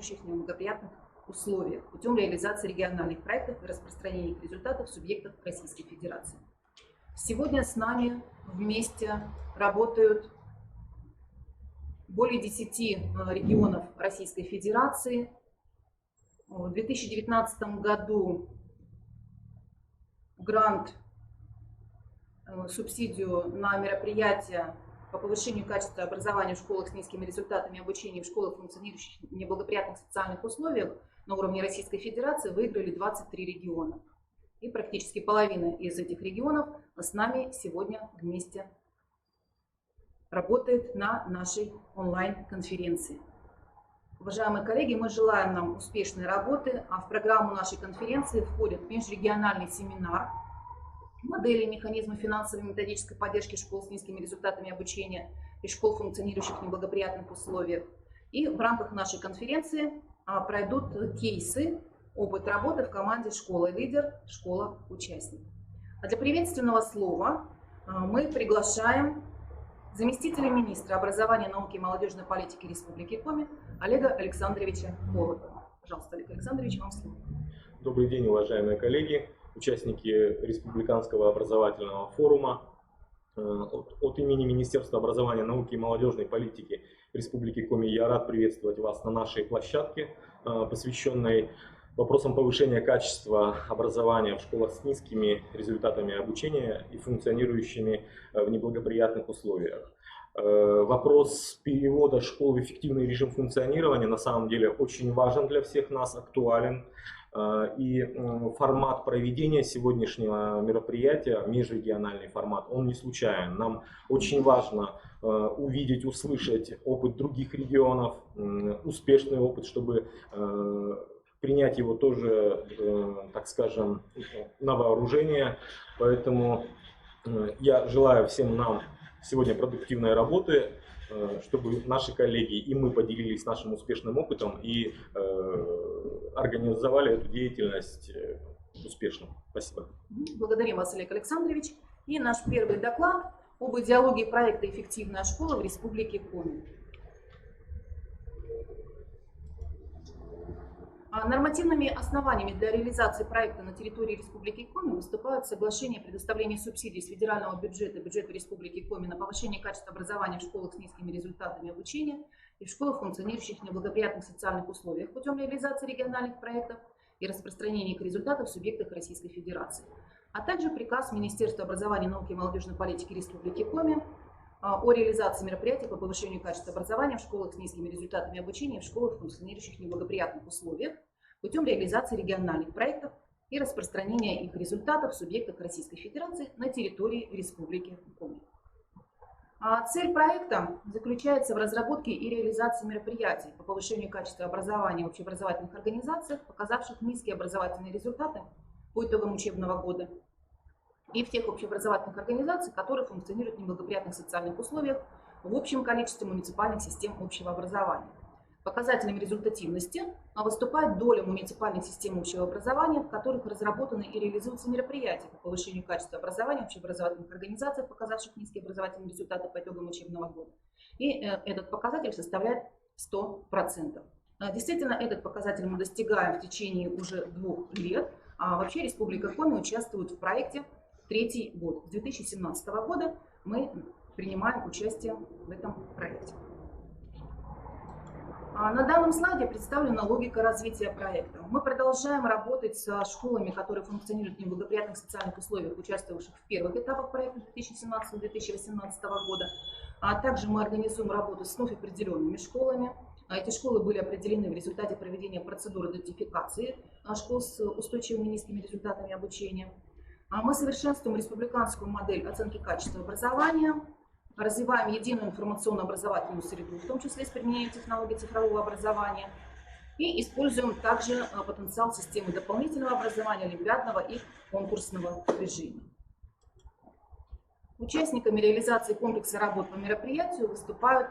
в неблагоприятных условиях путем реализации региональных проектов и распространения их результатов в субъектах Российской Федерации. Сегодня с нами вместе работают более 10 регионов Российской Федерации. В 2019 году грант, субсидию на мероприятия по повышению качества образования в школах с низкими результатами обучения, в школах, функционирующих в неблагоприятных социальных условиях на уровне Российской Федерации, выиграли 23 региона. И практически половина из этих регионов с нами сегодня вместе работает на нашей онлайн-конференции. Уважаемые коллеги, мы желаем нам успешной работы, а в программу нашей конференции входит межрегиональный семинар «Модели и механизмы финансовой и методической поддержки школ с низкими результатами обучения и школ, функционирующих в неблагоприятных условиях». И в рамках нашей конференции пройдут кейсы, опыт работы в команде «Школа-лидер», «Школа-участник». А для приветственного слова мы приглашаем заместителя министра образования, науки и молодежной политики Республики Коми Олега Александровича Колотова. Пожалуйста, Олег Александрович, вам слово. Добрый день, уважаемые коллеги, участники Республиканского образовательного форума. От имени Министерства образования, науки и молодежной политики Республики Коми я рад приветствовать вас на нашей площадке, посвященной вопросам повышения качества образования в школах с низкими результатами обучения и функционирующими в неблагоприятных условиях. Вопрос перевода школ в эффективный режим функционирования на самом деле очень важен для всех нас, актуален. И формат проведения сегодняшнего мероприятия, межрегиональный формат, он не случайен. Нам очень важно увидеть, услышать опыт других регионов, успешный опыт, чтобы принять его тоже, так скажем, на вооружение. Поэтому я желаю всем нам сегодня продуктивной работы, чтобы наши коллеги и мы поделились нашим успешным опытом и организовали эту деятельность успешно. Спасибо. Благодарим вас, Олег Александрович. И наш первый доклад об идеологии проекта «Эффективная школа» в Республике Коми. Нормативными основаниями для реализации проекта на территории Республики Коми выступают соглашение о предоставлении субсидий с федерального бюджета бюджету Республики Коми на повышение качества образования в школах с низкими результатами обучения и в школах, функционирующих в неблагоприятных социальных условиях путем реализации региональных проектов и распространения их результатов в субъектах Российской Федерации, а также приказ Министерства образования, науки и молодежной политики Республики Коми о реализации мероприятий по повышению качества образования в школах с низкими результатами обучения и в школах, функционирующих в неблагоприятных условиях путем реализации региональных проектов и распространения их результатов в субъектах Российской Федерации на территории Республики Коми. Цель проекта заключается в разработке и реализации мероприятий по повышению качества образования в общеобразовательных организациях, показавших низкие образовательные результаты по итогам учебного года, и в тех общеобразовательных организациях, которые функционируют в неблагоприятных социальных условиях в общем количестве муниципальных систем общего образования. Показателем результативности выступает доля муниципальных систем общего образования, в которых разработаны и реализуются мероприятия по повышению качества образования в общеобразовательных организациях, показавших низкие образовательные результаты по итогам учебного года. И этот показатель составляет 100%. Действительно, этот показатель мы достигаем в течение уже 2 лет. Вообще Республика Коми участвует в проекте 3-й год. С 2017 года мы принимаем участие в этом проекте. На данном слайде представлена логика развития проекта. Мы продолжаем работать с школами, которые функционируют в неблагоприятных социальных условиях, участвовавших в первых этапах проекта 2017-2018 года. А также мы организуем работу с вновь определенными школами. Эти школы были определены в результате проведения процедуры идентификации школ с устойчивыми низкими результатами обучения. Мы совершенствуем республиканскую модель оценки качества образования, развиваем единую информационно-образовательную среду, в том числе с применением технологий цифрового образования, и используем также потенциал системы дополнительного образования, олимпиадного и конкурсного режима. Участниками реализации комплекса работ по мероприятию выступают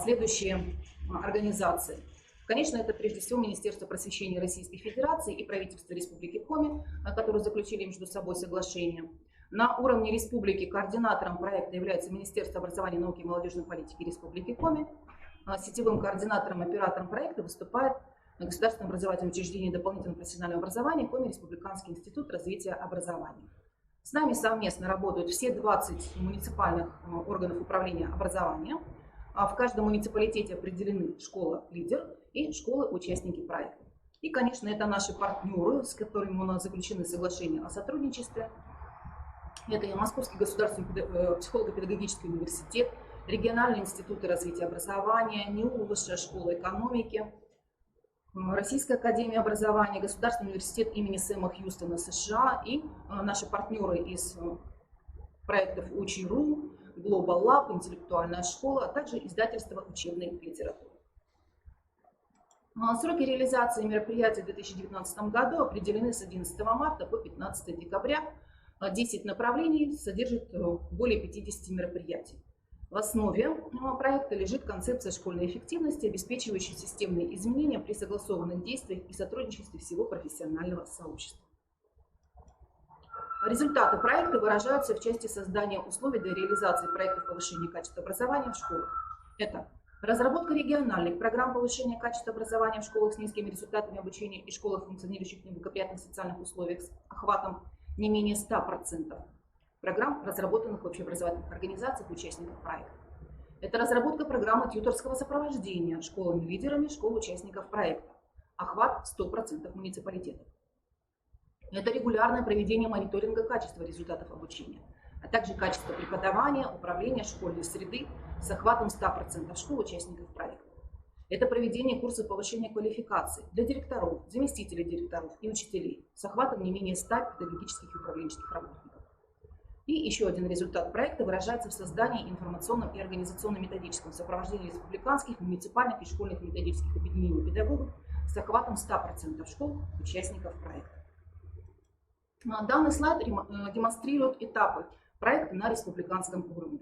следующие организации. Конечно, это прежде всего Министерство просвещения Российской Федерации и правительство Республики Коми, которые заключили между собой соглашение. На уровне республики координатором проекта является Министерство образования, науки и молодежной политики Республики Коми. Сетевым координатором, оператором проекта выступает Государственное образовательное учреждение дополнительного профессионального образования Коми Республиканский институт развития образования. С нами совместно работают все 20 муниципальных органов управления образованием. В каждом муниципалитете определены школа-лидер и школы-участники проекта. И, конечно, это наши партнеры, с которыми у нас заключены соглашения о сотрудничестве. Это и Московский государственный психолого-педагогический университет, региональные институты развития образования, НИУ, Высшая школа экономики, Российская академия образования, Государственный университет имени Сэма Хьюстона США и наши партнеры из проектов Учи.ру, Global Lab, интеллектуальная школа, а также издательство учебной литературы. Сроки реализации мероприятий в 2019 году определены с 11 марта по 15 декабря. 10 направлений содержит более 50 мероприятий. В основе проекта лежит концепция школьной эффективности, обеспечивающая системные изменения при согласованных действиях и сотрудничестве всего профессионального сообщества. Результаты проекта выражаются в части создания условий для реализации проектов повышения качества образования в школах. Это разработка региональных программ повышения качества образования в школах с низкими результатами обучения и школах, функционирующих в неблагоприятных социальных условиях с охватом не менее 100% программ, разработанных в общеобразовательных организациях участников проекта. Это разработка программы тьюторского сопровождения школами-лидерами школ-участников проекта. Охват 100% муниципалитетов. Это регулярное проведение мониторинга качества результатов обучения, а также качество преподавания, управления школьной среды с охватом 100% школ-участников проекта. Это проведение курсов повышения квалификации для директоров, заместителей директоров и учителей с охватом не менее 100 педагогических и управленческих работников. И еще один результат проекта выражается в создании информационном и организационно-методическом сопровождении республиканских, муниципальных и школьных методических объединений педагогов с охватом 100% школ, участников проекта. Данный слайд демонстрирует этапы проекта на республиканском уровне.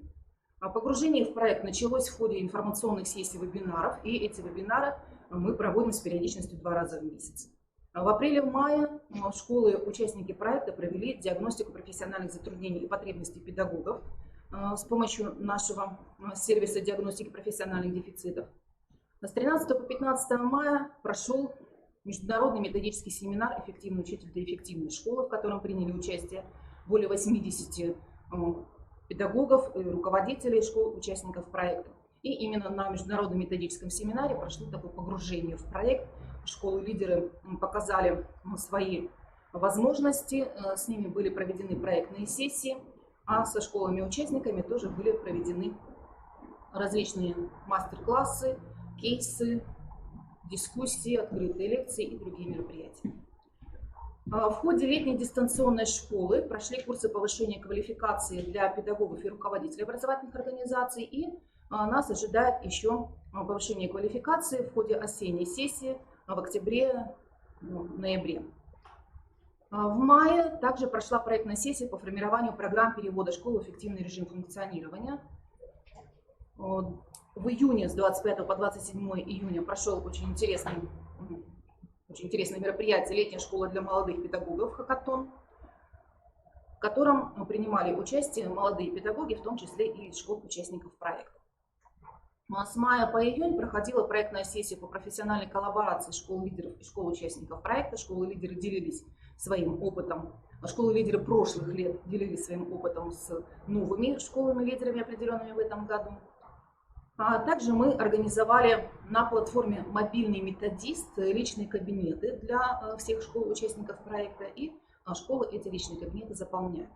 Погружение в проект началось в ходе информационных сессий вебинаров, и эти вебинары мы проводим с периодичностью 2 раза в месяц. В апреле-мае школы-участники проекта провели диагностику профессиональных затруднений и потребностей педагогов с помощью нашего сервиса диагностики профессиональных дефицитов. С 13 по 15 мая прошел международный методический семинар «Эффективный учитель для эффективной школы», в котором приняли участие более 80 педагогов и руководителей школ, участников проекта. И именно на международном методическом семинаре прошло такое погружение в проект. Школы-лидеры показали свои возможности, с ними были проведены проектные сессии, а со школами-участниками тоже были проведены различные мастер-классы, кейсы, дискуссии, открытые лекции и другие мероприятия. В ходе летней дистанционной школы прошли курсы повышения квалификации для педагогов и руководителей образовательных организаций, и нас ожидает еще повышение квалификации в ходе осенней сессии в октябре-ноябре. В мае также прошла проектная сессия по формированию программ перевода школ в эффективный режим функционирования. В июне с 25 по 27 июня прошел очень интересное мероприятие «Летняя школа для молодых педагогов Хакатон», в котором принимали участие молодые педагоги, в том числе и из школ-участников проекта. С мая по июнь проходила проектная сессия по профессиональной коллаборации школ-лидеров и школ-участников проекта. Школы-лидеры делились своим опытом, школы-лидеры прошлых лет делились своим опытом с новыми школами-лидерами, определенными в этом году. Также мы организовали на платформе «Мобильный методист» личные кабинеты для всех школ-участников проекта, и школы эти личные кабинеты заполняют.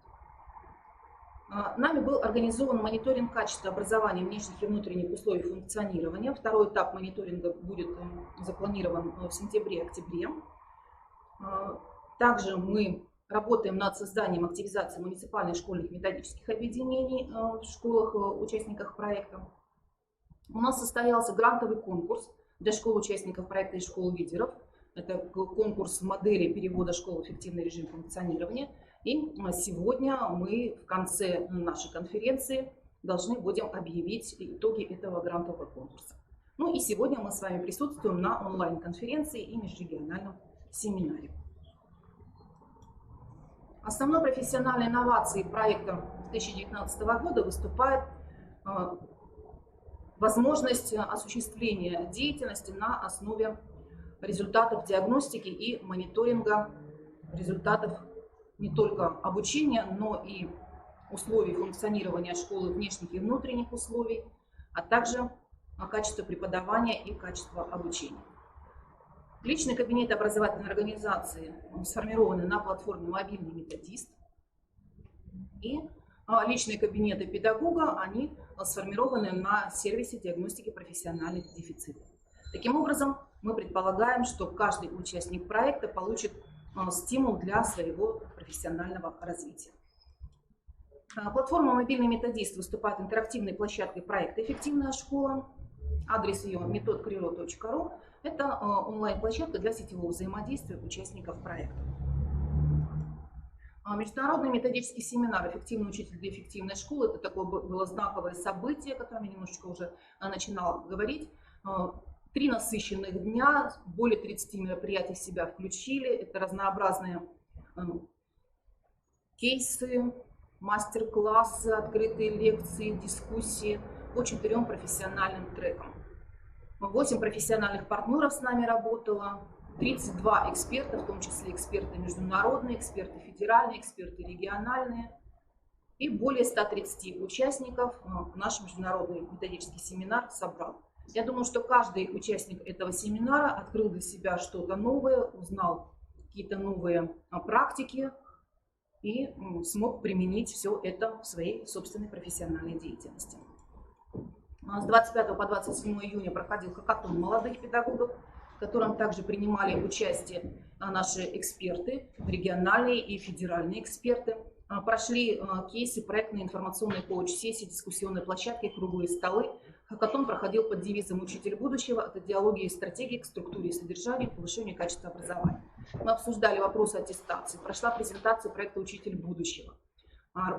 Нами был организован мониторинг качества образования внешних и внутренних условий функционирования. Второй этап мониторинга будет запланирован в сентябре-октябре. Также мы работаем над созданием активизации муниципальных школьных методических объединений в школах-участниках проекта. У нас состоялся грантовый конкурс для школ-участников проекта и школ-лидеров. Это конкурс модели перевода школ в эффективный режим функционирования. И сегодня мы в конце нашей конференции должны будем объявить итоги этого грантового конкурса. Ну и сегодня мы с вами присутствуем на онлайн-конференции и межрегиональном семинаре. Основной профессиональной инновацией проекта 2019 года выступает возможность осуществления деятельности на основе результатов диагностики и мониторинга результатов не только обучения, но и условий функционирования школы, внешних и внутренних условий, а также качество преподавания и качество обучения. Личный кабинет образовательной организации сформированы на платформе «Мобильный методист». И личные кабинеты педагога, они сформированы на сервисе диагностики профессиональных дефицитов. Таким образом, мы предполагаем, что каждый участник проекта получит стимул для своего профессионального развития. Платформа «Мобильный методист» выступает интерактивной площадкой проекта «Эффективная школа». Адрес ее metod.krilo.ru. Это онлайн-площадка для сетевого взаимодействия участников проекта. Международный методический семинар «Эффективный учитель для эффективной школы» – это такое было знаковое событие, о котором я немножечко уже начинала говорить. 3 насыщенных дня, более 30 мероприятий в себя включили. Это разнообразные кейсы, мастер-классы, открытые лекции, дискуссии по 4 профессиональным трекам. 8 профессиональных партнеров с нами работало, 32 эксперта, в том числе эксперты международные, эксперты федеральные, эксперты региональные, и более 130 участников наш международный методический семинар собрал. Я думаю, что каждый участник этого семинара открыл для себя что-то новое, узнал какие-то новые практики и смог применить все это в своей собственной профессиональной деятельности. С 25 по 27 июня проходил хакатон молодых педагогов, в котором также принимали участие наши эксперты, региональные и федеральные эксперты. Прошли кейсы, проектные информационные коуч-сессии, дискуссионные площадки, круглые столы. Хакатон проходил под девизом «Учитель будущего» от идеологии и стратегии к структуре и содержанию, к повышению качества образования. Мы обсуждали вопросы аттестации, прошла презентация проекта «Учитель будущего».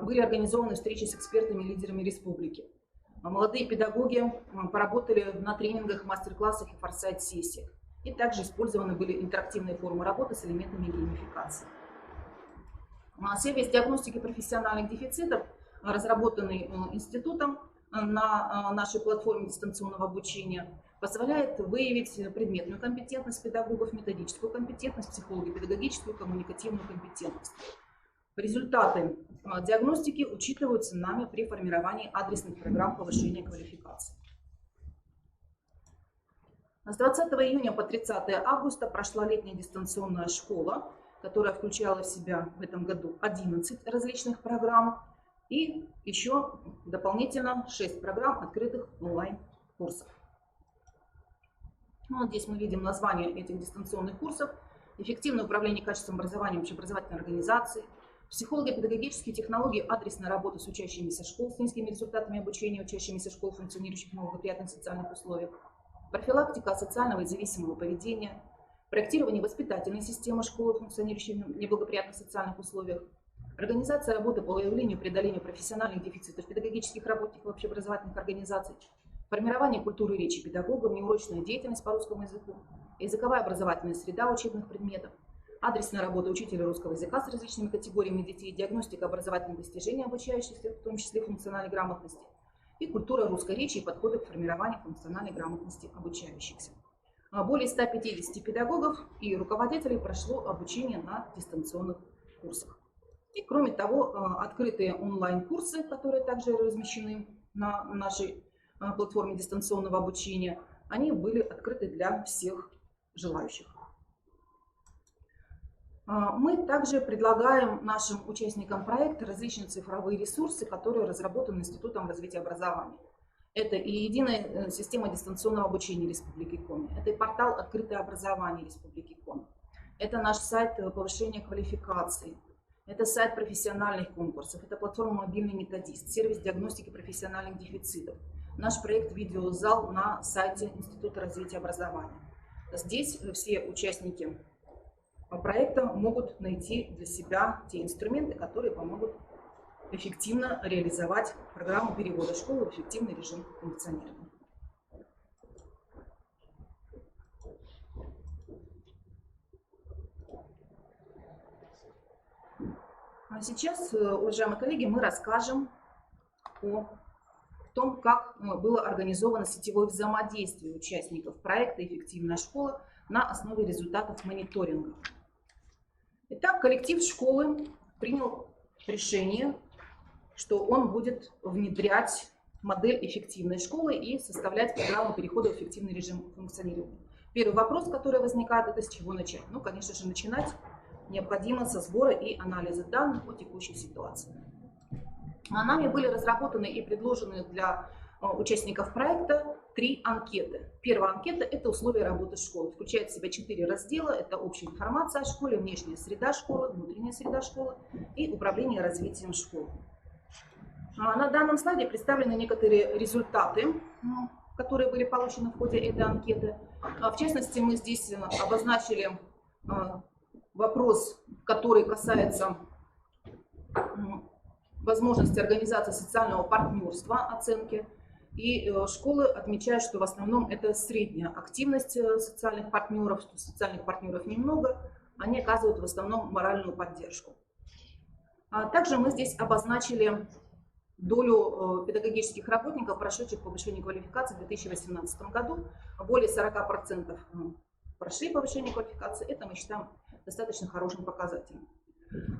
Были организованы встречи с экспертами и лидерами республики. Молодые педагоги поработали на тренингах, мастер-классах и форсайт-сессиях. И также использованы были интерактивные формы работы с элементами геймификации. Сервис диагностики профессиональных дефицитов, разработанный институтом на нашей платформе дистанционного обучения, позволяет выявить предметную компетентность педагогов, методическую компетентность, психолого-педагогическую, коммуникативную компетентность. Результаты диагностики учитываются нами при формировании адресных программ повышения квалификации. С 20 июня по 30 августа прошла летняя дистанционная школа, которая включала в себя в этом году 11 различных программ и еще дополнительно 6 программ открытых онлайн-курсов. Вот здесь мы видим название этих дистанционных курсов: «Эффективное управление качеством образования в общеобразовательной организации», «Психолого-педагогические технологии адресной работы с учащимися школ с низкими результатами обучения, учащимися школ, функционирующих в неблагоприятных социальных условиях», «Профилактика социального и зависимого поведения», «Проектирование воспитательной системы школы, функционирующей в неблагоприятных социальных условиях», «Организация работы по выявлению и преодолению профессиональных дефицитов педагогических работников общеобразовательных организаций», «Формирование культуры речи педагогов, неурочная деятельность по русскому языку», «Языковая образовательная среда учебных предметов», «Адресная работа учителя русского языка с различными категориями детей», «Диагностика образовательных достижений обучающихся, в том числе функциональной грамотности», и «Культура русской речи и подходы к формированию функциональной грамотности обучающихся». Более 150 педагогов и руководителей прошло обучение на дистанционных курсах. И кроме того, открытые онлайн-курсы, которые также размещены на нашей платформе дистанционного обучения, они были открыты для всех желающих. Мы также предлагаем нашим участникам проекта различные цифровые ресурсы, которые разработаны Институтом развития образования. Это и единая система дистанционного обучения Республики Коми, это и портал «Открытое образование» Республики Коми, это наш сайт повышения квалификации, это сайт профессиональных конкурсов, это платформа «Мобильный методист», сервис диагностики профессиональных дефицитов, наш проект «Видеозал» на сайте Института развития образования. Здесь все участники проекта могут найти для себя те инструменты, которые помогут эффективно реализовать программу перевода школы в эффективный режим функционирования. А сейчас, уважаемые коллеги, мы расскажем о в том, как было организовано сетевое взаимодействие участников проекта «Эффективная школа» на основе результатов мониторинга. Итак, коллектив школы принял решение, что он будет внедрять модель эффективной школы и составлять программу перехода в эффективный режим функционирования. Первый вопрос, который возникает, это с чего начать? Ну, конечно же, начинать необходимо со сбора и анализа данных о текущей ситуации. Нами были разработаны и предложены для участников проекта 3 анкеты. Первая анкета – это условия работы школы. Включает в себя 4 раздела. Это общая информация о школе, внешняя среда школы, внутренняя среда школы и управление развитием школы. На данном слайде представлены некоторые результаты, которые были получены в ходе этой анкеты. В частности, мы здесь обозначили вопрос, который касается возможности организации социального партнерства, оценки. И школы отмечают, что в основном это средняя активность социальных партнеров, что социальных партнеров немного, они оказывают в основном моральную поддержку. Также мы здесь обозначили долю педагогических работников, прошедших повышение квалификации в 2018 году. Более 40% прошли повышение квалификации, это мы считаем достаточно хорошим показателем.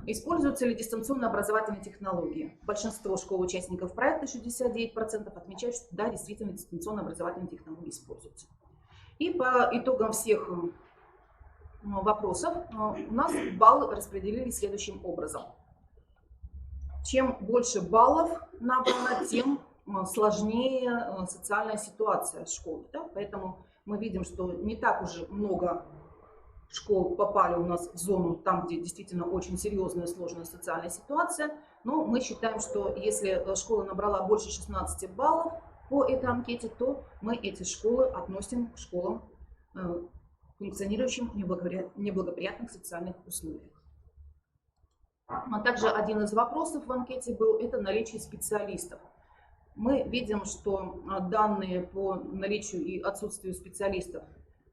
Используются ли дистанционно-образовательные технологии? Большинство школ-участников проекта, 69%, отмечают, что да, действительно дистанционно-образовательные технологии используются. И по итогам всех вопросов у нас баллы распределились следующим образом. Чем больше баллов набрано, тем сложнее социальная ситуация школы. Да? Поэтому мы видим, что не так уже много школ попали у нас в зону, там, где действительно очень серьезная сложная социальная ситуация. Но мы считаем, что если школа набрала больше 16 баллов по этой анкете, то мы эти школы относим к школам, функционирующим в неблагоприятных социальных условиях. А также один из вопросов в анкете был это наличие специалистов. Мы видим, что данные по наличию и отсутствию специалистов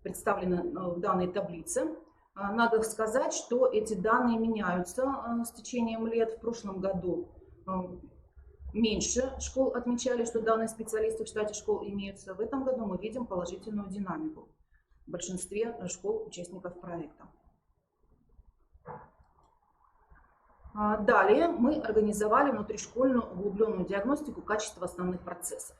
представлены в данной таблице. Надо сказать, что эти данные меняются с течением лет. В прошлом году меньше школ отмечали, что данные специалисты в штате школ имеются. В этом году мы видим положительную динамику в большинстве школ участников проекта. Далее мы организовали внутришкольную углубленную диагностику качества основных процессов.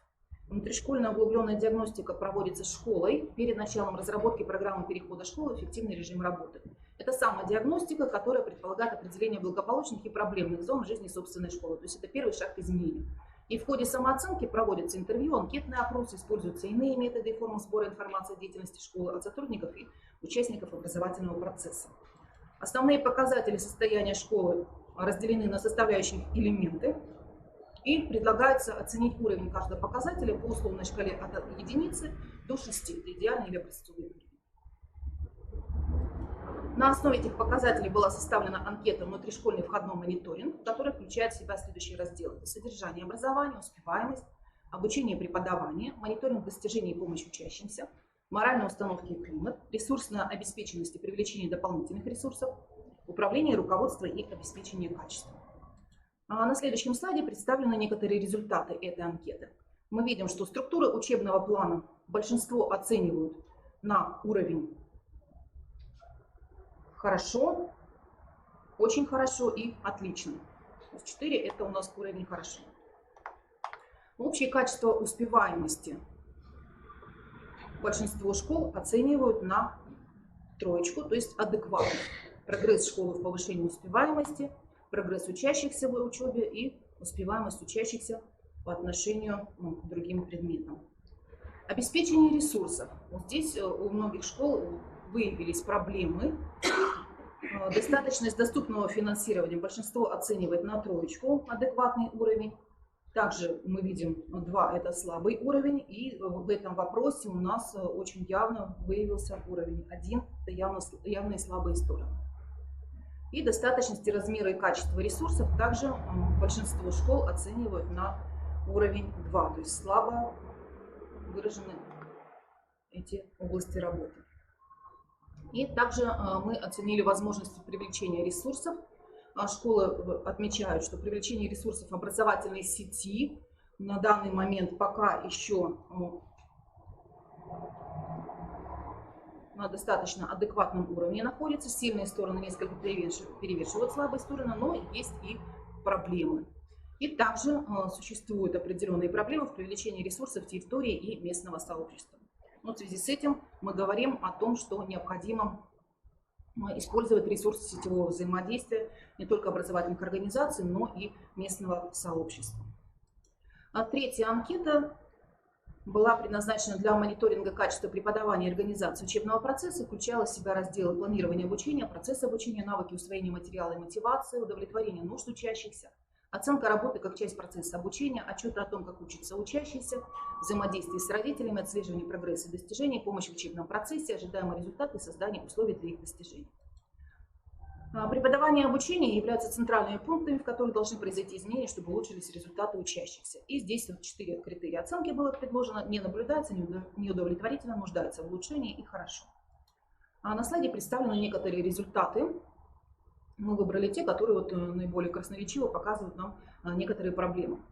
Внутришкольная углубленная диагностика проводится школой перед началом разработки программы перехода школы в эффективный режим работы. Это самодиагностика, которая предполагает определение благополучных и проблемных зон в жизни собственной школы. То есть это первый шаг к изменению. И в ходе самооценки проводятся интервью, анкетные опросы, используются иные методы и формы сбора информации о деятельности школы от сотрудников и участников образовательного процесса. Основные показатели состояния школы разделены на составляющие элементы. И предлагается оценить уровень каждого показателя по условной шкале от единицы до 6. Это идеальный или образцовый уровень. На основе этих показателей была составлена анкета «Внутришкольный входной мониторинг», которая включает в себя следующие разделы. Это содержание образования, успеваемость, обучение и преподавание, мониторинг достижений и помощь учащимся, моральные установки и климат, ресурсная обеспеченность и привлечение дополнительных ресурсов, управление, руководство и обеспечение качества. На следующем слайде представлены некоторые результаты этой анкеты. Мы видим, что структуры учебного плана большинство оценивают на уровень хорошо, очень хорошо и отлично. 4 это у нас уровень хорошо. Общее качество успеваемости большинство школ оценивают на 3, то есть адекватно. Прогресс школы в повышении успеваемости, прогресс учащихся в учебе и успеваемость учащихся по отношению к другим предметам. Обеспечение ресурсов. Вот здесь у многих школ выявились проблемы. Достаточность доступного финансирования большинство оценивает на 3, адекватный уровень. Также мы видим 2 это слабый уровень, и в этом вопросе у нас очень явно выявился уровень 1, это явные слабые стороны. И достаточность размера и качества ресурсов также большинство школ оценивают на уровень 2, то есть слабо выражены эти области работы. И также мы оценили возможности привлечения ресурсов. Школы отмечают, что привлечение ресурсов образовательной сети на данный момент пока еще на достаточно адекватном уровне находится. Сильные стороны несколько перевешивают слабые стороны, но есть и проблемы. И также существуют определенные проблемы в привлечении ресурсов территории и местного сообщества. В связи с этим мы говорим о том, что необходимо использовать ресурсы сетевого взаимодействия не только образовательных организаций, но и местного сообщества. Третья анкета была предназначена для мониторинга качества преподавания и организации учебного процесса, включала в себя разделы планирования обучения, процесса обучения, навыки усвоения материала и мотивации, удовлетворения нужд учащихся, оценка работы как часть процесса обучения, отчеты о том, как учатся учащиеся, взаимодействие с родителями, отслеживание прогресса и достижений, помощь в учебном процессе, ожидаемые результаты и создание условий для их достижения. Преподавание и обучение являются центральными пунктами, в которых должны произойти изменения, чтобы улучшились результаты учащихся. И здесь 4 критерия оценки было предложено: не наблюдается, неудовлетворительно, нуждается в улучшении и хорошо. На слайде представлены некоторые результаты. Мы выбрали те, которые наиболее красноречиво показывают нам некоторые проблемы.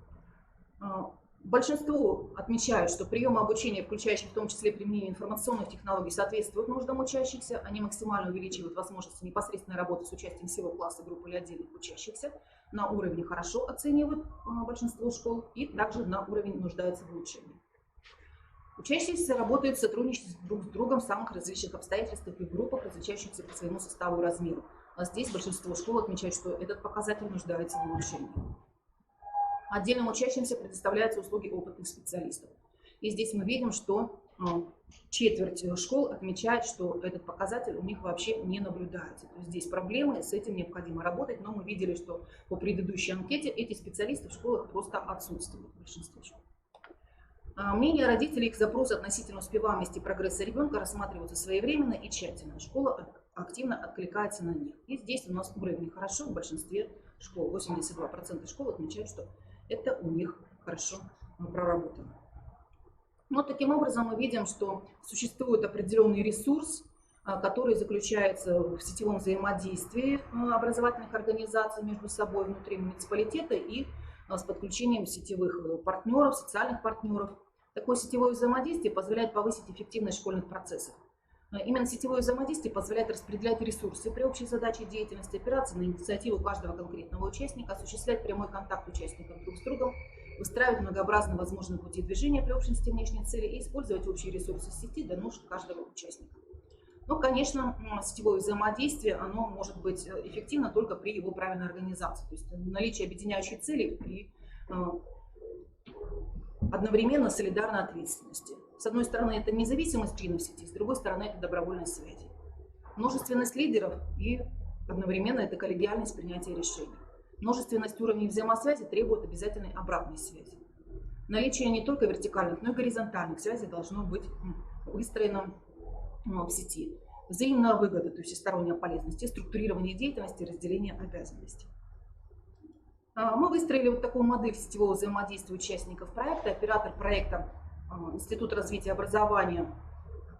Большинство отмечают, что приемы обучения, включающие в том числе применение информационных технологий, соответствуют нуждам учащихся. Они максимально увеличивают возможности непосредственной работы с участием всего класса, группы или отдельных учащихся. На уровне хорошо оценивают большинство школ и также на уровень нуждаются в улучшении. Учащиеся работают в сотрудничестве друг с другом в самых различных обстоятельствах и группах, различающихся по своему составу и размеру. А здесь большинство школ отмечают, что этот показатель нуждается в улучшении. Отдельным учащимся предоставляются услуги опытных специалистов. И здесь мы видим, что четверть школ отмечает, что этот показатель у них вообще не наблюдается. То есть здесь проблемы, с этим необходимо работать, но мы видели, что по предыдущей анкете эти специалисты в школах просто отсутствуют в большинстве школ. Мнения родителей и их запросы относительно успеваемости и прогресса ребенка рассматриваются своевременно и тщательно. Школа активно откликается на них. И здесь у нас уровень хорошо в большинстве школ. 82% школ отмечают, что это у них хорошо проработано. Таким образом мы видим, что существует определенный ресурс, который заключается в сетевом взаимодействии образовательных организаций между собой внутри муниципалитета и с подключением сетевых партнеров, социальных партнеров. Такое сетевое взаимодействие позволяет повысить эффективность школьных процессов. Именно сетевое взаимодействие позволяет распределять ресурсы при общей задаче деятельности, опираться на инициативу каждого конкретного участника, осуществлять прямой контакт участников друг с другом, выстраивать многообразные возможные пути движения при общности внешней цели и использовать общие ресурсы сети для нужд каждого участника. Конечно, сетевое взаимодействие оно может быть эффективно только при его правильной организации, то есть наличие объединяющей цели при одновременно солидарной ответственности. С одной стороны, это независимость членов сети, с другой стороны, это добровольность связи. Множественность лидеров и одновременно это коллегиальность принятия решений. Множественность уровней взаимосвязи требует обязательной обратной связи. Наличие не только вертикальных, но и горизонтальных связей должно быть выстроено в сети. Взаимная выгода, то есть всесторонняя полезность, и структурирование деятельности, разделение обязанностей. Мы выстроили такую модель сетевого взаимодействия участников проекта. Оператор проекта Институт развития образования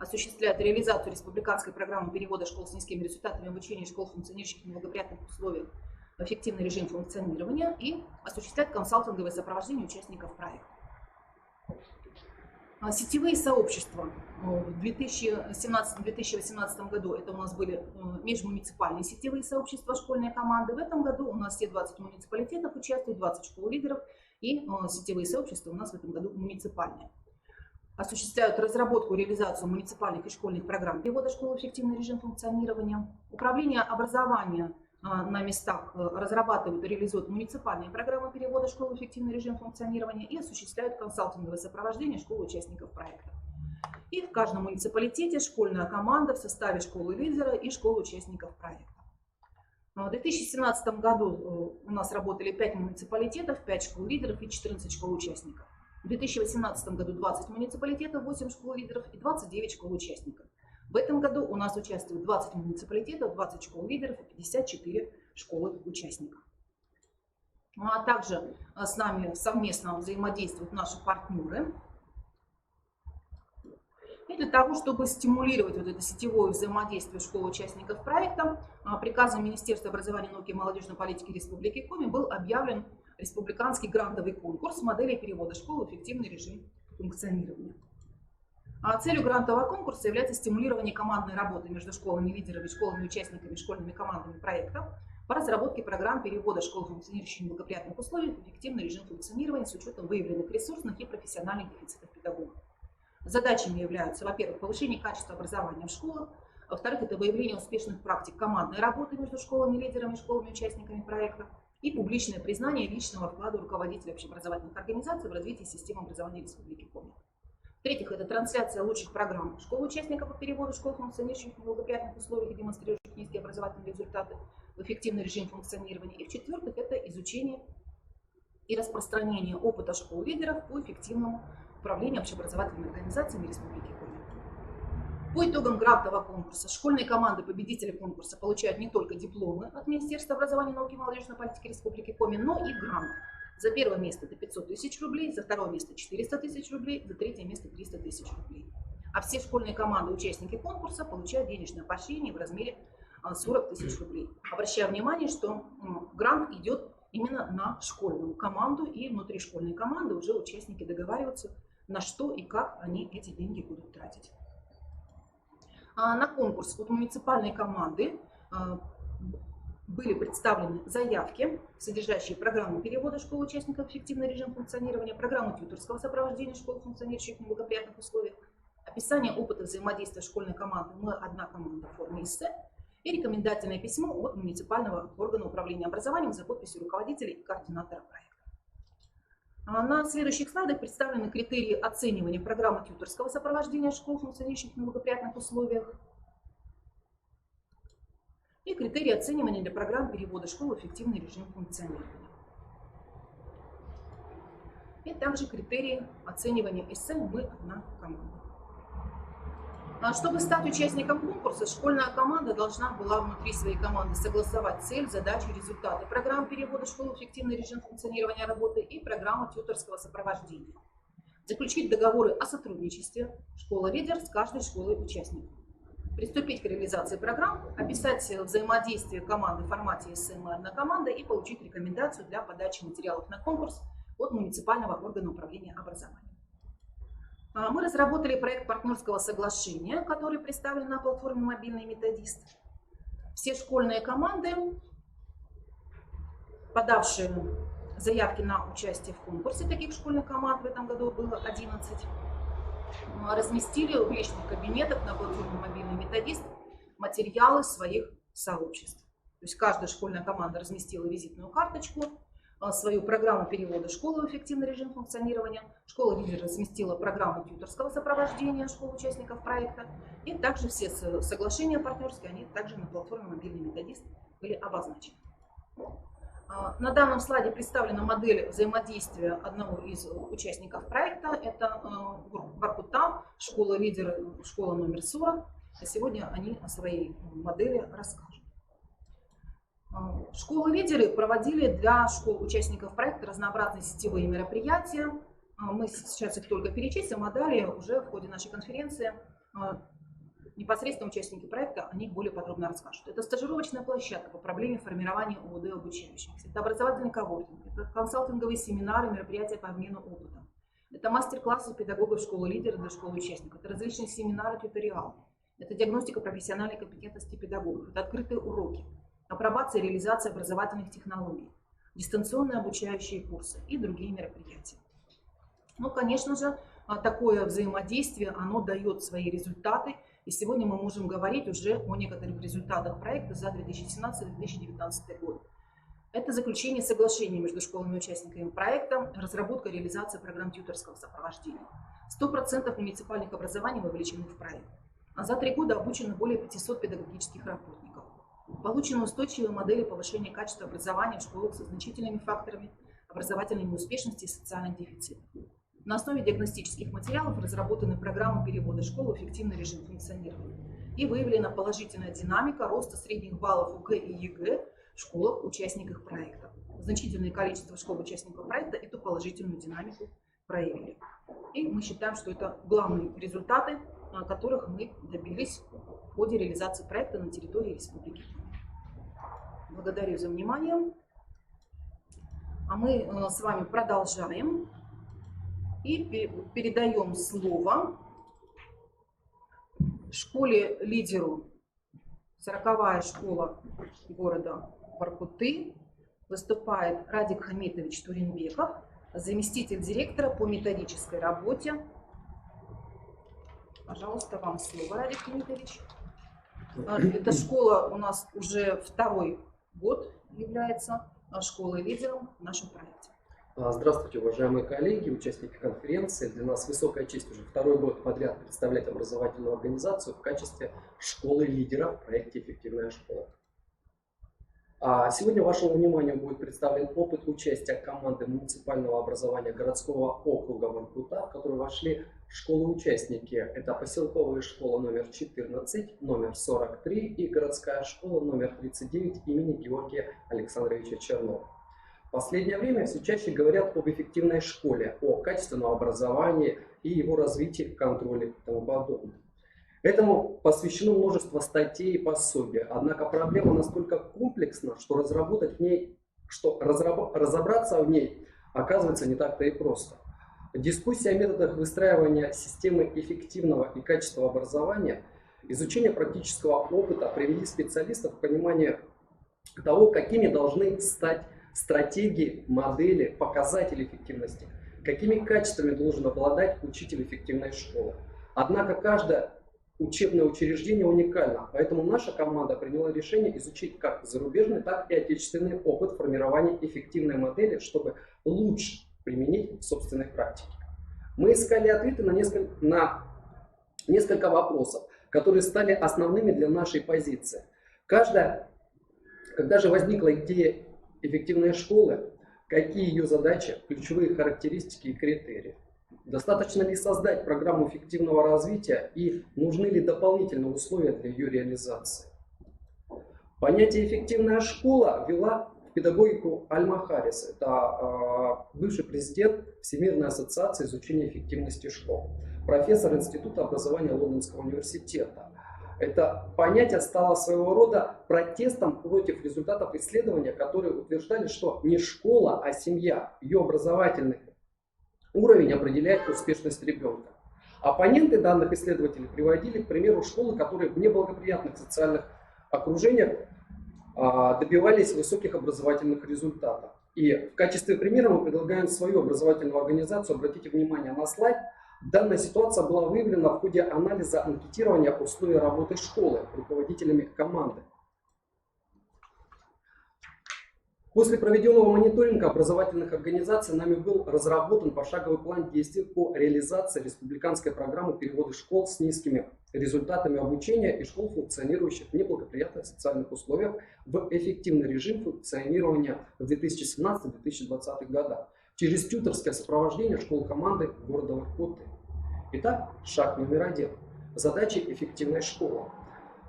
осуществляет реализацию республиканской программы перевода школ с низкими результатами обучения школ, функционирующих в неблагоприятных условиях, в эффективный режим функционирования и осуществляет консалтинговое сопровождение участников проекта. Сетевые сообщества в 2017-2018 году это у нас были межмуниципальные сетевые сообщества, школьные команды. В этом году у нас все 20 муниципалитетов участвуют, 20 школ-лидеров и сетевые сообщества у нас в этом году муниципальные. Осуществляют разработку и реализацию муниципальных и школьных программ перевода школ в эффективный режим функционирования. Управление образования на местах разрабатывают и реализуют муниципальные программы перевода школ в эффективный режим функционирования и осуществляют консалтинговое сопровождение школ участников проекта. И в каждом муниципалитете школьная команда в составе школы-лидера и школ участников проекта. В 2017 году у нас работали 5 муниципалитетов, 5 школ-лидеров и 14 школ-участников. В 2018 году 20 муниципалитетов, 8 школ-лидеров и 29 школ-участников. В этом году у нас участвуют 20 муниципалитетов, 20 школ-лидеров и 54 школы-участников. А также с нами совместно взаимодействуют наши партнеры. И для того, чтобы стимулировать это сетевое взаимодействие школ-участников проекта, приказом Министерства образования, науки и молодежной политики Республики Коми был объявлен республиканский грантовый конкурс модели перевода школ в эффективный режим функционирования. Целью грантового конкурса является стимулирование командной работы между школами-лидерами, школами-участниками, школьными командами проекта по разработке программ перевода школ, функционирующих в благоприятных условиях, в эффективный режим функционирования с учетом выявленных ресурсных и профессиональных дефицитов педагогов. Задачами являются, во-первых, повышение качества образования в школах, во-вторых, это выявление успешных практик командной работы между школами-лидерами и школами-участниками проекта и публичное признание личного вклада руководителей общеобразовательных организаций в развитие системы образования Республики Коми. В-третьих, это трансляция лучших программ школ-участников по переводу школ, функционирующих в благоприятных условиях и демонстрирующих низкие образовательные результаты в эффективный режим функционирования. И в-четвертых, это изучение и распространение опыта школ-лидеров по эффективному управлению общеобразовательными организациями Республики Коми. По итогам грантового конкурса школьные команды победителей конкурса получают не только дипломы от Министерства образования, науки и молодежной политики Республики Коми, но и грант. За первое место это 500 тысяч рублей, за второе место 400 тысяч рублей, за третье место 300 тысяч рублей. А все школьные команды, участники конкурса, получают денежное поощрение в размере 40 тысяч рублей. Обращаю внимание, что грант идет именно на школьную команду, и внутри школьной команды уже участники договариваются, на что и как они эти деньги будут тратить. На конкурс от муниципальной команды были представлены заявки, содержащие программу перевода школ участников в эффективный режим функционирования, программу тьюторского сопровождения школ, функционирующих в неблагоприятных условиях, описание опыта взаимодействия школьной команды «Мы одна команда» в форме эссе и рекомендательное письмо от муниципального органа управления образованием за подписью руководителя и координатора проекта. На следующих слайдах представлены критерии оценивания программы тьюторского сопровождения школ, функционирующих в неблагоприятных условиях, и критерии оценивания для программ перевода школ в эффективный режим функционирования. И также критерии оценивания эссе «Мы одна команда». Чтобы стать участником конкурса, школьная команда должна была внутри своей команды согласовать цель, задачу, результаты программ перевода школ в эффективный режим функционирования работы и программу тьюторского сопровождения. Заключить договоры о сотрудничестве школа-лидер с каждой школой-участником. Приступить к реализации программ, описать взаимодействие команды в формате эссе «Мы одна команда» и получить рекомендацию для подачи материалов на конкурс от муниципального органа управления образованием. Мы разработали проект партнерского соглашения, который представлен на платформе «Мобильный методист». Все школьные команды, подавшие заявки на участие в конкурсе, таких школьных команд в этом году было 11, разместили в личных кабинетах на платформе «Мобильный методист» материалы своих сообществ. То есть каждая школьная команда разместила визитную карточку, свою программу перевода школы в эффективный режим функционирования. Школа-лидер разместила программу тьюторского сопровождения школ участников проекта. И также все соглашения партнерские, они также на платформе «Мобильный методист» были обозначены. На данном слайде представлена модель взаимодействия одного из участников проекта. Это Воркута, школа-лидер, школа номер 40. А сегодня они о своей модели расскажут. Школы-лидеры проводили для школ-участников проекта разнообразные сетевые мероприятия. Мы сейчас их только перечислим, а далее уже в ходе нашей конференции непосредственно участники проекта о них более подробно расскажут. Это стажировочная площадка по проблеме формирования ООД обучающихся. Это образовательный коворкинг, это консалтинговые семинары, мероприятия по обмену опытом. Это мастер-классы педагогов школы-лидера для школ-участников. Это различные семинары, туториалы. Это диагностика профессиональной компетентности педагогов. Это открытые уроки. Апробация и реализация образовательных технологий, дистанционные обучающие курсы и другие мероприятия. Ну, конечно же, такое взаимодействие, оно дает свои результаты, и сегодня мы можем говорить уже о некоторых результатах проекта за 2017-2019 год. Это заключение соглашений между школами и участниками проекта, разработка и реализация программ тьюторского сопровождения. 100% муниципальных образований вовлечены в проект. А за 3 года обучено более 500 педагогических работников. Получены устойчивые модели повышения качества образования в школах со значительными факторами образовательной неуспешности и социальных дефицитов. На основе диагностических материалов разработаны программы перевода школ в эффективный режим функционирования. И выявлена положительная динамика роста средних баллов УГ и ЕГЭ в школах, участниках проекта. Значительное количество школ-участников проекта эту положительную динамику проявили. И мы считаем, что это главные результаты, которых мы добились в ходе реализации проекта на территории Республики Коми. Благодарю за внимание. А мы с вами продолжаем и передаем слово школе-лидеру, 40-я школа города Воркуты. Выступает Радик Хамитович Туринбеков, заместитель директора по методической работе. Пожалуйста, вам слово, Радик Хамитович. Эта школа у нас уже второй год является школой-лидером в нашем проекте. Здравствуйте, уважаемые коллеги, участники конференции. Для нас высокая честь уже второй год подряд представлять образовательную организацию в качестве школы-лидера в проекте «Эффективная школа». Сегодня вашему вниманию будет представлен опыт участия команды муниципального образования городского округа Воркута, в который вошли школы-участники. Это поселковая школа номер 14, номер 43 и городская школа номер 39 имени Георгия Александровича Чернова. В последнее время все чаще говорят об эффективной школе, о качественном образовании и его развитии, контроле и тому подобное. Этому посвящено множество статей и пособий, однако проблема настолько комплексна, что разобраться в ней оказывается не так-то и просто. Дискуссия о методах выстраивания системы эффективного и качественного образования, изучение практического опыта привели специалистов к пониманию того, какими должны стать стратегии, модели, показатели эффективности, какими качествами должен обладать учитель эффективной школы. Однако каждое учебное учреждение уникально, поэтому наша команда приняла решение изучить как зарубежный, так и отечественный опыт формирования эффективной модели, чтобы лучше применить в собственной практике. Мы искали ответы на несколько вопросов, которые стали основными для нашей позиции. Когда же возникла идея эффективной школы, какие ее задачи, ключевые характеристики и критерии? Достаточно ли создать программу эффективного развития и нужны ли дополнительные условия для ее реализации? Понятие «эффективная школа» ввела в педагогику Альма Харрис. Это бывший президент Всемирной ассоциации изучения эффективности школ, профессор Института образования Лондонского университета. Это понятие стало своего рода протестом против результатов исследования, которые утверждали, что не школа, а семья, ее образовательный уровень определяет успешность ребенка. Оппоненты данных исследователей приводили к примеру школы, которые в неблагоприятных социальных окружениях добивались высоких образовательных результатов. И в качестве примера мы предлагаем свою образовательную организацию. Обратите внимание на слайд. Данная ситуация была выявлена в ходе анализа анкетирования условий работы школы руководителями команды. После проведенного мониторинга образовательных организаций нами был разработан пошаговый план действий по реализации республиканской программы перевода школ с низкими результатами обучения и школ, функционирующих в неблагоприятных социальных условиях, в эффективный режим функционирования в 2017-2020 годах через тьюторское сопровождение школ команды города Воркуты. Итак, шаг номер 1. Задачи эффективной школы.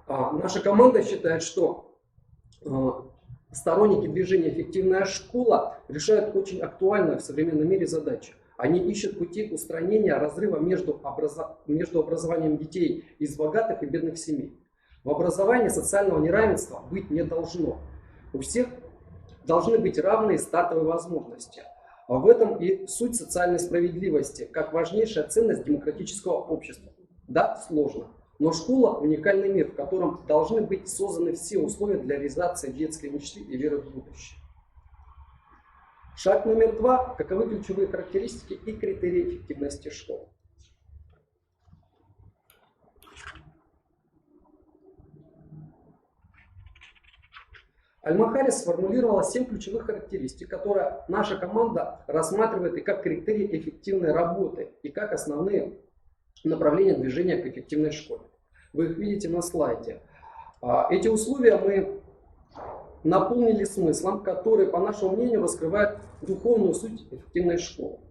Наша команда считает, что сторонники движения «Эффективная школа» решают очень актуальную в современном мире задачу. Они ищут пути устранения разрыва между образованием детей из богатых и бедных семей. В образовании социального неравенства быть не должно. У всех должны быть равные стартовые возможности. А в этом и суть социальной справедливости, как важнейшая ценность демократического общества. Да, сложно. Но школа – уникальный мир, в котором должны быть созданы все условия для реализации детской мечты и веры в будущее. Шаг номер 2. Каковы ключевые характеристики и критерии эффективности школы? Альма Харрис сформулировала 7 ключевых характеристик, которые наша команда рассматривает и как критерии эффективной работы, и как основные направления движения к эффективной школе. Вы их видите на слайде. Эти условия мы наполнили смыслом, который, по нашему мнению, раскрывает духовную суть эффективной школы.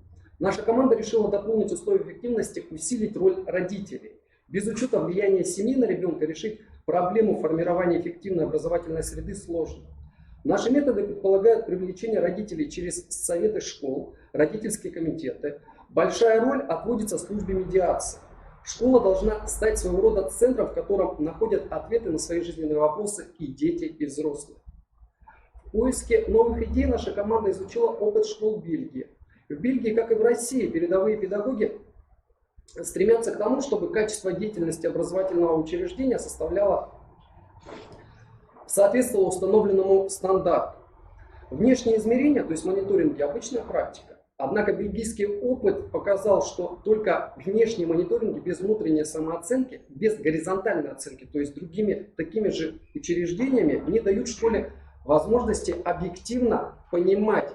Наша команда решила дополнить условия эффективности, усилить роль родителей. Без учета влияния семьи на ребенка решить проблему формирования эффективной образовательной среды сложно. Наши методы предполагают привлечение родителей через советы школ, родительские комитеты. Большая роль отводится службе медиации. Школа должна стать своего рода центром, в котором находят ответы на свои жизненные вопросы и дети, и взрослые. поиске новых идей наша команда изучила опыт школ Бельгии. В Бельгии, как и в России, передовые педагоги стремятся к тому, чтобы качество деятельности образовательного учреждения соответствовало установленному стандарту. Внешние измерения, то есть мониторинги, обычная практика. Однако бельгийский опыт показал, что только внешние мониторинги без внутренней самооценки, без горизонтальной оценки, то есть другими такими же учреждениями, не дают школе возможности объективно понимать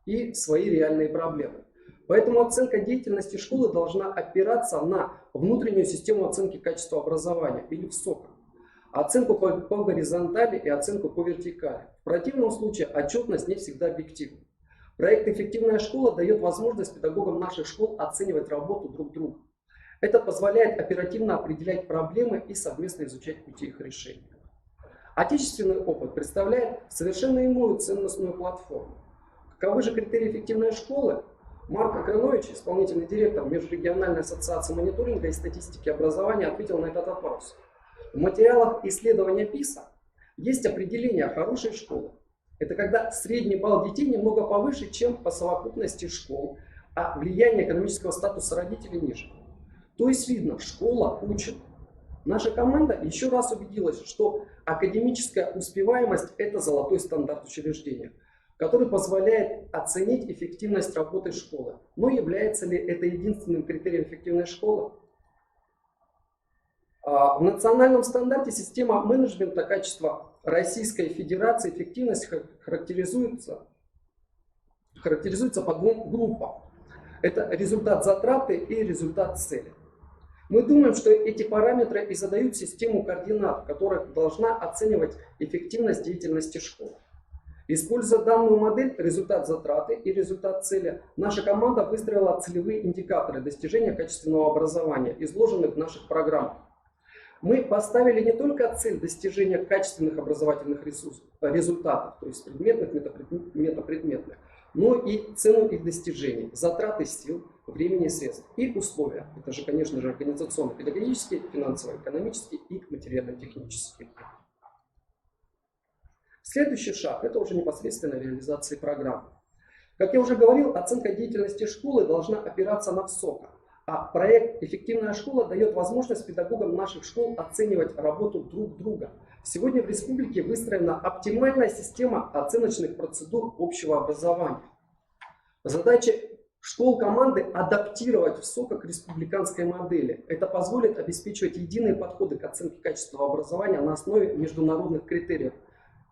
и свои реальные проблемы. Поэтому оценка деятельности школы должна опираться на внутреннюю систему оценки качества образования или ВСОКа, оценку по горизонтали и оценку по вертикали. В противном случае отчетность не всегда объективна. Проект «Эффективная школа» дает возможность педагогам наших школ оценивать работу друг друга. Это позволяет оперативно определять проблемы и совместно изучать пути их решения. Отечественный опыт представляет совершенно иную ценностную платформу. Каковы же критерии эффективной школы? Марк Акранович, исполнительный директор Межрегиональной ассоциации мониторинга и статистики образования, ответил на этот вопрос. В материалах исследования ПИСА есть определение хорошей школы. Это когда средний балл детей немного повыше, чем по совокупности школ, а влияние экономического статуса родителей ниже. То есть видно, школа учит. Наша команда еще раз убедилась, что академическая успеваемость – это золотой стандарт учреждения, который позволяет оценить эффективность работы школы. Но является ли это единственным критерием эффективной школы? В национальном стандарте система менеджмента качества Российской Федерации эффективность характеризуется по двум группам. Это результат затраты и результат цели. Мы думаем, что эти параметры и задают систему координат, которая должна оценивать эффективность деятельности школы. Используя данную модель результат затраты и результат цели, наша команда выстроила целевые индикаторы достижения качественного образования, изложенных в наших программах. Мы поставили не только цель достижения качественных образовательных результатов, то есть предметных, метапредметных, но и цену их достижений, затраты сил, времени и средств и условия. Это же, конечно же, организационно-педагогические, финансово-экономические и материально-технические. Следующий шаг – это уже непосредственно реализация программы. Как я уже говорил, оценка деятельности школы должна опираться на ВСОКа. А проект «Эффективная школа» дает возможность педагогам наших школ оценивать работу друг друга. Сегодня в республике выстроена оптимальная система оценочных процедур общего образования. Задача школ команды – адаптировать ВСОКа к республиканской модели. Это позволит обеспечивать единые подходы к оценке качества образования на основе международных критериев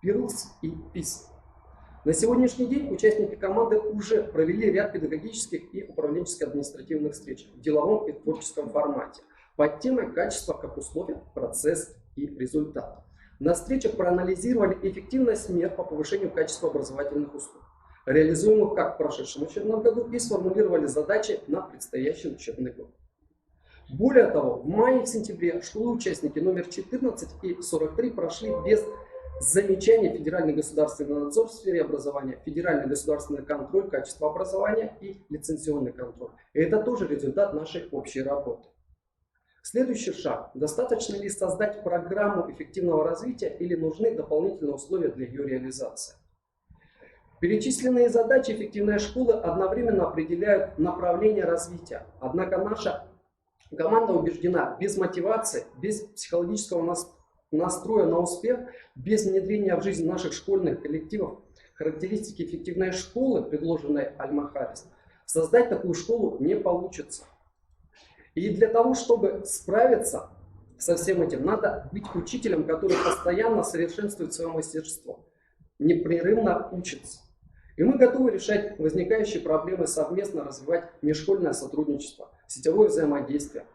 ПИРЛС и ПИС. На сегодняшний день участники команды уже провели ряд педагогических и управленческо-административных встреч в деловом и творческом формате под темой «Качество как условие, процесс и результат». На встречах проанализировали эффективность мер по повышению качества образовательных услуг, реализуемых как в прошедшем учебном году, и сформулировали задачи на предстоящий учебный год. Более того, в мае и сентябре школы-участники номер 14 и 43 прошли без замечаний Федеральный государственный надзор в сфере образования, Федеральный государственный контроль качества образования и лицензионный контроль. И это тоже результат нашей общей работы. Следующий шаг. Достаточно ли создать программу эффективного развития или нужны дополнительные условия для ее реализации? Перечисленные задачи эффективной школы одновременно определяют направление развития. Однако наша команда убеждена, без мотивации, без психологического настроя на успех, без внедрения в жизнь наших школьных коллективов характеристики эффективной школы, предложенной Альма-Харрис, создать такую школу не получится. И для того, чтобы справиться со всем этим, надо быть учителем, который постоянно совершенствует свое мастерство, непрерывно учится. И мы готовы решать возникающие проблемы, совместно развивать межшкольное сотрудничество, сетевое взаимодействие,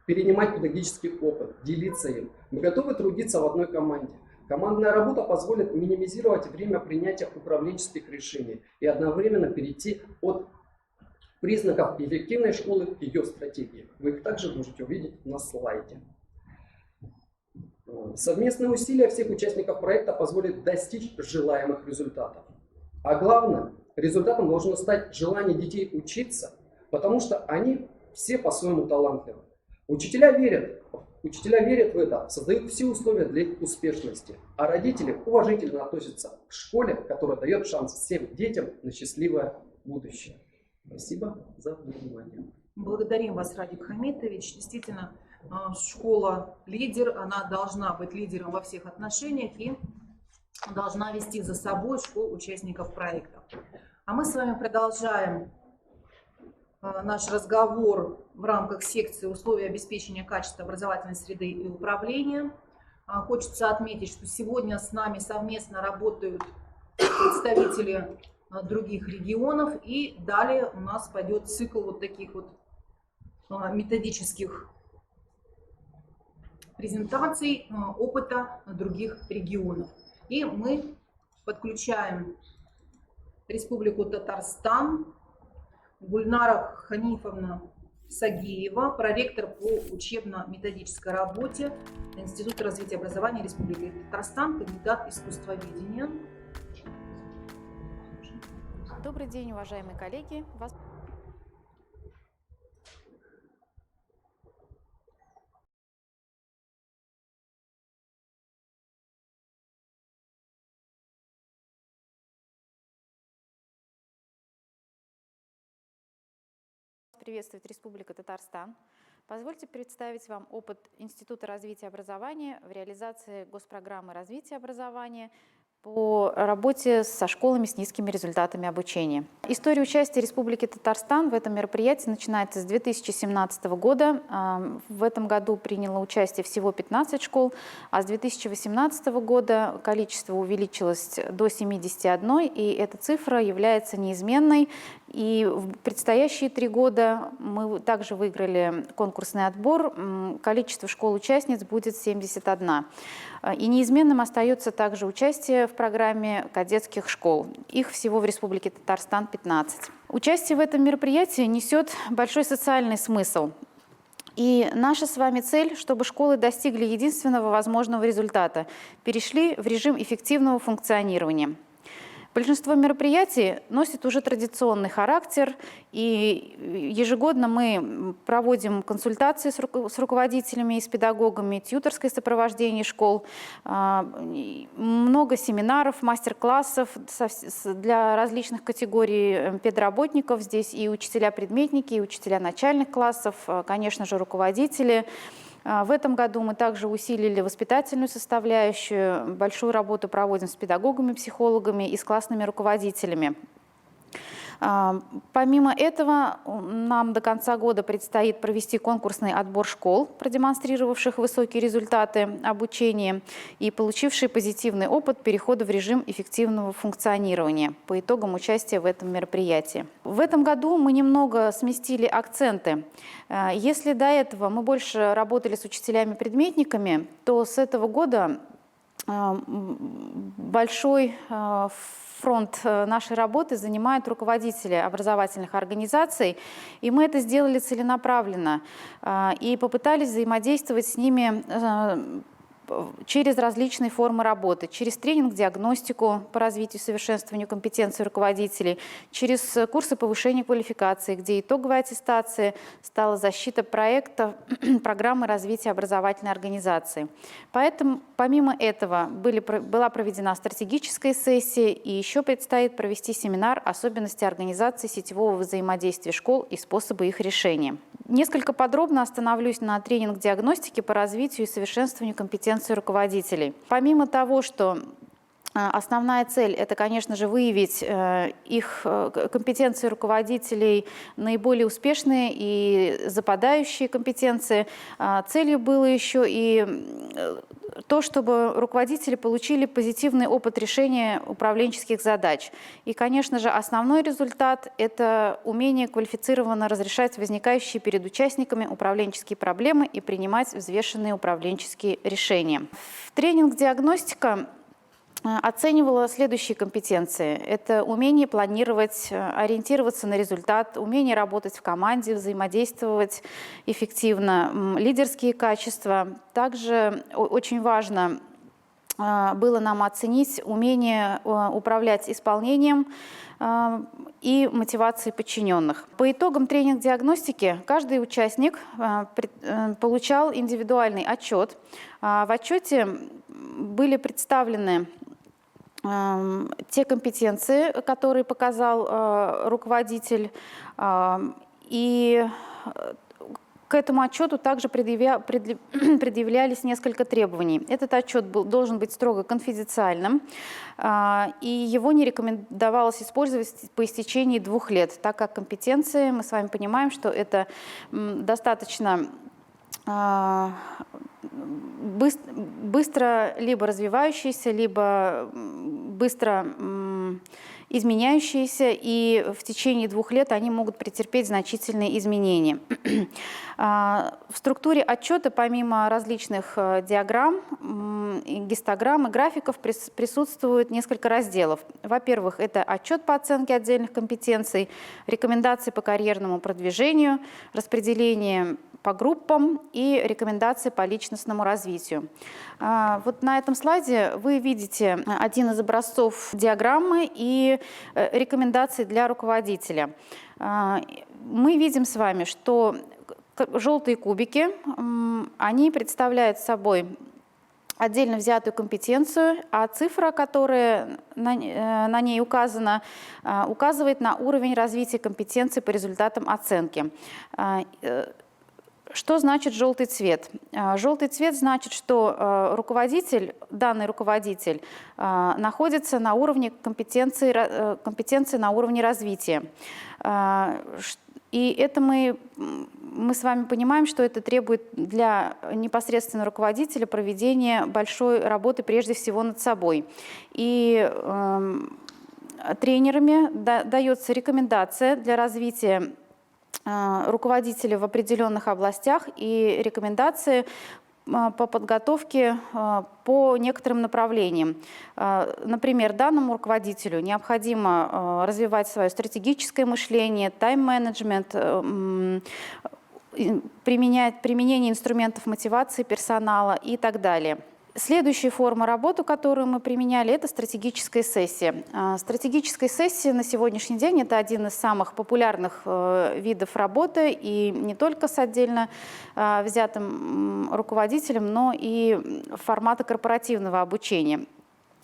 перенимать педагогический опыт, делиться им. Мы готовы трудиться в одной команде. Командная работа позволит минимизировать время принятия управленческих решений и одновременно перейти от признаков эффективной школы к ее стратегии. Вы их также можете увидеть на слайде. Совместные усилия всех участников проекта позволят достичь желаемых результатов. А главное, результатом должно стать желание детей учиться, потому что они все по-своему талантливы. Учителя верят в это, создают все условия для их успешности, а родители уважительно относятся к школе, которая дает шанс всем детям на счастливое будущее. Спасибо за внимание. Благодарим вас, Радик Хамитович. Действительно, школа лидер, она должна быть лидером во всех отношениях и должна вести за собой школ участников проекта. А мы с вами продолжаем наш разговор в рамках секции «Условия обеспечения качества образовательной среды и управления». Хочется отметить, что сегодня с нами совместно работают представители других регионов, и далее у нас пойдет цикл вот таких вот методических презентаций опыта других регионов. И мы подключаем Республику Татарстан, Гульнара Ханифовна Сагиева, проректор по учебно-методической работе Института развития образования Республики Татарстан, кандидат искусствоведения. Добрый день, уважаемые коллеги. Приветствует Республика Татарстан. Позвольте представить вам опыт Института развития образования в реализации госпрограммы развития образования по работе со школами с низкими результатами обучения. История участия Республики Татарстан в этом мероприятии начинается с 2017 года. В этом году приняло участие всего 15 школ, а с 2018 года количество увеличилось до 71, и эта цифра является неизменной. И в предстоящие 3 года мы также выиграли конкурсный отбор. Количество школ-участниц будет 71. И неизменным остается также участие в программе кадетских школ. Их всего в Республике Татарстан 15. Участие в этом мероприятии несет большой социальный смысл. И наша с вами цель, чтобы школы достигли единственного возможного результата – перешли в режим эффективного функционирования. Большинство мероприятий носит уже традиционный характер, и ежегодно мы проводим консультации с руководителями и с педагогами, тьюторское сопровождение школ, много семинаров, мастер-классов для различных категорий педработников. Здесь и учителя-предметники, и учителя начальных классов, конечно же, руководители. В этом году мы также усилили воспитательную составляющую, большую работу проводим с педагогами, психологами и с классными руководителями. Помимо этого, нам до конца года предстоит провести конкурсный отбор школ, продемонстрировавших высокие результаты обучения и получившие позитивный опыт перехода в режим эффективного функционирования по итогам участия в этом мероприятии. В этом году мы немного сместили акценты. Если до этого мы больше работали с учителями-предметниками, то с этого года большой фронт нашей работы занимают руководители образовательных организаций, и мы это сделали целенаправленно и попытались взаимодействовать с ними через различные формы работы, через тренинг-диагностику по развитию и совершенствованию компетенций руководителей, через курсы повышения квалификации, где итоговой аттестацией стала защита проекта программы развития образовательной организации. Поэтому, помимо этого, была проведена стратегическая сессия, и еще предстоит провести семинар «Особенности организации сетевого взаимодействия школ и способы их решения». Несколько подробно остановлюсь на тренинг-диагностике по развитию и совершенствованию компетенций руководителей. Помимо того, что основная цель – это, конечно же, выявить их компетенции руководителей, наиболее успешные и западающие компетенции. Целью было еще и то, чтобы руководители получили позитивный опыт решения управленческих задач. И, конечно же, основной результат – это умение квалифицированно разрешать возникающие перед участниками управленческие проблемы и принимать взвешенные управленческие решения. В тренинг-диагностика оценивала следующие компетенции. Это умение планировать, ориентироваться на результат, умение работать в команде, взаимодействовать эффективно, лидерские качества. Также очень важно было нам оценить умение управлять исполнением и мотивацией подчиненных. По итогам тренинг-диагностики каждый участник получал индивидуальный отчет. В отчете были представлены те компетенции, которые показал руководитель, и к этому отчету также предъявлялись несколько требований. Этот отчет должен быть строго конфиденциальным, и его не рекомендовалось использовать по истечении 2 лет, так как компетенции, мы с вами понимаем, что это достаточно быстро либо развивающиеся, либо быстро изменяющиеся, и в течение 2 лет они могут претерпеть значительные изменения. В структуре отчета, помимо различных диаграмм, гистограмм и графиков, присутствует несколько разделов. Во-первых, это отчет по оценке отдельных компетенций, рекомендации по карьерному продвижению, распределение по группам и рекомендации по личностному развитию. Вот на этом слайде вы видите один из образцов диаграммы и рекомендаций для руководителя. Мы видим с вами, что желтые кубики, они представляют собой отдельно взятую компетенцию, а цифра, которая на ней указана, указывает на уровень развития компетенции по результатам оценки. Что значит желтый цвет? Желтый цвет значит, что данный руководитель находится на уровне компетенции на уровне развития. И это мы с вами понимаем, что это требует для непосредственно руководителя проведения большой работы прежде всего над собой. И тренерами дается рекомендация для развития руководителя в определенных областях и рекомендации по подготовке по некоторым направлениям. Например, данному руководителю необходимо развивать свое стратегическое мышление, тайм-менеджмент, применение инструментов мотивации персонала и так далее. Следующая форма работы, которую мы применяли, это стратегическая сессия. Стратегическая сессия на сегодняшний день – это один из самых популярных видов работы, и не только с отдельно взятым руководителем, но и формата корпоративного обучения.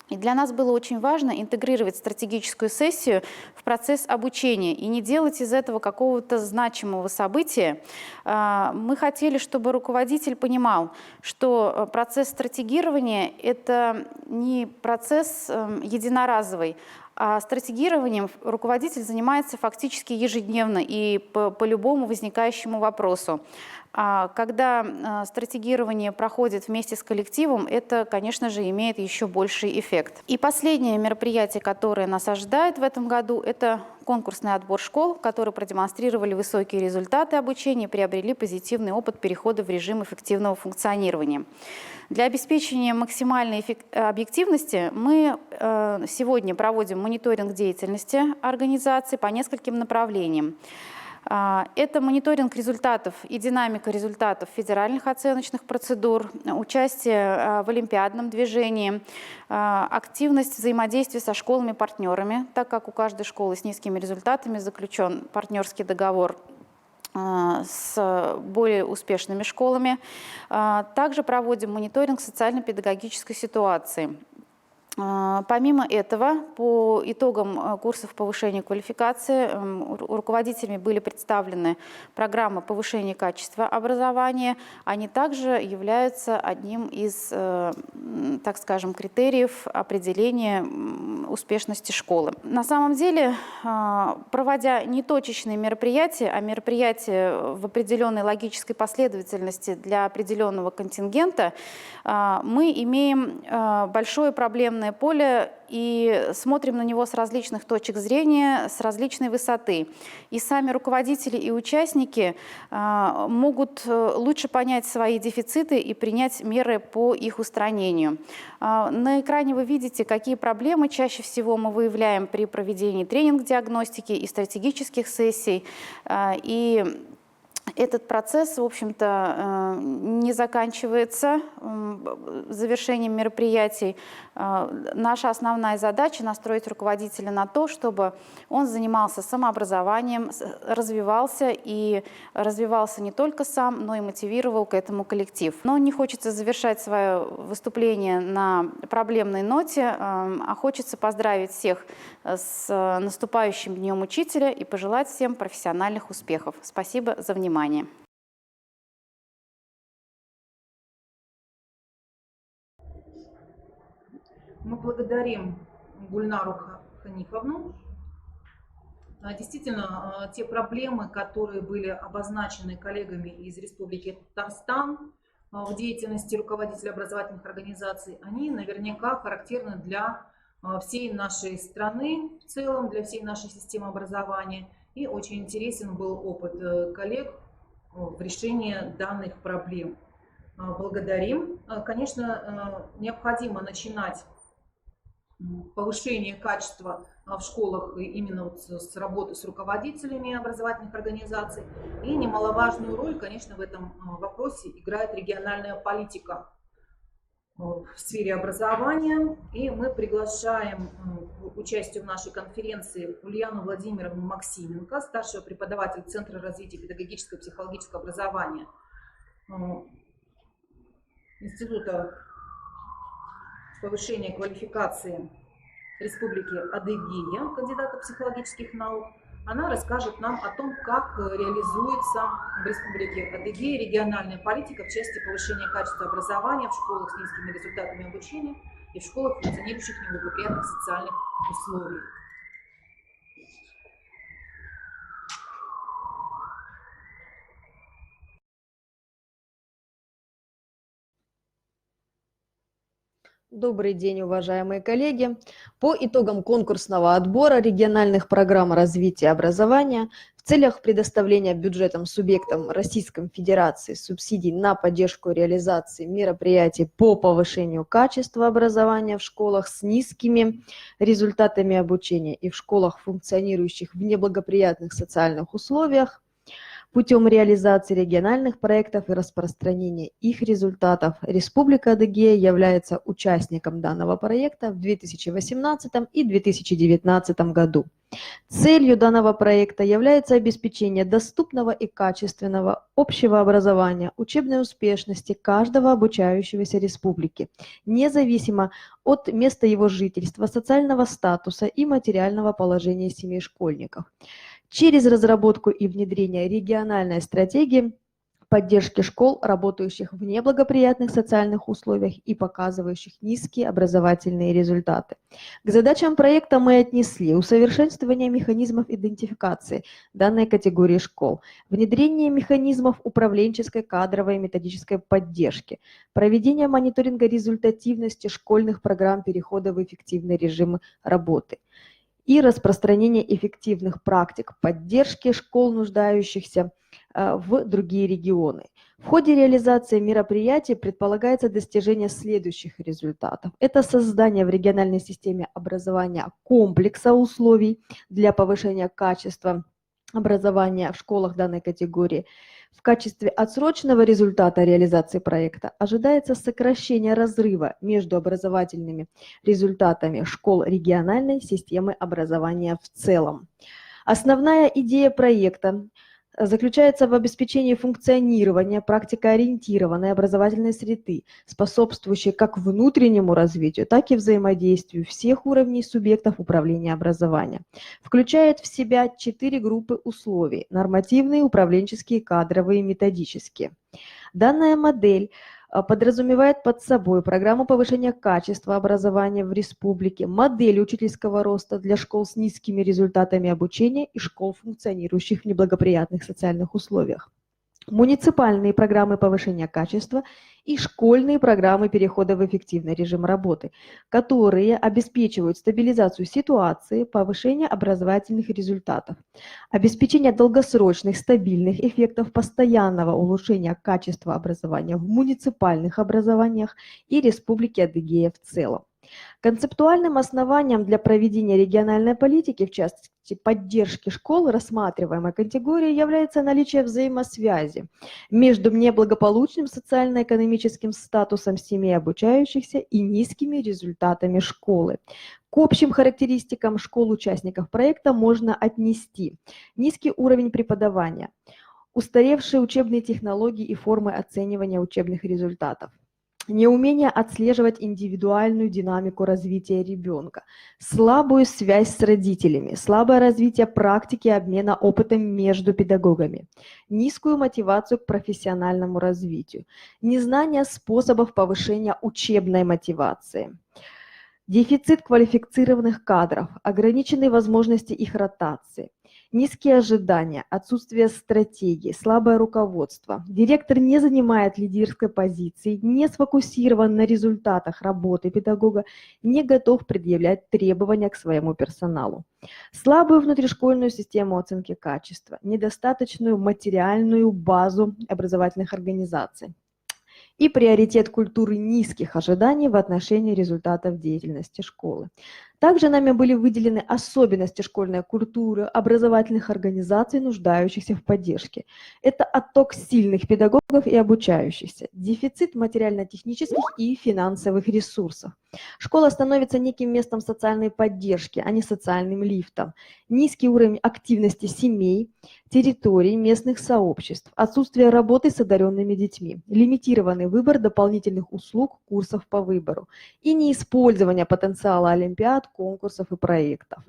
И для нас было очень важно интегрировать стратегическую сессию в процесс обучения и не делать из этого какого-то значимого события. Мы хотели, чтобы руководитель понимал, что процесс стратегирования – это не процесс единоразовый, а стратегированием руководитель занимается фактически ежедневно и по любому возникающему вопросу. А когда стратегирование проходит вместе с коллективом, это, конечно же, имеет еще больший эффект. И последнее мероприятие, которое нас ожидает в этом году, это конкурсный отбор школ, которые продемонстрировали высокие результаты обучения и приобрели позитивный опыт перехода в режим эффективного функционирования. Для обеспечения максимальной объективности мы сегодня проводим мониторинг деятельности организации по нескольким направлениям. Это мониторинг результатов и динамика результатов федеральных оценочных процедур, участие в олимпиадном движении, активность взаимодействия со школами-партнерами, так как у каждой школы с низкими результатами заключен партнерский договор с более успешными школами. Также проводим мониторинг социально-педагогической ситуации. Помимо этого, по итогам курсов повышения квалификации руководителями были представлены программы повышения качества образования. Они также являются одним из, так скажем, критериев определения успешности школы. На самом деле, проводя не точечные мероприятия, а мероприятия в определенной логической последовательности для определенного контингента, мы имеем большое проблемное поле и смотрим на него с различных точек зрения, с различной высоты. И сами руководители и участники могут лучше понять свои дефициты и принять меры по их устранению. На экране вы видите, какие проблемы чаще всего мы выявляем при проведении тренинг-диагностики и стратегических сессий. И Этот процесс, в общем-то, не заканчивается завершением мероприятий. Наша основная задача — настроить руководителя на то, чтобы он занимался самообразованием, развивался, и развивался не только сам, но и мотивировал к этому коллектив. Но не хочется завершать свое выступление на проблемной ноте, а хочется поздравить всех с наступающим Днем Учителя и пожелать всем профессиональных успехов. Спасибо за внимание. Мы благодарим Гульнару Ханифовну. Действительно, те проблемы, которые были обозначены коллегами из Республики Татарстан в деятельности руководителей образовательных организаций, они наверняка характерны для всей нашей страны в целом, для всей нашей системы образования. И очень интересен был опыт коллег в решении данных проблем. Благодарим. Конечно, необходимо начинать повышение качества в школах именно вот с работы с руководителями образовательных организаций. И немаловажную роль, конечно, в этом вопросе играет региональная политика в сфере образования. И мы приглашаем к участию в нашей конференции Ульяну Владимировну Максименко, старшего преподавателя Центра развития педагогического и психологического образования Института повышения квалификации Республики Адыгея, кандидата психологических наук. Она расскажет нам о том, как реализуется в Республике Адыгея региональная политика в части повышения качества образования в школах с низкими результатами обучения и в школах, функционирующих в неблагоприятных социальных условиях. Добрый день, уважаемые коллеги. По итогам конкурсного отбора региональных программ развития образования в целях предоставления бюджетом субъектам Российской Федерации субсидий на поддержку реализации мероприятий по повышению качества образования в школах с низкими результатами обучения и в школах, функционирующих в неблагоприятных социальных условиях, путем реализации региональных проектов и распространения их результатов Республика Адыгея является участником данного проекта в 2018 и 2019 году. Целью данного проекта является обеспечение доступного и качественного общего образования, учебной успешности каждого обучающегося республики, независимо от места его жительства, социального статуса и материального положения семей школьников. Через разработку и внедрение региональной стратегии поддержки школ, работающих в неблагоприятных социальных условиях и показывающих низкие образовательные результаты. К задачам проекта мы отнесли усовершенствование механизмов идентификации данной категории школ, внедрение механизмов управленческой, кадровой и методической поддержки, проведение мониторинга результативности школьных программ перехода в эффективный режим работы и распространение эффективных практик поддержки школ, нуждающихся в другие регионы. В ходе реализации мероприятий предполагается достижение следующих результатов. Это создание в региональной системе образования комплекса условий для повышения качества образования в школах данной категории. В качестве отсрочного результата реализации проекта ожидается сокращение разрыва между образовательными результатами школ региональной системы образования в целом. Основная идея проекта заключается в обеспечении функционирования практикоориентированной образовательной среды, способствующей как внутреннему развитию, так и взаимодействию всех уровней субъектов управления образования. Включает в себя 4 группы условий: нормативные, управленческие, кадровые и методические. Данная модель подразумевает под собой программу повышения качества образования в республике, модель учительского роста для школ с низкими результатами обучения и школ, функционирующих в неблагоприятных социальных условиях, муниципальные программы повышения качества и школьные программы перехода в эффективный режим работы, которые обеспечивают стабилизацию ситуации, повышение образовательных результатов, обеспечение долгосрочных стабильных эффектов постоянного улучшения качества образования в муниципальных образованиях и Республике Адыгея в целом. Концептуальным основанием для проведения региональной политики, в частности поддержки школ, рассматриваемой категории, является наличие взаимосвязи между неблагополучным социально-экономическим статусом семей обучающихся и низкими результатами школы. К общим характеристикам школ-участников проекта можно отнести низкий уровень преподавания, устаревшие учебные технологии и формы оценивания учебных результатов, неумение отслеживать индивидуальную динамику развития ребенка, слабую связь с родителями, слабое развитие практики обмена опытом между педагогами, низкую мотивацию к профессиональному развитию, незнание способов повышения учебной мотивации, дефицит квалифицированных кадров, ограниченные возможности их ротации, низкие ожидания, отсутствие стратегии, слабое руководство. Директор не занимает лидерской позиции, не сфокусирован на результатах работы педагога, не готов предъявлять требования к своему персоналу. Слабую внутришкольную систему оценки качества, недостаточную материальную базу образовательных организаций и приоритет культуры низких ожиданий в отношении результатов деятельности школы. Также нами были выделены особенности школьной культуры, образовательных организаций, нуждающихся в поддержке. Это отток сильных педагогов и обучающихся, дефицит материально-технических и финансовых ресурсов. Школа становится неким местом социальной поддержки, а не социальным лифтом. Низкий уровень активности семей, территорий, местных сообществ, отсутствие работы с одаренными детьми, лимитированный выбор дополнительных услуг, курсов по выбору и неиспользование потенциала олимпиад, конкурсов и проектов.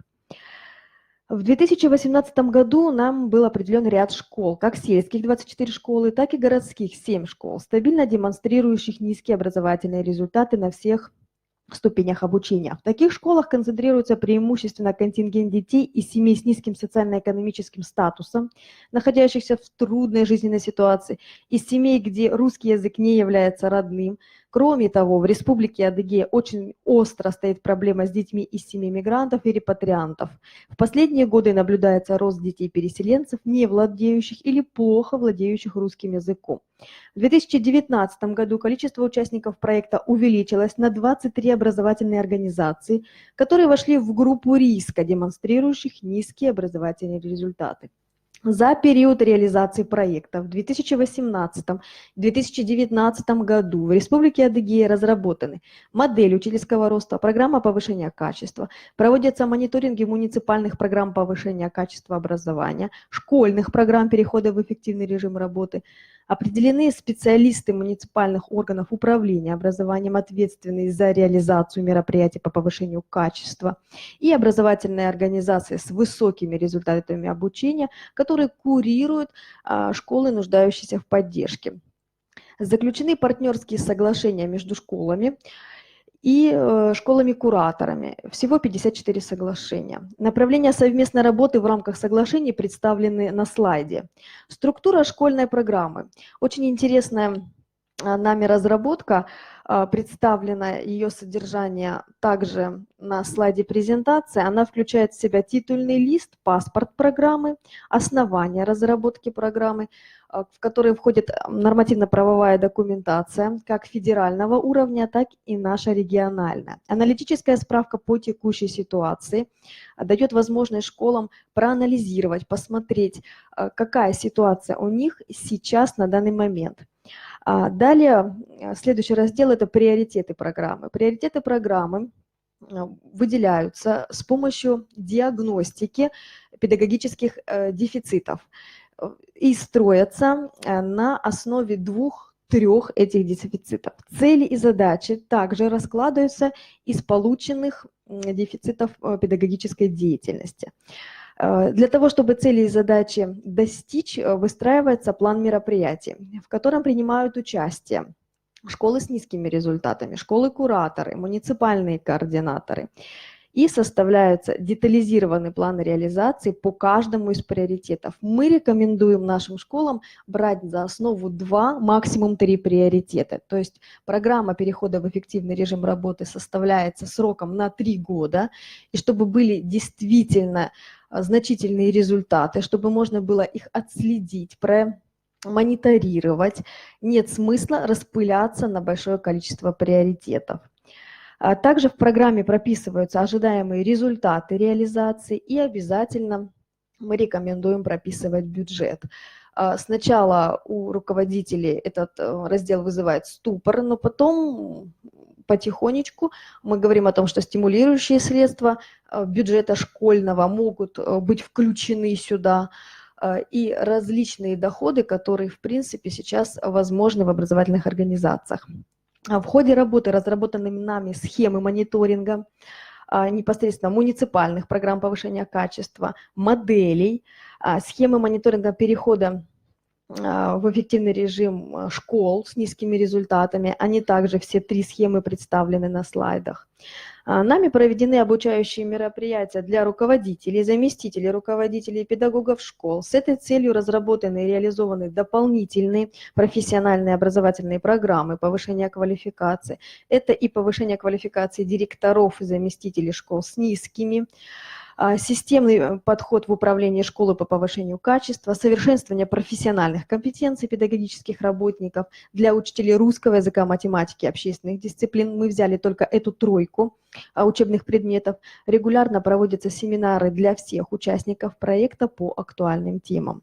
В 2018 году нам был определен ряд школ, как сельских 24 школы, так и городских 7 школ, стабильно демонстрирующих низкие образовательные результаты на всех ступенях обучения. В таких школах концентрируется преимущественно контингент детей из семей с низким социально-экономическим статусом, находящихся в трудной жизненной ситуации, из семей, где русский язык не является родным. Кроме того, в Республике Адыгея очень остро стоит проблема с детьми из семей мигрантов и репатриантов. В последние годы наблюдается рост детей-переселенцев, не владеющих или плохо владеющих русским языком. В 2019 году количество участников проекта увеличилось на 23 образовательные организации, которые вошли в группу риска, демонстрирующих низкие образовательные результаты. За период реализации проекта в 2018-2019 году в Республике Адыгея разработаны модель учительского роста, программа повышения качества, проводятся мониторинги муниципальных программ повышения качества образования, школьных программ перехода в эффективный режим работы, определены специалисты муниципальных органов управления образованием, ответственные за реализацию мероприятий по повышению качества, и образовательные организации с высокими результатами обучения, которые курируют школы, нуждающиеся в поддержке. Заключены партнерские соглашения между школами и школами-кураторами. Всего 54 соглашения. Направления совместной работы в рамках соглашений представлены на слайде. Структура школьной программы. Очень интересная нами разработка, представлено ее содержание также на слайде презентации. Она включает в себя титульный лист, паспорт программы, основания разработки программы, в которые входит нормативно-правовая документация как федерального уровня, так и наша региональная. Аналитическая справка по текущей ситуации дает возможность школам проанализировать, посмотреть, какая ситуация у них сейчас на данный момент. Далее, следующий раздел – это приоритеты программы. Приоритеты программы выделяются с помощью диагностики педагогических дефицитов и строятся на основе 2-3 этих дефицитов. Цели и задачи также раскладываются из полученных дефицитов педагогической деятельности. Для того, чтобы цели и задачи достичь, выстраивается план мероприятий, в котором принимают участие школы с низкими результатами, школы-кураторы, муниципальные координаторы. И составляются детализированный план реализации по каждому из приоритетов. Мы рекомендуем нашим школам брать за основу 2, максимум 3 приоритета. То есть программа перехода в эффективный режим работы составляется сроком на 3 года, и чтобы были действительно значительные результаты, чтобы можно было их отследить, промониторировать, нет смысла распыляться на большое количество приоритетов. Также в программе прописываются ожидаемые результаты реализации, и обязательно мы рекомендуем прописывать бюджет. Сначала у руководителей этот раздел вызывает ступор, но потом потихонечку мы говорим о том, что стимулирующие средства бюджета школьного могут быть включены сюда, и различные доходы, которые, в принципе, сейчас возможны в образовательных организациях. В ходе работы разработаны нами схемы мониторинга непосредственно муниципальных программ повышения качества, моделей, схемы мониторинга перехода в эффективный режим школ с низкими результатами. Они также все 3 схемы представлены на слайдах. Нами проведены обучающие мероприятия для руководителей, заместителей руководителей и педагогов школ. С этой целью разработаны и реализованы дополнительные профессиональные образовательные программы повышения квалификации. Это и повышение квалификации директоров и заместителей школ с низкими, системный подход в управлении школой по повышению качества, совершенствование профессиональных компетенций педагогических работников для учителей русского языка, математики, общественных дисциплин. Мы взяли только эту 3 учебных предметов. Регулярно проводятся семинары для всех участников проекта по актуальным темам.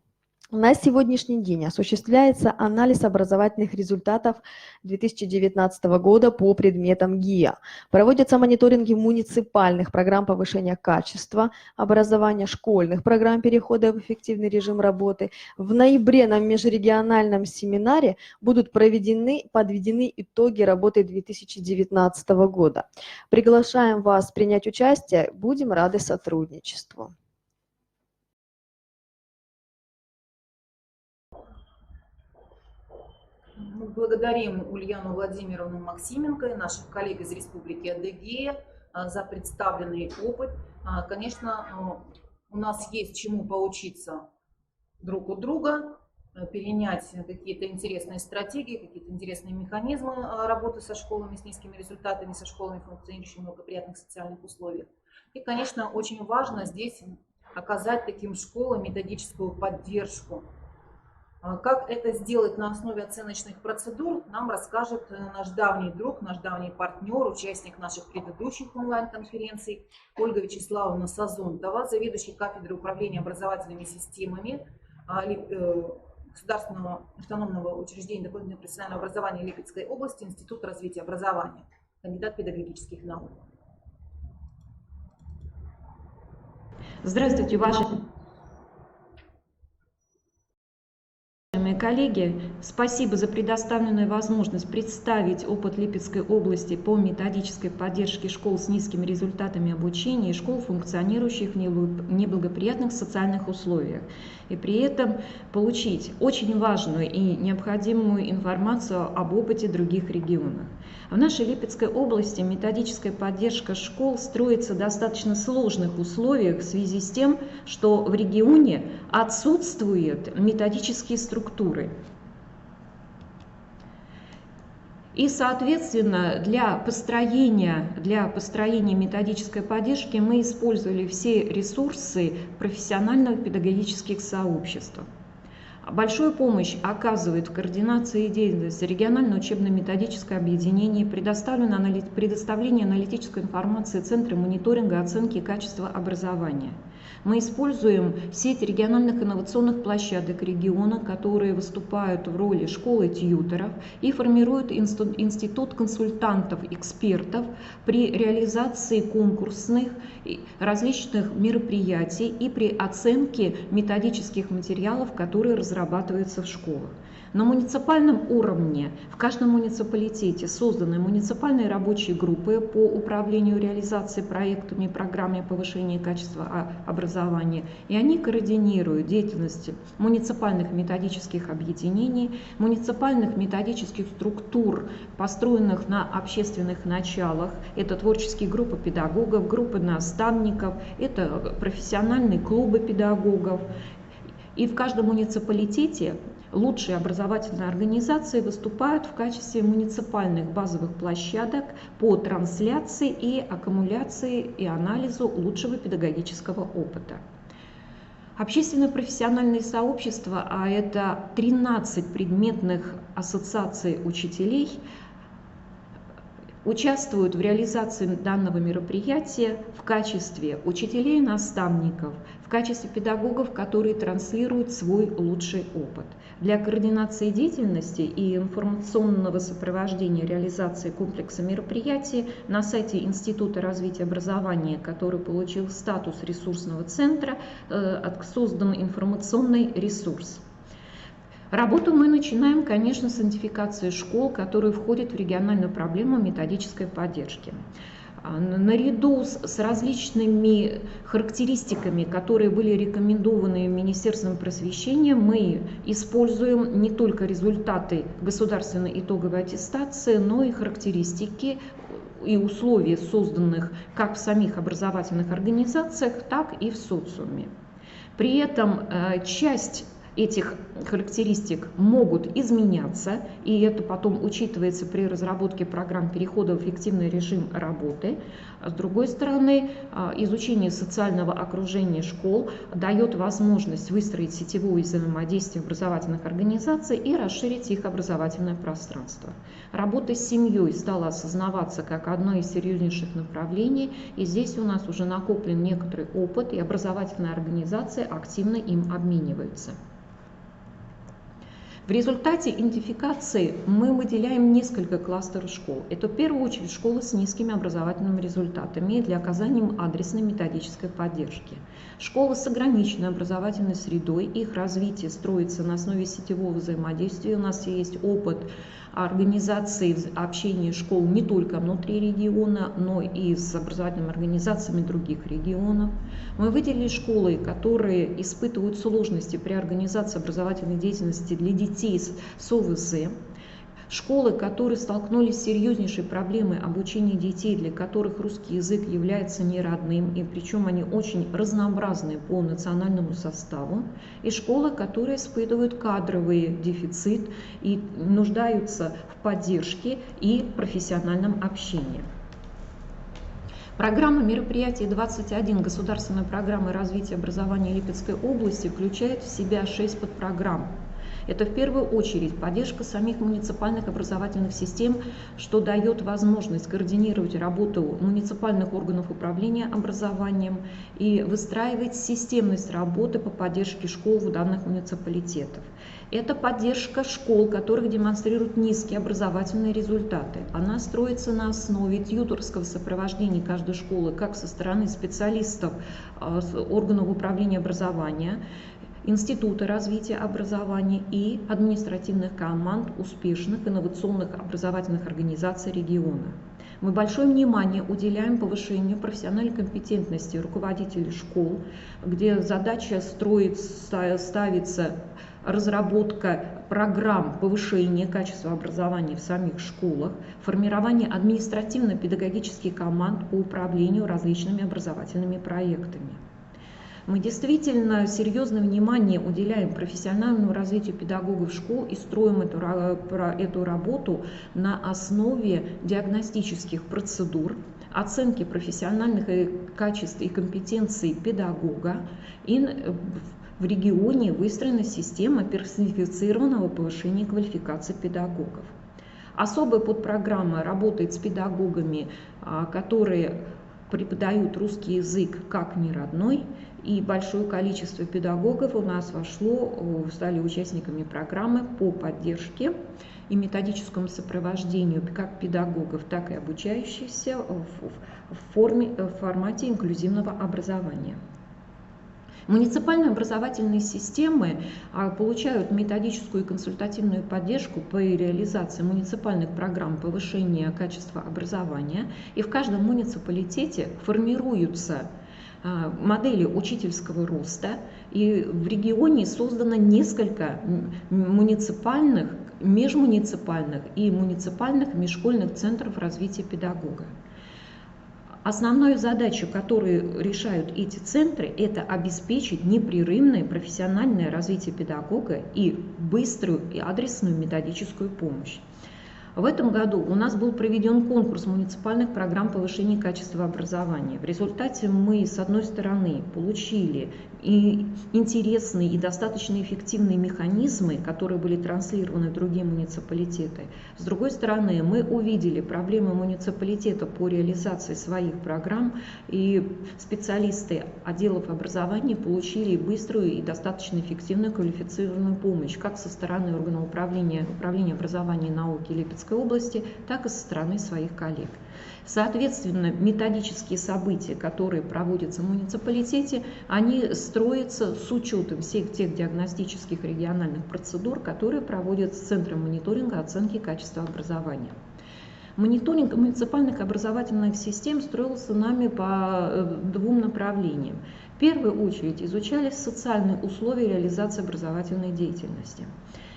На сегодняшний день осуществляется анализ образовательных результатов 2019 года по предметам ГИА. Проводятся мониторинги муниципальных программ повышения качества образования, школьных программ перехода в эффективный режим работы. В ноябре на межрегиональном семинаре будут подведены итоги работы 2019 года. Приглашаем вас принять участие, будем рады сотрудничеству. Мы благодарим Ульяну Владимировну Максименко и наших коллег из Республики Адыгея за представленный опыт. Конечно, у нас есть чему поучиться друг у друга, перенять какие-то интересные стратегии, какие-то интересные механизмы работы со школами с низкими результатами, со школами, функционирующими в благоприятных социальных условиях. И, конечно, очень важно здесь оказать таким школам методическую поддержку. Как это сделать на основе оценочных процедур, нам расскажет наш давний друг, наш давний партнер, участник наших предыдущих онлайн-конференций Ольга Вячеславовна Сазонтова, заведующий кафедрой управления образовательными системами Государственного автономного учреждения дополнительного профессионального образования Липецкой области, Института развития образования, кандидат педагогических наук. Здравствуйте, уважаемые коллеги, спасибо за предоставленную возможность представить опыт Липецкой области по методической поддержке школ с низкими результатами обучения и школ, функционирующих в неблагоприятных социальных условиях, и при этом получить очень важную и необходимую информацию об опыте других регионов. В нашей Липецкой области методическая поддержка школ строится в достаточно сложных условиях в связи с тем, что в регионе отсутствуют методические структуры. И, соответственно, для построения методической поддержки мы использовали все ресурсы профессионального педагогических сообществ. Большую помощь оказывает в координации деятельности региональное учебно-методическое объединение, предоставление аналитической информации Центра мониторинга и оценки качества образования. Мы используем сеть региональных инновационных площадок региона, которые выступают в роли школы-тьюторов и формируют институт консультантов-экспертов при реализации конкурсных и различных мероприятий и при оценке методических материалов, которые разрабатываются в школах. На муниципальном уровне в каждом муниципалитете созданы муниципальные рабочие группы по управлению реализацией проектами и программами повышения качества образования, и они координируют деятельность муниципальных методических объединений, муниципальных методических структур, построенных на общественных началах. Это творческие группы педагогов, группы наставников, это профессиональные клубы педагогов. И в каждом муниципалитете лучшие образовательные организации выступают в качестве муниципальных базовых площадок по трансляции и аккумуляции и анализу лучшего педагогического опыта. Общественные профессиональные сообщества, а это 13 предметных ассоциаций учителей, участвуют в реализации данного мероприятия в качестве учителей и наставников, в качестве педагогов, которые транслируют свой лучший опыт. Для координации деятельности и информационного сопровождения реализации комплекса мероприятий на сайте Института развития образования, который получил статус ресурсного центра, создан информационный ресурс. Работу мы начинаем, конечно, с идентификации школ, которые входят в региональную проблему методической поддержки. Наряду с различными характеристиками, которые были рекомендованы Министерством просвещения, мы используем не только результаты государственной итоговой аттестации, но и характеристики и условия, созданных как в самих образовательных организациях, так и в социуме. При этом часть этих характеристик могут изменяться, и это потом учитывается при разработке программ перехода в эффективный режим работы. С другой стороны, изучение социального окружения школ дает возможность выстроить сетевое взаимодействие образовательных организаций и расширить их образовательное пространство. Работа с семьей стала осознаваться как одно из серьезнейших направлений, и здесь у нас уже накоплен некоторый опыт, и образовательные организации активно им обмениваются. В результате идентификации мы выделяем несколько кластеров школ. Это в первую очередь школы с низкими образовательными результатами для оказания им адресной методической поддержки. Школы с ограниченной образовательной средой, их развитие строится на основе сетевого взаимодействия. У нас есть опыт организации общения школ не только внутри региона, но и с образовательными организациями других регионов. Мы выделили школы, которые испытывают сложности при организации образовательной деятельности для детей с ОВЗ. Школы, которые столкнулись с серьезнейшей проблемой обучения детей, для которых русский язык является неродным, и причем они очень разнообразны по национальному составу. И школы, которые испытывают кадровый дефицит и нуждаются в поддержке и профессиональном общении. Программа мероприятий 21 государственной программы развития образования Липецкой области включает в себя 6 подпрограмм. Это в первую очередь поддержка самих муниципальных образовательных систем, что дает возможность координировать работу муниципальных органов управления образованием и выстраивать системность работы по поддержке школ в данных муниципалитетах. Это поддержка школ, которых демонстрируют низкие образовательные результаты. Она строится на основе тьюторского сопровождения каждой школы, как со стороны специалистов органов управления образования, Института развития образования и административных команд успешных инновационных образовательных организаций региона. Мы большое внимание уделяем повышению профессиональной компетентности руководителей школ, где задача ставится разработка программ повышения качества образования в самих школах, формирование административно-педагогических команд по управлению различными образовательными проектами. Мы действительно серьезное внимание уделяем профессиональному развитию педагогов школ и строим эту работу на основе диагностических процедур, оценки профессиональных качеств и компетенций педагога. И в регионе выстроена система персонифицированного повышения квалификации педагогов. Особая подпрограмма работает с педагогами, которые преподают русский язык как неродной, и большое количество педагогов у нас стали участниками программы по поддержке и методическому сопровождению как педагогов, так и обучающихся в формате инклюзивного образования. Муниципальные образовательные системы получают методическую и консультативную поддержку по реализации муниципальных программ повышения качества образования, и в каждом муниципалитете формируются модели учительского роста, и в регионе создано несколько муниципальных, межмуниципальных и муниципальных межшкольных центров развития педагога. Основная задача, которую решают эти центры, это обеспечить непрерывное профессиональное развитие педагога и быструю и адресную методическую помощь. В этом году у нас был проведен конкурс муниципальных программ повышения качества образования. В результате мы, с одной стороны, получили и интересные и достаточно эффективные механизмы, которые были транслированы в другие муниципалитеты. С другой стороны, мы увидели проблемы муниципалитета по реализации своих программ, и специалисты отделов образования получили быструю и достаточно эффективную квалифицированную помощь как со стороны органов управления образования и науки Липецкой области, так и со стороны своих коллег. Соответственно, методические события, которые проводятся в муниципалитете, они строятся с учетом всех тех диагностических региональных процедур, которые проводятся Центром мониторинга оценки качества образования. Мониторинг муниципальных образовательных систем строился нами по двум направлениям. В первую очередь изучались социальные условия реализации образовательной деятельности.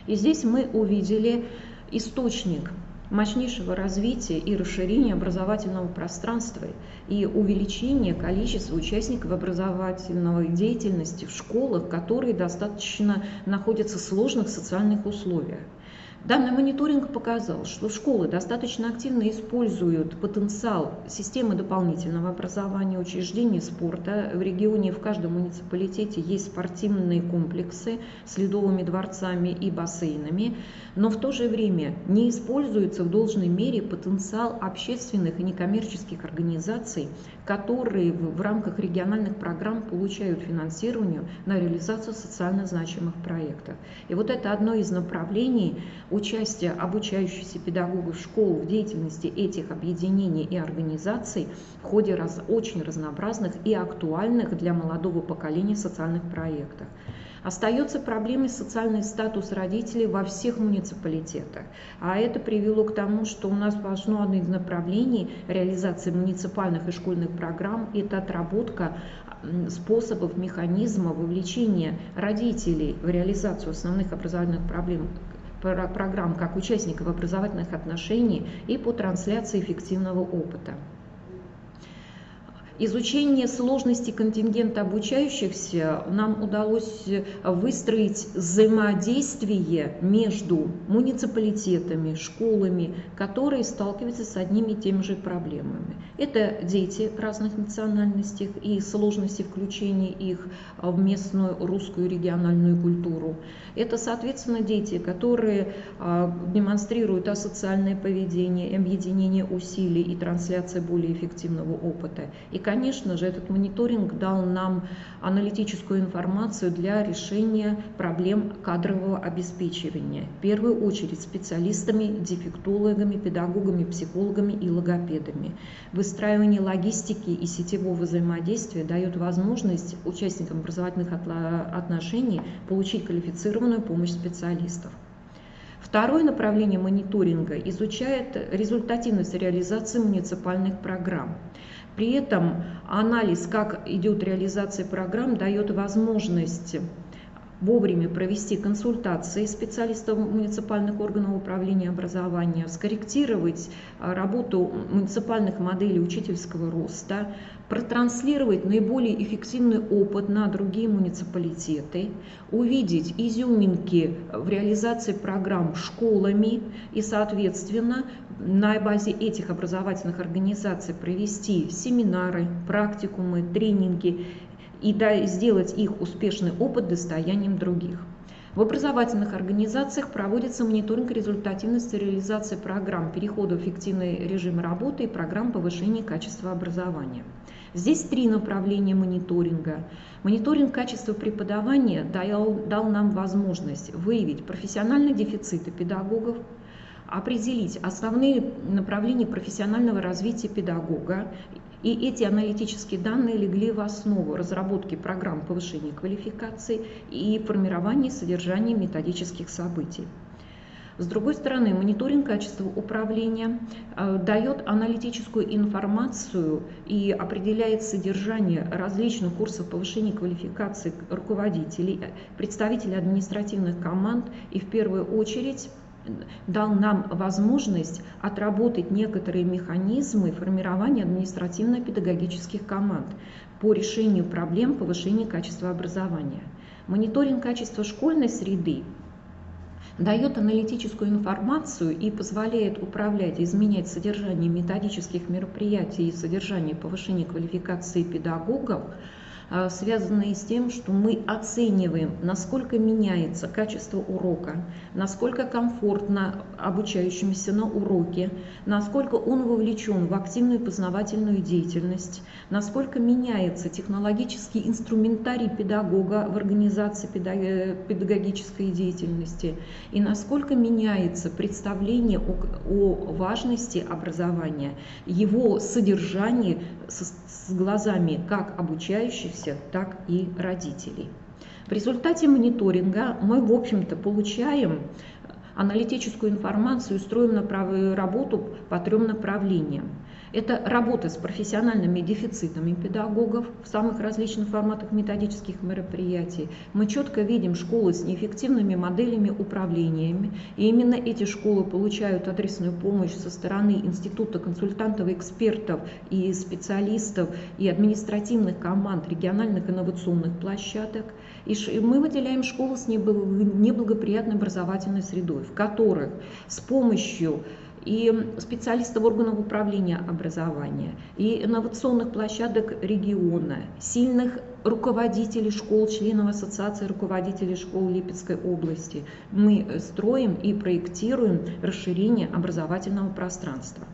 И здесь мы увидели источник мощнейшего развития и расширения образовательного пространства и увеличения количества участников образовательной деятельности в школах, которые достаточно находятся в сложных социальных условиях. Данный мониторинг показал, что школы достаточно активно используют потенциал системы дополнительного образования, учреждений спорта. В регионе в каждом муниципалитете есть спортивные комплексы с ледовыми дворцами и бассейнами, но в то же время не используется в должной мере потенциал общественных и некоммерческих организаций, которые в рамках региональных программ получают финансирование на реализацию социально значимых проектов. И вот это одно из направлений участия обучающихся педагогов школ в деятельности этих объединений и организаций в ходе очень разнообразных и актуальных для молодого поколения социальных проектов. Остается проблемой социальный статус родителей во всех муниципалитетах. А это привело к тому, что у нас пошло одно из направлений реализации муниципальных и школьных программ – это отработка способов, механизмов вовлечения родителей в реализацию основных образовательных программ как участников образовательных отношений и по трансляции эффективного опыта. Изучение сложности контингента обучающихся нам удалось выстроить взаимодействие между муниципалитетами, школами, которые сталкиваются с одними и теми же проблемами. Это дети разных национальностей и сложности включения их в местную русскую региональную культуру. Это, соответственно, дети, которые демонстрируют асоциальное поведение, объединение усилий и трансляция более эффективного опыта. И, конечно же, этот мониторинг дал нам аналитическую информацию для решения проблем кадрового обеспечивания. В первую очередь специалистами, дефектологами, педагогами, психологами и логопедами. Выстраивание логистики и сетевого взаимодействия дает возможность участникам образовательных отношений получить квалифицированную помощь специалистов. Второе направление мониторинга изучает результативность реализации муниципальных программ. При этом анализ, как идет реализация программ, дает возможность вовремя провести консультации специалистов муниципальных органов управления образования, скорректировать работу муниципальных моделей учительского роста, протранслировать наиболее эффективный опыт на другие муниципалитеты, увидеть изюминки в реализации программ школами и, соответственно, на базе этих образовательных организаций провести семинары, практикумы, тренинги и сделать их успешный опыт достоянием других. В образовательных организациях проводится мониторинг результативности реализации программ перехода в эффективный режим работы и программ повышения качества образования. Здесь три направления мониторинга. Мониторинг качества преподавания дал нам возможность выявить профессиональные дефициты педагогов, определить основные направления профессионального развития педагога. И эти аналитические данные легли в основу разработки программ повышения квалификации и формирования содержания методических событий. С другой стороны, мониторинг качества управления дает аналитическую информацию и определяет содержание различных курсов повышения квалификации руководителей, представителей административных команд и в первую очередь дал нам возможность отработать некоторые механизмы формирования административно-педагогических команд по решению проблем повышения качества образования. Мониторинг качества школьной среды дает аналитическую информацию и позволяет управлять, изменять содержание методических мероприятий и содержание повышения квалификации педагогов, связанные с тем, что мы оцениваем, насколько меняется качество урока, насколько комфортно обучающимся на уроке, насколько он вовлечен в активную познавательную деятельность, насколько меняется технологический инструментарий педагога в организации педагогической деятельности и насколько меняется представление о важности образования, его содержании с глазами как обучающихся, так и родителей. В результате мониторинга мы, в общем-то, получаем аналитическую информацию и строим работу по 3 направлениям. Это работа с профессиональными дефицитами педагогов в самых различных форматах методических мероприятий. Мы четко видим школы с неэффективными моделями управлениями, и именно эти школы получают адресную помощь со стороны института консультантов, экспертов и специалистов и административных команд региональных инновационных площадок. И мы выделяем школы с неблагоприятной образовательной средой, в которых с помощью и специалистов органов управления образования, и инновационных площадок региона, сильных руководителей школ, членов Ассоциации руководителей школ Липецкой области, мы строим и проектируем расширение образовательного пространства.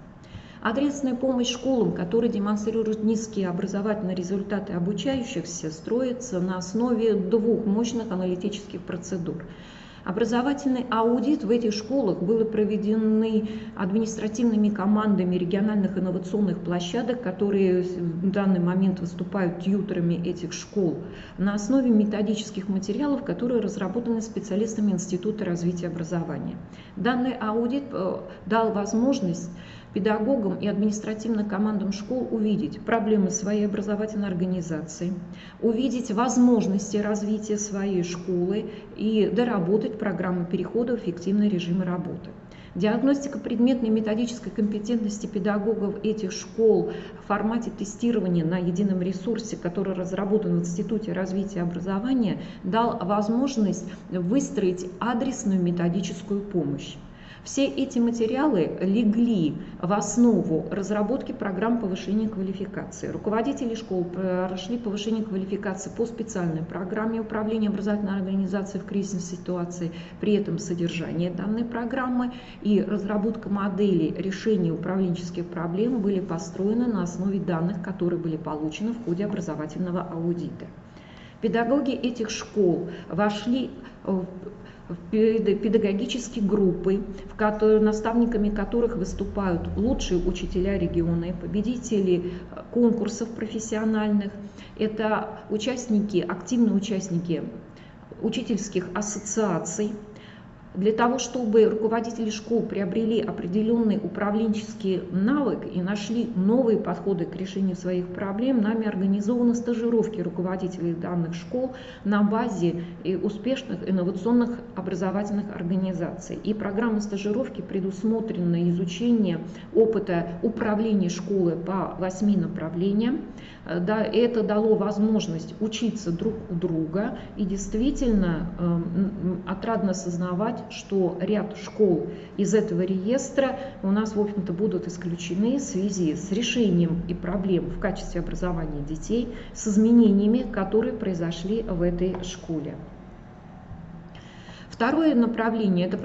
Адресная помощь школам, которые демонстрируют низкие образовательные результаты обучающихся, строится на основе 2 мощных аналитических процедур. Образовательный аудит в этих школах был проведен административными командами региональных инновационных площадок, которые в данный момент выступают тьюторами этих школ, на основе методических материалов, которые разработаны специалистами Института развития образования. Данный аудит дал возможность педагогам и административным командам школ увидеть проблемы своей образовательной организации, увидеть возможности развития своей школы и доработать программы перехода в эффективный режим работы. Диагностика предметной методической компетентности педагогов этих школ в формате тестирования на едином ресурсе, который разработан в Институте развития образования, дал возможность выстроить адресную методическую помощь. Все эти материалы легли в основу разработки программ повышения квалификации. Руководители школ прошли повышение квалификации по специальной программе управления образовательной организацией в кризисной ситуации, при этом содержание данной программы и разработка моделей решения управленческих проблем были построены на основе данных, которые были получены в ходе образовательного аудита. Педагоги этих школ вошли в педагогические группы, наставниками которых выступают лучшие учителя региона, победители конкурсов профессиональных. Это активные участники учительских ассоциаций. Для того, чтобы руководители школ приобрели определенный управленческий навык и нашли новые подходы к решению своих проблем, нами организованы стажировки руководителей данных школ на базе успешных инновационных образовательных организаций. И программа стажировки предусмотрена изучение опыта управления школы по 8 направлениям. Да, это дало возможность учиться друг у друга и действительно отрадно осознавать, что ряд школ из этого реестра у нас, в общем-то, будут исключены в связи с решением и проблем в качестве образования детей, с изменениями, которые произошли в этой школе. Второе направление – это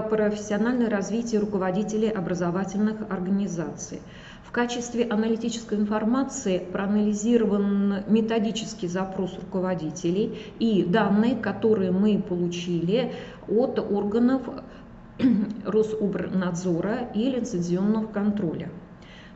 профессиональное развитие руководителей образовательных организаций. В качестве аналитической информации проанализирован методический запрос руководителей и данные, которые мы получили от органов Рособорнадзора и лицензионного контроля.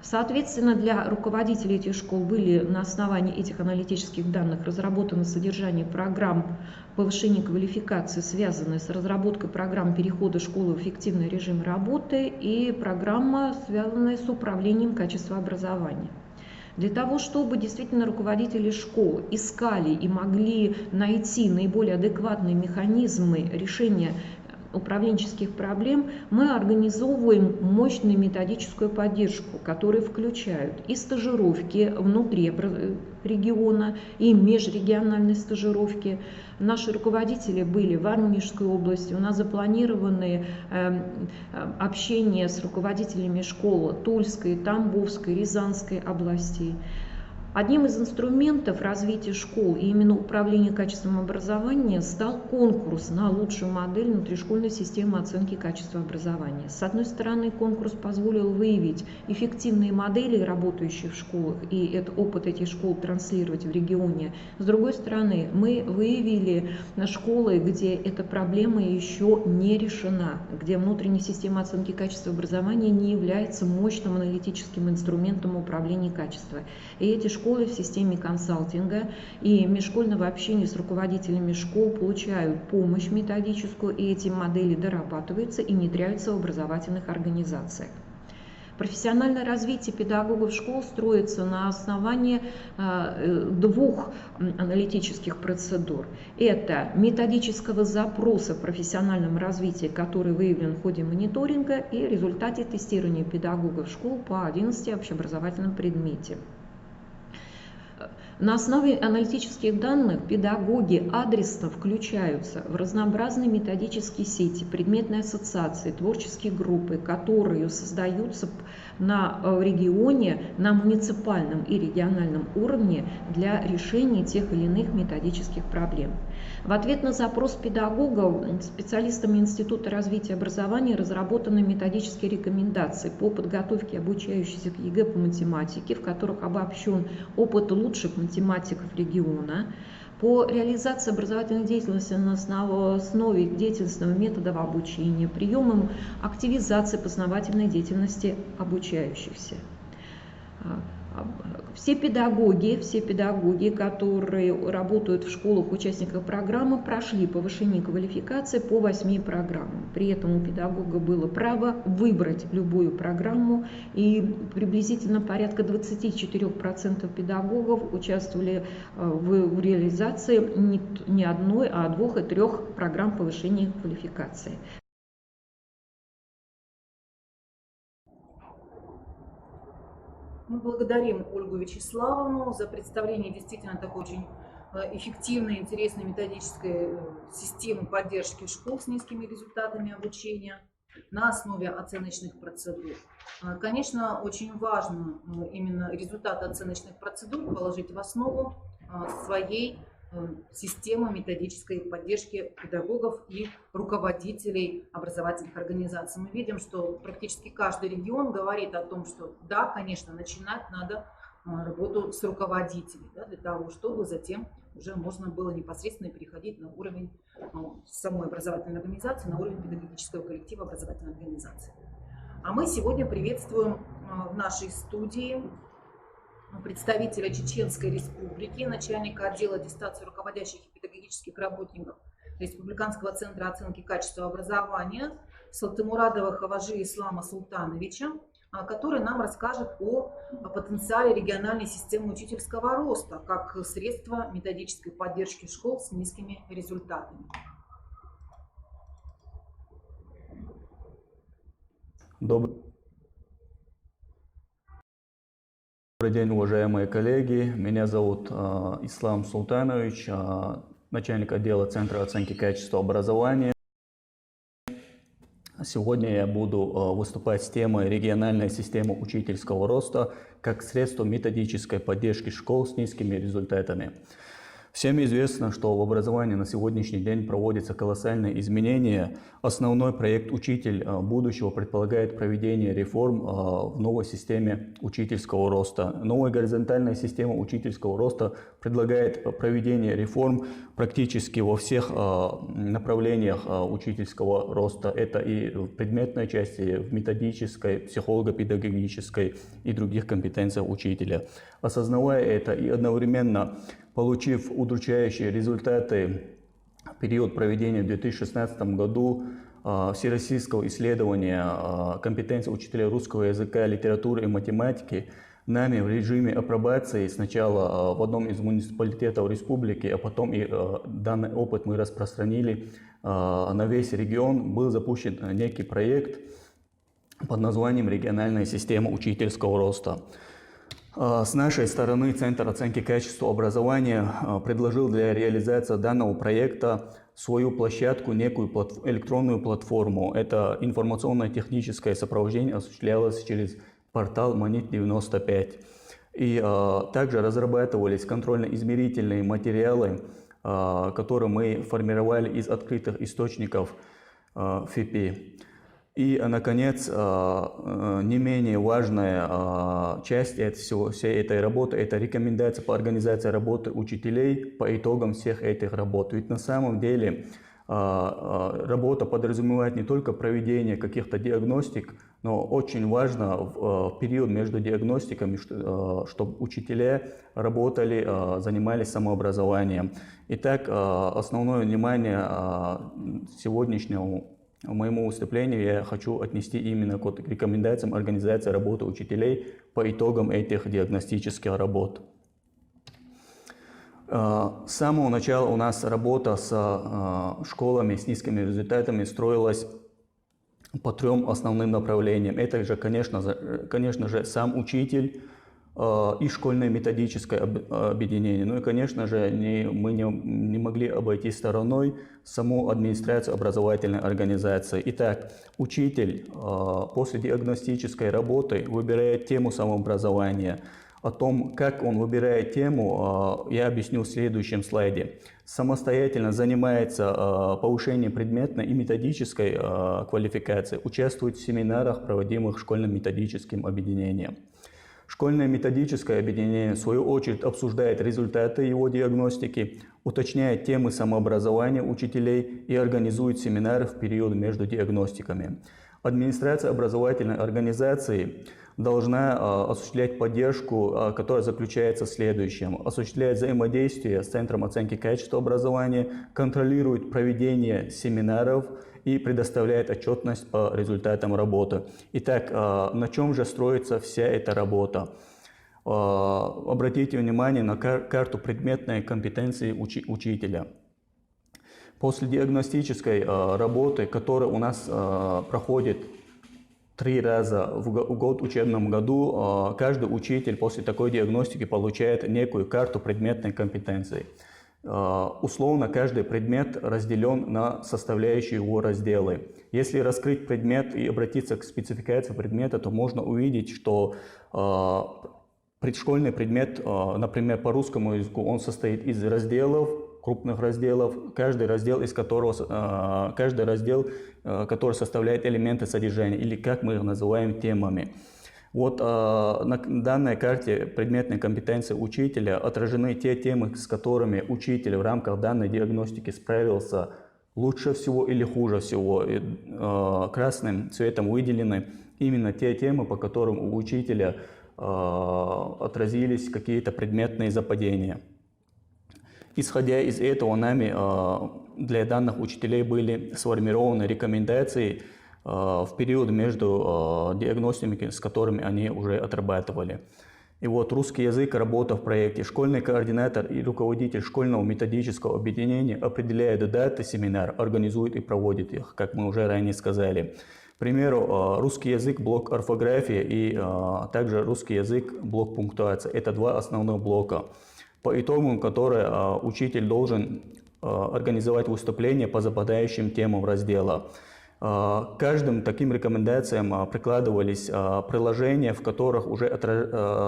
Соответственно, для руководителей этих школ были на основании этих аналитических данных разработаны содержание программ повышения квалификации, связанные с разработкой программ перехода школы в эффективный режим работы, и программа, связанная с управлением качества образования. Для того, чтобы действительно руководители школ искали и могли найти наиболее адекватные механизмы решения управленческих проблем мы организовываем мощную методическую поддержку, которые включают и стажировки внутри региона, и межрегиональные стажировки. Наши руководители были в Воронежской области, у нас запланированы общения с руководителями школ Тульской, Тамбовской, Рязанской областей. Одним из инструментов развития школ и именно управления качеством образования стал конкурс на лучшую модель внутришкольной системы оценки качества образования. С одной стороны, конкурс позволил выявить эффективные модели, работающие в школах, и этот опыт этих школ транслировать в регионе. С другой стороны, мы выявили школы, где эта проблема еще не решена, где внутренняя система оценки качества образования не является мощным аналитическим инструментом управления качеством. И эти школы в системе консалтинга и межшкольного общения с руководителями школ получают помощь методическую, и эти модели дорабатываются и внедряются в образовательных организациях. Профессиональное развитие педагогов школ строится на основании двух аналитических процедур. Это методического запроса в профессиональном развитии, который выявлен в ходе мониторинга, и результате тестирования педагогов школ по 11 общеобразовательным предметам. На основе аналитических данных педагоги адресно включаются в разнообразные методические сети, предметные ассоциации, творческие группы, которые создаются в регионе на муниципальном и региональном уровне для решения тех или иных методических проблем. В ответ на запрос педагогов специалистами Института развития образования разработаны методические рекомендации по подготовке обучающихся к ЕГЭ по математике, в которых обобщен опыт лучших математиков региона, по реализации образовательной деятельности на основе деятельностного методов обучения, приемам активизации познавательной деятельности обучающихся. Все педагоги, которые работают в школах участников программы, прошли повышение квалификации по 8 программам. При этом у педагога было право выбрать любую программу, и приблизительно порядка 24% педагогов участвовали в реализации не одной, а 2 и 3 программ повышения квалификации. Мы благодарим Ольгу Вячеславовну за представление действительно такой очень эффективной, интересной методической системы поддержки школ с низкими результатами обучения на основе оценочных процедур. Конечно, очень важно именно результаты оценочных процедур положить в основу своей системы методической поддержки педагогов и руководителей образовательных организаций. Мы видим, что практически каждый регион говорит о том, что да, конечно, начинать надо работу с руководителей, да, для того, чтобы затем уже можно было непосредственно переходить на уровень самой образовательной организации, на уровень педагогического коллектива образовательной организации. А мы сегодня приветствуем в нашей студии представителя Чеченской Республики, начальника отдела аттестации руководящих и педагогических работников Республиканского центра оценки качества образования Салтымурадова Хаважи Ислама Султановича, который нам расскажет о потенциале региональной системы учительского роста как средство методической поддержки школ с низкими результатами. Добрый день, уважаемые коллеги. Меня зовут Ислам Султанович, начальник отдела Центра оценки качества образования. Сегодня я буду выступать с темой региональная система учительского роста как средство методической поддержки школ с низкими результатами. Всем известно, что в образовании на сегодняшний день проводятся колоссальные изменения. Основной проект «Учитель будущего» предполагает проведение реформ в новой системе учительского роста. Новая горизонтальная система учительского роста предлагает проведение реформ практически во всех направлениях учительского роста. Это и в предметной части, в методической, психолого-педагогической и других компетенциях учителя. Осознавая это и одновременно получив удручающие результаты в период проведения в 2016 году всероссийского исследования компетенций учителей русского языка, литературы и математики, нами в режиме апробации сначала в одном из муниципалитетов республики, а потом и данный опыт мы распространили на весь регион. Был запущен некий проект под названием «Региональная система учительского роста». С нашей стороны Центр оценки качества образования предложил для реализации данного проекта свою площадку, некую электронную платформу. Это информационно-техническое сопровождение осуществлялось через портал Монит-95. И также разрабатывались контрольно-измерительные материалы, которые мы формировали из открытых источников ФИПИ. И, наконец, не менее важная часть всей этой работы – это рекомендации по организации работы учителей по итогам всех этих работ. Ведь на самом деле работа подразумевает не только проведение каких-то диагностик, но очень важно в период между диагностиками, чтобы учителя работали, занимались самообразованием. Итак, основное внимание сегодняшнему моему выступлению я хочу отнести именно к рекомендациям организации работы учителей по итогам этих диагностических работ. С самого начала у нас работа с школами с низкими результатами строилась по 3 основным направлениям. Это же, конечно же, сам учитель и школьное методическое объединение. Ну и, конечно же, мы не могли обойти стороной саму администрацию образовательной организации. Итак, учитель после диагностической работы выбирает тему самообразования. О том, как он выбирает тему, я объясню в следующем слайде. Самостоятельно занимается повышением предметной и методической квалификации, участвует в семинарах, проводимых школьным методическим объединением. Школьное методическое объединение, в свою очередь, обсуждает результаты его диагностики, уточняет темы самообразования учителей и организует семинары в период между диагностиками. Администрация образовательной организации должна осуществлять поддержку, которая заключается в следующем. Осуществляет взаимодействие с Центром оценки качества образования, контролирует проведение семинаров и предоставляет отчетность по результатам работы. Итак, на чем же строится вся эта работа? Обратите внимание на карту предметной компетенции учителя. После диагностической работы, которая у нас проходит 3 раза в год, учебном году, каждый учитель после такой диагностики получает некую карту предметной компетенции. Условно, каждый предмет разделен на составляющие его разделы. Если раскрыть предмет и обратиться к спецификации предмета, то можно увидеть, что предшкольный предмет, например, по русскому языку, он состоит из разделов, крупных разделов, каждый раздел, который составляет элементы содержания, или как мы их называем, темами. Вот на данной карте предметной компетенции учителя отражены те темы, с которыми учитель в рамках данной диагностики справился лучше всего или хуже всего. Красным цветом выделены именно те темы, по которым у учителя отразились какие-то предметные западения. Исходя из этого, нами для данных учителей были сформированы рекомендации в период между диагностиками, с которыми они уже отрабатывали. И вот русский язык, работа в проекте. Школьный координатор и руководитель школьного методического объединения определяют даты семинар, организует и проводит их, как мы уже ранее сказали. К примеру, русский язык, блок орфографии и также русский язык, блок пунктуации. Это 2 основных блока, по итогам которых учитель должен организовать выступления по западающим темам раздела. Каждым таким рекомендациям прикладывались приложения, в которых уже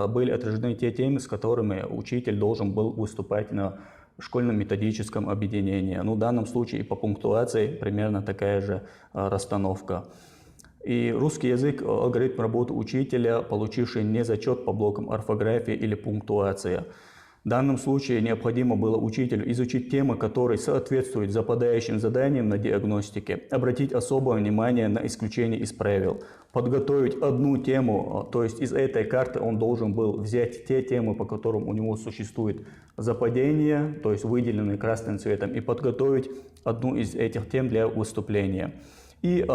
были отражены те темы, с которыми учитель должен был выступать на школьном методическом объединении. Ну, в данном случае и по пунктуации примерно такая же расстановка. И русский язык – алгоритм работы учителя, получивший незачет по блокам орфографии или пунктуации. В данном случае необходимо было учителю изучить темы, которые соответствуют западающим заданиям на диагностике, обратить особое внимание на исключение из правил, подготовить одну тему, то есть из этой карты он должен был взять те темы, по которым у него существует западение, то есть выделенные красным цветом, и подготовить одну из этих тем для выступления. и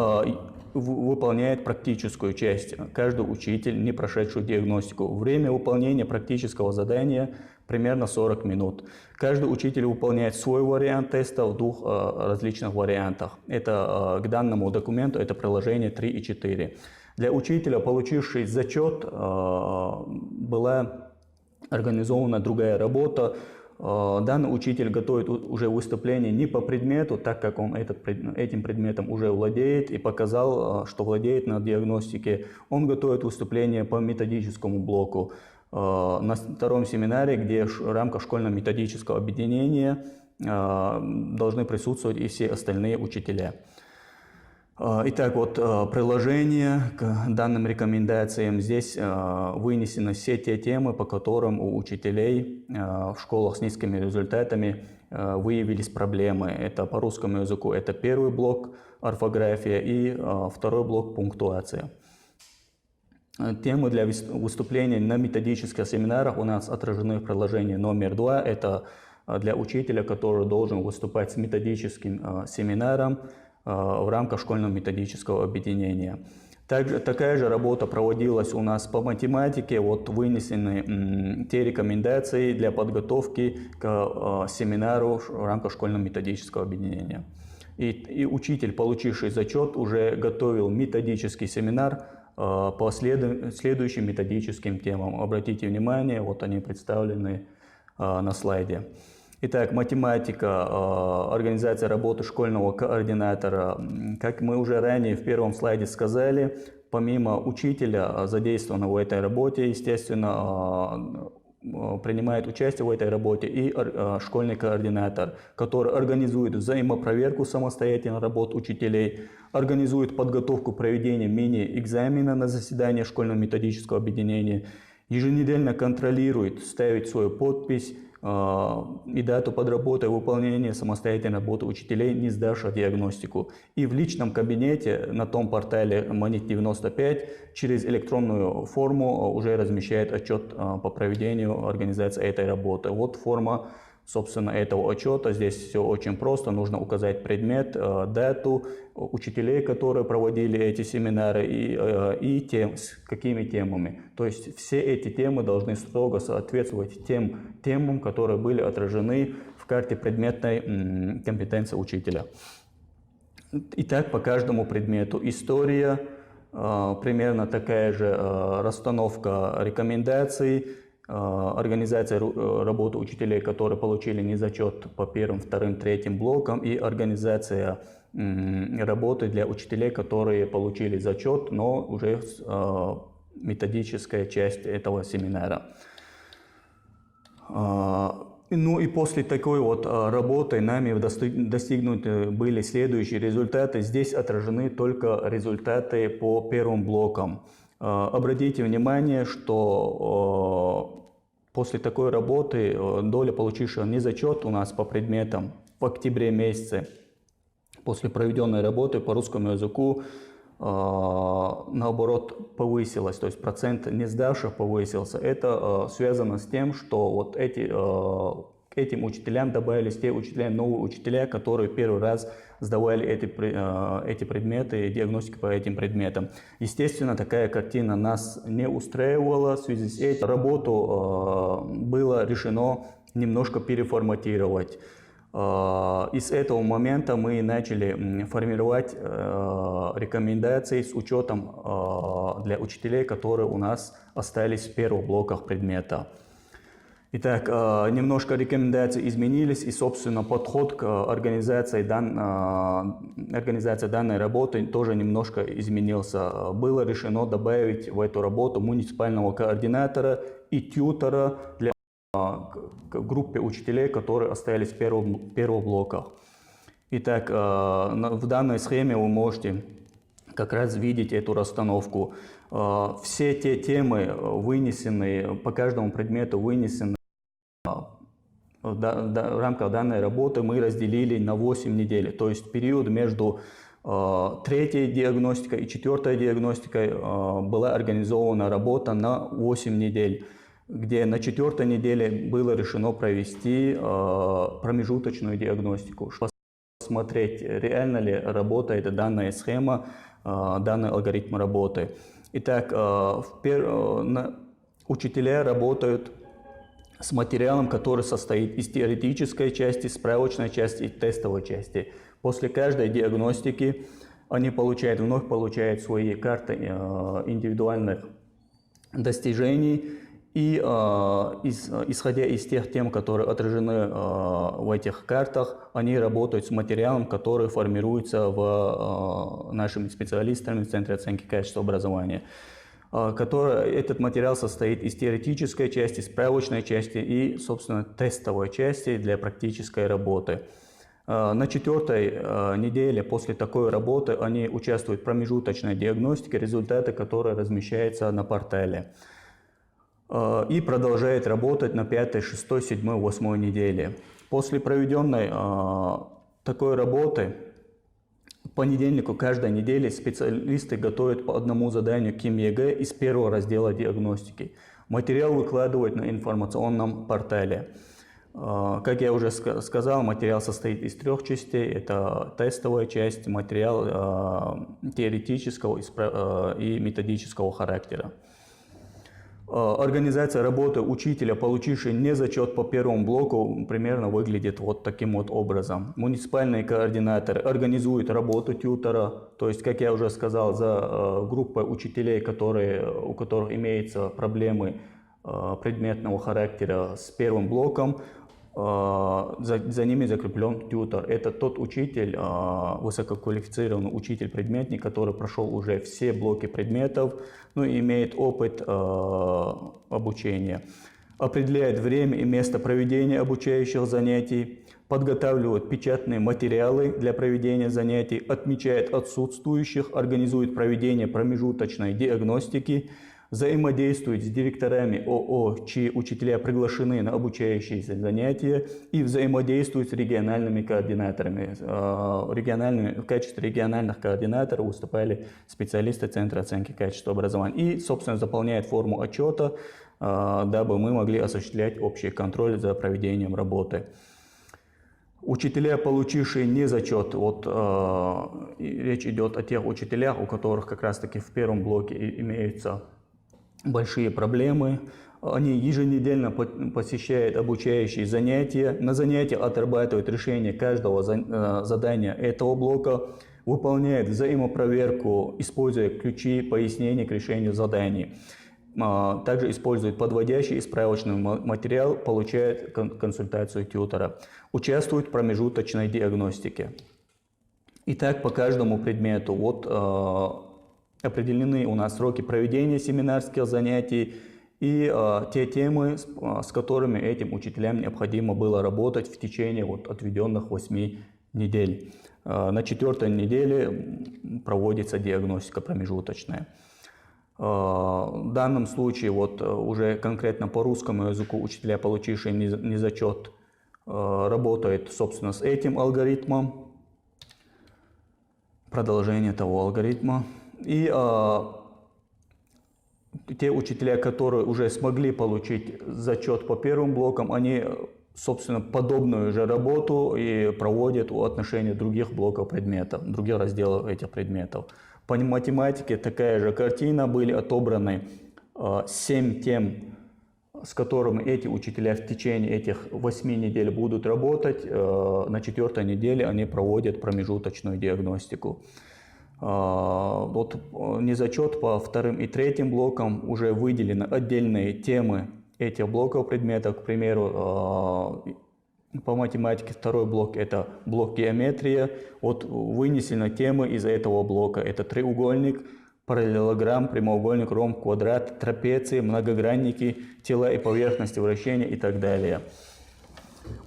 выполняет практическую часть. Каждый учитель, не прошедший диагностику. Время выполнения практического задания примерно 40 минут. Каждый учитель выполняет свой вариант теста в двух различных вариантах. Это к данному документу, это приложение 3 и 4. Для учителя, получивший зачет, была организована другая работа. Данный учитель готовит уже выступление не по предмету, так как он этим предметом уже владеет и показал, что владеет на диагностике. Он готовит выступление по методическому блоку. На втором семинаре, где в рамках школьно-методического объединения должны присутствовать и все остальные учителя. Итак, вот приложение к данным рекомендациям. Здесь вынесены все те темы, по которым у учителей в школах с низкими результатами выявились проблемы. Это по русскому языку, это первый блок орфография и второй блок пунктуация. Темы для выступления на методических семинарах у нас отражены в приложении номер 2. Это для учителя, который должен выступать с методическим семинаром в рамках школьного методического объединения. Также такая же работа проводилась у нас по математике. Вот вынесены те рекомендации для подготовки к семинару в рамках школьного методического объединения. И учитель, получивший зачет, уже готовил методический семинар по следующим методическим темам. Обратите внимание, вот они представлены на слайде. Итак, математика, организация работы школьного координатора. Как мы уже ранее в первом слайде сказали, помимо учителя, задействованного в этой работе, естественно, принимает участие в этой работе и школьный координатор, который организует взаимопроверку самостоятельно работ учителей, организует подготовку проведения мини-экзамена на заседание школьного методического объединения, еженедельно контролирует, ставит свою подпись и дату подработки выполнения самостоятельной работы учителей, не сдавших диагностику. И в личном кабинете на том портале Монит95 через электронную форму уже размещает отчет по проведению организации этой работы. Вот форма, собственно, этого отчета. Здесь все очень просто. Нужно указать предмет, дату, учителей, которые проводили эти семинары и с какими темами. То есть все эти темы должны строго соответствовать тем темам, которые были отражены в карте предметной компетенции учителя. Итак, по каждому предмету. История, примерно такая же расстановка рекомендаций. Организация работы учителей, которые получили незачет по первым, вторым, третьим блокам, и организация работы для учителей, которые получили зачет, но уже методическая часть этого семинара. Ну и после такой вот работы нами достигнуты были следующие результаты. Здесь отражены только результаты по первым блокам. Обратите внимание, что после такой работы доля получившего незачет у нас по предметам в октябре месяце после проведенной работы по русскому языку наоборот повысилась, то есть процент не сдавших повысился. Это связано с тем, что вот к этим учителям добавились те учителя, новые учителя, которые первый раз сдавали эти предметы, диагностику по этим предметам. Естественно, такая картина нас не устраивала. В связи с этим работу было решено немножко переформатировать. И с этого момента мы начали формировать рекомендации с учетом для учителей, которые у нас остались в первых блоках предмета. Итак, немножко рекомендации изменились, и, собственно, подход к организации данной работы тоже немножко изменился. Было решено добавить в эту работу муниципального координатора и тьютора для группе учителей, которые остались в первых блоках. Итак, в данной схеме вы можете как раз видеть эту расстановку. Все те темы, вынесенные по каждому предмету, вынесены в рамках данной работы, мы разделили на 8 недель. То есть период между третьей диагностикой и четвертой диагностикой была организована работа на 8 недель, где на четвертой неделе было решено провести промежуточную диагностику. посмотреть, реально ли работает данная схема, данный алгоритм работы. Итак, учителя работают с материалом, который состоит из теоретической части, справочной части и тестовой части. После каждой диагностики они вновь получают свои карты индивидуальных достижений. И исходя из тех тем, которые отражены в этих картах, они работают с материалом, который формируется нашими специалистами в Центре оценки качества образования. Этот материал состоит из теоретической части, справочной части и, собственно, тестовой части для практической работы. На 4-й неделе после такой работы они участвуют в промежуточной диагностике, результаты которой размещаются на портале. И продолжает работать на 5-й, 6-й, 7-й, 8-й неделе. После проведенной такой работы, в понедельнику каждой недели специалисты готовят по одному заданию КИМ ЕГЭ из первого раздела диагностики. Материал выкладывают на информационном портале. Как я уже сказал, материал состоит из 3 частей. Это тестовая часть, материал теоретического и методического характера. Организация работы учителя, получивший незачет по первому блоку, примерно выглядит вот таким вот образом. Муниципальные координаторы организуют работу тьютора, то есть, как я уже сказал, за группой учителей, у которых имеются проблемы предметного характера с первым блоком, за ними закреплен тьютор. Это тот учитель, высококвалифицированный учитель-предметник, который прошел уже все блоки предметов, и имеет опыт обучения. Определяет время и место проведения обучающих занятий, подготавливает печатные материалы для проведения занятий, отмечает отсутствующих, организует проведение промежуточной диагностики, взаимодействует с директорами ООО, чьи учителя приглашены на обучающиеся занятия, и взаимодействует с региональными координаторами. В качестве региональных координаторов выступали специалисты Центра оценки качества образования. И, собственно, заполняет форму отчета, дабы мы могли осуществлять общий контроль за проведением работы. Учителя, получившие незачет, речь идет о тех учителях, у которых как раз-таки в первом блоке имеются большие проблемы. Они еженедельно посещают обучающие занятия. На занятиях отрабатывают решение каждого задания этого блока, выполняют взаимопроверку, используя ключи пояснений к решению заданий. Также используют подводящий и справочный материал, получают консультацию тьютора. Участвуют в промежуточной диагностике. Итак, по каждому предмету определены у нас сроки проведения семинарских занятий и те темы, с которыми этим учителям необходимо было работать в течение отведенных 8 недель. На 4-й неделе проводится диагностика промежуточная. В данном случае уже конкретно по русскому языку учителя, получившие незачет, работают, собственно, с этим алгоритмом. Продолжение того алгоритма. И те учителя, которые уже смогли получить зачет по первым блокам, они, собственно, подобную же работу и проводят в отношении других блоков предметов, других разделов этих предметов. По математике такая же картина. Были отобраны 7 тем, с которыми эти учителя в течение этих 8 недель будут работать. На 4-й неделе они проводят промежуточную диагностику. Незачет по 2-м и 3-м блокам уже выделены отдельные темы этих блоков предметов. К примеру, по математике 2-й блок – это блок геометрия. Вынесены темы из этого блока. Это треугольник, параллелограмм, прямоугольник, ромб, квадрат, трапеции, многогранники, тела и поверхности вращения и так далее.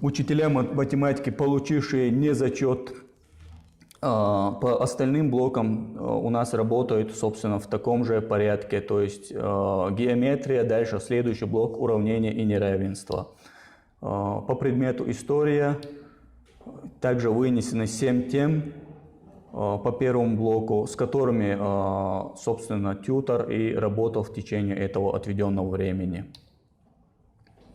Учителя математики, получившие незачет, по остальным блокам у нас работают, собственно, в таком же порядке. То есть геометрия, дальше следующий блок уравнения и неравенства. По предмету история также вынесены 7 тем по первому блоку, с которыми, собственно, тьютор и работал в течение этого отведенного времени.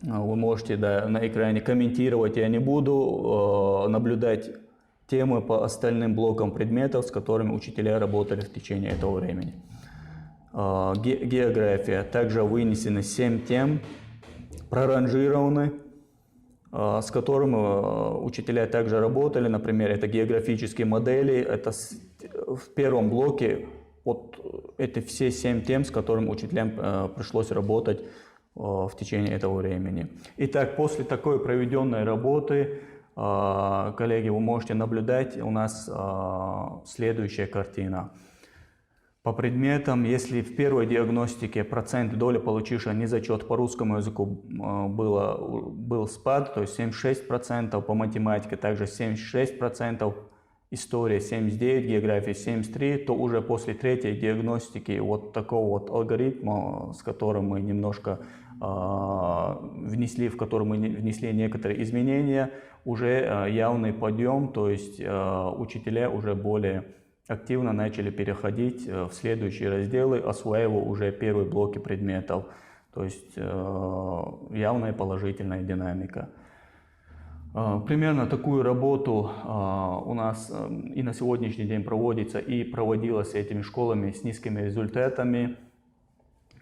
Вы можете на экране комментировать, я не буду, наблюдать темы по остальным блокам предметов, с которыми учителя работали в течение этого времени. География. Также вынесены 7 тем, проранжированы, с которыми учителя также работали. Например, это географические модели. Это в первом блоке вот это все 7 тем, с которыми учителям пришлось работать в течение этого времени. Итак, после такой проведенной работы, коллеги, вы можете наблюдать, у нас следующая картина. По предметам, если в первой диагностике процент доли получивших незачет по русскому языку был спад, то есть 76%, по математике также 76%, история 79%, география 73%, то уже после третьей диагностики вот такого вот алгоритма, с которым мы немножко внесли некоторые изменения, уже явный подъем, то есть учителя уже более активно начали переходить в следующие разделы, осваивая уже первые блоки предметов. То есть явная положительная динамика. Примерно такую работу у нас и на сегодняшний день проводится и проводилась этими школами с низкими результатами.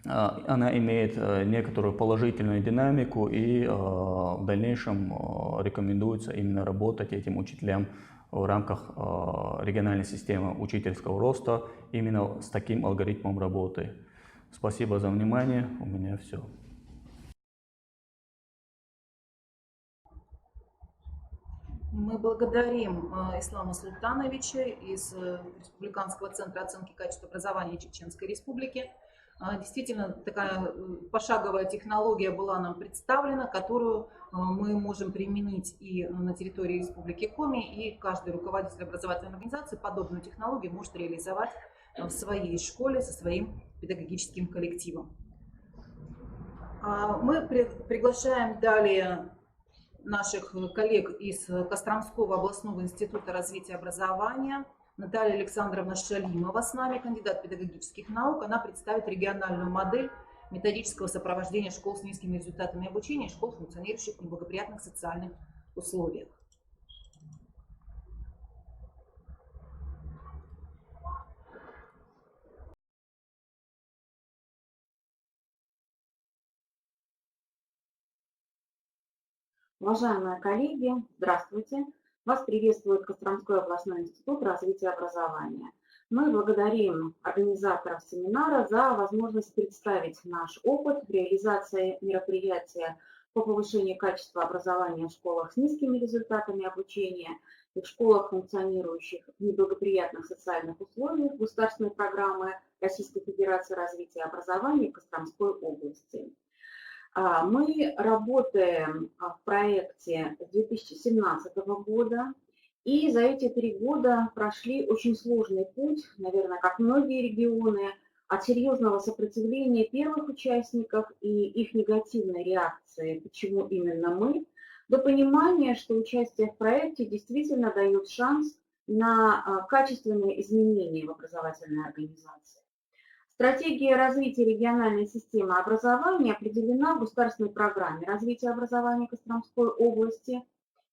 Она имеет некоторую положительную динамику, и в дальнейшем рекомендуется именно работать этим учителям в рамках региональной системы учительского роста именно с таким алгоритмом работы. Спасибо за внимание. У меня все. Мы благодарим Ислама Султановича из Республиканского центра оценки качества образования Чеченской Республики. Действительно, такая пошаговая технология была нам представлена, которую мы можем применить и на территории Республики Коми, и каждый руководитель образовательной организации подобную технологию может реализовать в своей школе со своим педагогическим коллективом. Мы приглашаем далее наших коллег из Костромского областного института развития образования. Наталья Александровна Шалимова с нами, кандидат педагогических наук. Она представит региональную модель методического сопровождения школ с низкими результатами обучения и школ, функционирующих в неблагоприятных социальных условиях. Уважаемые коллеги, здравствуйте! Вас приветствует Костромской областной институт развития образования. Мы благодарим организаторов семинара за возможность представить наш опыт в реализации мероприятия по повышению качества образования в школах с низкими результатами обучения и в школах, функционирующих в неблагоприятных социальных условиях государственной программы Российской Федерации развития образования Костромской области. Мы работаем в проекте с 2017 года, и за эти 3 года прошли очень сложный путь, наверное, как многие регионы, от серьезного сопротивления первых участников и их негативной реакции, почему именно мы, до понимания, что участие в проекте действительно дает шанс на качественные изменения в образовательной организации. Стратегия развития региональной системы образования определена в государственной программе развития образования Костромской области.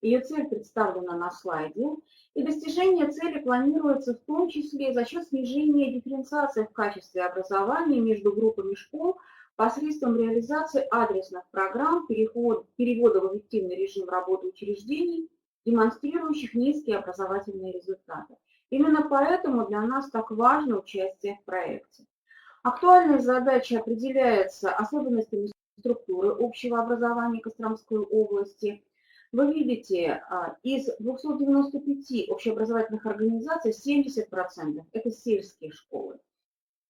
Ее цель представлена на слайде. И достижение цели планируется в том числе за счет снижения дифференциации в качестве образования между группами школ посредством реализации адресных программ, перевода в эффективный режим работы учреждений, демонстрирующих низкие образовательные результаты. Именно поэтому для нас так важно участие в проекте. Актуальность задачи определяется особенностями структуры общего образования Костромской области. Вы видите, из 295 общеобразовательных организаций 70% – это сельские школы.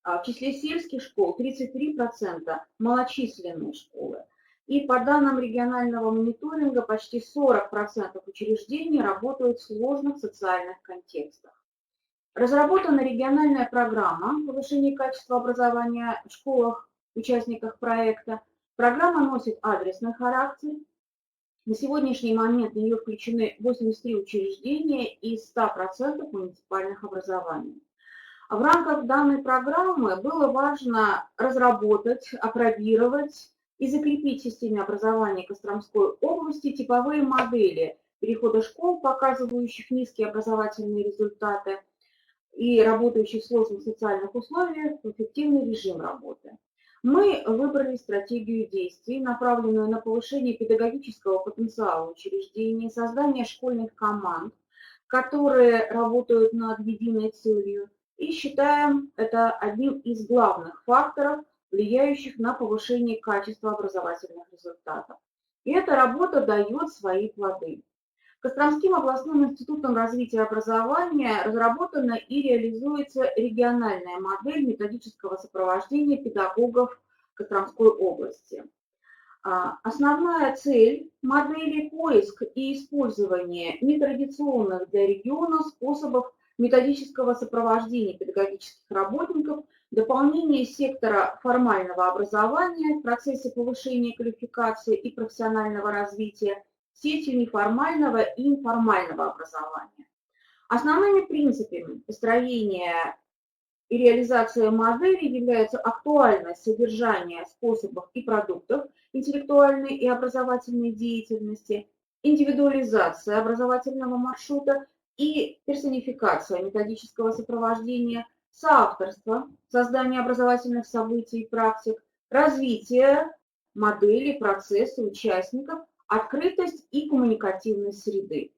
В числе сельских школ 33% – малочисленные школы. И по данным регионального мониторинга почти 40% учреждений работают в сложных социальных контекстах. Разработана региональная программа повышения качества образования в школах, участниках проекта. Программа носит адресный характер. На сегодняшний момент в нее включены 83 учреждения из 100% муниципальных образований. В рамках данной программы было важно разработать, апробировать и закрепить в системе образования Костромской области типовые модели перехода школ, показывающих низкие образовательные результаты и работающих в сложных социальных условиях, в эффективный режим работы. Мы выбрали стратегию действий, направленную на повышение педагогического потенциала учреждений, создание школьных команд, которые работают над единой целью, и считаем это одним из главных факторов, влияющих на повышение качества образовательных результатов. И эта работа дает свои плоды. Костромским областным институтом развития и образования разработана и реализуется региональная модель методического сопровождения педагогов Костромской области. Основная цель модели – поиск и использование нетрадиционных для региона способов методического сопровождения педагогических работников, дополнение сектора формального образования в процессе повышения квалификации и профессионального развития, сетью неформального и информального образования. Основными принципами построения и реализации модели являются актуальность содержания способов и продуктов интеллектуальной и образовательной деятельности, индивидуализация образовательного маршрута и персонификация методического сопровождения, соавторство, создание образовательных событий и практик, развитие модели, процесса, участников, открытость и коммуникативность среды.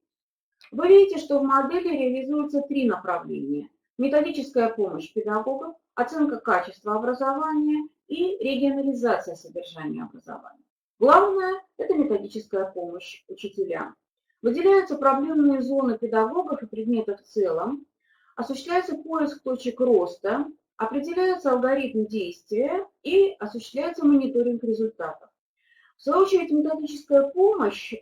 Вы видите, что в модели реализуются три направления: методическая помощь педагогов, оценка качества образования и регионализация содержания образования. Главное – это методическая помощь учителям. Выделяются проблемные зоны педагогов и предметов в целом, осуществляется поиск точек роста, определяется алгоритм действия и осуществляется мониторинг результатов. В свою очередь, методическая помощь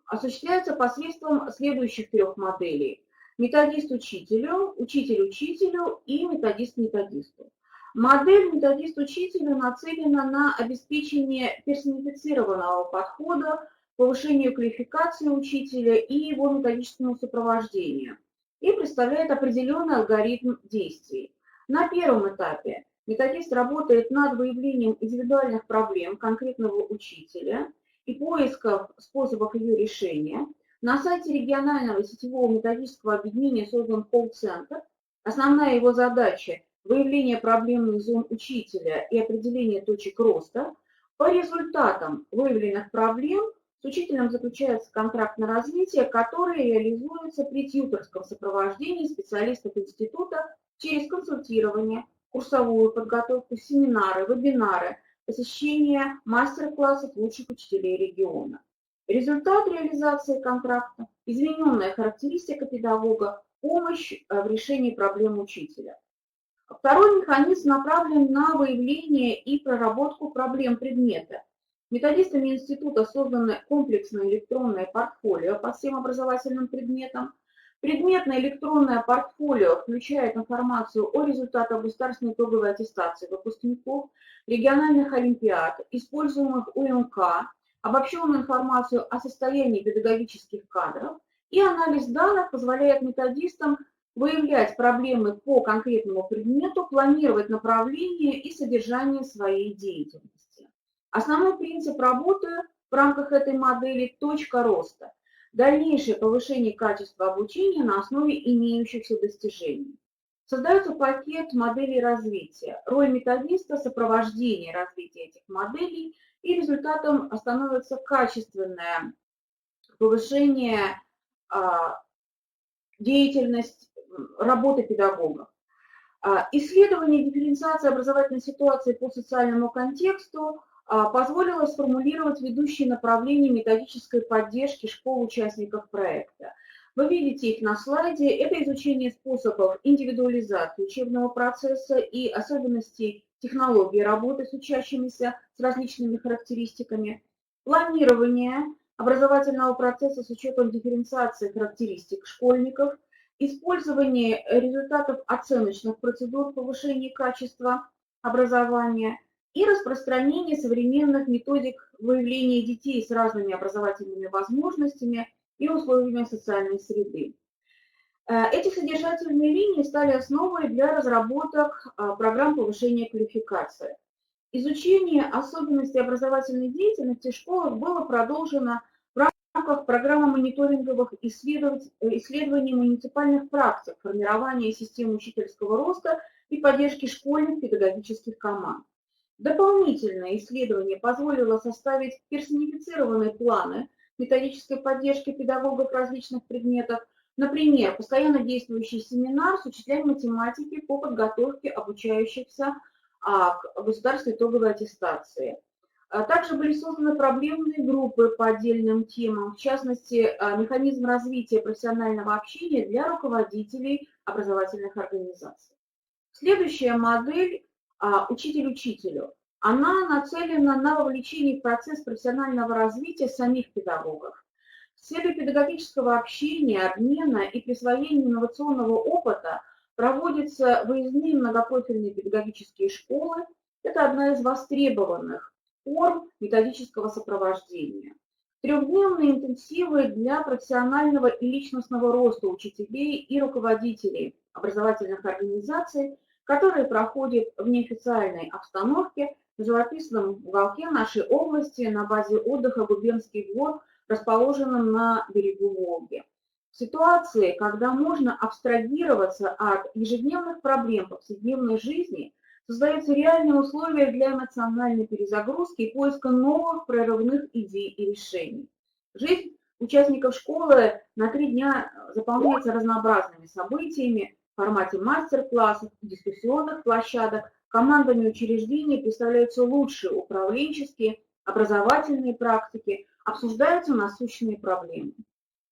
осуществляется посредством следующих трех моделей: методист учителю, учитель учителю и методист методисту. Модель методист учителю нацелена на обеспечение персонифицированного подхода, повышению квалификации учителя и его методическому сопровождению и представляет определенный алгоритм действий. На первом этапе методист работает над выявлением индивидуальных проблем конкретного учителя и поиском способов ее решения. На сайте регионального сетевого методического объединения создан колл-центр. Основная его задача – выявление проблемных зон учителя и определение точек роста. По результатам выявленных проблем с учителем заключается контракт на развитие, который реализуется при тьюторском сопровождении специалистов института через консультирование, курсовую подготовку, семинары, вебинары, посещение мастер-классов лучших учителей региона. Результат реализации контракта – измененная характеристика педагога, помощь в решении проблем учителя. Второй механизм направлен на выявление и проработку проблем предмета. Методистами института созданы комплексное электронное портфолио по всем образовательным предметам. Предметное электронное портфолио включает информацию о результатах государственной итоговой аттестации выпускников, региональных олимпиад, используемых УМК, обобщенную информацию о состоянии педагогических кадров, и анализ данных позволяет методистам выявлять проблемы по конкретному предмету, планировать направление и содержание своей деятельности. Основной принцип работы в рамках этой модели – точка роста. Дальнейшее повышение качества обучения на основе имеющихся достижений. Создается пакет моделей развития. Роль методиста – сопровождение развития этих моделей, и результатом становится качественное повышение деятельности работы педагогов. Исследование дифференциации образовательной ситуации по социальному контексту позволило сформулировать ведущие направления методической поддержки школ-участников проекта. Вы видите их на слайде. Это изучение способов индивидуализации учебного процесса и особенностей технологии работы с учащимися с различными характеристиками, планирование образовательного процесса с учетом дифференциации характеристик школьников, использование результатов оценочных процедур повышения качества образования и распространение современных методик выявления детей с разными образовательными возможностями и условиями социальной среды. Эти содержательные линии стали основой для разработок программ повышения квалификации. Изучение особенностей образовательной деятельности в школах было продолжено рамках программы мониторинговых исследований муниципальных практик формирования системы учительского роста и поддержки школьных педагогических команд. Дополнительное исследование позволило составить персонифицированные планы методической поддержки педагогов различных предметов, например, постоянно действующий семинар с учителями математики по подготовке обучающихся к государственной итоговой аттестации. Также были созданы проблемные группы по отдельным темам, в частности, механизм развития профессионального общения для руководителей образовательных организаций. Следующая модель «Учитель учителю». Она нацелена на вовлечение в процесс профессионального развития самих педагогов. С целью педагогического общения, обмена и присвоения инновационного опыта проводятся выездные многопрофильные педагогические школы. Это одна из востребованных форм методического сопровождения. Трехдневные интенсивы для профессионального и личностного роста учителей и руководителей образовательных организаций, которые проходят в неофициальной обстановке в живописном уголке нашей области на базе отдыха «Губернский двор», расположенном на берегу Волги. В ситуации, когда можно абстрагироваться от ежедневных проблем повседневной жизни, создаются реальные условия для эмоциональной перезагрузки и поиска новых прорывных идей и решений. Жизнь участников школы на 3 дня заполняется разнообразными событиями в формате мастер-классов, дискуссионных площадок. Командами учреждений представляются лучшие управленческие, образовательные практики, обсуждаются насущные проблемы.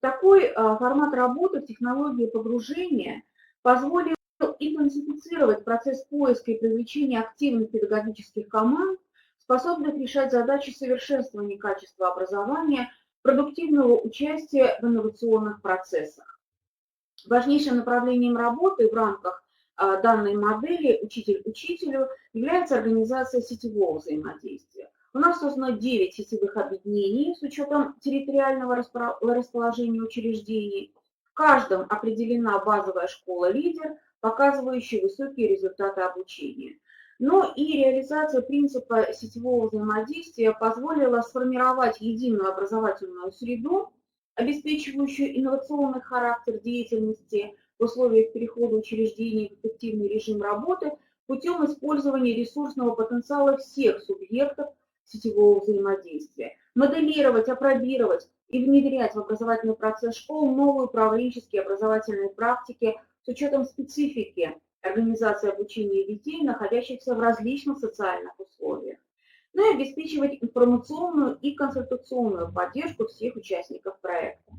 Такой формат работы в технологии погружения позволил интенсифицировать процесс поиска и привлечения активных педагогических команд, способных решать задачи совершенствования качества образования, продуктивного участия в инновационных процессах. Важнейшим направлением работы в рамках данной модели «Учитель учителю» является организация сетевого взаимодействия. У нас создано 9 сетевых объединений с учетом территориального расположения учреждений. В каждом определена базовая школа-лидер, показывающая высокие результаты обучения. Но и реализация принципа сетевого взаимодействия позволила сформировать единую образовательную среду, обеспечивающую инновационный характер деятельности в условиях перехода учреждений в эффективный режим работы путем использования ресурсного потенциала всех субъектов сетевого взаимодействия, моделировать, апробировать и внедрять в образовательный процесс школ новые управленческие образовательные практики с учетом специфики организации обучения детей, находящихся в различных социальных условиях, но и обеспечивать информационную и консультационную поддержку всех участников проекта.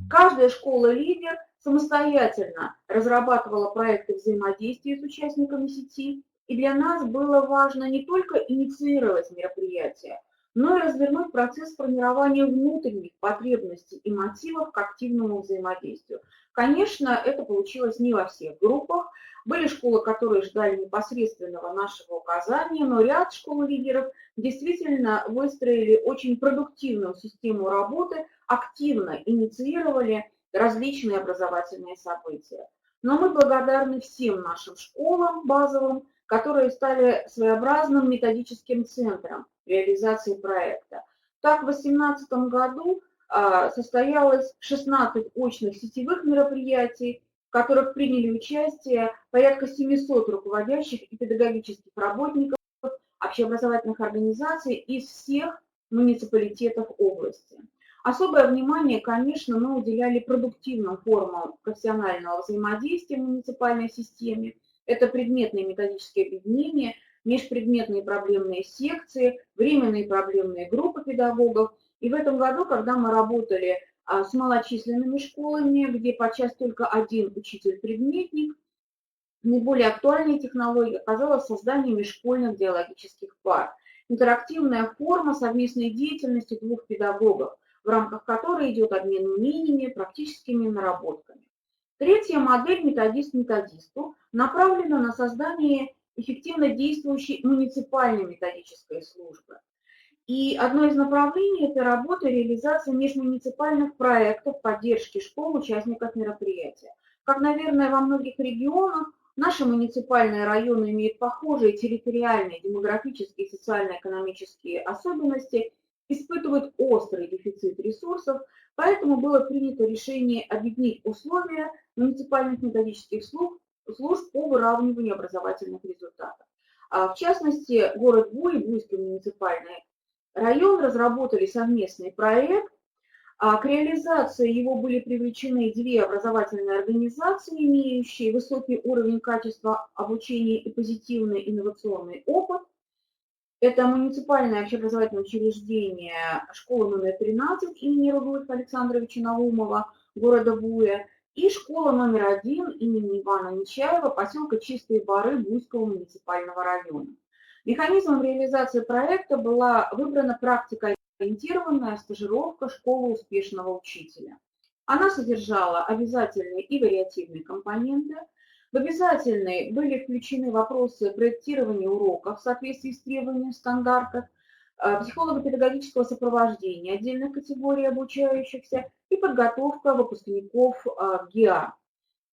Каждая школа-лидер самостоятельно разрабатывала проекты взаимодействия с участниками сети, и для нас было важно не только инициировать мероприятия, но и развернуть процесс формирования внутренних потребностей и мотивов к активному взаимодействию. Конечно, это получилось не во всех группах. Были школы, которые ждали непосредственного нашего указания, но ряд школ-лидеров действительно выстроили очень продуктивную систему работы, активно инициировали различные образовательные события. Но мы благодарны всем нашим школам базовым, которые стали своеобразным методическим центром реализации проекта. Так, в 2018 году состоялось 16 очных сетевых мероприятий, в которых приняли участие порядка 700 руководящих и педагогических работников общеобразовательных организаций из всех муниципалитетов области. Особое внимание, конечно, мы уделяли продуктивным формам профессионального взаимодействия в муниципальной системе. Это предметные методические объединения, межпредметные проблемные секции, временные проблемные группы педагогов. И в этом году, когда мы работали с малочисленными школами, где подчас только один учитель-предметник, наиболее актуальной технологией оказалось создание межшкольных диалогических пар. Интерактивная форма совместной деятельности 2 педагогов, в рамках которой идет обмен мнениями, практическими наработками. Третья модель «Методист методисту» направлена на создание эффективно действующей муниципальной методической службы. И одно из направлений этой работы – реализация межмуниципальных проектов поддержки школ участников мероприятия. Как, наверное, во многих регионах, наши муниципальные районы имеют похожие территориальные, демографические и социально-экономические особенности, испытывают острый дефицит ресурсов, поэтому было принято решение объединить условия муниципальных методических служб по выравниванию образовательных результатов. В частности, город Буй, Буйский муниципальный район разработали совместный проект. К реализации его были привлечены 2 образовательные организации, имеющие высокий уровень качества обучения и позитивный инновационный опыт. Это муниципальное общеобразовательное учреждение школа номер 13 имени Рудольфа Александровича Наумова города Буя и школа номер 1 имени Ивана Нечаева поселка Чистые Бары Буйского муниципального района. Механизмом реализации проекта была выбрана практикоориентированная стажировка «Школа успешного учителя». Она содержала обязательные и вариативные компоненты. В обязательные были включены вопросы проектирования уроков в соответствии с требованиями стандартов, психолого-педагогического сопровождения отдельных категорий обучающихся и подготовка выпускников ГИА.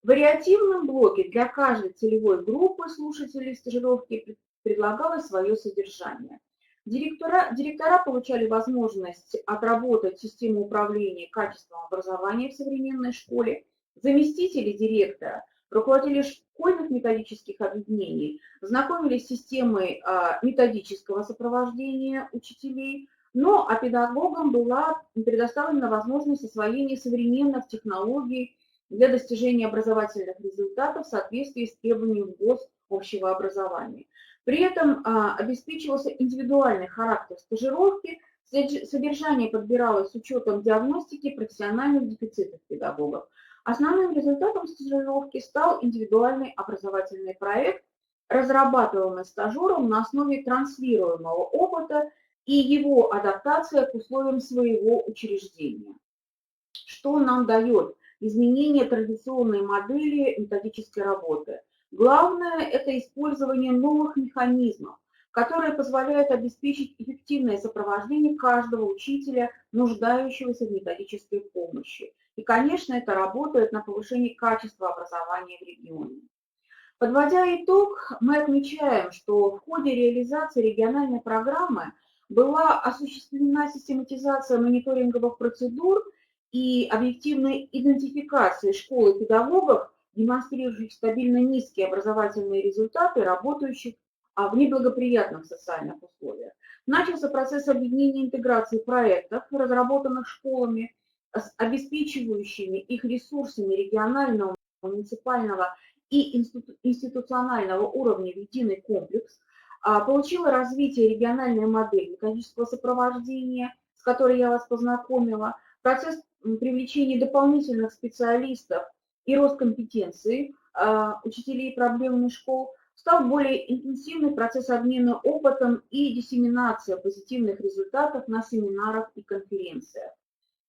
В вариативном блоке для каждой целевой группы слушателей стажировки предлагалось свое содержание. Директора получали возможность отработать систему управления качеством образования в современной школе. Заместители директора, руководители школьных методических объединений знакомились с системой методического сопровождения учителей, а педагогам была предоставлена возможность освоения современных технологий для достижения образовательных результатов в соответствии с требованиями ВОЗ общего образования. При этом обеспечивался индивидуальный характер стажировки, содержание подбиралось с учетом диагностики профессиональных дефицитов педагогов. Основным результатом стажировки стал индивидуальный образовательный проект, разрабатываемый стажером на основе транслируемого опыта и его адаптация к условиям своего учреждения. Что нам дает изменение традиционной модели методической работы? Главное – это использование новых механизмов, которые позволяют обеспечить эффективное сопровождение каждого учителя, нуждающегося в методической помощи. И, конечно, это работает на повышение качества образования в регионе. Подводя итог, мы отмечаем, что в ходе реализации региональной программы была осуществлена систематизация мониторинговых процедур и объективной идентификации школ и педагогов, демонстрирующих стабильно низкие образовательные результаты, работающих в неблагоприятных социальных условиях. Начался процесс объединения и интеграции проектов, разработанных школами, с обеспечивающими их ресурсами регионального, муниципального и институционального уровня в единый комплекс, получила развитие региональная модель методического сопровождения, с которой я вас познакомила, процесс привлечения дополнительных специалистов и рост компетенций учителей проблемных школ, стал более интенсивный процесс обмена опытом и диссеминация позитивных результатов на семинарах и конференциях.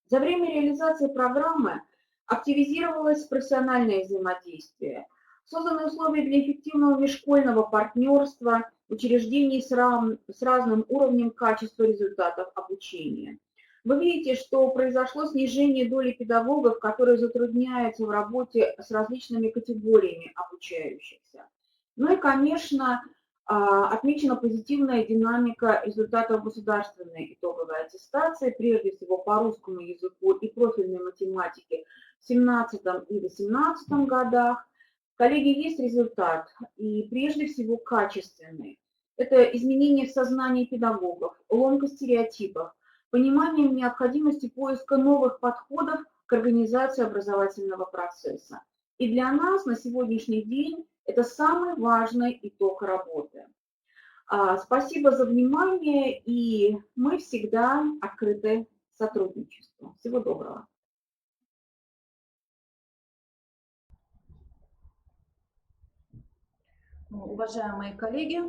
За время реализации программы активизировалось профессиональное взаимодействие, созданы условия для эффективного межшкольного партнерства учреждений с разным уровнем качества результатов обучения. Вы видите, что произошло снижение доли педагогов, которые затрудняются в работе с различными категориями обучающихся. И, конечно, отмечена позитивная динамика результатов государственной итоговой аттестации, прежде всего по русскому языку и профильной математике в 2017 и 2018 годах. Коллеги, есть результат, и прежде всего качественный. Это изменение в сознании педагогов, ломка стереотипов, понимание необходимости поиска новых подходов к организации образовательного процесса. И для нас на сегодняшний день это самый важный итог работы. Спасибо за внимание, и мы всегда открыты к сотрудничеству. Всего доброго. Уважаемые коллеги,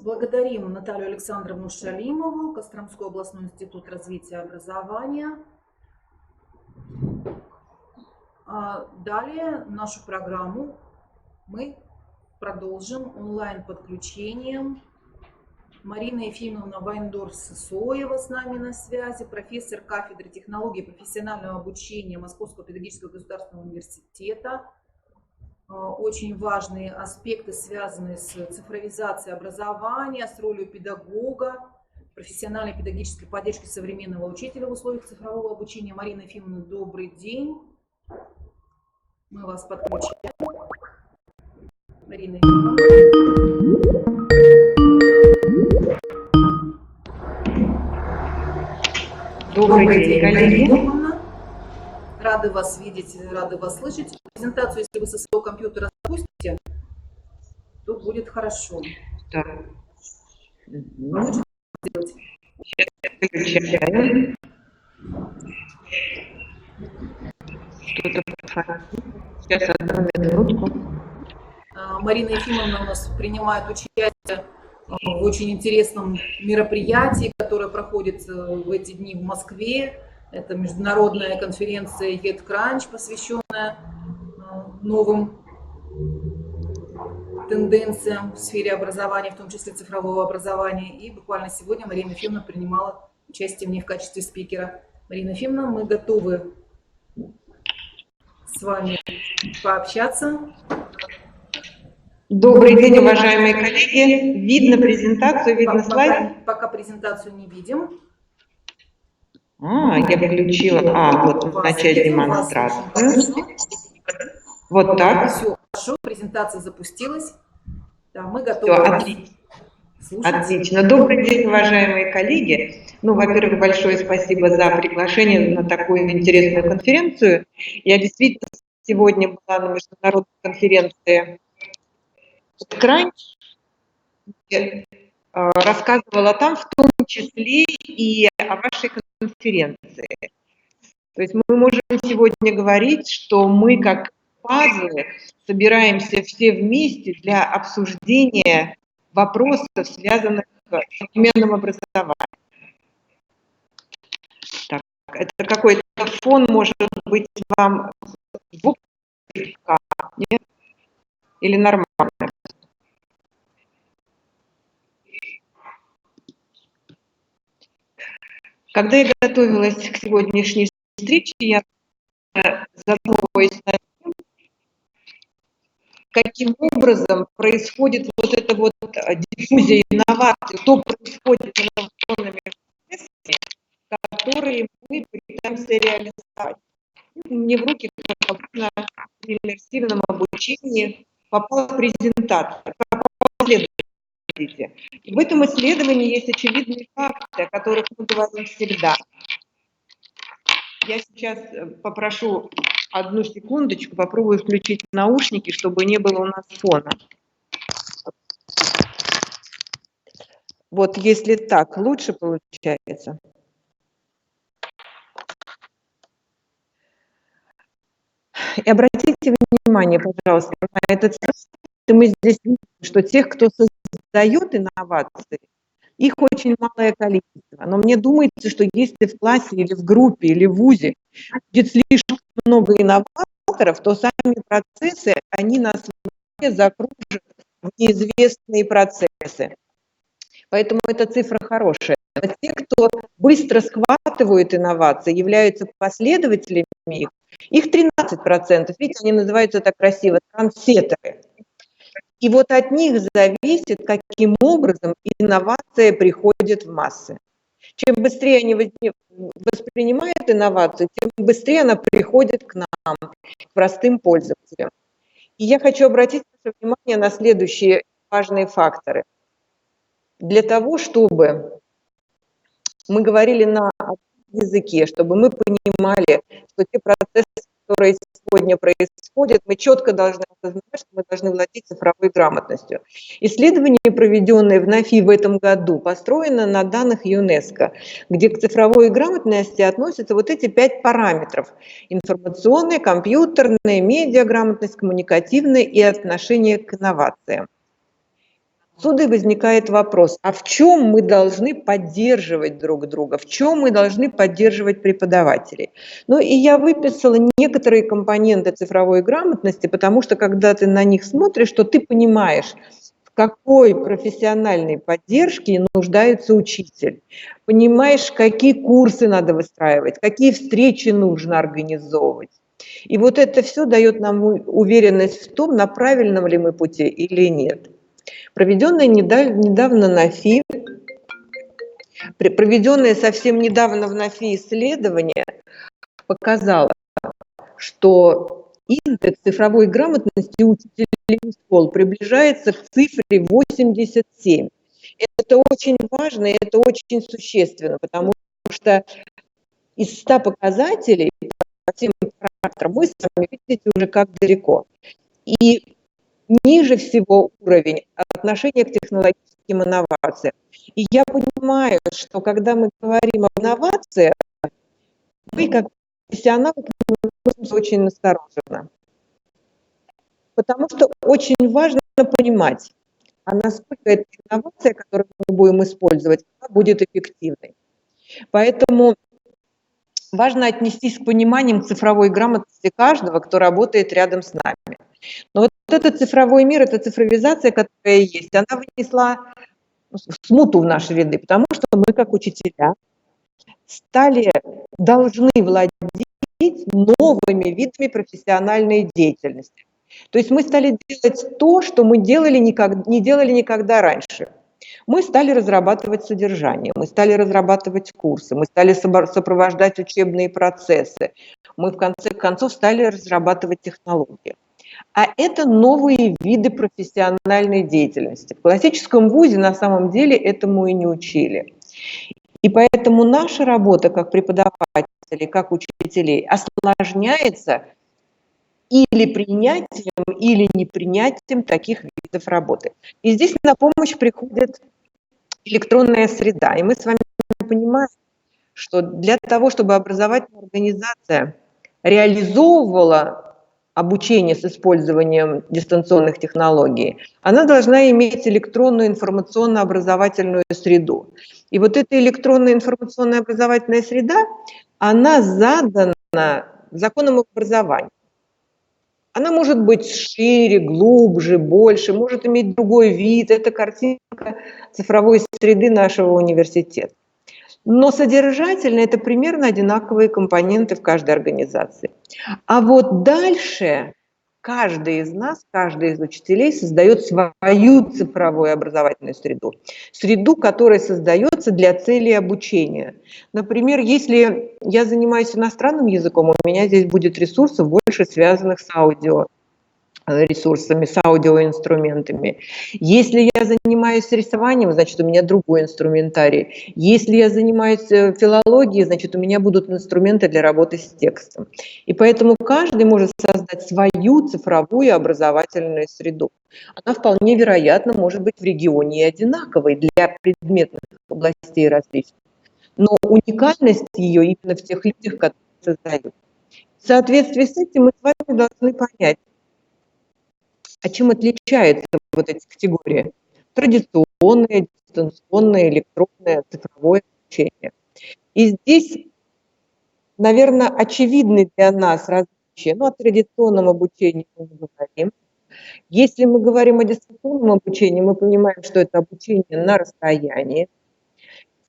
благодарим Наталью Александровну Шалимову, Костромской областной институт развития образования. Далее нашу программу мы продолжим онлайн-подключением. Марина Ефимовна Вайндорс-Соева с нами на связи, профессор кафедры технологии профессионального обучения Московского педагогического государственного университета. Очень важные аспекты, связанные с цифровизацией образования, с ролью педагога, профессиональной педагогической поддержки современного учителя в условиях цифрового обучения. Марина Ефимовна, добрый день. Мы вас подключаем. Марина Ефимовна. Добрый день, коллеги. Рады вас видеть, рады вас слышать. Презентацию, если вы со своего компьютера запустите, то будет хорошо. Так. Лучше сделать. Включаем. Что-то сейчас, одну минутку. Марина Ефимовна у нас принимает участие в очень интересном мероприятии, которое проходит в эти дни в Москве. Это международная конференция EdCrunch, посвященная новым тенденциям в сфере образования, в том числе цифрового образования. И буквально сегодня Марина Ефимовна принимала участие в ней в качестве спикера. Марина Ефимовна, мы готовы с вами пообщаться. Добрый день, уважаемые коллеги. Видно презентацию, видно слайд? Пока презентацию не видим. Я включила. Вот начать демонстрацию. Вот так. Все хорошо, презентация запустилась. Да, мы Все, готовы. отлично. Добрый день, уважаемые коллеги. Ну, во-первых, большое спасибо за приглашение на такую интересную конференцию. Я действительно сегодня была на международной конференции EdCrunch, рассказывала там в том числе и о вашей конференции. То есть мы можем сегодня говорить, что мы как пазлы собираемся все вместе для обсуждения вопросов, связанных с современным образованием. Так, это какой-то фон, может быть, вам звук нет? Или нормально? Когда я готовилась к сегодняшней встрече, я задумываюсь над тем, каким образом происходит вот эта вот диффузия инноваций, что происходит с инновационными процессами, которые мы пытаемся реализовать. Мне в руки, как обычно, при иммерсивном обучении попала презентация, попала исследование. И в этом исследовании есть очевидные факты, о которых мы говорим всегда. Я сейчас попрошу одну секундочку, попробую включить наушники, чтобы не было у нас фона. Вот если так, лучше получается. И обратите внимание, пожалуйста, на этот слайд. Мы здесь видим, что тех, кто создает инновации, их очень малое количество. Но мне думается, что если в классе или в группе или в вузе будет слишком много инноваторов, то сами процессы, они нас закружат в неизвестные процессы. Поэтому эта цифра хорошая. Но те, кто быстро схватывают инновации, являются последователями их 13%. Видите, они называются так красиво трансеттеры. И вот от них зависит, каким образом инновация приходит в массы. Чем быстрее они воспринимают инновацию, тем быстрее она приходит к нам, к простым пользователям. И я хочу обратить ваше внимание на следующие важные факторы. Для того, чтобы мы говорили на языке, чтобы мы понимали, что те процессы, которые сегодня происходят, мы четко должны осознавать, что мы должны владеть цифровой грамотностью. Исследование, проведенное в НАФИ в этом году, построено на данных ЮНЕСКО, где к цифровой грамотности относятся вот эти 5 параметров: информационная, компьютерная, медиаграмотность, коммуникативная и отношение к инновациям. Отсюда и возникает вопрос, а в чем мы должны поддерживать друг друга, в чем мы должны поддерживать преподавателей? Ну и я выписала некоторые компоненты цифровой грамотности, потому что когда ты на них смотришь, то ты понимаешь, в какой профессиональной поддержке нуждается учитель, понимаешь, какие курсы надо выстраивать, какие встречи нужно организовывать. И вот это все дает нам уверенность в том, на правильном ли мы пути или нет. Проведенное недавно НАФИ Проведенное совсем недавно в НАФИ исследование показало, что индекс цифровой грамотности учителей школ приближается к цифре 87. Это очень важно и это очень существенно, потому что из 100 показателей по всем параметрам мы с вами видите уже как далеко. И ниже всего уровень отношения к технологическим инновациям. И я понимаю, что когда мы говорим об инновациях, мы как профессионалы относимся очень настороженно. Потому что очень важно понимать, а насколько эта инновация, которую мы будем использовать, она будет эффективной. Поэтому важно отнестись с пониманием к цифровой грамотности каждого, кто работает рядом с нами. Но вот этот цифровой мир, эта цифровизация, которая есть, она внесла смуту в наши ряды, потому что мы, как учителя, должны владеть новыми видами профессиональной деятельности. То есть мы стали делать то, что мы не делали никогда раньше. Мы стали разрабатывать содержание, мы стали разрабатывать курсы, мы стали сопровождать учебные процессы, мы в конце концов стали разрабатывать технологии. А это новые виды профессиональной деятельности. В классическом вузе на самом деле этому и не учили. И поэтому наша работа как преподавателей, как учителей осложняется или принятием, или непринятием таких видов работы. И здесь на помощь приходит электронная среда. И мы с вами понимаем, что для того, чтобы образовательная организация реализовывала обучение с использованием дистанционных технологий, она должна иметь электронную информационно-образовательную среду. И вот эта электронная информационная образовательная среда, она задана законом об образовании. Она может быть шире, глубже, больше, может иметь другой вид. Это картинка цифровой среды нашего университета. Но содержательно это примерно одинаковые компоненты в каждой организации. А вот дальше каждый из нас, каждый из учителей создает свою цифровую образовательную среду. Среду, которая создается для целей обучения. Например, если я занимаюсь иностранным языком, у меня здесь будет ресурсов больше связанных с аудиоресурсами, с аудиоинструментами. Если я занимаюсь рисованием, значит, у меня другой инструментарий. Если я занимаюсь филологией, значит, у меня будут инструменты для работы с текстом. И поэтому каждый может создать свою цифровую образовательную среду. Она вполне вероятно может быть в регионе и одинаковой для предметных областей различных. Но уникальность ее именно в тех людях, которые создают. В соответствии с этим мы с вами должны понять, а чем отличаются вот эти категории? Традиционное, дистанционное, электронное, цифровое обучение. И здесь, наверное, очевидны для нас различия. Но о традиционном обучении мы не говорим. Если мы говорим о дистанционном обучении, мы понимаем, что это обучение на расстоянии.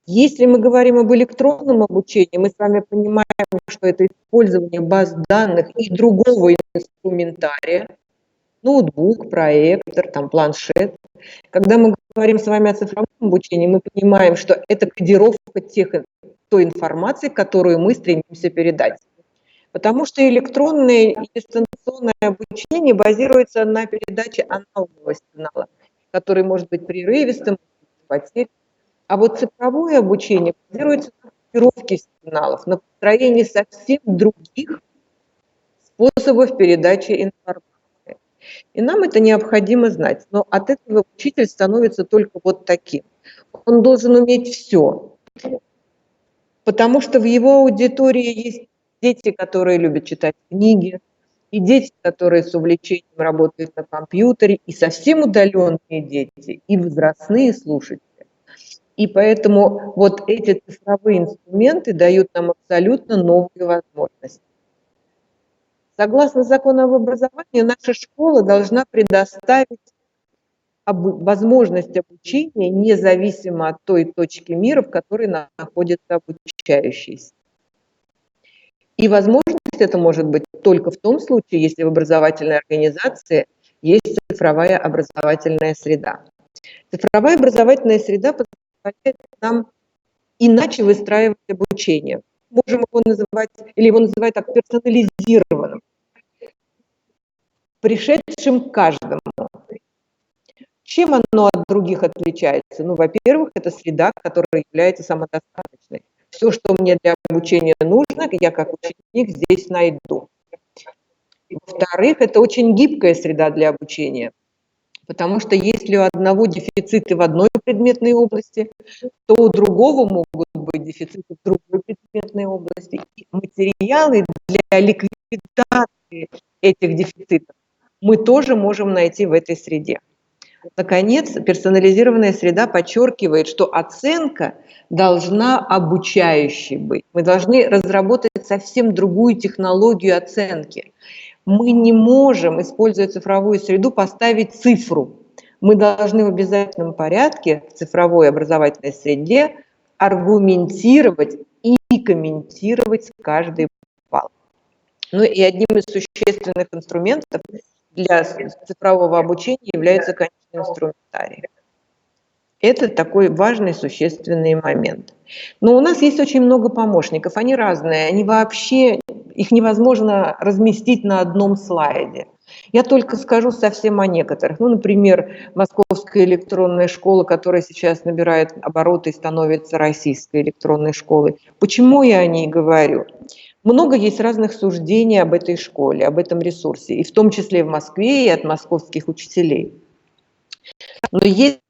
Если мы говорим об электронном обучении, мы с вами понимаем, что это использование баз данных и другого инструментария. Ноутбук, проектор, там, планшет. Когда мы говорим с вами о цифровом обучении, мы понимаем, что это кодировка той информации, которую мы стремимся передать. Потому что электронное и дистанционное обучение базируется на передаче аналогового сигнала, который может быть прерывистым, потерь. А вот цифровое обучение базируется на кодировке сигналов, на построении совсем других способов передачи информации. И нам это необходимо знать. Но от этого учитель становится только вот таким. Он должен уметь все. Потому что в его аудитории есть дети, которые любят читать книги, и дети, которые с увлечением работают на компьютере, и совсем удаленные дети, и возрастные слушатели. И поэтому вот эти цифровые инструменты дают нам абсолютно новые возможности. Согласно закону об образовании, наша школа должна предоставить возможность обучения независимо от той точки мира, в которой находится обучающийся. И возможность это может быть только в том случае, если в образовательной организации есть цифровая образовательная среда. Цифровая образовательная среда позволяет нам иначе выстраивать обучение. Можем его называть, или его называют так, персонализированным, пришедшим к каждому. Чем оно от других отличается? Ну, во-первых, это среда, которая является самодостаточной. Все, что мне для обучения нужно, я как ученик здесь найду. Во-вторых, это очень гибкая среда для обучения, потому что если у одного дефициты в одной предметной области, то у другого могут быть дефициты в другой предметной области. И материалы для ликвидации этих дефицитов мы тоже можем найти в этой среде. Наконец, персонализированная среда подчеркивает, что оценка должна обучающей быть. Мы должны разработать совсем другую технологию оценки. Мы не можем, используя цифровую среду, поставить цифру. Мы должны в обязательном порядке в цифровой образовательной среде аргументировать и комментировать каждый балл. Ну и одним из существенных инструментов для цифрового обучения является, конечно, инструментарий. Это такой важный, существенный момент. Но у нас есть очень много помощников, они разные, они вообще, их невозможно разместить на одном слайде. Я только скажу совсем о некоторых. Ну, например, Московская электронная школа, которая сейчас набирает обороты и становится российской электронной школой. Почему я о ней говорю? Много есть разных суждений об этой школе, об этом ресурсе, и в том числе в Москве, и от московских учителей. Но если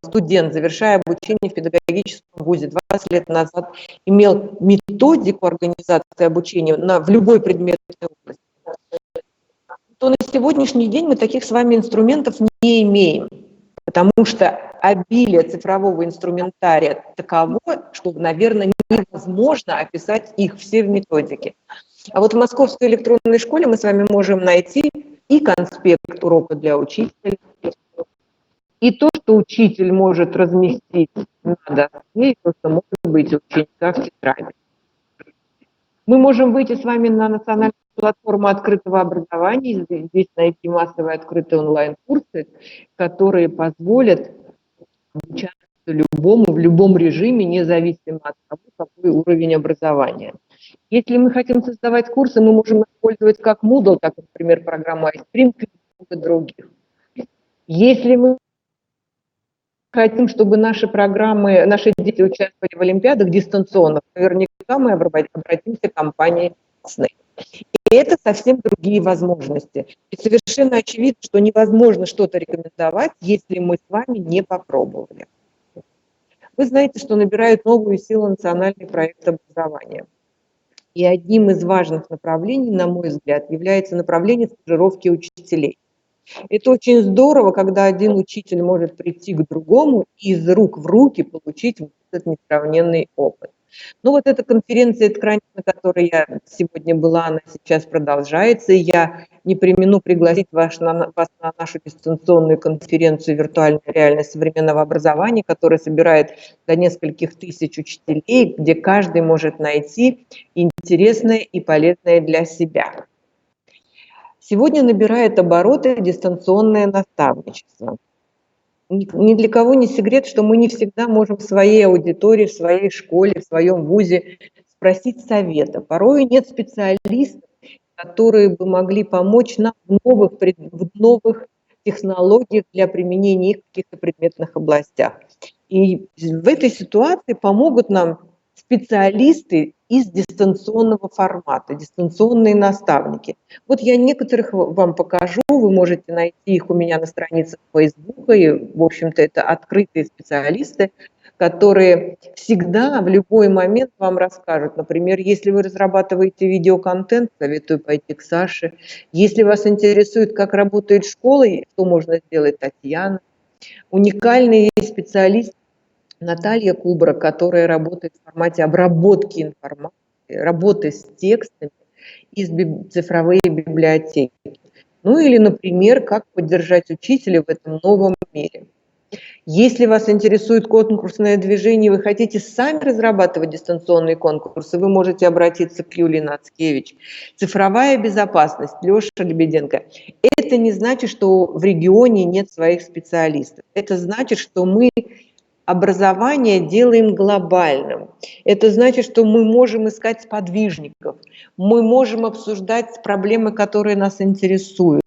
студент, завершая обучение в педагогическом вузе 20 лет назад, имел методику организации обучения в любой предметной области, то на сегодняшний день мы таких с вами инструментов не имеем, потому что обилие цифрового инструментария таково, что, наверное, невозможно описать их все в методике. А вот в Московской электронной школе мы с вами можем найти и конспект урока для учителя, и то, что учитель может разместить на доске, и то, что может быть у ученика в тетради. Мы можем выйти с вами на национальную платформу открытого образования, здесь найти массовые открытые онлайн-курсы, которые позволят обучаться любому в любом режиме, независимо от того, какой уровень образования. Если мы хотим создавать курсы, мы можем использовать как Moodle, так, например, программу iSpring и много других. Если мы хотим, чтобы наши программы, наши дети участвовали в олимпиадах дистанционно, наверняка мы обратимся к компании Snape. И это совсем другие возможности. И совершенно очевидно, что невозможно что-то рекомендовать, если мы с вами не попробовали. Вы знаете, что набирает новую силу национальный проект образования. И одним из важных направлений, на мой взгляд, является направление стажировки учителей. Это очень здорово, когда один учитель может прийти к другому и из рук в руки получить этот несравненный опыт. Ну вот эта конференция «Ткань», на которой я сегодня была, она сейчас продолжается, и я не премину пригласить вас на нашу дистанционную конференцию «Виртуальная реальность современного образования», которая собирает до нескольких тысяч учителей, где каждый может найти интересное и полезное для себя. Сегодня набирает обороты дистанционное наставничество. Ни для кого не секрет, что мы не всегда можем в своей аудитории, в своей школе, в своем вузе спросить совета. Порой нет специалистов, которые бы могли помочь нам в новых технологиях для применения их в каких-то предметных областях. И в этой ситуации помогут нам специалисты из дистанционного формата, дистанционные наставники. Вот я некоторых вам покажу, вы можете найти их у меня на странице Facebook, и, в общем-то, это открытые специалисты, которые всегда, в любой момент вам расскажут. Например, если вы разрабатываете видеоконтент, советую пойти к Саше. Если вас интересует, как работает школа, что можно сделать, Татьяна. Уникальный специалист Наталья Кубра, которая работает в формате обработки информации, работы с текстами из цифровой библиотеки. Ну или, например, как поддержать учителя в этом новом мире. Если вас интересует конкурсное движение, вы хотите сами разрабатывать дистанционные конкурсы, вы можете обратиться к Юлии Нацкевич. Цифровая безопасность, Леша Лебеденко. Это не значит, что в регионе нет своих специалистов. Это значит, что мы образование делаем глобальным. Это значит, что мы можем искать сподвижников, мы можем обсуждать проблемы, которые нас интересуют,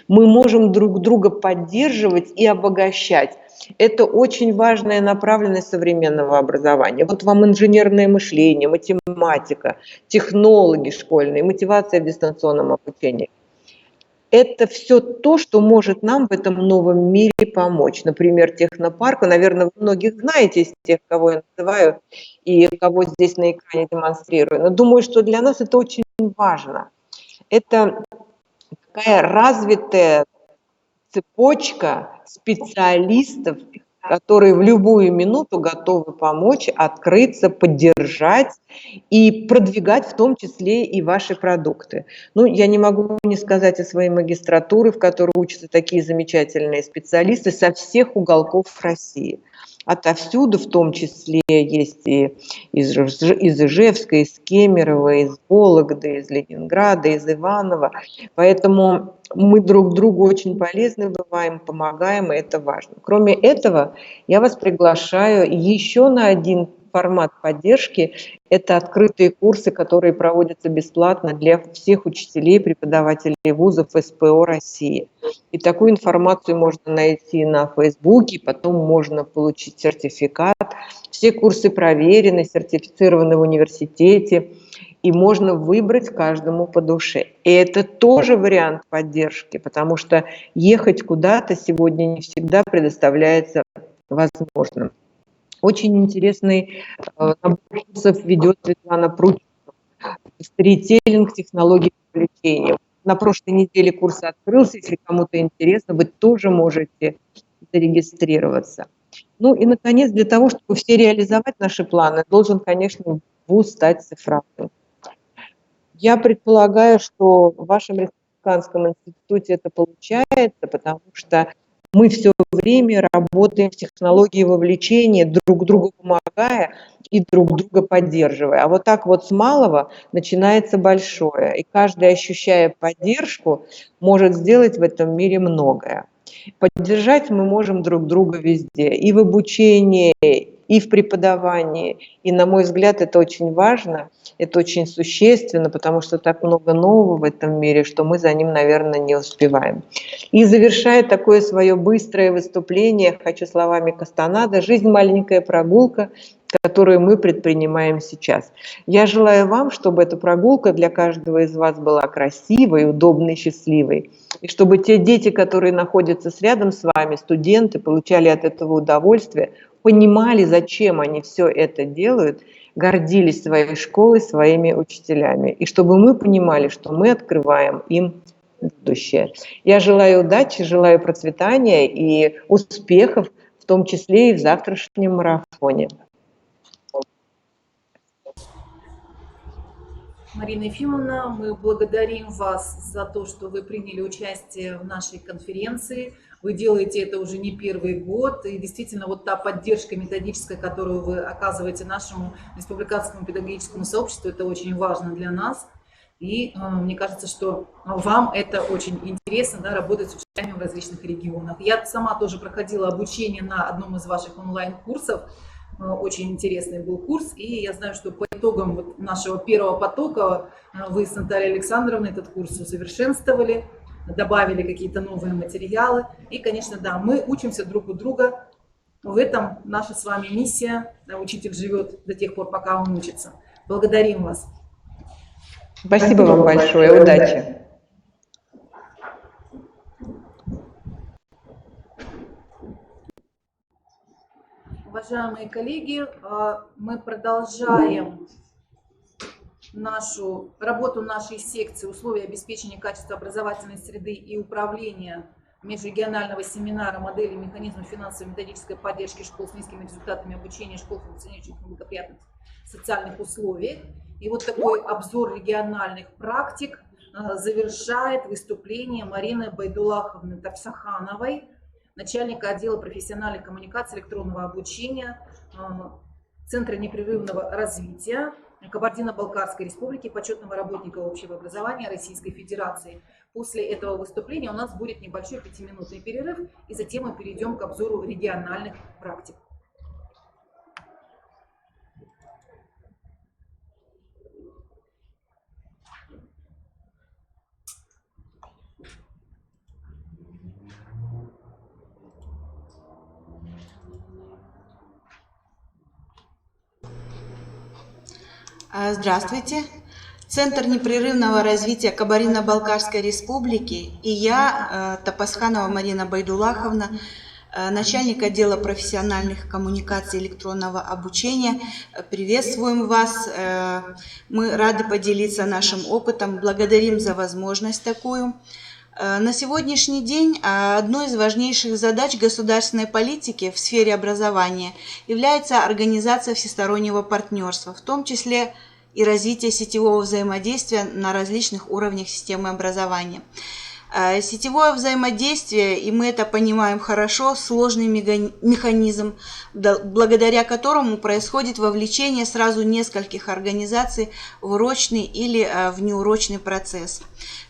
мы можем друг друга поддерживать и обогащать. Это очень важная направленность современного образования. Вот вам инженерное мышление, математика, технологии школьные, мотивация в дистанционном обучении. Это все то, что может нам в этом новом мире помочь. Например, технопарк, вы, наверное, вы многих знаете из тех, кого я называю и кого здесь на экране демонстрирую. Но думаю, что для нас это очень важно. Это такая развитая цепочка специалистов, которые в любую минуту готовы помочь, открыться, поддержать и продвигать в том числе и ваши продукты. Ну, я не могу не сказать о своей магистратуре, в которой учатся такие замечательные специалисты со всех уголков России. Отовсюду, в том числе, есть и из Ижевска, из Кемерово, из Вологды, из Ленинграда, из Иваново. Поэтому мы друг другу очень полезны бываем, помогаем, и это важно. Кроме этого, я вас приглашаю еще на один формат поддержки. Это открытые курсы, которые проводятся бесплатно для всех учителей, преподавателей вузов СПО России. И такую информацию можно найти на Фейсбуке, потом можно получить сертификат. Все курсы проверены, сертифицированы в университете, и можно выбрать каждому по душе. И это тоже вариант поддержки, потому что ехать куда-то сегодня не всегда предоставляется возможным. Очень интересный набор курсов ведет Светлана Прудченко. Сторителлинг, технологии привлечения. На прошлой неделе курс открылся. Если кому-то интересно, вы тоже можете зарегистрироваться. Ну и, наконец, для того, чтобы все реализовать наши планы, должен, конечно, вуз стать цифровым. Я предполагаю, что в вашем республиканском институте это получается, потому что мы все время работаем в технологии вовлечения, друг другу помогая и друг друга поддерживая. А вот так вот с малого начинается большое. И каждый, ощущая поддержку, может сделать в этом мире многое. Поддержать мы можем друг друга везде. И в обучении, и в преподавании. И, на мой взгляд, это очень важно, это очень существенно, потому что так много нового в этом мире, что мы за ним, наверное, не успеваем. И завершая такое свое быстрое выступление, хочу словами Кастанада: «Жизнь – маленькая прогулка, которую мы предпринимаем сейчас». Я желаю вам, чтобы эта прогулка для каждого из вас была красивой, удобной, счастливой. И чтобы те дети, которые находятся рядом с вами, студенты, получали от этого удовольствие, понимали, зачем они все это делают, гордились своей школой, своими учителями. И чтобы мы понимали, что мы открываем им будущее. Я желаю удачи, желаю процветания и успехов, в том числе и в завтрашнем марафоне. Марина Ефимовна, мы благодарим вас за то, что вы приняли участие в нашей конференции. Вы делаете это уже не первый год, и действительно вот та поддержка методическая, которую вы оказываете нашему республиканскому педагогическому сообществу, это очень важно для нас. И мне кажется, что вам это очень интересно, да, работать с учителями в различных регионах. Я сама тоже проходила обучение на одном из ваших онлайн-курсов. Очень интересный был курс, и я знаю, что по итогам вот нашего первого потока вы с Натальей Александровной этот курс усовершенствовали, добавили какие-то новые материалы. И, конечно, да, мы учимся друг у друга. В этом наша с вами миссия. Да, учитель живет до тех пор, пока он учится. Благодарим вас. Спасибо вам большое. Удачи. Уважаемые коллеги, мы продолжаем работу нашей секции «Условия обеспечения качества образовательной среды и управления межрегионального семинара модели и механизмов финансовой и методической поддержки школ с низкими результатами обучения, школ, функционирующих в благоприятных социальных условиях». И вот такой обзор региональных практик завершает выступление Марины Байдуллаховны Тарсахановой, начальника отдела профессиональной коммуникации электронного обучения Центра непрерывного развития Кабардино-Балкарской республики, почетного работника общего образования Российской Федерации. После этого выступления у нас будет небольшой 5-минутный перерыв, и затем мы перейдем к обзору региональных практик. Здравствуйте. Центр непрерывного развития Кабардино-Балкарской республики и я, Топасханова Марина Байдуллаховна, начальник отдела профессиональных коммуникаций и электронного обучения. Приветствуем вас. Мы рады поделиться нашим опытом, благодарим за возможность такую. На сегодняшний день одной из важнейших задач государственной политики в сфере образования является организация всестороннего партнерства, в том числе и развитие сетевого взаимодействия на различных уровнях системы образования. Сетевое взаимодействие, и мы это понимаем хорошо, сложный механизм, благодаря которому происходит вовлечение сразу нескольких организаций в урочный или в неурочный процесс.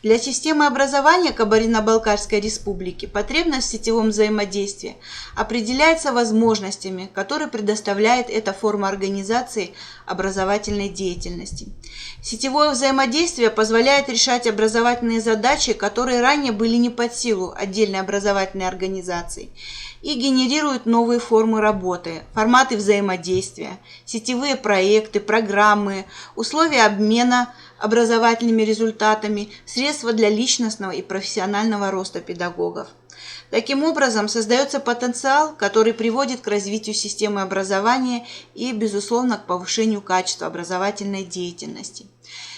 Для системы образования Кабардино-Балкарской республики потребность в сетевом взаимодействии определяется возможностями, которые предоставляет эта форма организации образовательной деятельности. Сетевое взаимодействие позволяет решать образовательные задачи, которые ранее были не под силу отдельной образовательной организации, и генерирует новые формы работы, форматы взаимодействия, сетевые проекты, программы, условия обмена образовательными результатами, средства для личностного и профессионального роста педагогов. Таким образом, создается потенциал, который приводит к развитию системы образования и, безусловно, к повышению качества образовательной деятельности.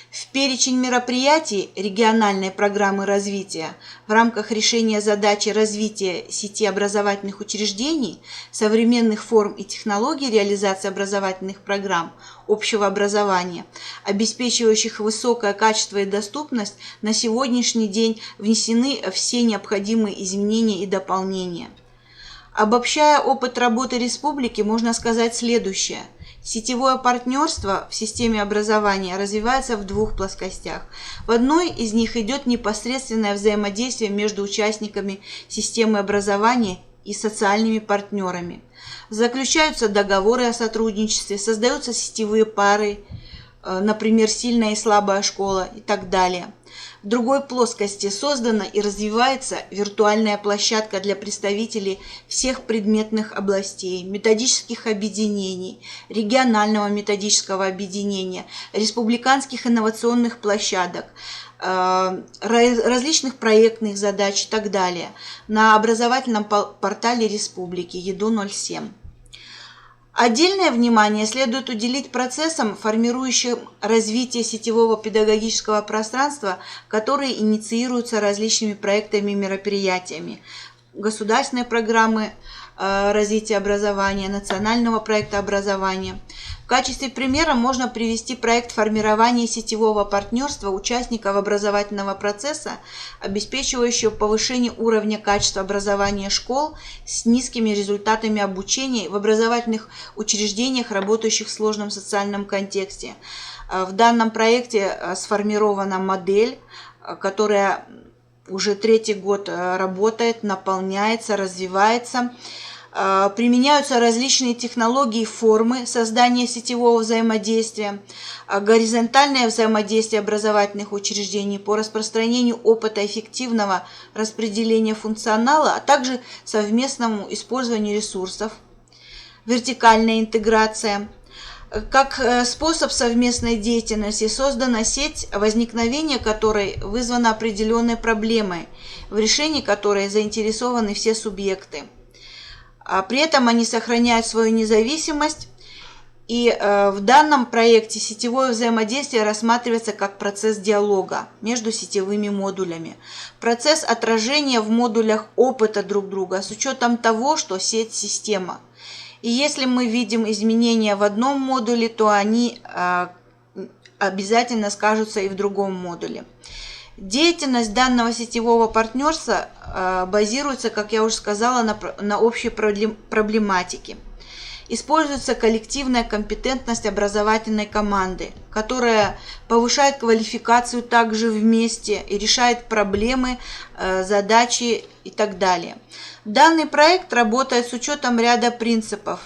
В перечень мероприятий региональной программы развития в рамках решения задачи развития сети образовательных учреждений, современных форм и технологий реализации образовательных программ общего образования, обеспечивающих высокое качество и доступность, на сегодняшний день внесены все необходимые изменения и дополнения. Обобщая опыт работы республики, можно сказать следующее. Сетевое партнерство в системе образования развивается в двух плоскостях. В одной из них идет непосредственное взаимодействие между участниками системы образования и социальными партнерами. Заключаются договоры о сотрудничестве, создаются сетевые пары, например, сильная и слабая школа и так далее. В другой плоскости создана и развивается виртуальная площадка для представителей всех предметных областей, методических объединений, регионального методического объединения, республиканских инновационных площадок, различных проектных задач и так далее на образовательном портале республики ЕДУ-07. Отдельное внимание следует уделить процессам, формирующим развитие сетевого педагогического пространства, которые инициируются различными проектами и мероприятиями. Государственной программы развития образования, национального проекта образования. В качестве примера можно привести проект формирования сетевого партнерства участников образовательного процесса, обеспечивающего повышение уровня качества образования школ с низкими результатами обучения в образовательных учреждениях, работающих в сложном социальном контексте. В данном проекте сформирована модель, которая уже третий год работает, наполняется, развивается. Применяются различные технологии и формы создания сетевого взаимодействия, горизонтальное взаимодействие образовательных учреждений по распространению опыта эффективного распределения функционала, а также совместному использованию ресурсов, вертикальная интеграция. Как способ совместной деятельности создана сеть, возникновение которой вызвано определенной проблемой, в решении которой заинтересованы все субъекты. При этом они сохраняют свою независимость, и в данном проекте сетевое взаимодействие рассматривается как процесс диалога между сетевыми модулями, процесс отражения в модулях опыта друг друга с учетом того, что сеть – система. И если мы видим изменения в одном модуле, то они обязательно скажутся и в другом модуле. Деятельность данного сетевого партнерства базируется, как я уже сказала, на общей проблематике. Используется коллективная компетентность образовательной команды, которая повышает квалификацию также вместе и решает проблемы, задачи и так далее. Данный проект работает с учетом ряда принципов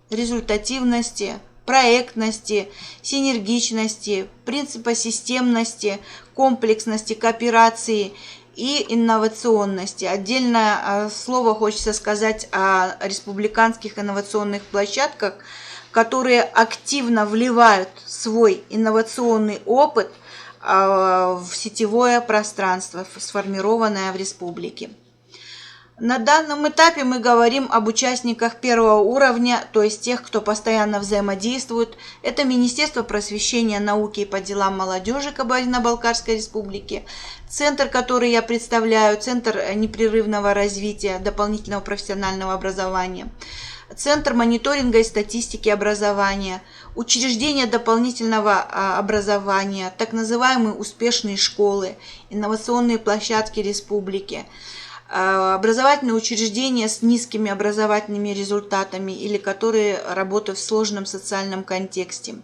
результативности, проектности, синергичности, принципа системности, комплексности, кооперации и инновационности. Отдельное слово хочется сказать о республиканских инновационных площадках, которые активно вливают свой инновационный опыт в сетевое пространство, сформированное в республике. На данном этапе мы говорим об участниках первого уровня, то есть тех, кто постоянно взаимодействует. Это Министерство просвещения, науки и по делам молодежи Кабардино-Балкарской республики, центр, который я представляю, Центр непрерывного развития дополнительного профессионального образования, Центр мониторинга и статистики образования, учреждения дополнительного образования, так называемые успешные школы, инновационные площадки республики, образовательные учреждения с низкими образовательными результатами или которые работают в сложном социальном контексте.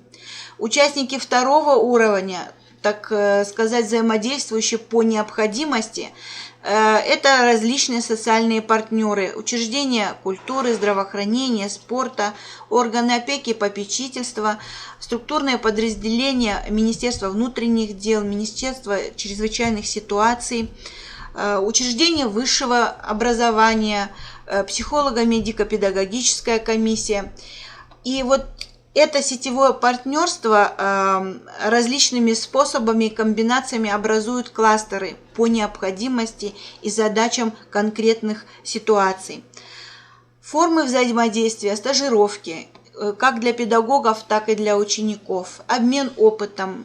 Участники второго уровня, так сказать, взаимодействующие по необходимости, это различные социальные партнеры, учреждения культуры, здравоохранения, спорта, органы опеки и попечительства, структурные подразделения Министерства внутренних дел, Министерства чрезвычайных ситуаций, учреждения высшего образования, психолого-медико-педагогическая комиссия. И вот это сетевое партнерство различными способами и комбинациями образует кластеры по необходимости и задачам конкретных ситуаций. Формы взаимодействия, стажировки, как для педагогов, так и для учеников, обмен опытом,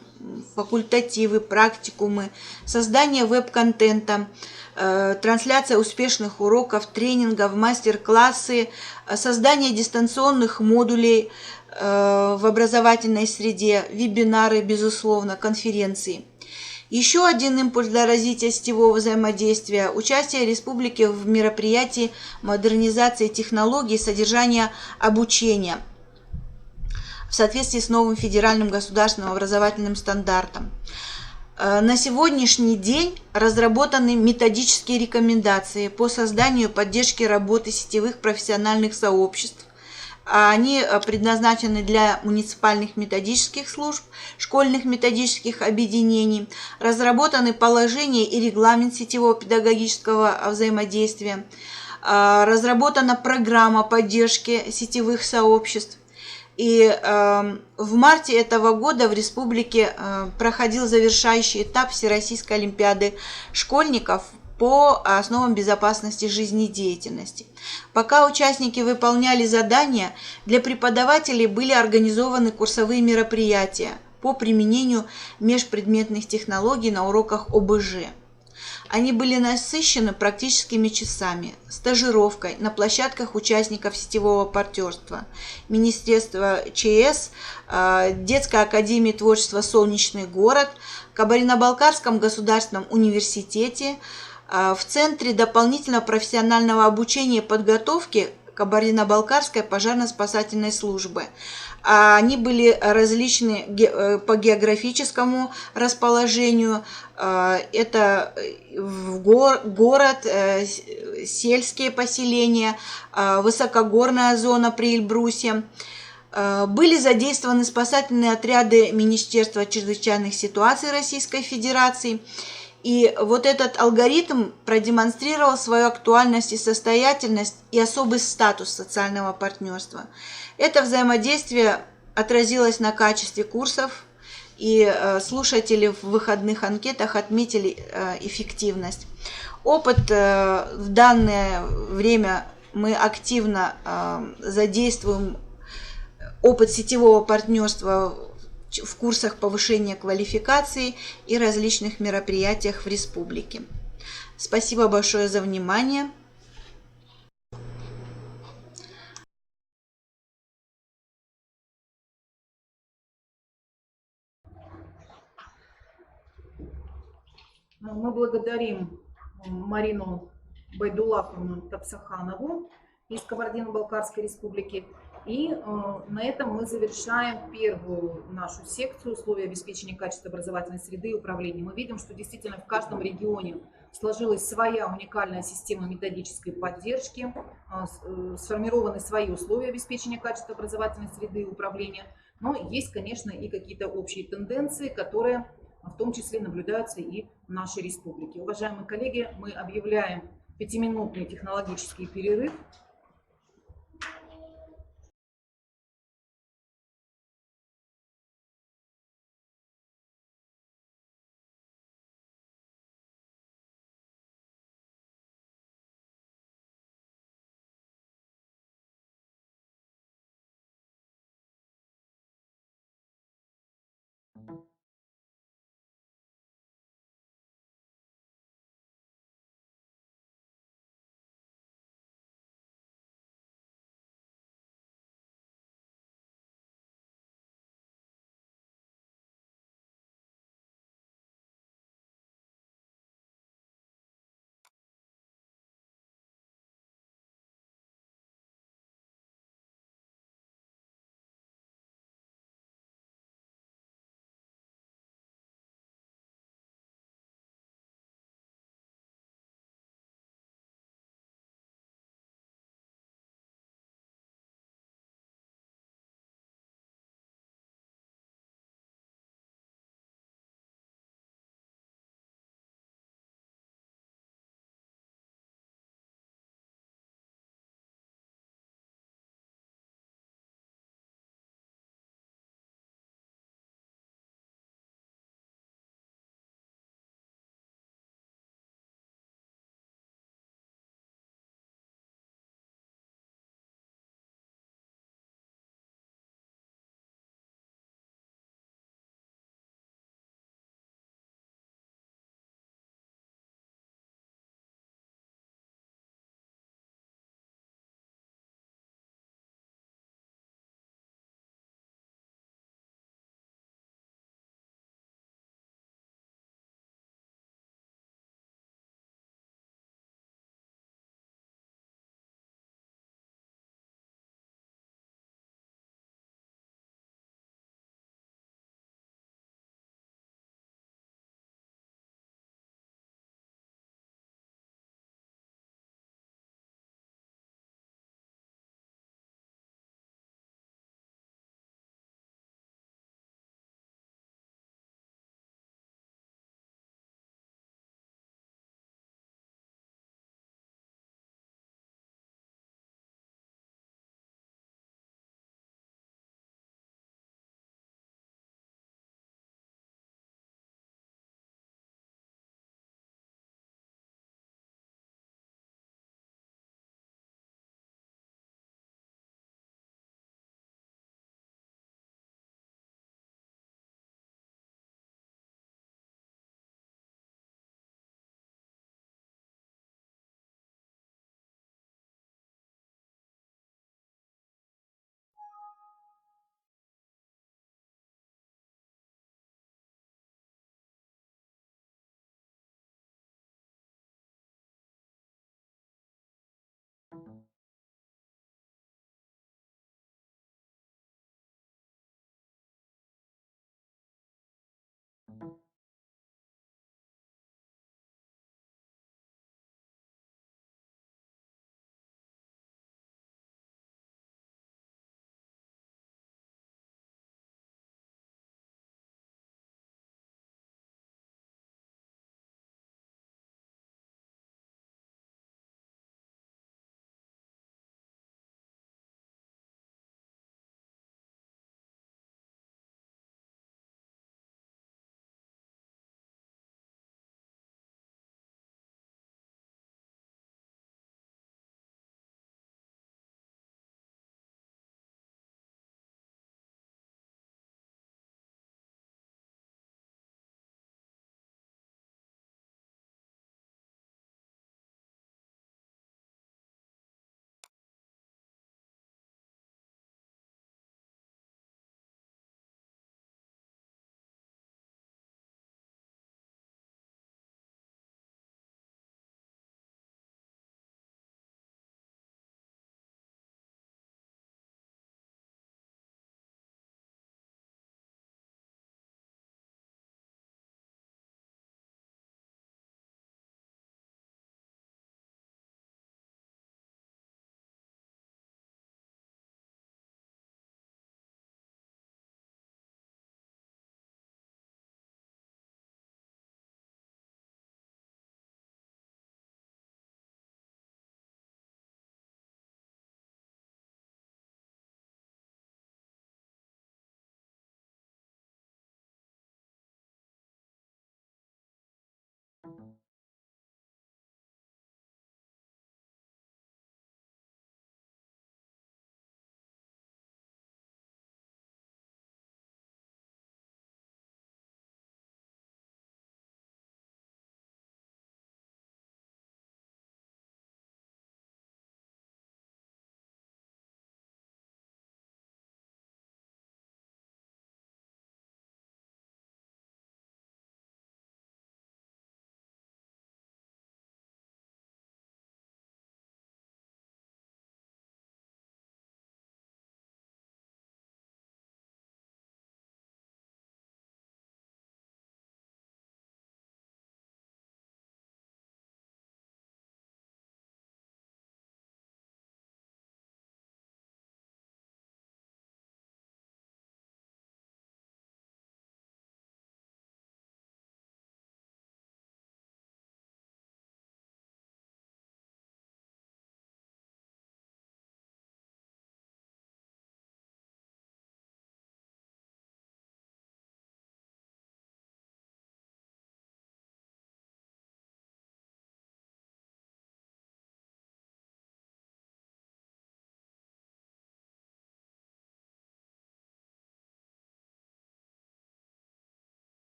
факультативы, практикумы, создание веб-контента, трансляция успешных уроков, тренингов, мастер-классы, создание дистанционных модулей в образовательной среде, вебинары, безусловно, конференции. Еще один импульс для развития сетевого взаимодействия – участие республики в мероприятии модернизации технологий и содержания обучения в соответствии с новым федеральным государственным образовательным стандартом. На сегодняшний день разработаны методические рекомендации по созданию и поддержке работы сетевых профессиональных сообществ. Они предназначены для муниципальных методических служб, школьных методических объединений. Разработаны положения и регламент сетевого педагогического взаимодействия. Разработана программа поддержки сетевых сообществ. И в марте этого года в республике проходил завершающий этап Всероссийской олимпиады школьников по основам безопасности жизнедеятельности. Пока участники выполняли задания, для преподавателей были организованы курсовые мероприятия по применению межпредметных технологий на уроках ОБЖ. Они были насыщены практическими часами, стажировкой на площадках участников сетевого партнерства, Министерства ЧС, Детской академии творчества «Солнечный город», Кабардино-Балкарском государственном университете, в Центре дополнительного профессионального обучения и подготовки Кабардино-Балкарской пожарно-спасательной службы. Они были различны по географическому расположению. Это город, сельские поселения, высокогорная зона при Эльбрусе. Были задействованы спасательные отряды Министерства чрезвычайных ситуаций Российской Федерации. И вот этот алгоритм продемонстрировал свою актуальность и состоятельность и особый статус социального партнерства. Это взаимодействие отразилось на качестве курсов, и слушатели в выходных анкетах отметили эффективность. Опыт в данное время мы активно задействуем, опыт сетевого партнерства в курсах повышения квалификации и различных мероприятиях в республике. Спасибо большое за внимание. Мы благодарим Марину Байдуллаховну Тапсаханову из Кабардино-Балкарской республики. И на этом мы завершаем первую нашу секцию «Условия обеспечения качества образовательной среды и управления». Мы видим, что действительно в каждом регионе сложилась своя уникальная система методической поддержки, сформированы свои условия обеспечения качества образовательной среды и управления. Но есть, конечно, и какие-то общие тенденции, которые в том числе наблюдаются и в нашей республике. Уважаемые коллеги, мы объявляем 5-минутный технологический перерыв.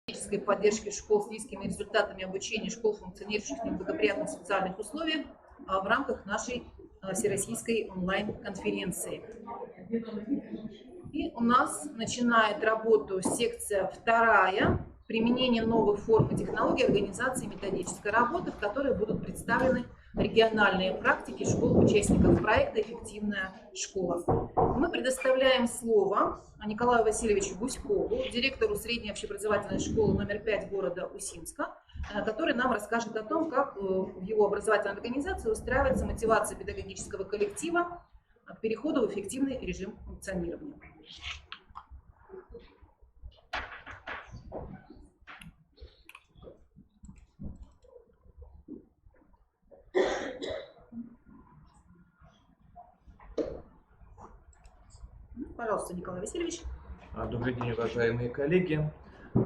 методической поддержки школ с низкими результатами обучения, школ, функционирующих в неблагоприятных социальных условиях в рамках нашей всероссийской онлайн-конференции. И у нас начинает работу секция 2 «Применение новых форм и технологий организации методической работы», в которой будут представлены региональные практики школ-участников проекта «Эффективная школа». Мы предоставляем слово Николаю Васильевичу Гуськову, директору средней общеобразовательной школы номер 5 города Усинска, который нам расскажет о том, как в его образовательной организации устраивается мотивация педагогического коллектива к переходу в эффективный режим функционирования. Пожалуйста, Николай Васильевич. Добрый день, уважаемые коллеги.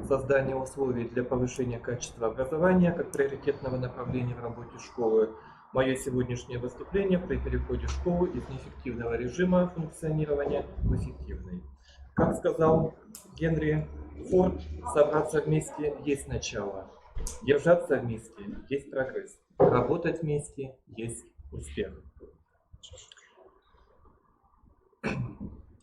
Создание условий для повышения качества образования как приоритетного направления в работе школы. Мое сегодняшнее выступление при переходе школы из неэффективного режима функционирования в эффективный. Как сказал Генри Форд, собраться вместе есть начало, держаться вместе есть прогресс, работать вместе есть успех.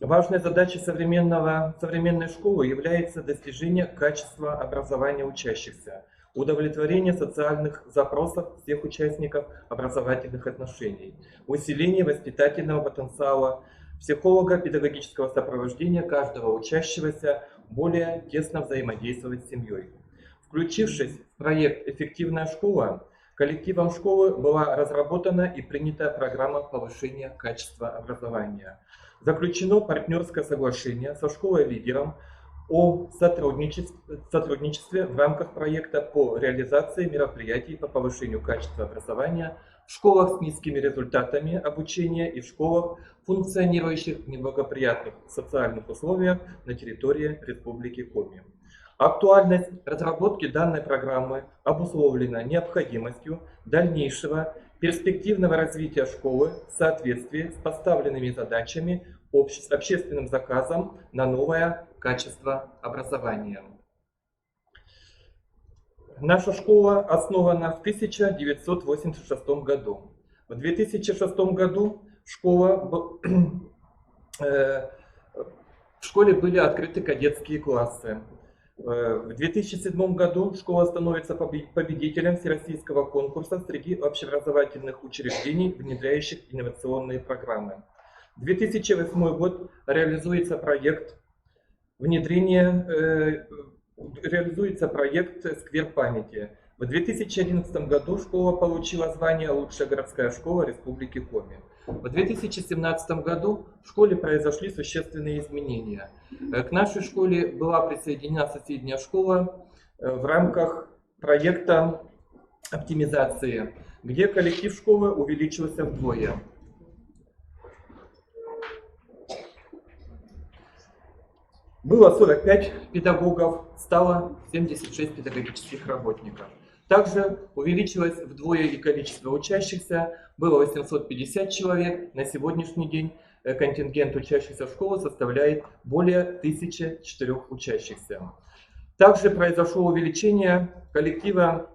Важной задачей современной школы является достижение качества образования учащихся, удовлетворение социальных запросов всех участников образовательных отношений, усиление воспитательного потенциала, психолого-педагогического сопровождения каждого учащегося, более тесно взаимодействовать с семьей. Включившись в проект «Эффективная школа», коллективом школы была разработана и принята программа повышения качества образования. Заключено партнерское соглашение со школой-лидером о сотрудничестве в рамках проекта по реализации мероприятий по повышению качества образования в школах с низкими результатами обучения и в школах, функционирующих в неблагоприятных социальных условиях на территории Республики Коми. Актуальность разработки данной программы обусловлена необходимостью дальнейшего перспективного развития школы в соответствии с поставленными задачами общественным заказом на новое качество образования. Наша школа основана в 1986 году. В 2006 году в школе были открыты кадетские классы. В 2007 году школа становится победителем всероссийского конкурса среди общеобразовательных учреждений, внедряющих инновационные программы. 2008 год реализуется проект «Сквер памяти». В 2011 году школа получила звание «Лучшая городская школа Республики Коми». В 2017 году в школе произошли существенные изменения. К нашей школе была присоединена соседняя школа в рамках проекта оптимизации, где коллектив школы увеличился вдвое. Было 45 педагогов, стало 76 педагогических работников. Также увеличилось вдвое и количество учащихся, было 850 человек. На сегодняшний день контингент учащихся школы составляет более 1004 учащихся. Также произошло увеличение коллектива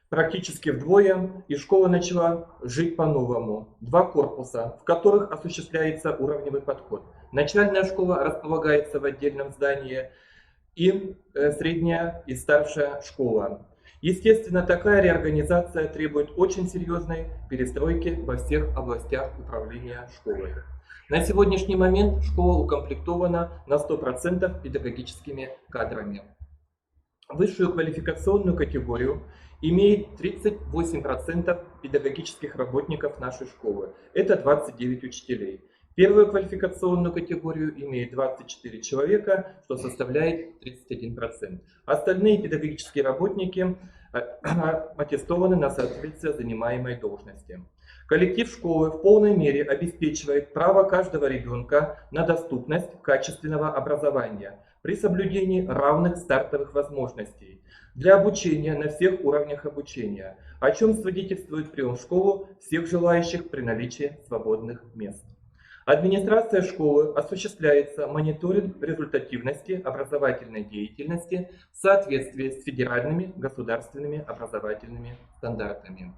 практически вдвое, и школа начала жить по-новому. 2 корпуса, в которых осуществляется уровневый подход. Начальная школа располагается в отдельном здании, и средняя и старшая школа. Естественно, такая реорганизация требует очень серьезной перестройки во всех областях управления школой. На сегодняшний момент школа укомплектована на 100% педагогическими кадрами. Высшую квалификационную категорию имеет 38% педагогических работников нашей школы. Это 29 учителей. Первую квалификационную категорию имеет 24 человека, что составляет 31%. Остальные педагогические работники аттестованы на соответствие занимаемой должности. Коллектив школы в полной мере обеспечивает право каждого ребенка на доступность качественного образования при соблюдении равных стартовых возможностей для обучения на всех уровнях обучения, о чем свидетельствует прием в школу всех желающих при наличии свободных мест. Администрация школы осуществляется мониторинг результативности образовательной деятельности в соответствии с федеральными государственными образовательными стандартами.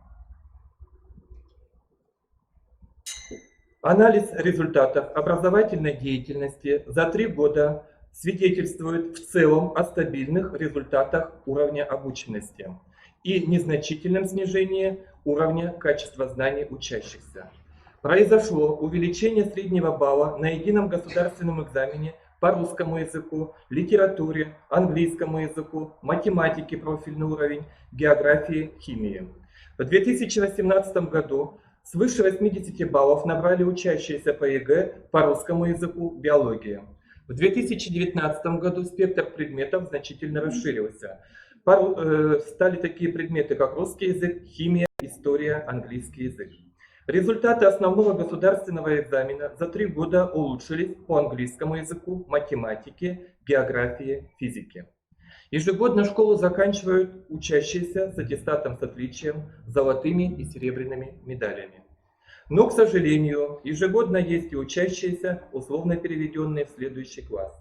Анализ результатов образовательной деятельности за 3 года свидетельствует в целом о стабильных результатах уровня обученности и незначительном снижении уровня качества знаний учащихся. Произошло увеличение среднего балла на едином государственном экзамене по русскому языку, литературе, английскому языку, математике профильный уровень, географии, химии. В 2018 году свыше 80 баллов набрали учащиеся по ЕГЭ по русскому языку, биологии. В 2019 году спектр предметов значительно расширился. Стали такие предметы, как русский язык, химия, история, английский язык. Результаты основного государственного экзамена за 3 года улучшились по английскому языку, математике, географии, физике. Ежегодно школу заканчивают учащиеся с аттестатом с отличием, золотыми и серебряными медалями. Но, к сожалению, ежегодно есть и учащиеся, условно переведенные в следующий класс.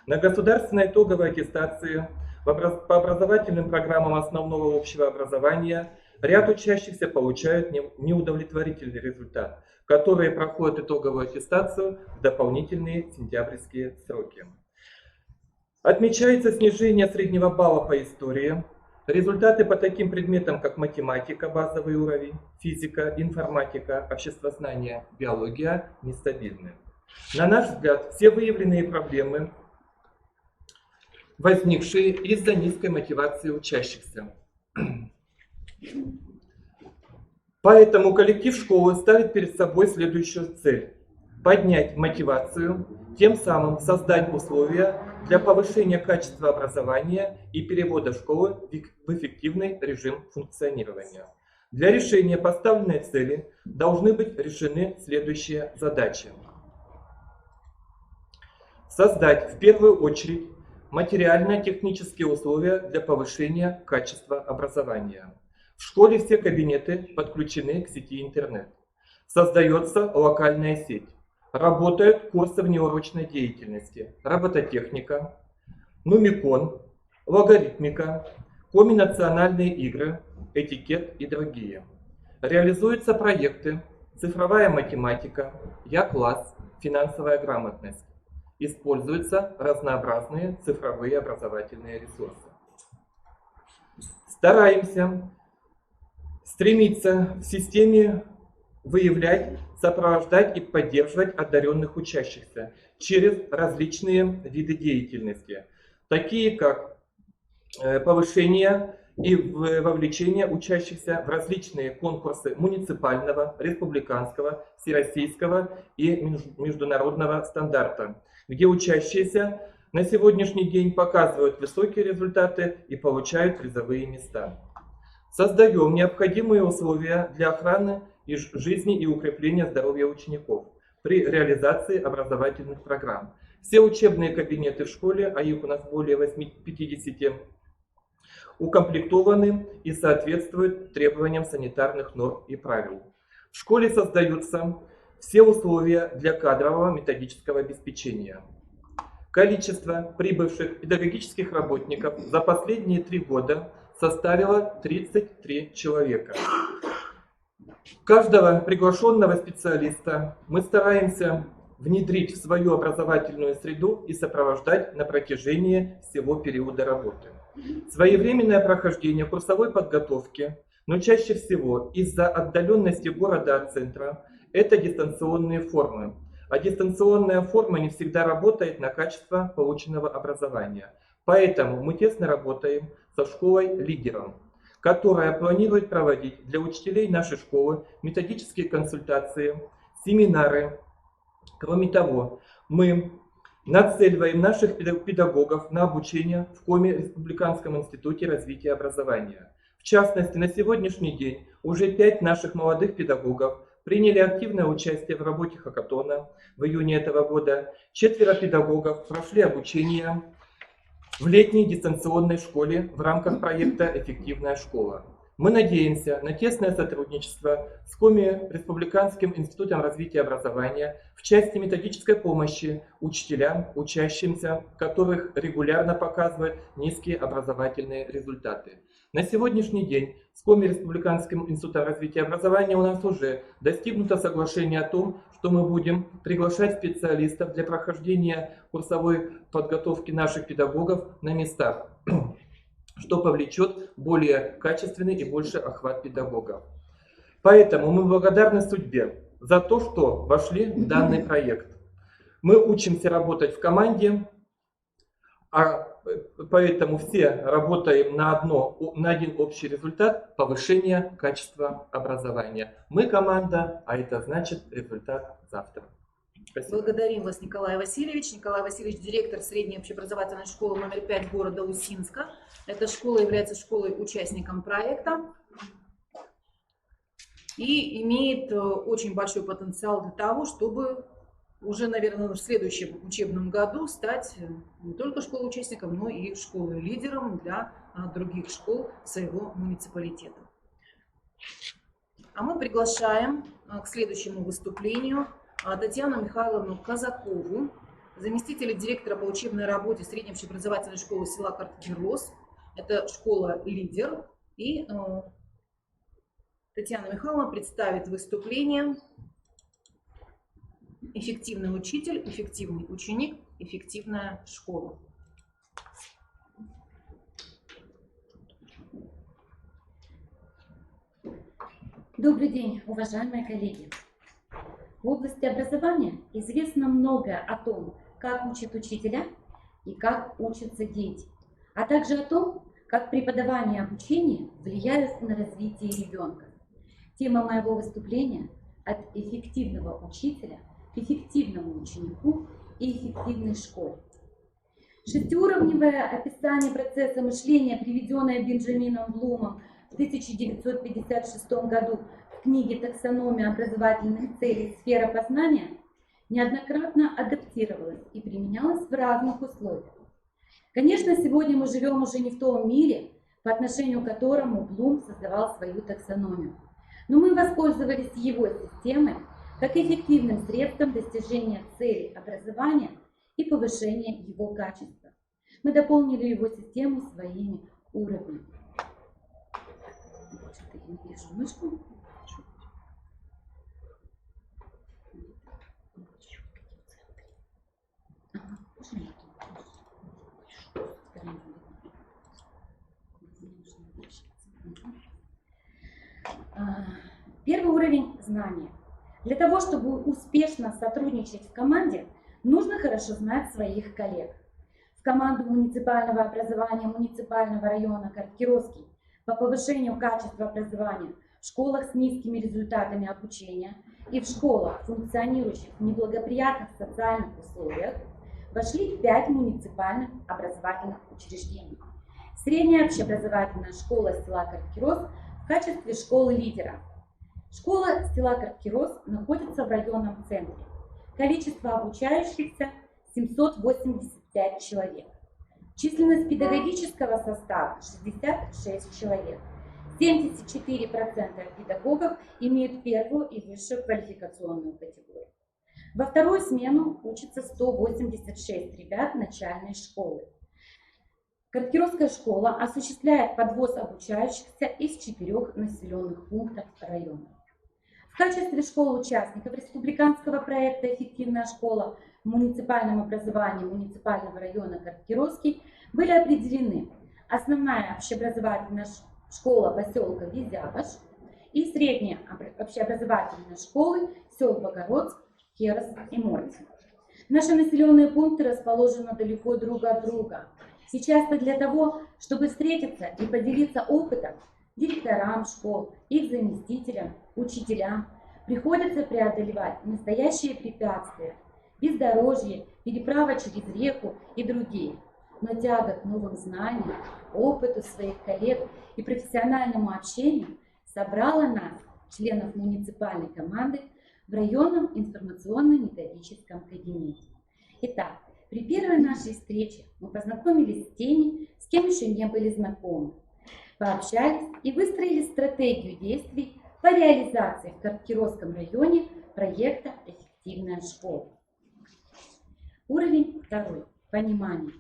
На государственной итоговой аттестации по образовательным программам основного общего образования ряд учащихся получают неудовлетворительный результат, которые проходят итоговую аттестацию в дополнительные сентябрьские сроки. Отмечается снижение среднего балла по истории. Результаты по таким предметам, как математика, базовый уровень, физика, информатика, обществознание, биология, нестабильны. На наш взгляд, все выявленные проблемы, возникшие из-за низкой мотивации учащихся. Поэтому коллектив школы ставит перед собой следующую цель: поднять мотивацию, тем самым создать условия для повышения качества образования и перевода школы в эффективный режим функционирования. Для решения поставленной цели должны быть решены следующие задачи. Создать в первую очередь материально-технические условия для повышения качества образования. В школе все кабинеты подключены к сети интернет. Создается локальная сеть. Работают курсы внеурочной деятельности, робототехника, нумикон, логарифмика, комбинациональные игры, этикет и другие. Реализуются проекты «Цифровая математика», «Я-класс», «Финансовая грамотность». Используются разнообразные цифровые образовательные ресурсы. Стараемся стремиться в системе выявлять, сопровождать и поддерживать одаренных учащихся через различные виды деятельности, такие как повышение и вовлечение учащихся в различные конкурсы муниципального, республиканского, всероссийского и международного стандарта, где учащиеся на сегодняшний день показывают высокие результаты и получают призовые места. Создаем необходимые условия для охраны и жизни и укрепления здоровья учеников при реализации образовательных программ. Все учебные кабинеты в школе, а их у нас более 50, укомплектованы и соответствуют требованиям санитарных норм и правил. В школе создаются все условия для кадрового методического обеспечения. Количество прибывших педагогических работников за последние 3 года составило 33 человека. Каждого приглашенного специалиста мы стараемся внедрить в свою образовательную среду и сопровождать на протяжении всего периода работы. Своевременное прохождение курсовой подготовки, но чаще всего из-за отдаленности города от центра, это дистанционные формы. А дистанционная форма не всегда работает на качество полученного образования. Поэтому мы тесно работаем со школой-лидером, которая планирует проводить для учителей нашей школы методические консультации, семинары. Кроме того, мы нацеливаем наших педагогов на обучение в Коми Республиканском институте развития образования. В частности, на сегодняшний день уже 5 наших молодых педагогов приняли активное участие в работе хакатона в июне этого года. 4 педагогов прошли обучение в летней дистанционной школе в рамках проекта «Эффективная школа». Мы надеемся на тесное сотрудничество с Коми Республиканским институтом развития образования в части методической помощи учителям, учащимся, которых регулярно показывают низкие образовательные результаты. На сегодняшний день с Коми Республиканским институтом развития образования у нас уже достигнуто соглашение о том, что мы будем приглашать специалистов для прохождения курсовой подготовки наших педагогов на местах, что повлечет более качественный и больше охват педагогов. Поэтому мы благодарны судьбе за то, что вошли в данный проект. Мы учимся работать в команде, поэтому все работаем на один общий результат — повышение качества образования. Мы команда, а это значит результат завтра. Спасибо. Благодарим вас, Николай Васильевич. Николай Васильевич, директор средней общеобразовательной школы номер 5 города Усинска. Эта школа является школой-участником проекта и имеет очень большой потенциал для того, чтобы уже, наверное, в следующем учебном году стать не только школой-участником, но и школой-лидером для других школ своего муниципалитета. А мы приглашаем к следующему выступлению Татьяну Михайловну Казакову, заместителя директора по учебной работе средней общеобразовательной школы села Карткирос. Это школа-лидер. И Татьяна Михайловна представит выступление «Эффективный учитель, эффективный ученик, эффективная школа». Добрый день, уважаемые коллеги! В области образования известно многое о том, как учат учителя и как учатся дети, а также о том, как преподавание и обучение влияют на развитие ребенка. Тема моего выступления – от эффективного учителя к эффективному ученику и эффективной школе. Шестиуровневое описание процесса мышления, приведенное Бенджамином Блумом в 1956 году в книге «Таксономия образовательных целей. Сфера познания», неоднократно адаптировалось и применялось в разных условиях. Конечно, сегодня мы живем уже не в том мире, по отношению к которому Блум создавал свою таксономию. Но мы воспользовались его системой как эффективным средством достижения целей образования и повышения его качества. Мы дополнили его систему своими уровнями. Что-то я не вижу мышку. Первый уровень знания. Для того, чтобы успешно сотрудничать в команде, нужно хорошо знать своих коллег. В команду муниципального образования муниципального района Карткиросский по повышению качества образования в школах с низкими результатами обучения и в школах, функционирующих в неблагоприятных социальных условиях, вошли 5 муниципальных образовательных учреждений. Средняя общеобразовательная школа села Карткирос в качестве школы-лидера. Школа села Карткирос находится в районном центре. Количество обучающихся 785 человек. Численность педагогического состава 66 человек. 74% педагогов имеют первую и высшую квалификационную категорию. Во вторую смену учатся 186 ребят начальной школы. Карткиросская школа осуществляет подвоз обучающихся из 4 населенных пунктов района. В качестве школ-участников республиканского проекта «Эффективная школа» в муниципальном образовании муниципального района Карткиросский были определены основная общеобразовательная школа поселка Визябаш и средняя общеобразовательная школы сел Богородск, Керос и Мортин. Наши населенные пункты расположены далеко друг от друга. И часто для того, чтобы встретиться и поделиться опытом, директорам школ, их заместителям, учителям приходится преодолевать настоящие препятствия, бездорожье, переправа через реку и другие. Но тяга к новым знаниям, опыту своих коллег и профессиональному общению собрала нас, членов муниципальной команды, в районном информационно-методическом кабинете. Итак, при первой нашей встрече мы познакомились с теми, с кем еще не были знакомы. пообщались и выстроили стратегию действий по реализации в Короткировском районе проекта «Эффективная школа». Уровень второй. Понимание.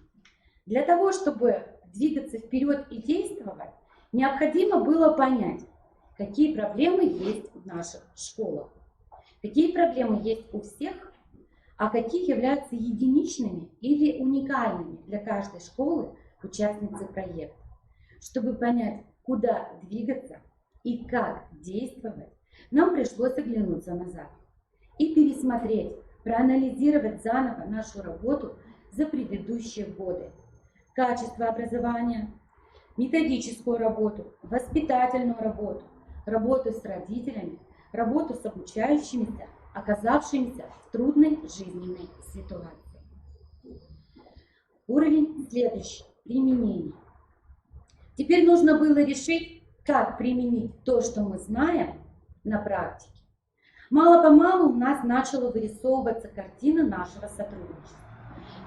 Для того, чтобы двигаться вперед и действовать, необходимо было понять, какие проблемы есть в наших школах, какие проблемы есть у всех, а какие являются единичными или уникальными для каждой школы участницы проекта. Чтобы понять, куда двигаться и как действовать, нам пришлось оглянуться назад и пересмотреть, проанализировать заново нашу работу за предыдущие годы. Качество образования, методическую работу, воспитательную работу, работу с родителями, работу с обучающимися, оказавшимися в трудной жизненной ситуации. Уровень следующий. Применение. Теперь нужно было решить, как применить то, что мы знаем, на практике. Мало-помалу у нас начала вырисовываться картина нашего сотрудничества.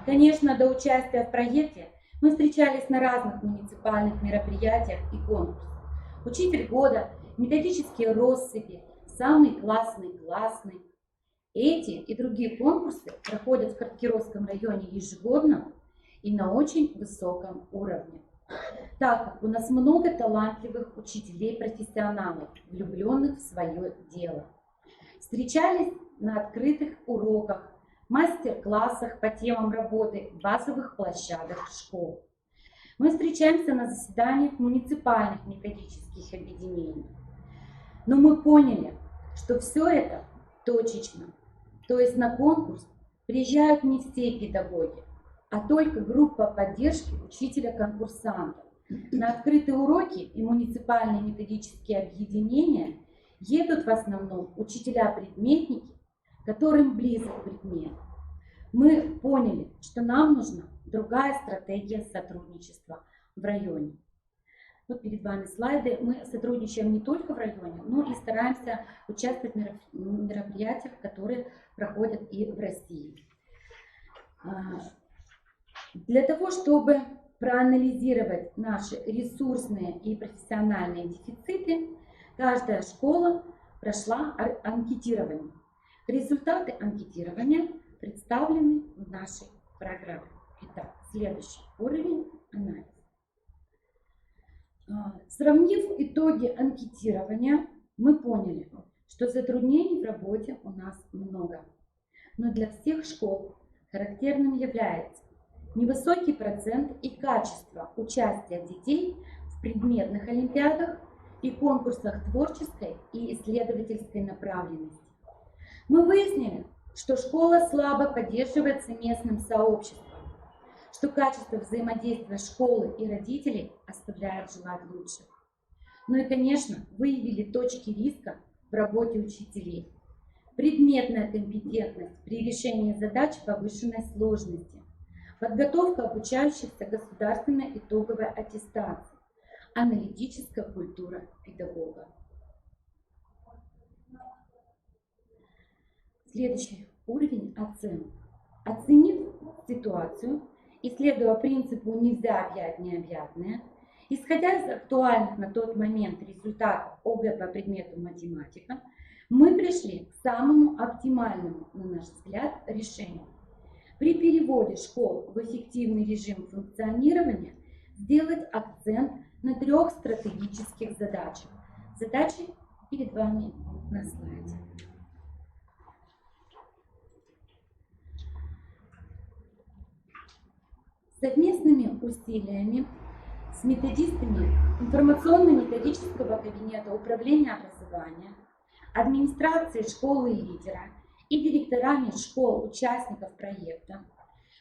Конечно, до участия в проекте мы встречались на разных муниципальных мероприятиях и конкурсах. Учитель года, методические россыпи, самый классный. Эти и другие конкурсы проходят в Короткировском районе ежегодно и на очень высоком уровне, так как у нас много талантливых учителей-профессионалов, влюбленных в свое дело. Встречались на открытых уроках, мастер-классах по темам работы базовых площадок школ. Мы встречаемся на заседаниях муниципальных методических объединений. Но мы поняли, что все это точечно. То есть на конкурс приезжают не все педагоги, а только группа поддержки учителя-конкурсанта. На открытые уроки и муниципальные методические объединения едут в основном учителя-предметники, которым близок предмет. Мы поняли, что нам нужна другая стратегия сотрудничества в районе. Вот перед вами слайды. Мы сотрудничаем не только в районе, но и стараемся участвовать в мероприятиях, которые проходят и в России. Для того, чтобы проанализировать наши ресурсные и профессиональные дефициты, каждая школа прошла анкетирование. Результаты анкетирования представлены в нашей программе. Итак, следующий уровень – анализ. Сравнив итоги анкетирования, мы поняли, что затруднений в работе у нас много. Но для всех школ характерным является невысокий процент и качество участия детей в предметных олимпиадах и конкурсах творческой и исследовательской направленности. Мы выяснили, что школа слабо поддерживается местным сообществом, что качество взаимодействия школы и родителей оставляет желать лучшего. Ну и, конечно, выявили точки риска в работе учителей. Предметная компетентность при решении задач повышенной сложности, подготовка обучающихся государственной итоговой аттестации, аналитическая культура педагога. Следующий уровень оценки. Оценив ситуацию, исследуя принципу «нельзя объять необъятное», исходя из актуальных на тот момент результатов ОГЭ по предмету математика, мы пришли к самому оптимальному, на наш взгляд, решению. При переводе школ в эффективный режим функционирования сделать акцент на 3 стратегических задачах. Задачи перед вами на слайде. Совместными усилиями с методистами информационно-методического кабинета управления образования, администрации школы и лидера и директорами школ участников проекта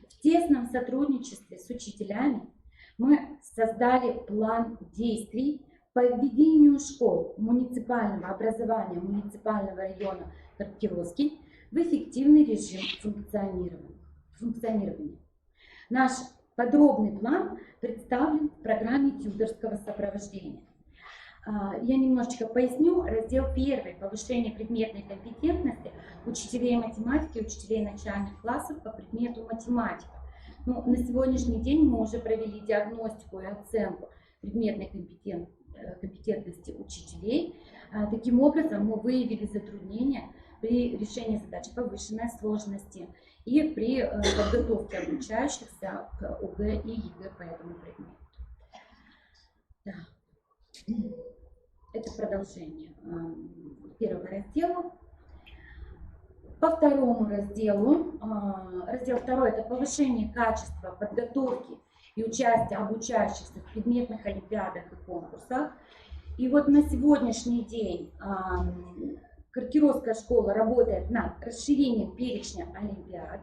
в тесном сотрудничестве с учителями мы создали план действий по введению школ муниципального образования муниципального района Короткировский в эффективный режим функционирования. Наш подробный план представлен в программе тьюторского сопровождения. Я немножечко поясню. Раздел 1 – повышение предметной компетентности учителей математики и учителей начальных классов по предмету математика. Ну, на сегодняшний день мы уже провели диагностику и оценку предметной компетентности учителей. Таким образом, мы выявили затруднения при решении задач повышенной сложности и при подготовке обучающихся к ОГЭ и ЕГЭ по этому предмету. Да. Это продолжение первого раздела. По второму разделу, раздел второй — это повышение качества подготовки и участия обучающихся в предметных олимпиадах и конкурсах. И вот на сегодняшний день Картгиросская школа работает над расширением перечня олимпиад.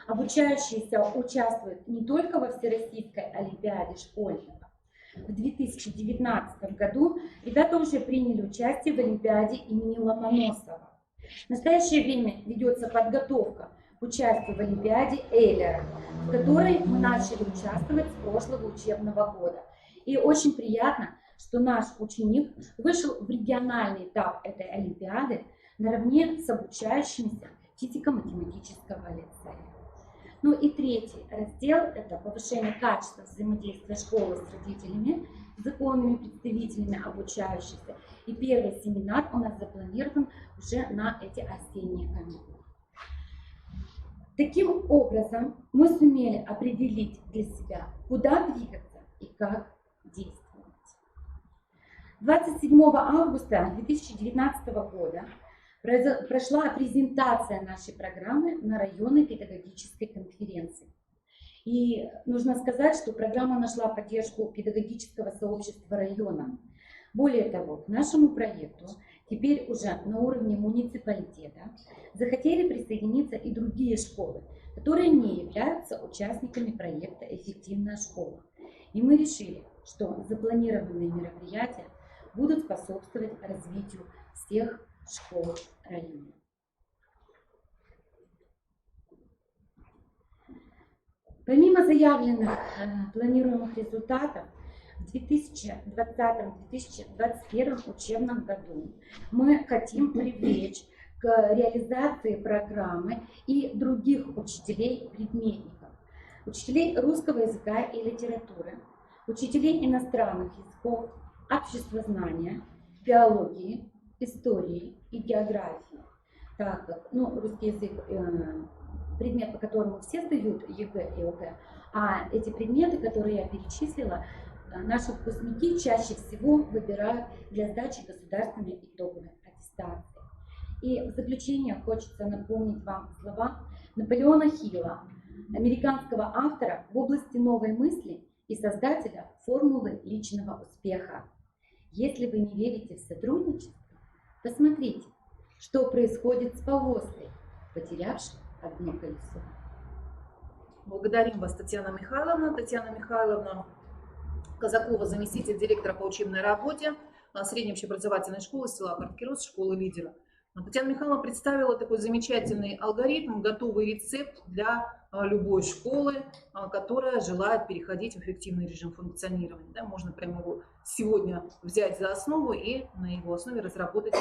Обучающиеся участвуют не только во Всероссийской олимпиаде школьников. В 2019 году ребята уже приняли участие в олимпиаде имени Ломоносова. В настоящее время ведется подготовка к участию в олимпиаде Эйлера, в которой мы начали участвовать с прошлого учебного года. И очень приятно, что наш ученик вышел в региональный этап этой олимпиады наравне с обучающимися физико-математического лицея. Ну и третий раздел – это повышение качества взаимодействия школы с родителями, законными представителями обучающихся. И первый семинар у нас запланирован уже на эти осенние каникулы. Таким образом, мы сумели определить для себя, куда двигаться и как действовать. 27 августа 2019 года прошла презентация нашей программы на районной педагогической конференции. И нужно сказать, что программа нашла поддержку педагогического сообщества района. Более того, к нашему проекту теперь уже на уровне муниципалитета захотели присоединиться и другие школы, которые не являются участниками проекта «Эффективная школа». И мы решили, что запланированные мероприятия будут способствовать развитию всех школ района. Помимо заявленных планируемых результатов, в 2020-2021 учебном году мы хотим привлечь к реализации программы и других учителей-предметников, учителей русского языка и литературы, учителей иностранных языков, обществознания, биологии, истории и географии, так как русский язык предмет, по которому все сдают ЕГЭ и ОГЭ, а эти предметы, которые я перечислила, наши выпускники чаще всего выбирают для сдачи государственной итоговой аттестации. И в заключение хочется напомнить вам слова Наполеона Хилла, американского автора в области новой мысли и создателя формулы личного успеха. Если вы не верите в сотрудничество, посмотрите, что происходит с повозкой, потерявшей одно колесо. Благодарим вас, Татьяна Михайловна. Татьяна Михайловна Казакова, заместитель директора по учебной работе средней общеобразовательной школы села Картгирос, школы лидера. Татьяна Михайловна представила такой замечательный алгоритм, готовый рецепт для любой школы, которая желает переходить в эффективный режим функционирования. Да, можно прямо его сегодня взять за основу и на его основе разработать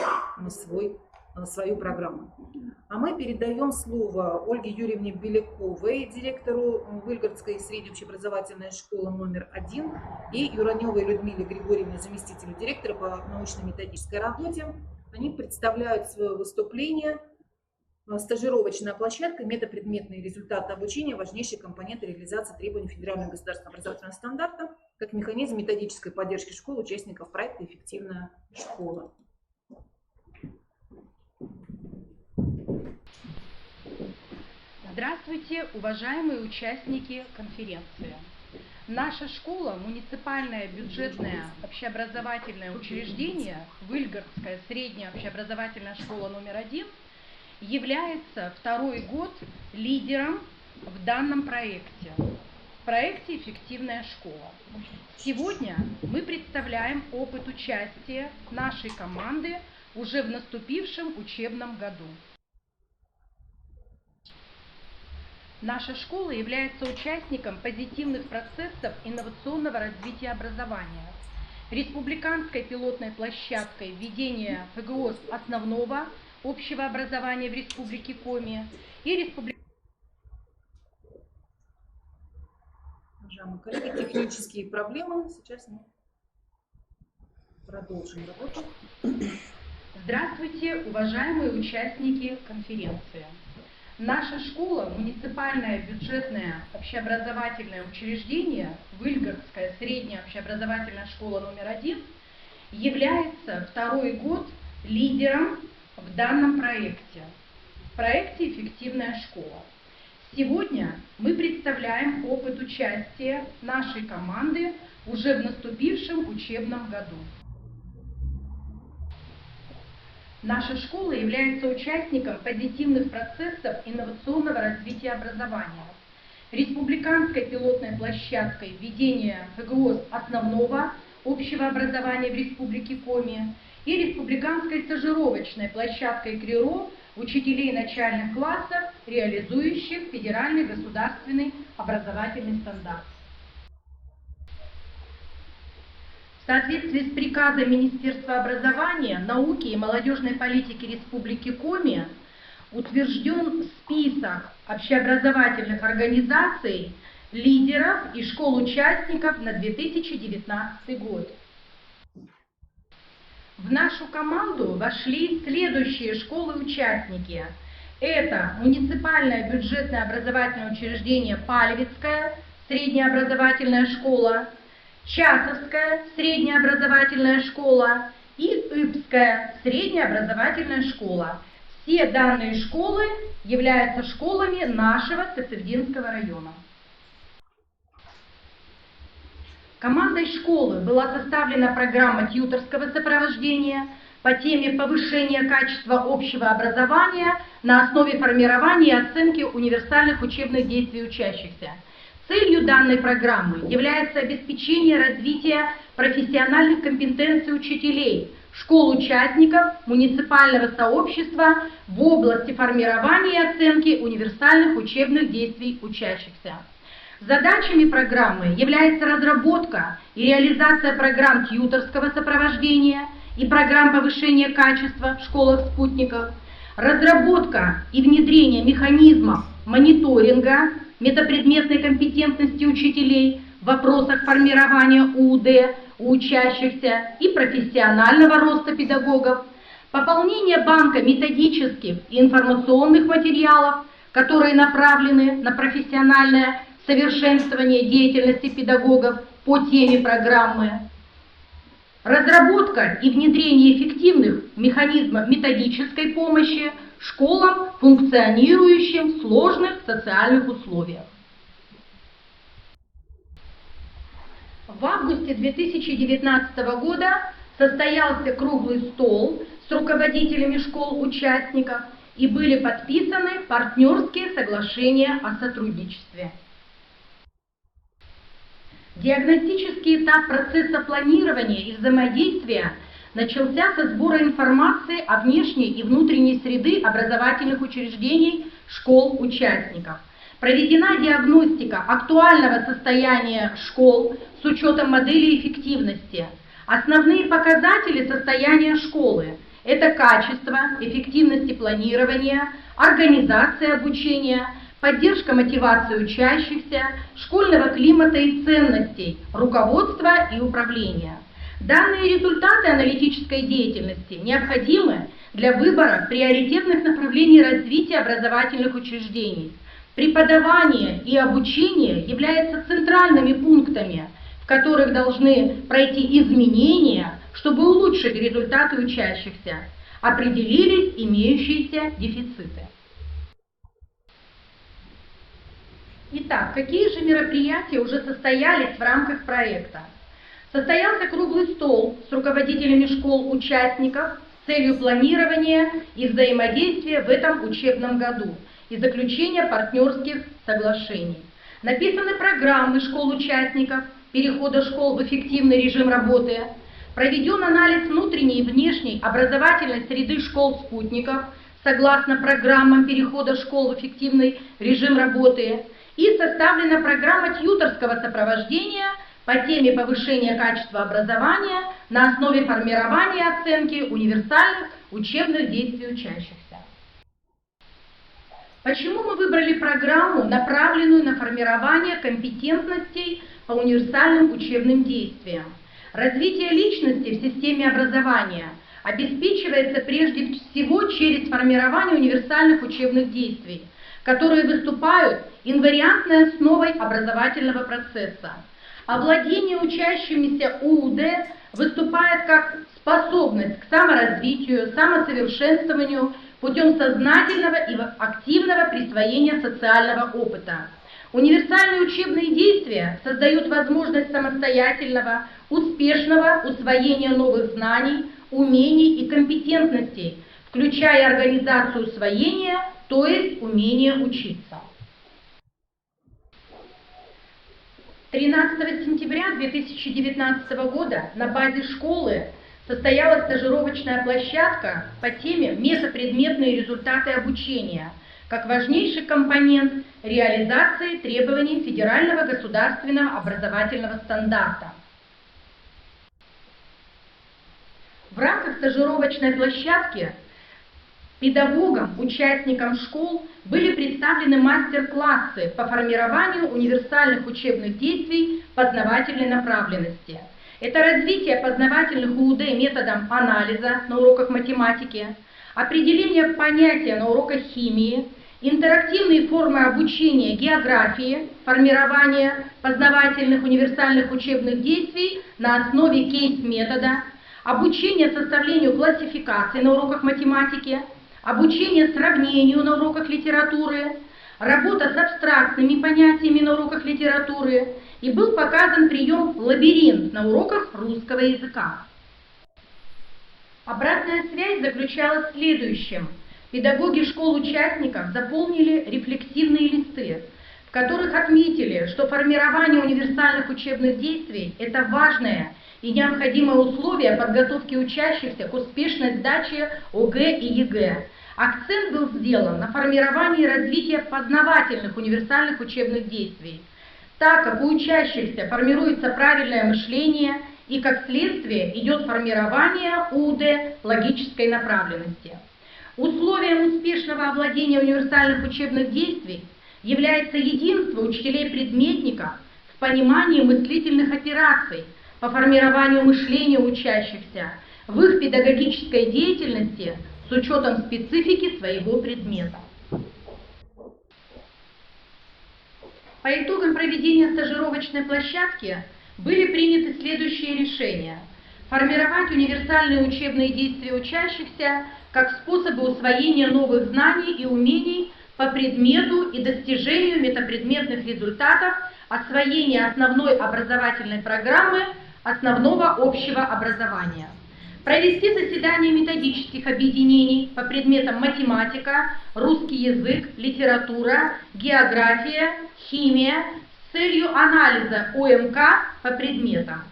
свою программу. А мы передаем слово Ольге Юрьевне Беляковой, директору Выльгородской средней общеобразовательной школы номер 1, и Юраневой Людмиле Григорьевне, заместителю директора по научно-методической работе. Они представляют свое выступление «Стажировочная площадка. Метапредметные результаты обучения. Важнейшие компоненты реализации требований федерального государственного образовательного стандарта как механизм методической поддержки школ, участников проекта «Эффективная школа». Здравствуйте, уважаемые участники конференции. Наша школа, муниципальное бюджетное общеобразовательное учреждение, Выльгородская средняя общеобразовательная школа номер 1, является второй год лидером в данном проекте, в проекте «Эффективная школа». Сегодня мы представляем опыт участия нашей команды уже в наступившем учебном году. Наша школа является участником позитивных процессов инновационного развития образования, республиканской пилотной площадкой введения ФГОС основного общего образования в Республике Коми и Уважаемые коллеги, технические проблемы сейчас нет. Продолжим работу. Здравствуйте, уважаемые участники конференции. Наша школа, муниципальное бюджетное общеобразовательное учреждение, Выльгородская средняя общеобразовательная школа номер 1, является второй год лидером в данном проекте «Эффективная школа». Сегодня мы представляем опыт участия нашей команды уже в наступившем учебном году. Наша школа является участником позитивных процессов инновационного развития образования, республиканской пилотной площадкой введения ФГОС основного общего образования в Республике Коми и республиканской стажировочной площадкой КРИРО учителей начальных классов, реализующих федеральный государственный образовательный стандарт. В соответствии с приказом Министерства образования, науки и молодежной политики Республики Коми утвержден список общеобразовательных организаций, лидеров и школ-участников на 2019 год. В нашу команду вошли следующие школы-участники. Это муниципальное бюджетное образовательное учреждение Палевицкая средняя образовательная школа, Часовская средняя образовательная школа и Ипская средняя образовательная школа. Все данные школы являются школами нашего Сысывдинского района. Командой школы была составлена программа тьюторского сопровождения по теме повышения качества общего образования на основе формирования и оценки универсальных учебных действий учащихся. Целью данной программы является обеспечение развития профессиональных компетенций учителей, школ-участников муниципального сообщества в области формирования и оценки универсальных учебных действий учащихся. Задачами программы является разработка и реализация программ тьюторского сопровождения и программ повышения качества в школах-спутников, разработка и внедрение механизмов мониторинга метапредметной компетентности учителей в вопросах формирования УУД у учащихся и профессионального роста педагогов, пополнение банка методических и информационных материалов, которые направлены на профессиональное совершенствование деятельности педагогов по теме программы, разработка и внедрение эффективных механизмов методической помощи школам, функционирующим в сложных социальных условиях. В августе 2019 года состоялся круглый стол с руководителями школ-участников и были подписаны партнерские соглашения о сотрудничестве. Диагностический этап процесса планирования и взаимодействия начался со сбора информации о внешней и внутренней среды образовательных учреждений школ-участников. Проведена диагностика актуального состояния школ с учетом модели эффективности. Основные показатели состояния школы – это качество, эффективность планирования, организация обучения, поддержка мотивации учащихся, школьного климата и ценностей, руководства и управления. Данные результаты аналитической деятельности необходимы для выбора приоритетных направлений развития образовательных учреждений. Преподавание и обучение являются центральными пунктами, в которых должны пройти изменения, чтобы улучшить результаты учащихся. Определились имеющиеся дефициты. Итак, какие же мероприятия уже состоялись в рамках проекта? Состоялся круглый стол с руководителями школ-участников с целью планирования и взаимодействия в этом учебном году и заключения партнерских соглашений. Написаны программы школ-участников, перехода школ в эффективный режим работы, проведен анализ внутренней и внешней образовательной среды школ-спутников согласно программам перехода школ в эффективный режим работы и составлена программа тьюторского сопровождения по теме повышения качества образования на основе формирования и оценки универсальных учебных действий учащихся. Почему мы выбрали программу, направленную на формирование компетентностей по универсальным учебным действиям? Развитие личности в системе образования обеспечивается прежде всего через формирование универсальных учебных действий, которые выступают инвариантной основой образовательного процесса. Овладение учащимися УУД выступает как способность к саморазвитию, самосовершенствованию путем сознательного и активного присвоения социального опыта. Универсальные учебные действия создают возможность самостоятельного, успешного усвоения новых знаний, умений и компетентностей, включая организацию усвоения, то есть умение учиться. 13 сентября 2019 года на базе школы состоялась стажировочная площадка по теме «Метапредметные результаты обучения» как важнейший компонент реализации требований федерального государственного образовательного стандарта. В рамках стажировочной площадки педагогам, участникам школ были представлены мастер-классы по формированию универсальных учебных действий познавательной направленности. Это развитие познавательных УУД методом анализа на уроках математики, определение понятия на уроках химии, интерактивные формы обучения географии, формирование познавательных универсальных учебных действий на основе кейс-метода, обучение составлению классификации на уроках математики, обучение сравнению на уроках литературы, работа с абстрактными понятиями на уроках литературы, и был показан прием «Лабиринт» на уроках русского языка. Обратная связь заключалась в следующем. Педагоги школ-участников заполнили рефлексивные листы, в которых отметили, что формирование универсальных учебных действий – это важное и необходимое условие подготовки учащихся к успешной сдаче ОГЭ и ЕГЭ. Акцент был сделан на формировании и развитии познавательных универсальных учебных действий, так как у учащихся формируется правильное мышление и, как следствие, идет формирование УУД логической направленности. Условием успешного овладения универсальных учебных действий является единство учителей-предметников в понимании мыслительных операций по формированию мышления учащихся в их педагогической деятельности с учетом специфики своего предмета. По итогам проведения стажировочной площадки были приняты следующие решения. Формировать универсальные учебные действия учащихся как способы усвоения новых знаний и умений по предмету и достижению метапредметных результатов освоения основной образовательной программы основного общего образования. Провести заседание методических объединений по предметам математика, русский язык, литература, география, химия с целью анализа ОМК по предметам.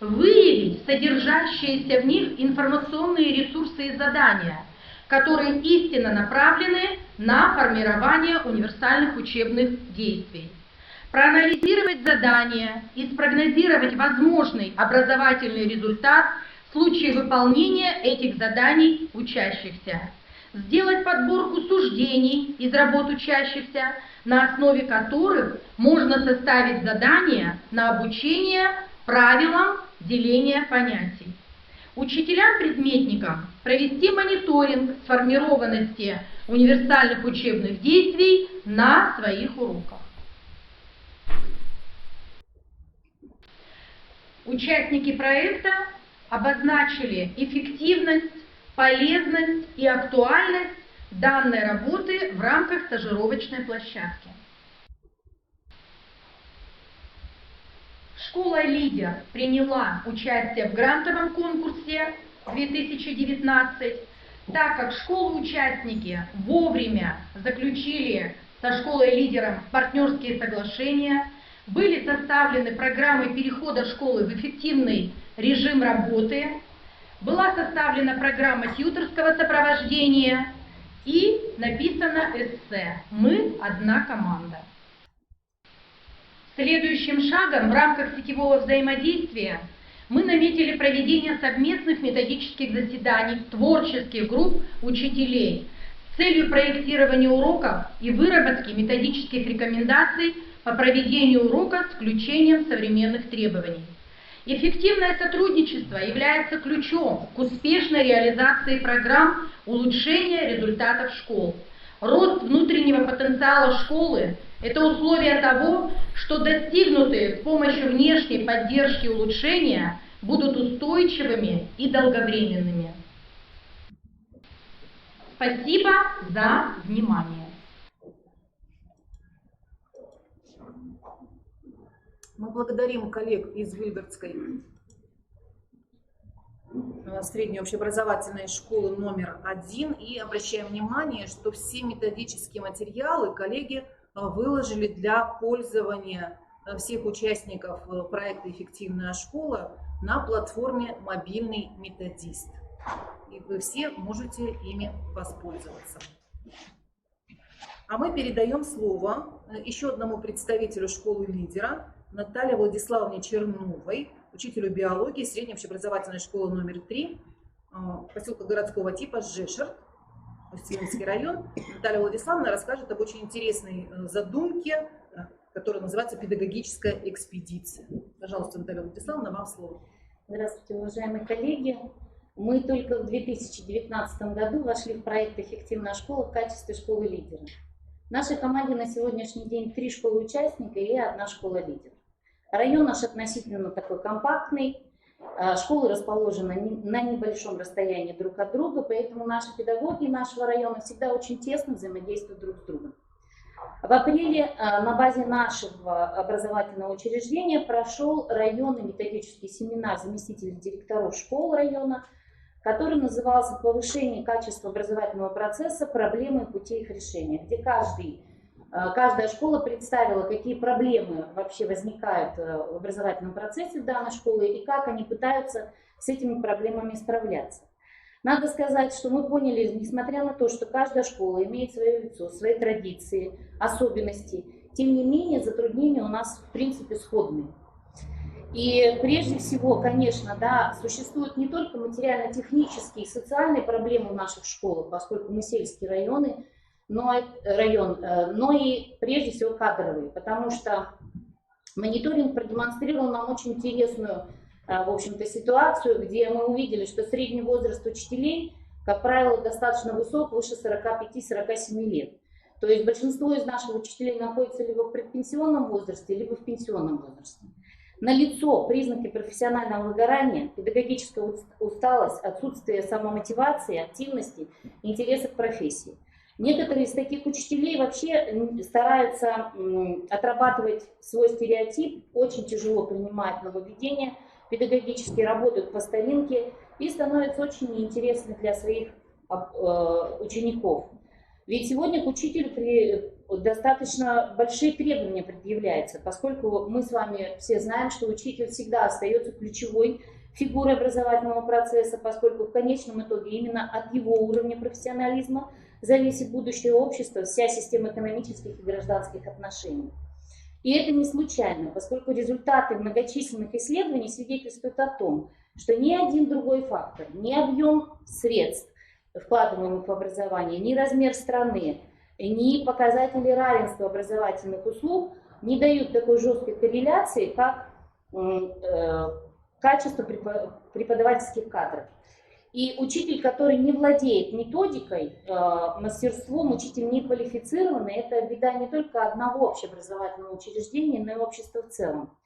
Выявить содержащиеся в них информационные ресурсы и задания, которые истинно направлены на формирование универсальных учебных действий. Проанализировать задания и спрогнозировать возможный образовательный результат в случае выполнения этих заданий учащихся. Сделать подборку суждений из работ учащихся, на основе которых можно составить задания на обучение правилам деления понятий. Учителям-предметникам провести мониторинг сформированности универсальных учебных действий на своих уроках. Участники проекта обозначили эффективность, полезность и актуальность данной работы в рамках стажировочной площадки. Школа «Лидер» приняла участие в грантовом конкурсе 2019, так как школы-участники вовремя заключили со школой «Лидером» партнерские соглашения, были составлены программы перехода школы в эффективный режим работы, была составлена программа тьюторского сопровождения и написано эссе «Мы – одна команда». Следующим шагом в рамках сетевого взаимодействия мы наметили проведение совместных методических заседаний творческих групп учителей с целью проектирования уроков и выработки методических рекомендаций по проведению урока с включением современных требований. Эффективное сотрудничество является ключом к успешной реализации программ улучшения результатов школ. Рост внутреннего потенциала школы – это условие того, что достигнутые с помощью внешней поддержки улучшения будут устойчивыми и долговременными. Спасибо за внимание. Мы благодарим коллег из Вильбергской средней общеобразовательной школы номер 1 и обращаем внимание, что все методические материалы коллеги выложили для пользования всех участников проекта «Эффективная школа» на платформе «Мобильный методист». И вы все можете ими воспользоваться. А мы передаем слово еще одному представителю школы лидера, Наталье Владиславовне Черновой, учителю биологии средней общеобразовательной школы номер 3, поселка городского типа Жешер, Усть-Илимский район. Наталья Владиславовна расскажет об очень интересной задумке, которая называется «Педагогическая экспедиция». Пожалуйста, Наталья Владиславовна, вам слово. Здравствуйте, уважаемые коллеги. Мы только в 2019 году вошли в проект «Эффективная школа» в качестве школы лидера. В нашей команде на сегодняшний день 3 школы-участника и 1 школа-лидер. Район наш относительно такой компактный, школы расположены на небольшом расстоянии друг от друга, поэтому наши педагоги нашего района всегда очень тесно взаимодействуют друг с другом. В апреле на базе нашего образовательного учреждения прошел районный методический семинар заместителей директоров школ района, который назывался «Повышение качества образовательного процесса, проблемы и пути их решения», где каждая школа представила, какие проблемы вообще возникают в образовательном процессе в данной школе и как они пытаются с этими проблемами справляться. Надо сказать, что мы поняли, несмотря на то, что каждая школа имеет свое лицо, свои традиции, особенности, тем не менее затруднения у нас в принципе сходные. И прежде всего, конечно, да, существуют не только материально-технические и социальные проблемы в наших школах, поскольку мы сельские районы, но и прежде всего кадровые, потому что мониторинг продемонстрировал нам очень интересную, в общем-то, ситуацию, где мы увидели, что средний возраст учителей, как правило, достаточно высок, выше 45-47 лет. То есть большинство из наших учителей находится либо в предпенсионном возрасте, либо в пенсионном возрасте. Налицо признаки профессионального выгорания, педагогическая усталость, отсутствие самомотивации, активности, интереса к профессии. Некоторые из таких учителей вообще стараются отрабатывать свой стереотип, очень тяжело принимают нововведения, педагогически работают по старинке и становятся очень неинтересны для своих учеников. Ведь сегодня к учителю достаточно большие требования предъявляются, поскольку мы с вами все знаем, что учитель всегда остается ключевой фигурой образовательного процесса, поскольку в конечном итоге именно от его уровня профессионализма зависит будущее общества, вся система экономических и гражданских отношений. И это не случайно, поскольку результаты многочисленных исследований свидетельствуют о том, что ни один другой фактор, ни объем средств, вкладываемых в образование, ни размер страны, ни показатели равенства образовательных услуг не дают такой жесткой корреляции, как качество преподавательских кадров. И учитель, который не владеет методикой, мастерством, учитель не квалифицированный, это беда не только одного общеобразовательного учреждения, но и общества в целом.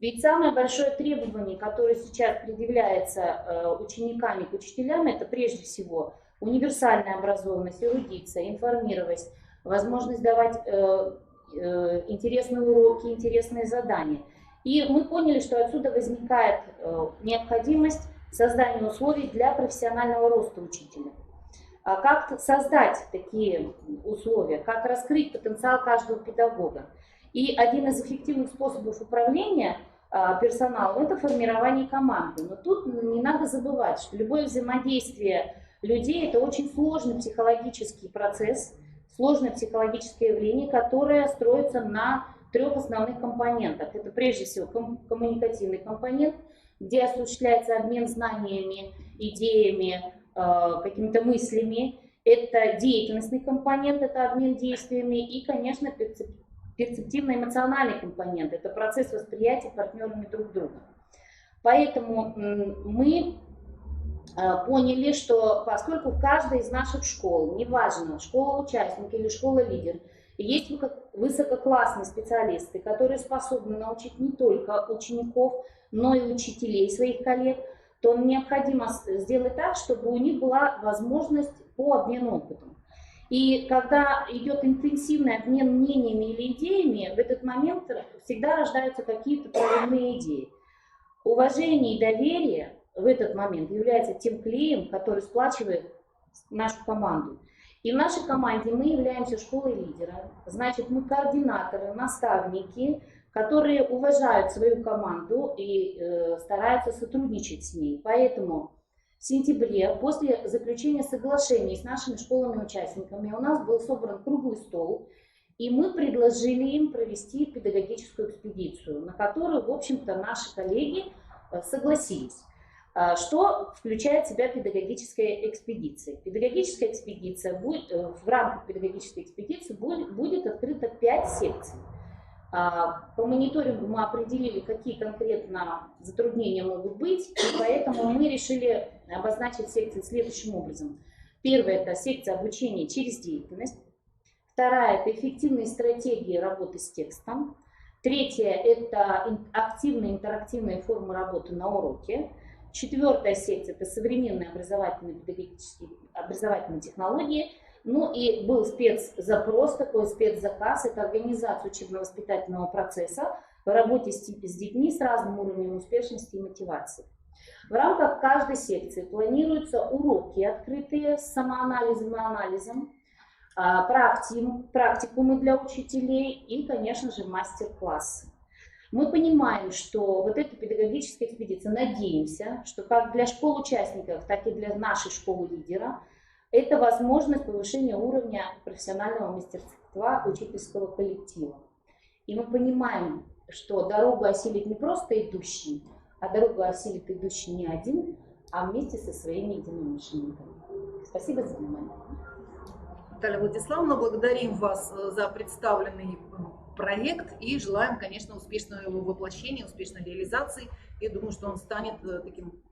Ведь самое большое требование, которое сейчас предъявляется учениками к учителям, это прежде всего универсальная образованность, эрудиция, информированность, возможность давать интересные уроки, интересные задания. И мы поняли, что отсюда возникает необходимость создания условий для профессионального роста учителя. А как создать такие условия, как раскрыть потенциал каждого педагога? И один из эффективных способов управления персоналом – это формирование команды. Но тут не надо забывать, что любое взаимодействие людей – это очень сложный психологический процесс, сложное психологическое явление, которое строится на 3 основных компонентах. Это прежде всего коммуникативный компонент, где осуществляется обмен знаниями, идеями, какими-то мыслями. Это деятельностный компонент, это обмен действиями и, конечно, перцептивно-эмоциональный компонент, это процесс восприятия партнерами друг друга. Поэтому мы поняли, что поскольку в каждой из наших школ, неважно, школа-участник или школа-лидер, есть высококлассные специалисты, которые способны научить не только учеников, но и учителей, своих коллег, то необходимо сделать так, чтобы у них была возможность по обмену опытом. И когда идет интенсивный обмен мнениями или идеями, в этот момент всегда рождаются какие-то прорывные идеи. Уважение и доверие в этот момент является тем клеем, который сплачивает нашу команду. И в нашей команде мы являемся школой лидера. Значит, мы координаторы, наставники, которые уважают свою команду и стараются сотрудничать с ней. Поэтому в сентябре, после заключения соглашений с нашими школами-участниками, у нас был собран круглый стол, и мы предложили им провести педагогическую экспедицию, на которую, в общем-то, наши коллеги согласились. Что включает в себя педагогическая экспедиция? Педагогическая экспедиция будет, в рамках педагогической экспедиции будет открыто 5 секций. По мониторингу мы определили, какие конкретно затруднения могут быть, и поэтому мы решили обозначить секции следующим образом. Первая – это секция обучения через деятельность. Вторая – это эффективные стратегии работы с текстом. Третья – это активные интерактивные формы работы на уроке. Четвертая секция – это современные образовательные технологии. Ну и был спецзапрос, такой спецзаказ, это организация учебно-воспитательного процесса в работе с детьми с разным уровнем успешности и мотивации. В рамках каждой секции планируются уроки открытые с самоанализом и анализом, практикумы для учителей и, конечно же, мастер-классы. Мы понимаем, что вот эта педагогическая экспедиция, надеемся, что как для школ-участников, так и для нашей школы-лидера, это возможность повышения уровня профессионального мастерства учительского коллектива. И мы понимаем, что дорогу осилит не просто идущий, а дорогу осилит идущий не один, а вместе со своими единомышленниками. Спасибо за внимание. Наталья Владиславовна, благодарим вас за представленный проект и желаем, конечно, успешного его воплощения, успешной реализации. И думаю, что он станет таким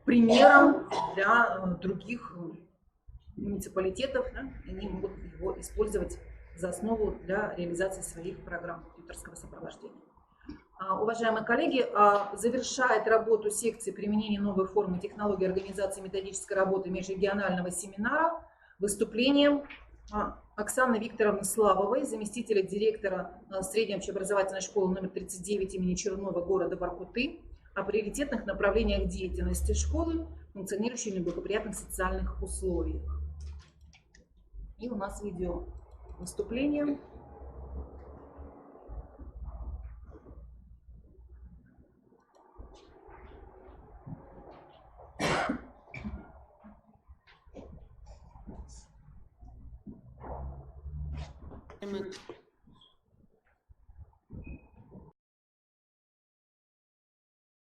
примером для других муниципалитетов. Да? Они могут его использовать за основу для реализации своих программ тьюторского сопровождения. Уважаемые коллеги, завершает работу секции применения новой формы технологии организации методической работы межрегионального семинара выступлением Оксаны Викторовны Славовой, заместителя директора средней общеобразовательной школы номер 39 имени Чернова города Воркуты, о приоритетных направлениях деятельности школы, функционирующей в неблагоприятных социальных условиях. И у нас видео выступление.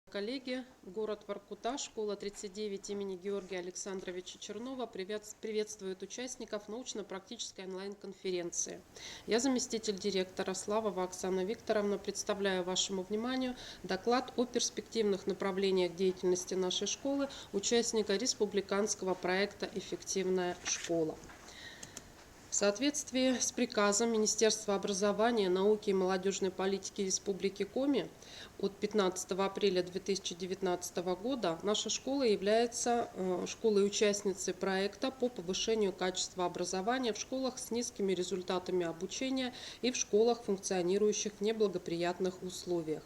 Коллеги, город Воркута, школа 39 имени Георгия Александровича Чернова приветствует участников научно-практической онлайн-конференции. Я заместитель директора Славова Оксана Викторовна, представляю вашему вниманию доклад о перспективных направлениях деятельности нашей школы, участника республиканского проекта «Эффективная школа». В соответствии с приказом Министерства образования, науки и молодежной политики Республики Коми от 15 апреля 2019 года наша школа является школой-участницей проекта по повышению качества образования в школах с низкими результатами обучения и в школах, функционирующих в неблагоприятных условиях.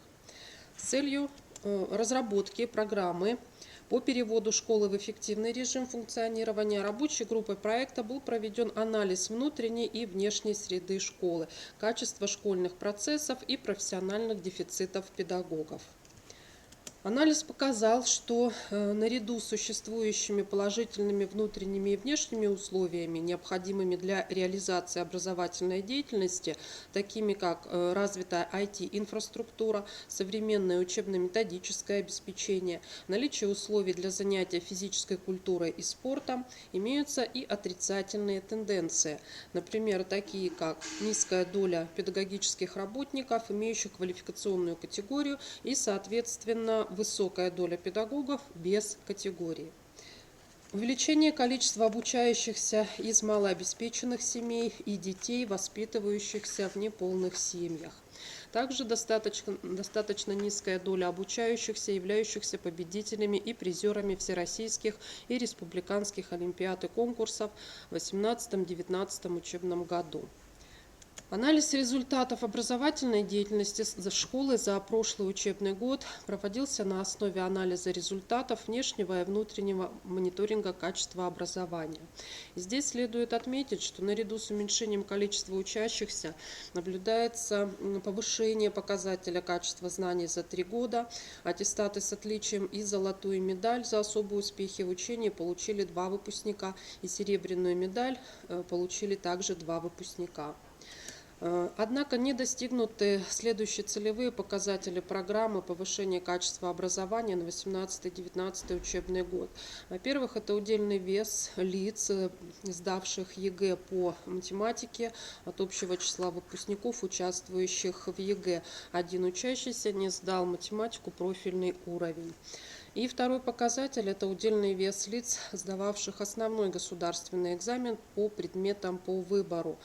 С целью разработки программы по переводу школы в эффективный режим функционирования рабочей группой проекта был проведен анализ внутренней и внешней среды школы, качества школьных процессов и профессиональных дефицитов педагогов. Анализ показал, что наряду с существующими положительными внутренними и внешними условиями, необходимыми для реализации образовательной деятельности, такими как развитая IT-инфраструктура, современное учебно-методическое обеспечение, наличие условий для занятия физической культурой и спортом, имеются и отрицательные тенденции, например, такие как низкая доля педагогических работников, имеющих квалификационную категорию и, соответственно, высокая доля педагогов без категории. Увеличение количества обучающихся из малообеспеченных семей и детей, воспитывающихся в неполных семьях. Также достаточно низкая доля обучающихся, являющихся победителями и призерами всероссийских и республиканских олимпиад и конкурсов в 2018-2019 учебном году. Анализ результатов образовательной деятельности школы за прошлый учебный год проводился на основе анализа результатов внешнего и внутреннего мониторинга качества образования. Здесь следует отметить, что наряду с уменьшением количества учащихся наблюдается повышение показателя качества знаний за 3 года. Аттестаты с отличием и золотую медаль за особые успехи в учении получили 2 выпускника, и серебряную медаль получили также 2 выпускника. Однако не достигнуты следующие целевые показатели программы повышения качества образования на 2018-2019 учебный год. Во-первых, это удельный вес лиц, сдавших ЕГЭ по математике от общего числа выпускников, участвующих в ЕГЭ. 1 учащийся не сдал математику профильный уровень. И второй показатель – это удельный вес лиц, сдававших основной государственный экзамен по предметам по выбору.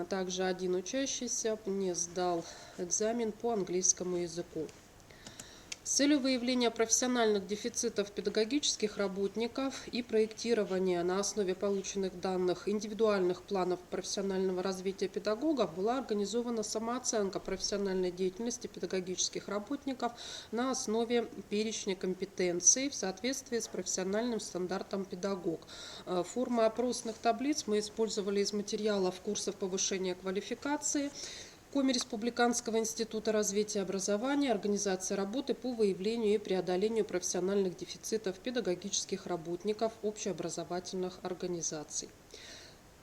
Также 1 учащийся не сдал экзамен по английскому языку. С целью выявления профессиональных дефицитов педагогических работников и проектирования на основе полученных данных индивидуальных планов профессионального развития педагогов была организована самооценка профессиональной деятельности педагогических работников на основе перечня компетенций в соответствии с профессиональным стандартом педагог. Формы опросных таблиц мы использовали из материалов курсов повышения квалификации Коми Республиканского института развития образования, организация работы по выявлению и преодолению профессиональных дефицитов педагогических работников общеобразовательных организаций.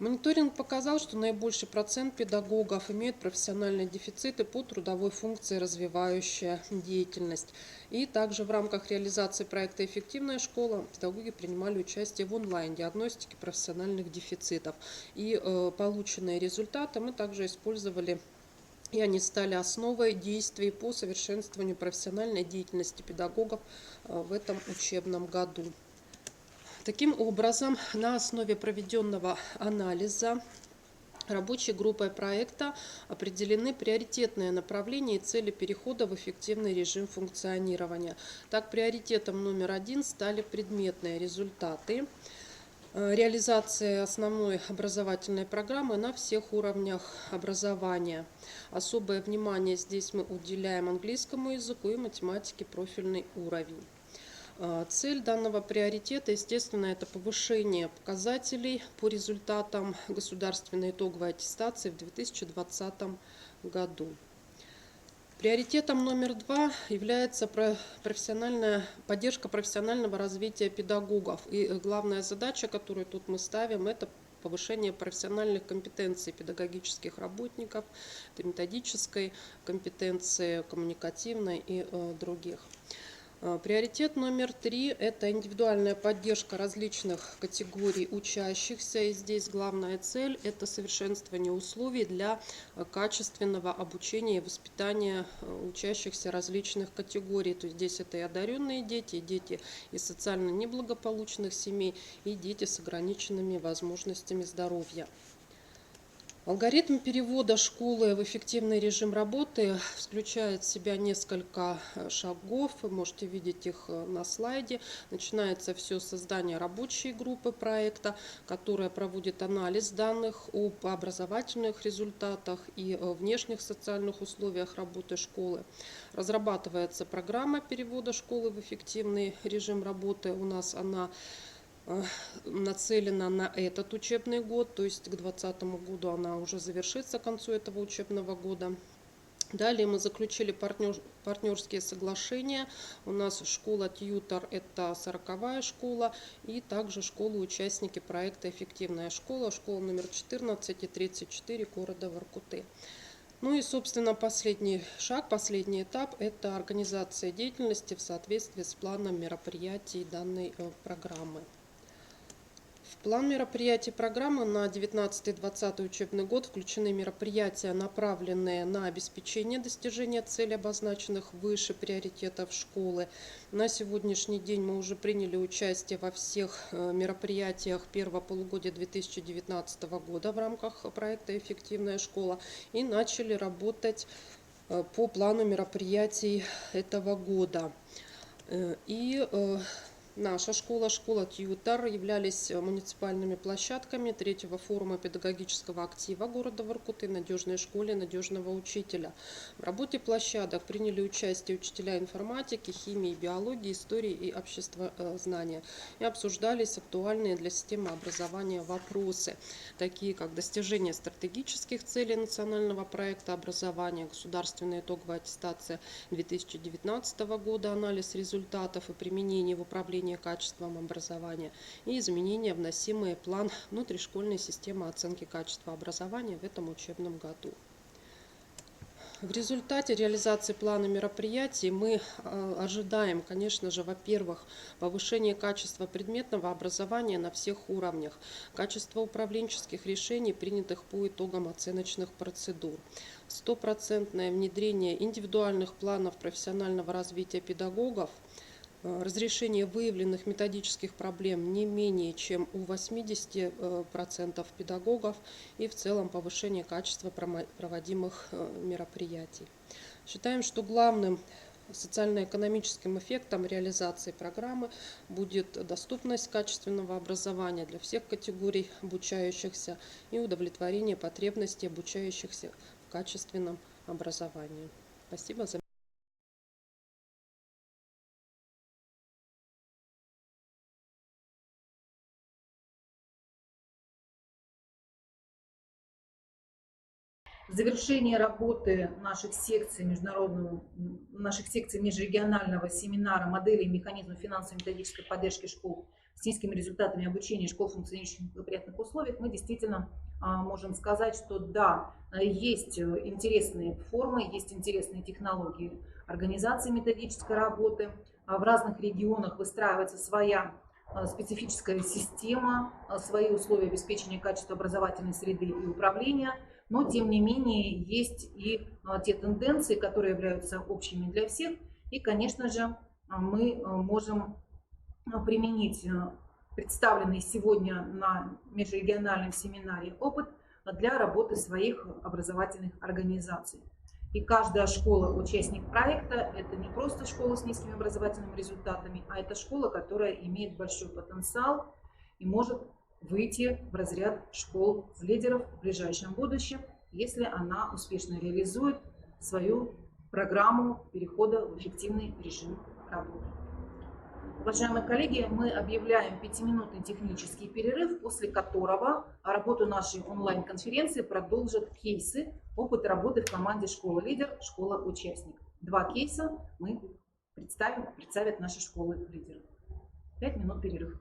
Мониторинг показал, что наибольший процент педагогов имеют профессиональные дефициты по трудовой функции развивающая деятельность. И также в рамках реализации проекта «Эффективная школа» педагоги принимали участие в онлайн-диагностике профессиональных дефицитов. И полученные результаты мы также использовали, и они стали основой действий по совершенствованию профессиональной деятельности педагогов в этом учебном году. Таким образом, на основе проведенного анализа рабочей группой проекта определены приоритетные направления и цели перехода в эффективный режим функционирования. Так, приоритетом номер 1 стали предметные результаты. Реализация основной образовательной программы на всех уровнях образования. Особое внимание здесь мы уделяем английскому языку и математике профильный уровень. Цель данного приоритета, естественно, это повышение показателей по результатам государственной итоговой аттестации в 2020 году. Приоритетом номер 2 является поддержка профессионального развития педагогов. И главная задача, которую тут мы ставим, это повышение профессиональных компетенций педагогических работников, это методической компетенции, коммуникативной и других. Приоритет номер 3 – это индивидуальная поддержка различных категорий учащихся. И здесь главная цель – это совершенствование условий для качественного обучения и воспитания учащихся различных категорий. То есть здесь это и одаренные дети, и дети из социально неблагополучных семей, и дети с ограниченными возможностями здоровья. Алгоритм перевода школы в эффективный режим работы включает в себя несколько шагов. Вы можете видеть их на слайде. Начинается все с создания рабочей группы проекта, которая проводит анализ данных об образовательных результатах и внешних социальных условиях работы школы. Разрабатывается программа перевода школы в эффективный режим работы. У нас она нацелена на этот учебный год, то есть к 2020 году она уже завершится к концу этого учебного года. Далее мы заключили партнерские соглашения. У нас школа Тьютор – это 40-я школа, и также школы-участники проекта «Эффективная школа», школа номер 14 и 34 города Воркуты. Ну и, собственно, последний шаг, последний этап – это организация деятельности в соответствии с планом мероприятий данной программы. В В план мероприятий программы на 19-20 учебный год включены мероприятия, направленные на обеспечение достижения целей, обозначенных выше приоритетов школы. На сегодняшний день мы уже приняли участие во всех мероприятиях первого полугодия 2019 года в рамках проекта «Эффективная школа» и начали работать по плану мероприятий этого года. И наша школа, школа Тьютор являлись муниципальными площадками третьего форума педагогического актива города Воркуты «Надежной школе надежного учителя». В работе площадок приняли участие учителя информатики, химии, биологии, истории и обществознания. И обсуждались актуальные для системы образования вопросы, такие как достижение стратегических целей национального проекта образования, государственная итоговая аттестация 2019 года, анализ результатов и применение в управлении качеством образования и изменения, вносимые в план внутришкольной системы оценки качества образования в этом учебном году. В результате реализации плана мероприятий мы ожидаем, конечно же, во-первых, повышение качества предметного образования на всех уровнях, качество управленческих решений, принятых по итогам оценочных процедур, стопроцентное внедрение индивидуальных планов профессионального развития педагогов, разрешение выявленных методических проблем не менее чем у 80% педагогов и в целом повышение качества проводимых мероприятий. Считаем, что главным социально-экономическим эффектом реализации программы будет доступность качественного образования для всех категорий обучающихся и удовлетворение потребностей обучающихся в качественном образовании. Спасибо за Завершение работы наших секций межрегионального семинара «Модели и механизмы финансово-методической поддержки школ с низкими результатами обучения школ, функционирующих в неблагоприятных условиях», мы действительно можем сказать, что да, есть интересные формы, есть интересные технологии организации методической работы. В разных регионах выстраивается своя специфическая система, свои условия обеспечения качества образовательной среды и управления. Но, тем не менее, есть и те тенденции, которые являются общими для всех. И, конечно же, мы можем применить представленный сегодня на межрегиональном семинаре опыт для работы своих образовательных организаций. И каждая школа, участник проекта, это не просто школа с низкими образовательными результатами, а это школа, которая имеет большой потенциал и может выйти в разряд школ-лидеров в ближайшем будущем, если она успешно реализует свою программу перехода в эффективный режим работы. Уважаемые коллеги, мы объявляем 5-минутный технический перерыв, после которого работу нашей онлайн-конференции продолжат кейсы опыта работы в команде «Школа-лидер», «Школа-участник». 2 кейса мы представят наши школы-лидеры. 5 минут перерыв.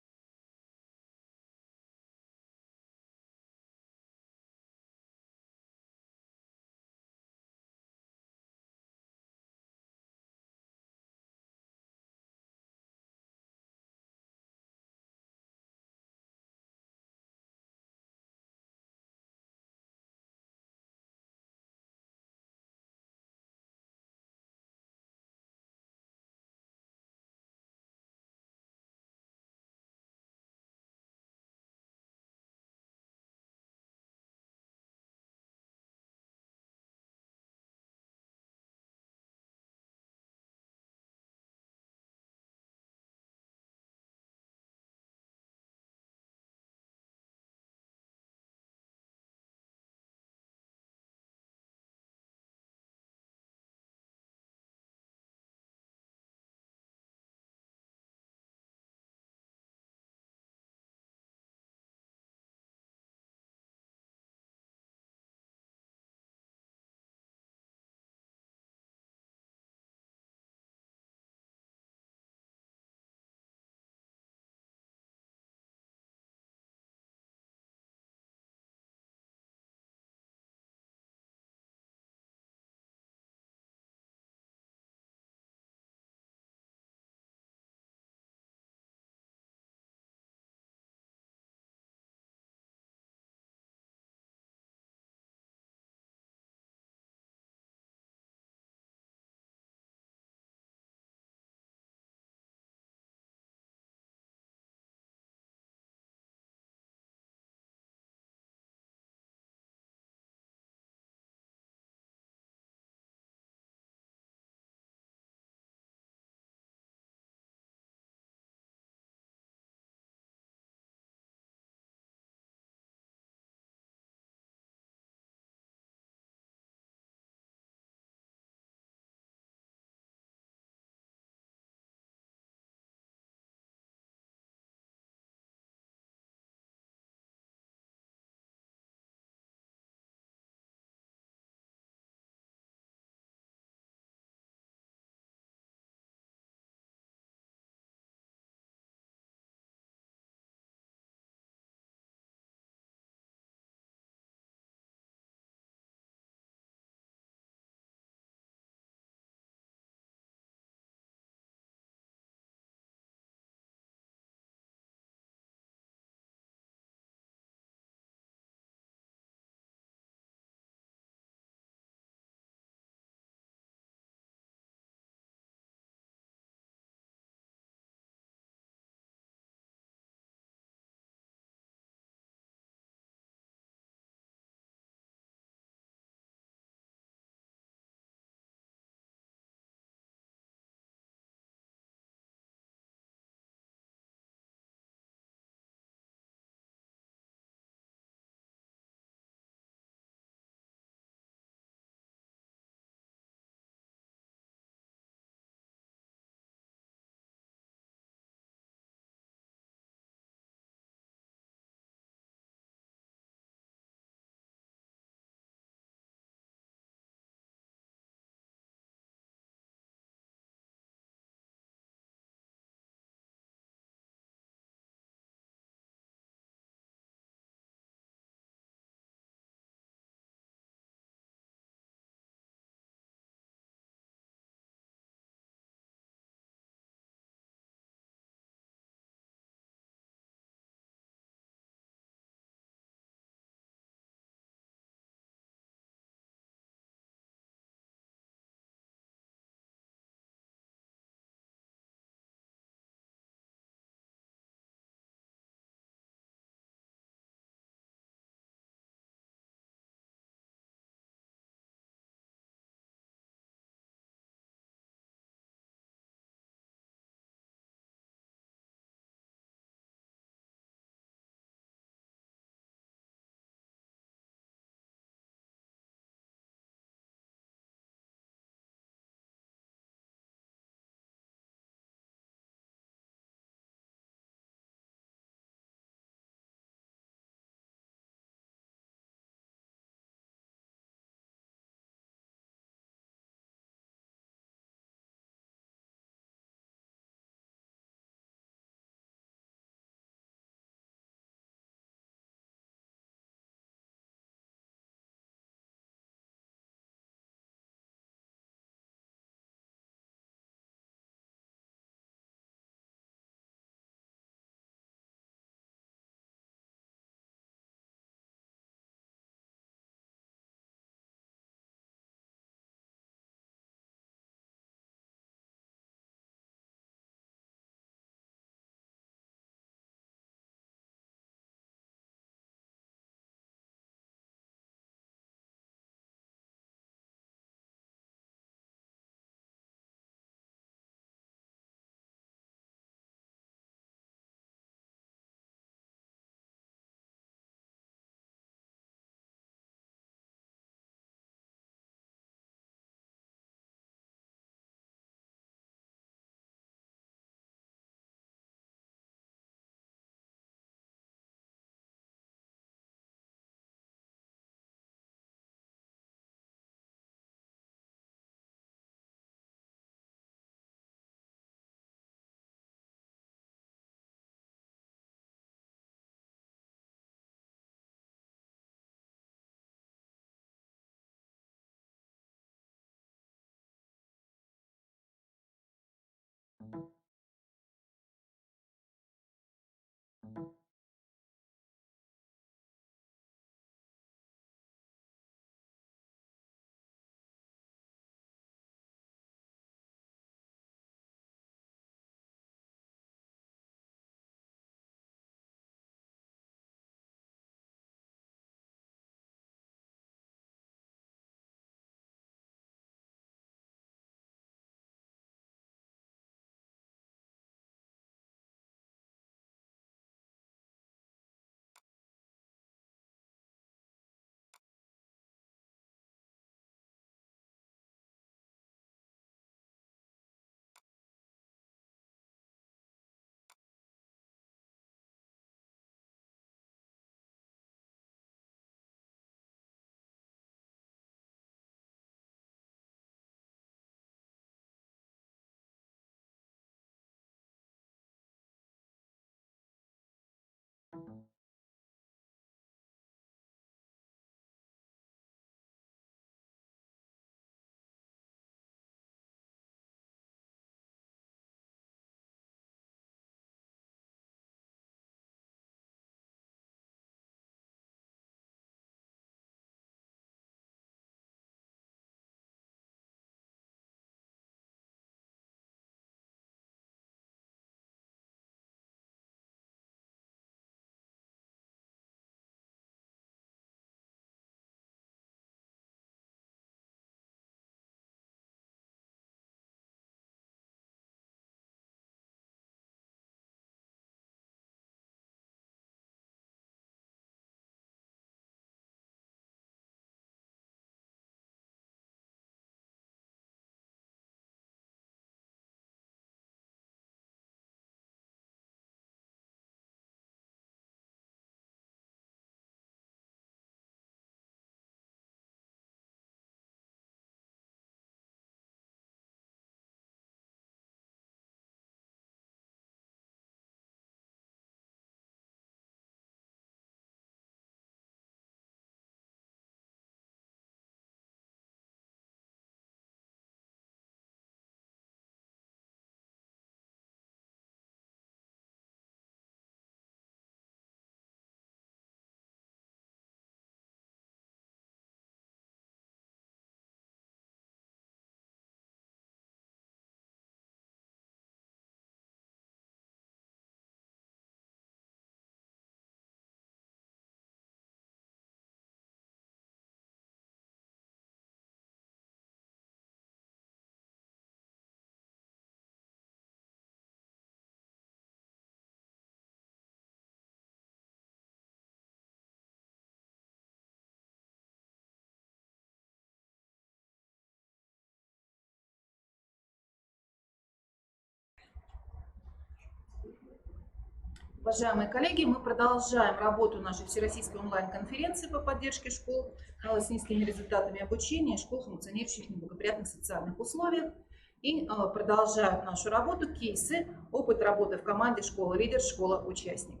Уважаемые коллеги, мы продолжаем работу нашей всероссийской онлайн-конференции по поддержке школ с низкими результатами обучения, школ, функционирующих в неблагоприятных социальных условиях. И продолжают нашу работу кейсы, опыт работы в команде «Школа-лидер», «Школа-участник».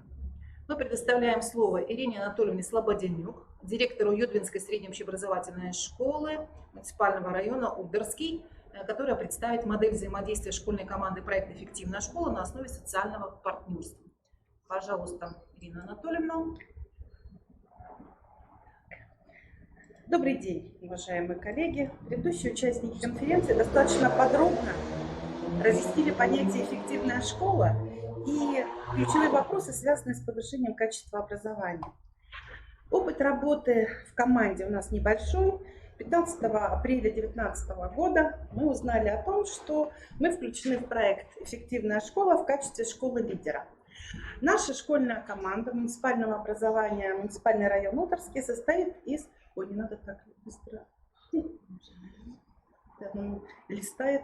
Мы предоставляем слово Ирине Анатольевне Слободенюк, директору Юдвинской средней общеобразовательной школы муниципального района Ударский, которая представит модель взаимодействия школьной команды проекта «Эффективная школа» на основе социального партнерства. Пожалуйста, Ирина Анатольевна. Добрый день, уважаемые коллеги. Предыдущие участники конференции достаточно подробно разъяснили понятие «эффективная школа» и ключевые вопросы, связанные с повышением качества образования. Опыт работы в команде у нас небольшой. 15 апреля 2019 года мы узнали о том, что мы включены в проект «Эффективная школа» в качестве школы-лидера. Наша школьная команда муниципального образования, муниципальный район Ударский, состоит из... Ой, не надо так быстро. Листает.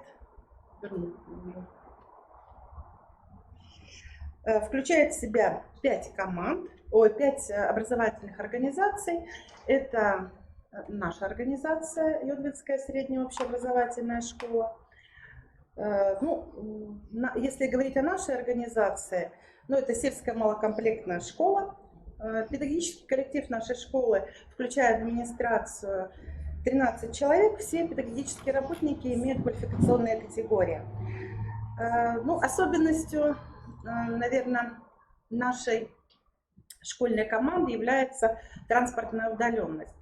Включает в себя 5 образовательных организаций. Это наша организация, Юдвинская средняя общеобразовательная школа. Если говорить о нашей организации, это сельская малокомплектная школа. Педагогический коллектив нашей школы включает администрацию 13 человек. Все педагогические работники имеют квалификационные категории. Особенностью, наверное, нашей школьной команды является транспортная удаленность.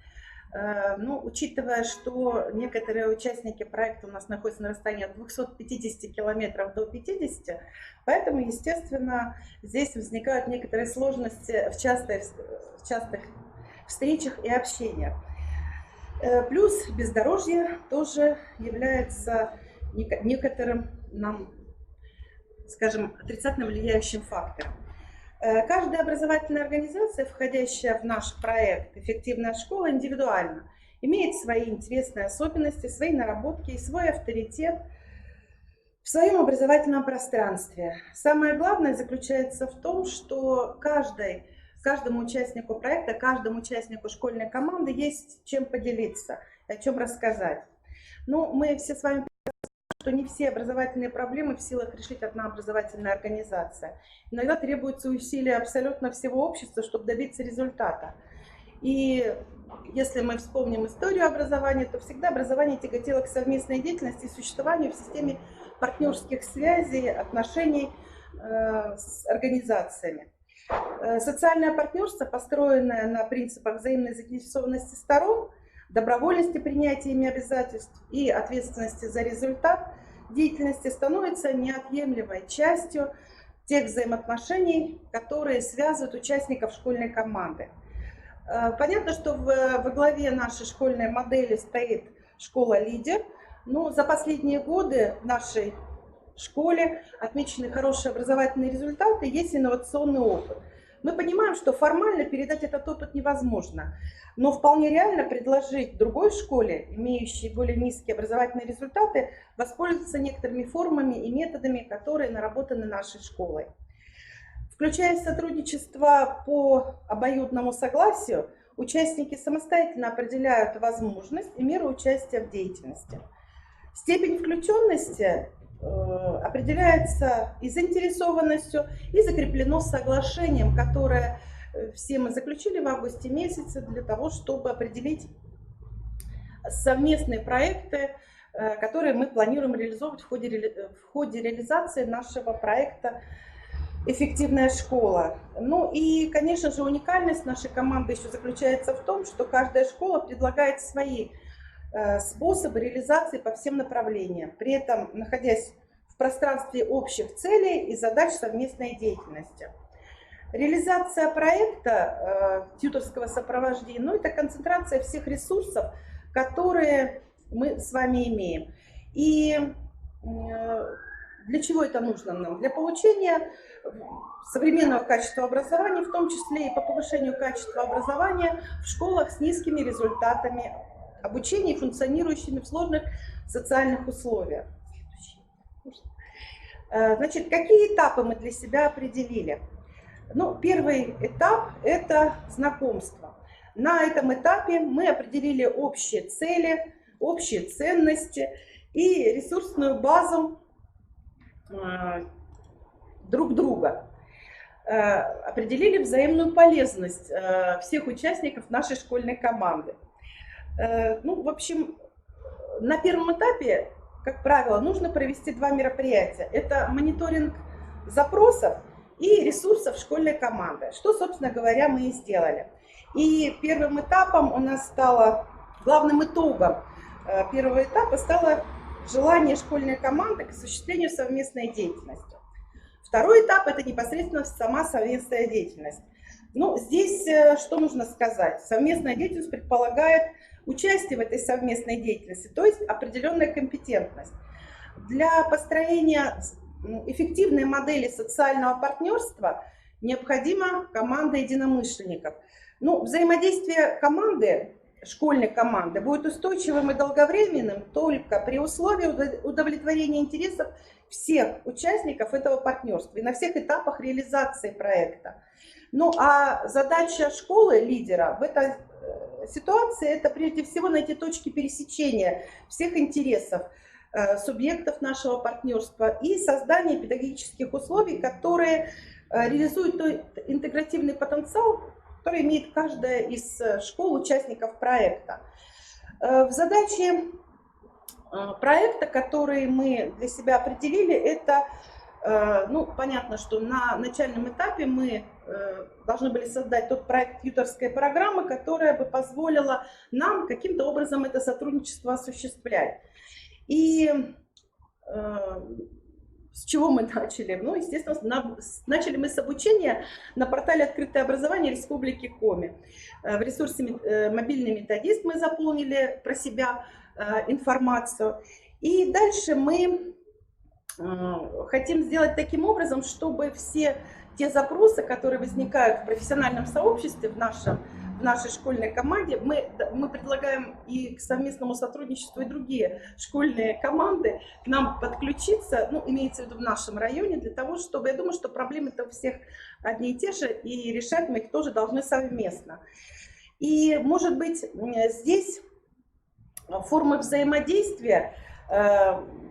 Учитывая, что некоторые участники проекта у нас находятся на расстоянии от 250 километров до 50, поэтому, естественно, здесь возникают некоторые сложности в частых встречах и общениях. Плюс бездорожье тоже является некоторым отрицательно влияющим фактором. Каждая образовательная организация, входящая в наш проект «Эффективная школа», индивидуально имеет свои интересные особенности, свои наработки и свой авторитет в своем образовательном пространстве. Самое главное заключается в том, что каждому участнику проекта, каждому участнику школьной команды есть чем поделиться, о чем рассказать. Мы все с вами что не все образовательные проблемы в силах решить одна образовательная организация. Иногда требуется усилия абсолютно всего общества, чтобы добиться результата. И если мы вспомним историю образования, то всегда образование тяготело к совместной деятельности и существованию в системе партнерских связей, отношений с организациями. Социальное партнерство, построенное на принципах взаимной заинтересованности сторон, добровольности принятия ими обязательств и ответственности за результат деятельности, становится неотъемлемой частью тех взаимоотношений, которые связывают участников школьной команды. Понятно, что во главе нашей школьной модели стоит школа-лидер, но за последние годы в нашей школе отмечены хорошие образовательные результаты, есть инновационный опыт. Мы понимаем, что формально передать этот опыт невозможно, но вполне реально предложить другой школе, имеющей более низкие образовательные результаты, воспользоваться некоторыми формами и методами, которые наработаны нашей школой. Включая сотрудничество по обоюдному согласию, участники самостоятельно определяют возможность и меру участия в деятельности. Степень включенности определяется и заинтересованностью, и закреплено соглашением, которое все мы заключили в августе месяце для того, чтобы определить совместные проекты, которые мы планируем реализовывать в ходе реализации нашего проекта «Эффективная школа». И, конечно же, уникальность нашей команды еще заключается в том, что каждая школа предлагает свои способы реализации по всем направлениям, при этом находясь в пространстве общих целей и задач совместной деятельности. Реализация проекта тьюторского сопровождения, это концентрация всех ресурсов, которые мы с вами имеем. И для чего это нужно нам? Для получения современного качества образования, в том числе и по повышению качества образования в школах с низкими результатами обучения, функционирующими в сложных социальных условиях. Какие этапы мы для себя определили? Ну, первый этап – это знакомство. На этом этапе мы определили общие цели, общие ценности и ресурсную базу друг друга. Определили взаимную полезность всех участников нашей школьной команды. Ну, в общем, на первом этапе, как правило, нужно провести два мероприятия. Это мониторинг запросов и ресурсов школьной команды, что, собственно говоря, мы и сделали. И первым этапом у нас стало, главным итогом первого этапа стало желание школьной команды к осуществлению совместной деятельности. Второй этап – это непосредственно сама совместная деятельность. Ну, здесь что нужно сказать? Совместная деятельность предполагает участие в этой совместной деятельности, то есть определенная компетентность. Для построения эффективной модели социального партнерства необходима команда единомышленников. Ну, взаимодействие команды, школьной команды, будет устойчивым и долговременным только при условии удовлетворения интересов всех участников этого партнерства и на всех этапах реализации проекта. Ну, а задача школы, лидера в этой ситуации, это прежде всего найти точки пересечения всех интересов субъектов нашего партнерства и создание педагогических условий, которые реализуют тот интегративный потенциал, который имеет каждая из школ участников проекта. В задачи проекта, которые мы для себя определили, это, ну, понятно, что на начальном этапе мы должны были создать тот проект тьюторской программы, которая бы позволила нам каким-то образом это сотрудничество осуществлять. И с чего мы начали? Ну, естественно, начали мы с обучения на портале «Открытое образование» Республики Коми. В ресурсе «Мобильный методист» мы заполнили про себя информацию. И дальше мы хотим сделать таким образом, чтобы все те запросы, которые возникают в профессиональном сообществе в нашей школьной команде, мы предлагаем и к совместному сотрудничеству и другие школьные команды к нам подключиться, ну, имеется в виду в нашем районе, для того, чтобы, я думаю, что проблемы-то у всех одни и те же, и решать мы их тоже должны совместно. И, может быть, здесь формы взаимодействия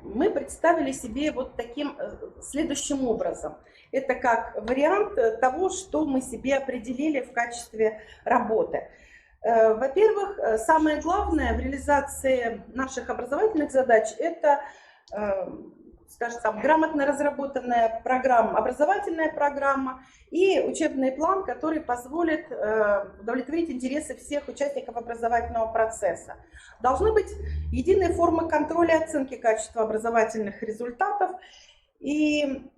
мы представили себе вот таким следующим образом. Это как вариант того, что мы себе определили в качестве работы. Во-первых, самое главное в реализации наших образовательных задач – это, скажем так, грамотно разработанная программа, образовательная программа и учебный план, который позволит удовлетворить интересы всех участников образовательного процесса. Должны быть единые формы контроля и оценки качества образовательных результатов. И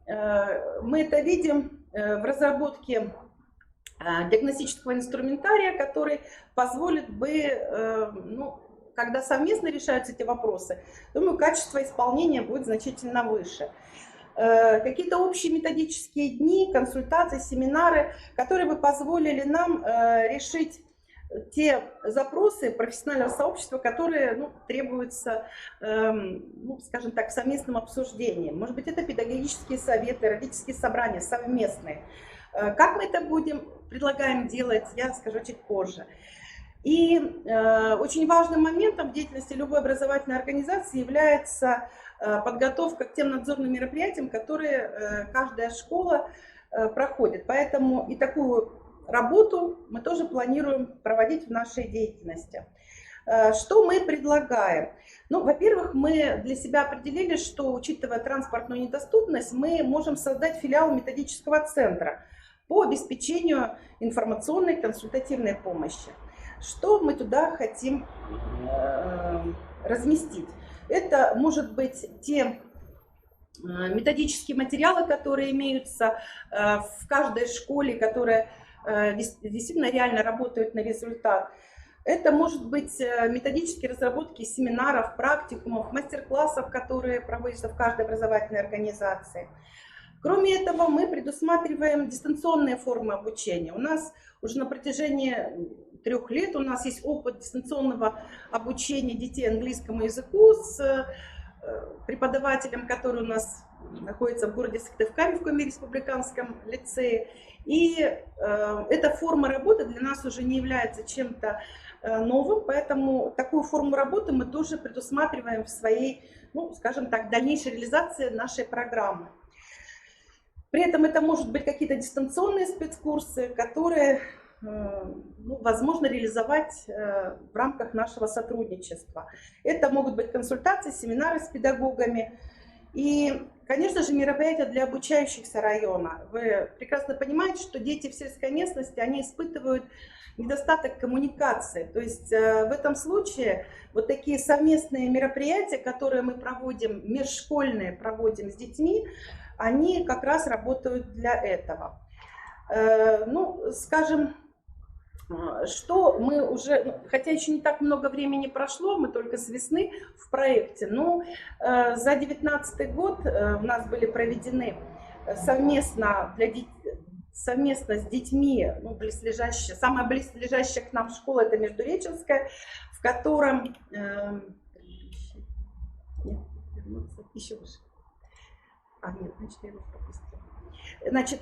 мы это видим в разработке диагностического инструментария, который позволит бы, ну, когда совместно решаются эти вопросы, думаю, качество исполнения будет значительно выше. Какие-то общие методические дни, консультации, семинары, которые бы позволили нам решить те запросы профессионального сообщества, которые, ну, требуются, ну, скажем так, совместным обсуждением. Может быть, это педагогические советы, родительские собрания совместные. Как мы это предлагаем делать, я скажу чуть позже. И очень важным моментом в деятельности любой образовательной организации является подготовка к тем надзорным мероприятиям, которые каждая школа проходит. Поэтому и такую работу мы тоже планируем проводить в нашей деятельности. Что мы предлагаем? Ну, во-первых, мы для себя определили, что, учитывая транспортную недоступность, мы можем создать филиал методического центра по обеспечению информационной и консультативной помощи. Что мы туда хотим разместить? Это, может быть, те методические материалы, которые имеются в каждой школе, которые действительно реально работают на результат. Это может быть методические разработки семинаров, практикумов, мастер-классов, которые проводятся в каждой образовательной организации. Кроме этого, мы предусматриваем дистанционные формы обучения. У нас уже на протяжении 3 лет у нас есть опыт дистанционного обучения детей английскому языку с преподавателем, который у нас находится в городе Сыктывкаре в Коми республиканском лицее. И эта форма работы для нас уже не является чем-то новым, поэтому такую форму работы мы тоже предусматриваем в своей, ну, скажем так, дальнейшей реализации нашей программы. При этом это может быть какие-то дистанционные спецкурсы, которые возможно реализовать в рамках нашего сотрудничества. Это могут быть консультации, семинары с педагогами и, конечно же, мероприятия для обучающихся района. Вы прекрасно понимаете, что дети в сельской местности, они испытывают недостаток коммуникации. То есть в этом случае вот такие совместные мероприятия, которые мы проводим, межшкольные проводим с детьми, они как раз работают для этого. Ну, скажем, что мы уже, хотя еще не так много времени прошло, мы только с весны в проекте, но за 2019 год у нас были проведены совместно с детьми, ну, близлежащая, самая близлежащая к нам школа — это Междуреченская, в котором еще выше. Нет, значит, я его пропустила. Значит,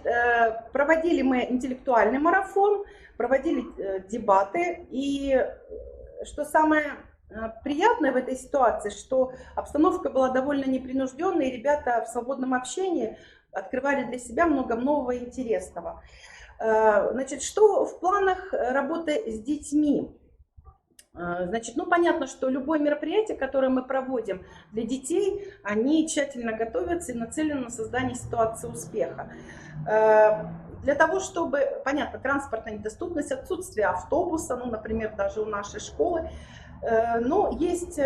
проводили мы интеллектуальный марафон, проводили дебаты, и что самое приятное в этой ситуации, что обстановка была довольно непринужденная, и ребята в свободном общении открывали для себя много нового и интересного. Значит, что в планах работы с детьми? Значит, ну, понятно, что любое мероприятие, которое мы проводим для детей, они тщательно готовятся и нацелены на создание ситуации успеха. Для того, чтобы, понятно, транспортная недоступность, отсутствие автобуса, ну, например, даже у нашей школы, но есть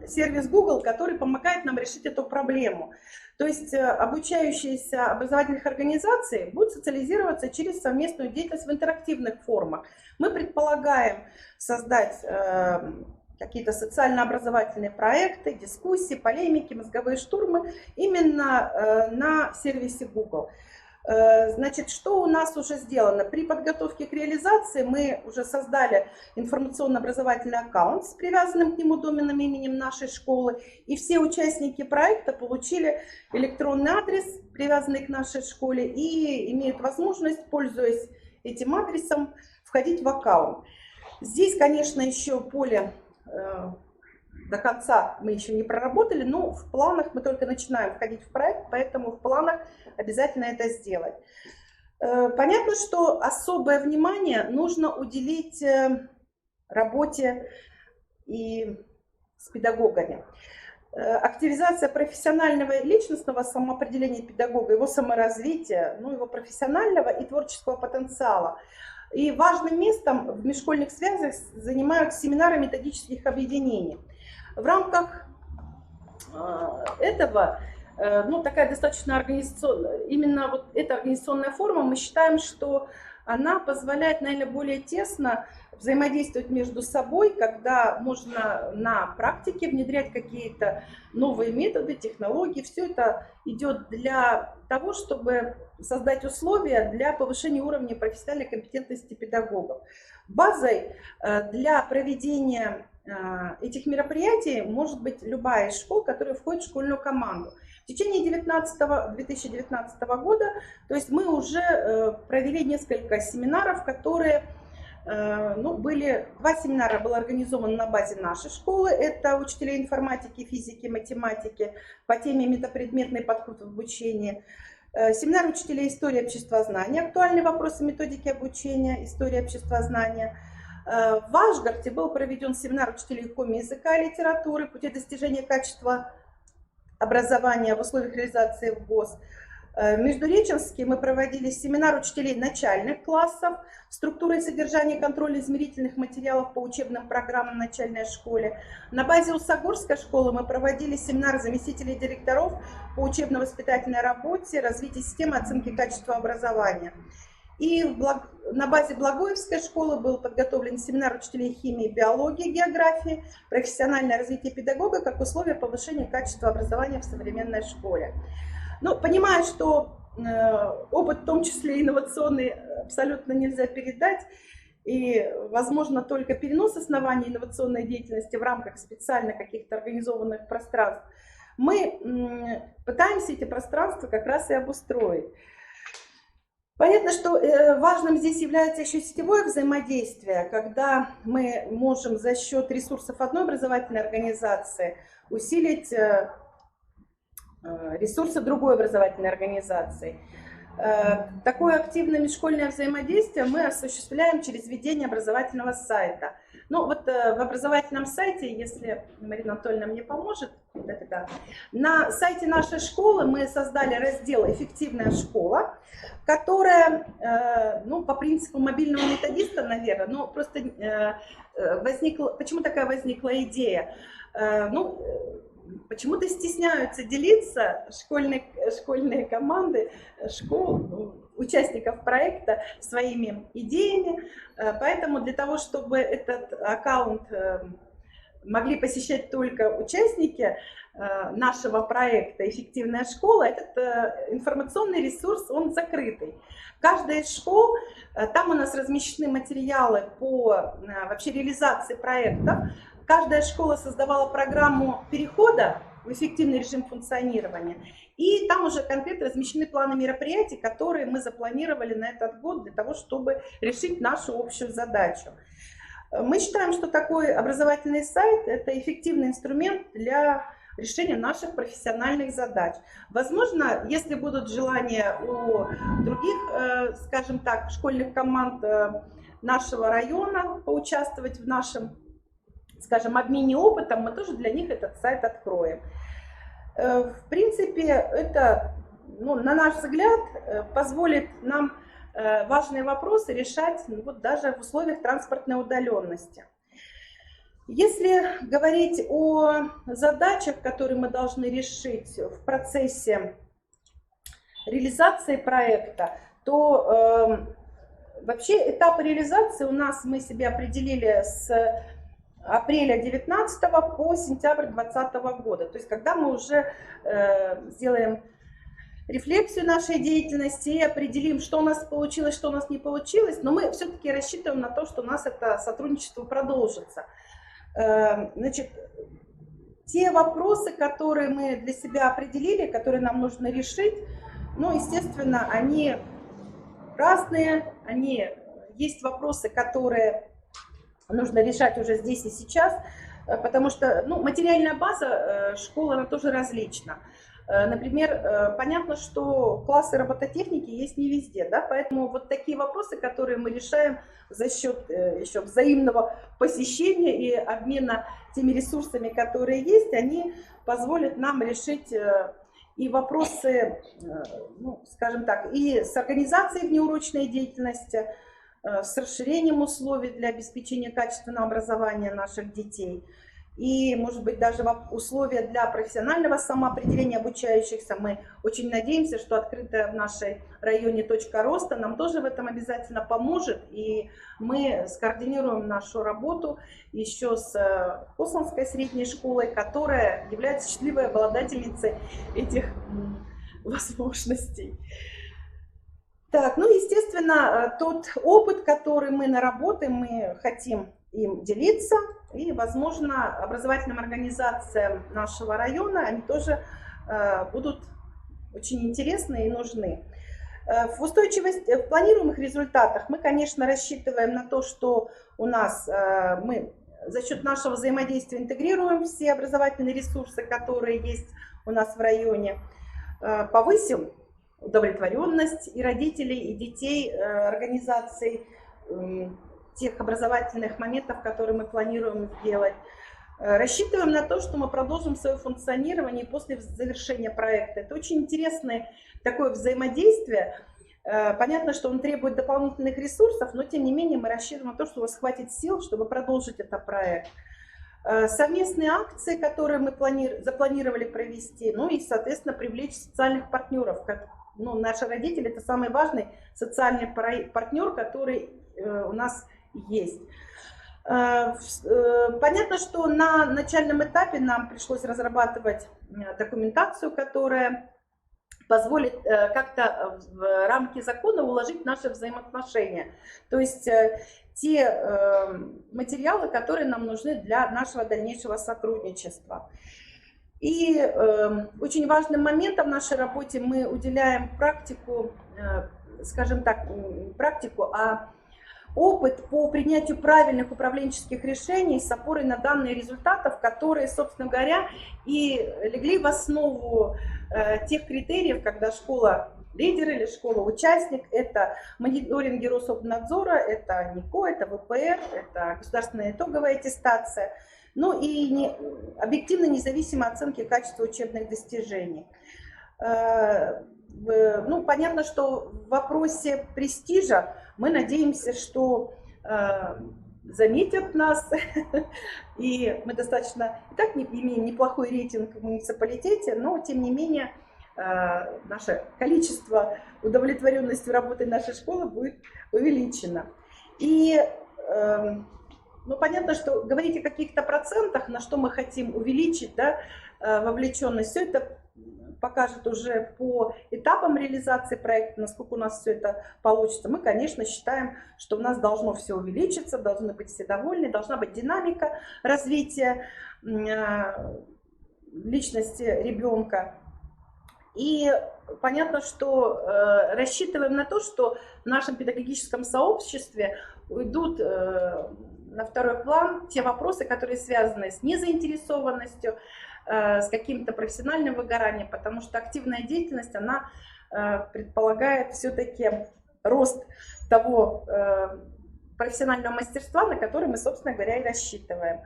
сервис Google, который помогает нам решить эту проблему. То есть обучающиеся образовательных организаций будут социализироваться через совместную деятельность в интерактивных формах. Мы предполагаем создать какие-то социально-образовательные проекты, дискуссии, полемики, мозговые штурмы именно на сервисе Google. Значит, что у нас уже сделано? При подготовке к реализации мы уже создали информационно-образовательный аккаунт с привязанным к нему доменным именем нашей школы, и все участники проекта получили электронный адрес, привязанный к нашей школе, и имеют возможность, пользуясь этим адресом, входить в аккаунт. Здесь, конечно, еще поле до конца мы еще не проработали, но в планах мы только начинаем входить в проект, поэтому в планах обязательно это сделать. Понятно, что особое внимание нужно уделить работе и с педагогами. Активизация профессионального и личностного самоопределения педагога, его саморазвития, ну, его профессионального и творческого потенциала. И важным местом в межшкольных связях занимают семинары методических объединений. В рамках этого, ну, такая достаточно организационная, именно вот эта организационная форма, мы считаем, что она позволяет, наверное, более тесно взаимодействовать между собой, когда можно на практике внедрять какие-то новые методы, технологии. Все это идет для того, чтобы создать условия для повышения уровня профессиональной компетентности педагогов. Базой для проведения этих мероприятий может быть любая из школ, которая входит в школьную команду. В течение 2019 года, то есть мы уже провели несколько семинаров, которые, ну, были, 2 семинара было организовано на базе нашей школы, это учителей информатики, физики, математики по теме метапредметный подход в обучении. Семинар учителей истории обществознания, актуальные вопросы методики обучения, история обществознания. В Ашгарте был проведен семинар учителей коми языка и литературы, пути достижения качества образования в условиях реализации в ГОС. В Междуреченске мы проводили семинар учителей начальных классов, структура и содержание контроля измерительных материалов по учебным программам в начальной школе. На базе Усогорской школы мы проводили семинар заместителей директоров по учебно-воспитательной работе, развитие системы оценки качества образования. И на базе Благоевской школы был подготовлен семинар учителей химии, биологии, географии, профессиональное развитие педагога как условие повышения качества образования в современной школе. Но понимая, что опыт, в том числе инновационный, абсолютно нельзя передать, и возможно только перенос оснований инновационной деятельности в рамках специально каких-то организованных пространств, мы пытаемся эти пространства как раз и обустроить. Понятно, что важным здесь является еще сетевое взаимодействие, когда мы можем за счет ресурсов одной образовательной организации усилить ресурсы другой образовательной организации. Такое активное межшкольное взаимодействие мы осуществляем через ведение образовательного сайта. Ну вот в образовательном сайте, если Марина Анатольевна мне поможет, на сайте нашей школы мы создали раздел «Эффективная школа», которая, ну, по принципу мобильного методиста, наверное, но просто почему такая возникла идея? Ну, почему-то стесняются делиться школьные команды, школ, участников проекта своими идеями. Поэтому для того, чтобы этот аккаунт могли посещать только участники нашего проекта «Эффективная школа», этот информационный ресурс, он закрытый. Каждая из школ, там у нас размещены материалы по вообще реализации проектов. Каждая школа создавала программу перехода в эффективный режим функционирования. И там уже конкретно размещены планы мероприятий, которые мы запланировали на этот год для того, чтобы решить нашу общую задачу. Мы считаем, что такой образовательный сайт – это эффективный инструмент для решения наших профессиональных задач. Возможно, если будут желания у других, скажем так, школьных команд нашего района поучаствовать в нашем, скажем, обмене опытом, мы тоже для них этот сайт откроем. В принципе, это, ну, на наш взгляд, позволит нам важные вопросы решать, ну, вот даже в условиях транспортной удаленности. Если говорить о задачах, которые мы должны решить в процессе реализации проекта, то вообще этапы реализации у нас мы себе определили с апреля 2019 по сентябрь 2020 года. То есть когда мы уже сделаем рефлексию нашей деятельности и определим, что у нас получилось, что у нас не получилось, но мы все-таки рассчитываем на то, что у нас это сотрудничество продолжится. Значит, те вопросы, которые мы для себя определили, которые нам нужно решить, ну, естественно, они разные, есть вопросы, которые нужно решать уже здесь и сейчас, потому что, ну, материальная база школы, она тоже различна. Например, понятно, что классы робототехники есть не везде, да, поэтому вот такие вопросы, которые мы решаем за счет еще взаимного посещения и обмена теми ресурсами, которые есть, они позволят нам решить и вопросы, ну, скажем так, и с организацией внеурочной деятельности, с расширением условий для обеспечения качественного образования наших детей. И, может быть, даже условия для профессионального самоопределения обучающихся. Мы очень надеемся, что открытая в нашей районе точка роста нам тоже в этом обязательно поможет. И мы скоординируем нашу работу еще с Косланской средней школой, которая является счастливой обладательницей этих возможностей. Так, ну, естественно, тот опыт, который мы наработаем, мы хотим им делиться. И, возможно, образовательным организациям нашего района они тоже будут очень интересны и нужны. В устойчивости, в планируемых результатах мы, конечно, рассчитываем на то, что у нас мы за счет нашего взаимодействия интегрируем все образовательные ресурсы, которые есть у нас в районе, повысим удовлетворенность и родителей, и детей, организаций, тех образовательных моментов, которые мы планируем сделать. Рассчитываем на то, что мы продолжим свое функционирование после завершения проекта. Это очень интересное такое взаимодействие. Понятно, что он требует дополнительных ресурсов, но тем не менее мы рассчитываем на то, что у вас хватит сил, чтобы продолжить этот проект. Совместные акции, которые мы запланировали провести, ну и, соответственно, привлечь социальных партнеров. Ну, наши родители – это самый важный социальный партнер, который у нас есть. Понятно, что на начальном этапе нам пришлось разрабатывать документацию, которая позволит как-то в рамки закона уложить наши взаимоотношения. То есть те материалы, которые нам нужны для нашего дальнейшего сотрудничества. И очень важным моментом в нашей работе мы уделяем практику, скажем так, опыт по принятию правильных управленческих решений с опорой на данные результатов, которые, собственно говоря, и легли в основу тех критериев, когда школа лидер или школа-участник, это мониторинги Рособнадзора, это НИКО, это ВПР, это государственная итоговая аттестация, ну и объективно независимые оценки качества учебных достижений. Ну, понятно, что в вопросе престижа мы надеемся, что заметят нас, и мы достаточно и так имеем неплохой рейтинг в муниципалитете, но тем не менее наше количество удовлетворенности работой нашей школы будет увеличено. И ну, понятно, что говорить о каких-то процентах, на что мы хотим увеличить, да, вовлеченность, все это покажет уже по этапам реализации проекта, насколько у нас все это получится. Мы, конечно, считаем, что у нас должно все увеличиться, должны быть все довольны, должна быть динамика развития личности ребенка. И понятно, что рассчитываем на то, что в нашем педагогическом сообществе уйдут на второй план те вопросы, которые связаны с незаинтересованностью, с каким-то профессиональным выгоранием, потому что активная деятельность, она предполагает все-таки рост того профессионального мастерства, на который мы, собственно говоря, и рассчитываем.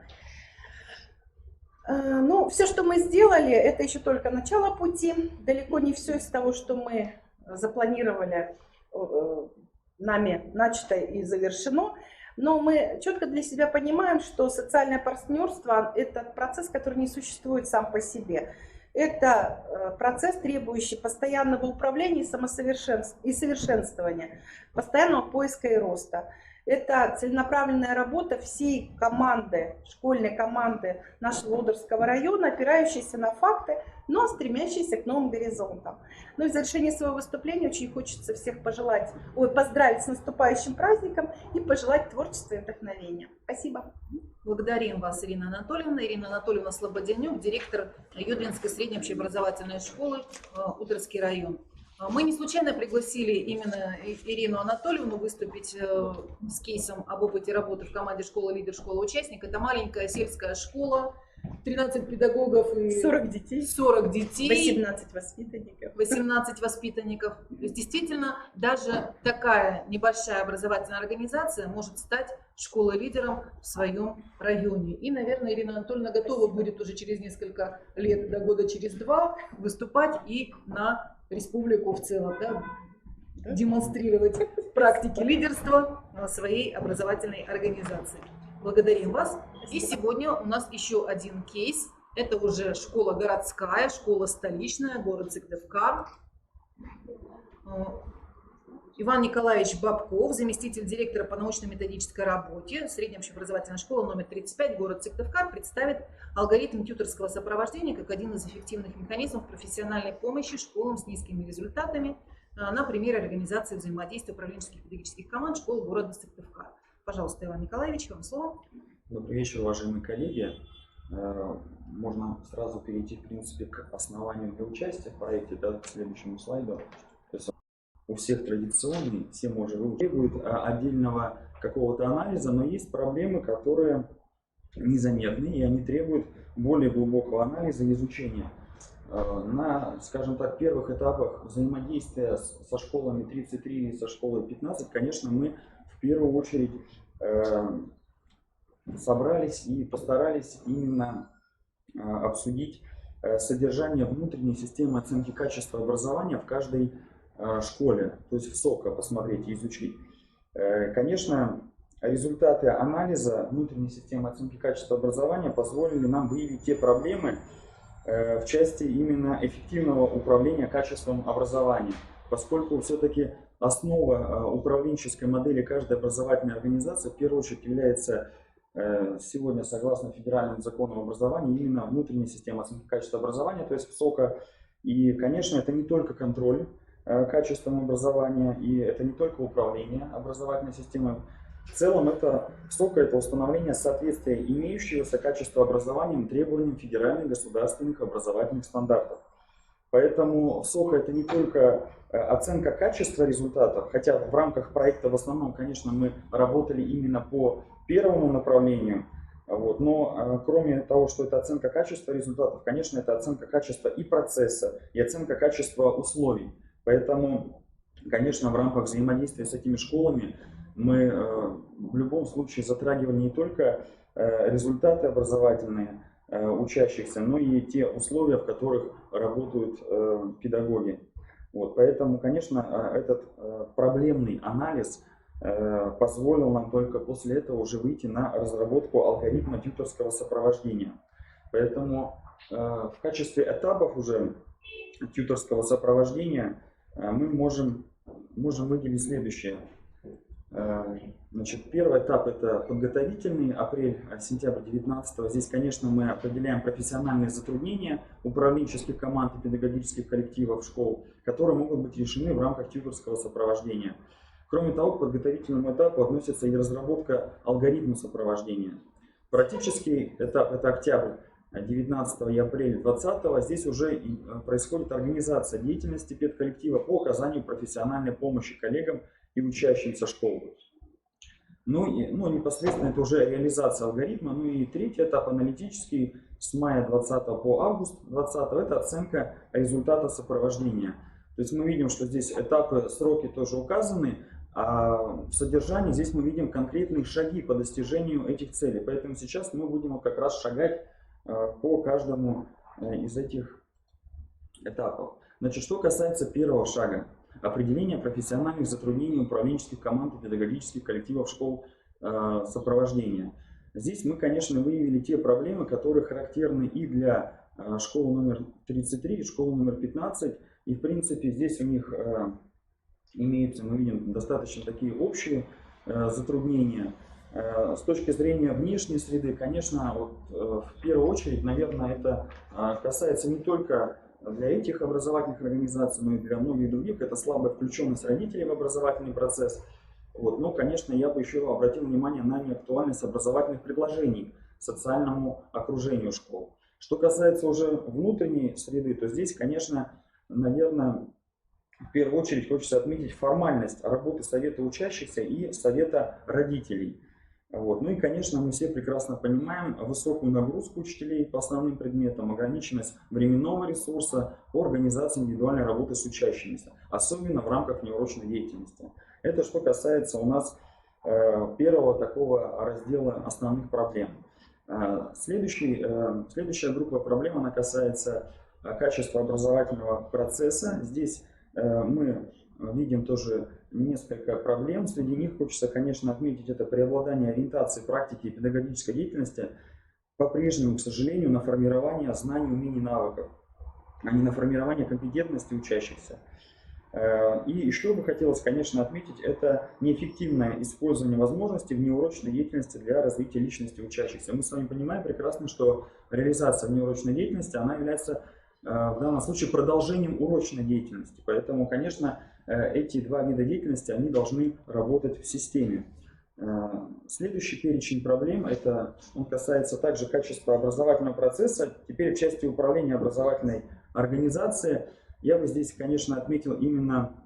Ну, все, что мы сделали, это еще только начало пути. Далеко не все из того, что мы запланировали, нами начато и завершено. Но мы четко для себя понимаем, что социальное партнерство – это процесс, который не существует сам по себе. Это процесс, требующий постоянного управления и совершенствования, постоянного поиска и роста. Это целенаправленная работа всей команды, школьной команды нашего Лодырского района, опирающаяся на факты, но стремящаяся к новым горизонтам. Ну и в завершении своего выступления очень хочется всех поздравить с наступающим праздником и пожелать творчества и вдохновения. Спасибо. Благодарим вас, Ирина Анатольевна. Ирина Анатольевна Слободенюк, директор Юдвинской средней общеобразовательной школы, Утырский район. Мы не случайно пригласили именно Ирину Анатольевну выступить с кейсом об опыте работы в команде «Школа лидер, школа участник». Это маленькая сельская школа, 13 педагогов и 40 детей. 40 детей. 18 воспитанников. 18 воспитанников. То есть действительно даже такая небольшая образовательная организация может стать школой-лидером в своем районе. И, наверное, Ирина Анатольевна готова будет уже через несколько лет, до года через 2, выступать и на республику в целом, да, демонстрировать практики лидерства своей образовательной организации. Благодарим вас. И сегодня у нас еще один кейс. Это уже школа городская, школа столичная, город Сыктывкар. Иван Николаевич Бабков, заместитель директора по научно-методической работе, средняя общеобразовательная школа номер 35, город Сыктывкар, представит алгоритм тьюторского сопровождения как один из эффективных механизмов профессиональной помощи школам с низкими результатами на примере организации взаимодействия управленческих педагогических команд школ города Сыктывкар. Пожалуйста, Иван Николаевич, вам слово. Добрый вечер, уважаемые коллеги. Можно сразу перейти, в принципе, к основанию для участия в проекте, да, к следующему слайду. То есть у всех традиционный, все мы уже требуют отдельного какого-то анализа, но есть проблемы, которые незаметны, и они требуют более глубокого анализа и изучения. На, скажем так, первых этапах взаимодействия со школами 33 и со школой 15, конечно, мы в первую очередь собрались и постарались именно обсудить содержание внутренней системы оценки качества образования в каждой школе, то есть в СОКа посмотреть и изучить. Конечно, результаты анализа внутренней системы оценки качества образования позволили нам выявить те проблемы в части именно эффективного управления качеством образования, поскольку все-таки основа управленческой модели каждой образовательной организации в первую очередь является сегодня, согласно федеральному закону об образовании, именно внутренняя система оценки качества образования, то есть СОКа. И, конечно, это не только контроль качеством образования, и это не только управление образовательной системой. В целом СОКа – это установление соответствия имеющегося качества образования требованиям федеральных государственных образовательных стандартов. Поэтому СОКа – это не только оценка качества результатов, хотя в рамках проекта в основном, конечно, мы работали именно по первому направлению, но кроме того, что это оценка качества результатов, конечно, это оценка качества и процесса, и оценка качества условий. Поэтому, конечно, в рамках взаимодействия с этими школами мы в любом случае затрагивали не только результаты образовательные учащихся, но и те условия, в которых работают педагоги. Поэтому, конечно, этот проблемный анализ позволил нам только после этого уже выйти на разработку алгоритма тьюторского сопровождения. Поэтому в качестве этапов уже тьюторского сопровождения мы можем выделить следующее. Значит, первый этап — это подготовительный, апрель-сентябрь 2019. Здесь, конечно, мы определяем профессиональные затруднения управленческих команд и педагогических коллективов школ, которые могут быть решены в рамках тьюторского сопровождения. Кроме того, к подготовительному этапу относится и разработка алгоритма сопровождения. Практический этап — это октябрь 19 и апрель 20. Здесь уже происходит организация деятельности педколлектива по оказанию профессиональной помощи коллегам и учащимся школы. Непосредственно это уже реализация алгоритма. И третий этап, аналитический, с мая 20 по август 20, это оценка результата сопровождения. То есть мы видим, что здесь этапы, сроки тоже указаны, а в содержании здесь мы видим конкретные шаги по достижению этих целей. Поэтому сейчас мы будем как раз шагать по каждому из этих этапов. Значит, что касается первого шага. Определение профессиональных затруднений управленческих команд и педагогических коллективов школ сопровождения. Здесь мы, конечно, выявили те проблемы, которые характерны и для школы номер 33, и школы номер 15. И, в принципе, здесь у них имеются, мы видим, достаточно такие общие затруднения. С точки зрения внешней среды, конечно, в первую очередь, наверное, это касается не только для этих образовательных организаций, но и для многих других. Это слабая включенность родителей в образовательный процесс. Но, конечно, я бы еще обратил внимание на неактуальность образовательных предложений социальному окружению школ. Что касается уже внутренней среды, то здесь, конечно, наверное, в первую очередь хочется отметить формальность работы совета учащихся и совета родителей. И, конечно, мы все прекрасно понимаем высокую нагрузку учителей по основным предметам, ограниченность временного ресурса по организации индивидуальной работы с учащимися, особенно в рамках внеурочной деятельности. Это что касается у нас первого такого раздела основных проблем. Следующая группа проблем, она касается качества образовательного процесса. Здесь мы видим тоже несколько проблем. Среди них хочется, конечно, отметить это преобладание ориентации практики и педагогической деятельности по-прежнему, к сожалению, на формирование знаний, умений, навыков, а не на формирование компетентности учащихся. И еще бы хотелось, конечно, отметить, это неэффективное использование возможностей внеурочной деятельности для развития личности учащихся. Мы с вами понимаем прекрасно, что реализация внеурочной деятельности, она является в данном случае продолжением урочной деятельности. Поэтому, конечно, эти два вида деятельности, они должны работать в системе. Следующий перечень проблем, он касается также качества образовательного процесса. Теперь в части управления образовательной организацией я бы здесь, конечно, отметил именно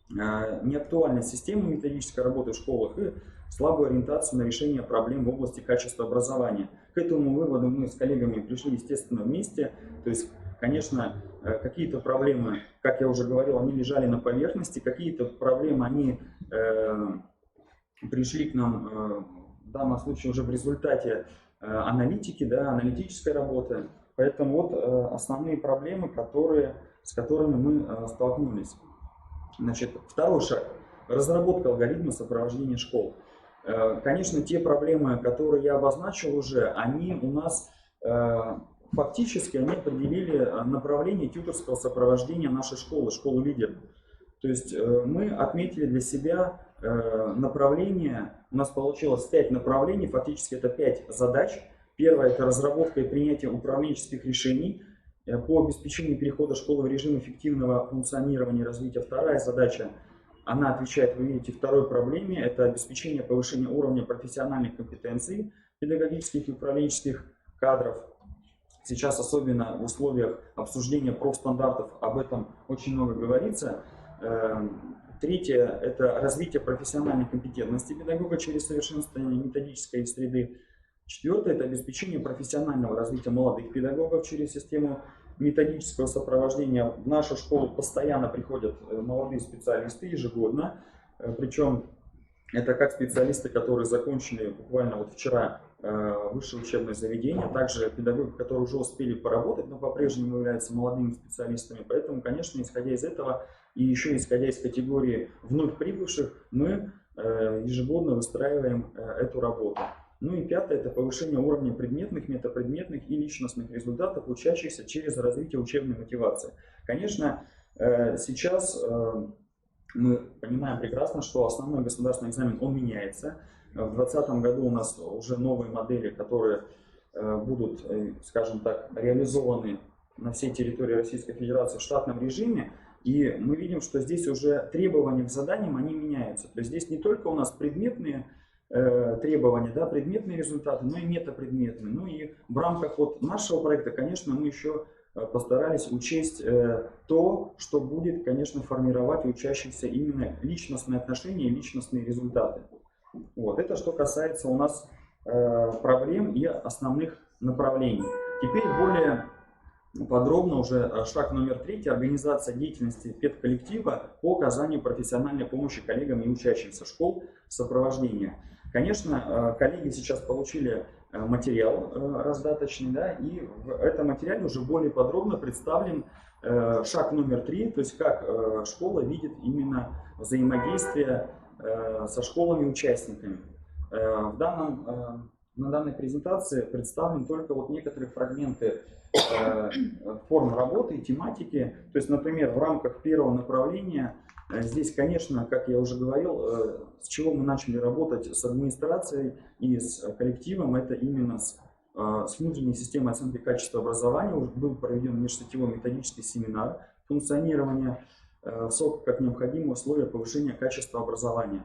неактуальность системы методической работы в школах и слабую ориентацию на решение проблем в области качества образования. К этому выводу мы с коллегами пришли, естественно, вместе. То есть, конечно, какие-то проблемы, как я уже говорил, они лежали на поверхности, какие-то проблемы, они пришли к нам в данном случае уже в результате аналитики, аналитической работы. Поэтому основные проблемы, с которыми мы столкнулись. Значит, второй шаг – разработка алгоритма сопровождения школ. Конечно, те проблемы, которые я обозначил уже, они у нас фактически определили направление тьюторского сопровождения нашей школы лидер. То есть мы отметили для себя направление, у нас получилось 5 направлений, фактически это 5 задач. Первое – это разработка и принятие управленческих решений по обеспечению перехода школы в режим эффективного функционирования и развития. Вторая задача – она отвечает, вы видите, второй проблеме, это обеспечение повышения уровня профессиональных компетенций педагогических и управленческих кадров. Сейчас, особенно в условиях обсуждения профстандартов, об этом очень много говорится. Третье – это развитие профессиональной компетентности педагога через совершенствование методической среды. Четвертое – это обеспечение профессионального развития молодых педагогов через систему методического сопровождения. В нашу школу постоянно приходят молодые специалисты ежегодно, причем это как специалисты, которые закончили буквально вот вчера высшее учебное заведение, также педагоги, которые уже успели поработать, но по-прежнему являются молодыми специалистами. Поэтому, конечно, исходя из этого и еще исходя из категории вновь прибывших, мы ежегодно выстраиваем эту работу. Ну и пятое – это повышение уровня предметных, метапредметных и личностных результатов учащихся через развитие учебной мотивации. Конечно, сейчас мы понимаем прекрасно, что основной государственный экзамен, он меняется. В 2020 году у нас уже новые модели, которые будут, скажем так, реализованы на всей территории Российской Федерации в штатном режиме. И мы видим, что здесь уже требования к заданиям, они меняются. То есть здесь не только у нас предметные требования, да, предметные результаты, но и метапредметные. Ну и в рамках вот нашего проекта, конечно, мы еще постарались учесть то, что будет, конечно, формировать у учащихся именно личностные отношения и личностные результаты. Вот. Это что касается у нас проблем и основных направлений. Теперь более подробно уже шаг номер 3 – организация деятельности педколлектива по оказанию профессиональной помощи коллегам и учащимся школ сопровождения. Конечно, коллеги сейчас получили материал раздаточный, да, и в этом материале уже более подробно представлен шаг номер 3, то есть как школа видит именно взаимодействие со школами-участниками. На данной презентации представлены только вот некоторые фрагменты форм работы и тематики. То есть, например, в рамках первого направления здесь, конечно, как я уже говорил, с чего мы начали работать с администрацией и с коллективом, это именно с внутренней системой оценки качества образования. Уже был проведен межсетевой методический семинар функционирования СОК как необходимое условие повышения качества образования.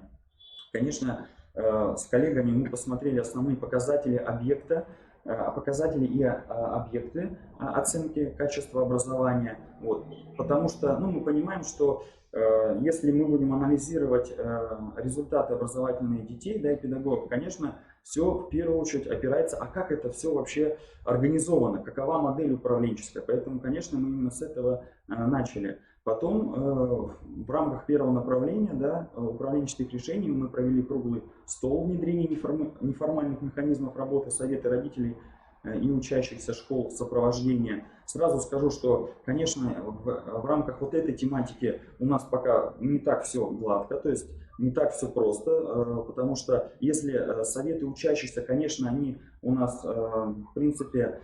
Конечно, с коллегами мы посмотрели основные показатели объекта, показатели и объекты оценки качества образования. Вот. Потому что мы понимаем, что если мы будем анализировать результаты образовательных детей, да, и педагогов, конечно, все в первую очередь опирается, а как это все вообще организовано, какова модель управленческая. Поэтому, конечно, мы именно с этого начали. Потом в рамках первого направления, да, управленческих решений мы провели круглый стол внедрения неформальных механизмов работы Совета родителей и учащихся школ сопровождения. Сразу скажу, что, конечно, в рамках вот этой тематики у нас пока не так все гладко, то есть не так все просто, потому что если советы учащихся, конечно, они у нас, в принципе,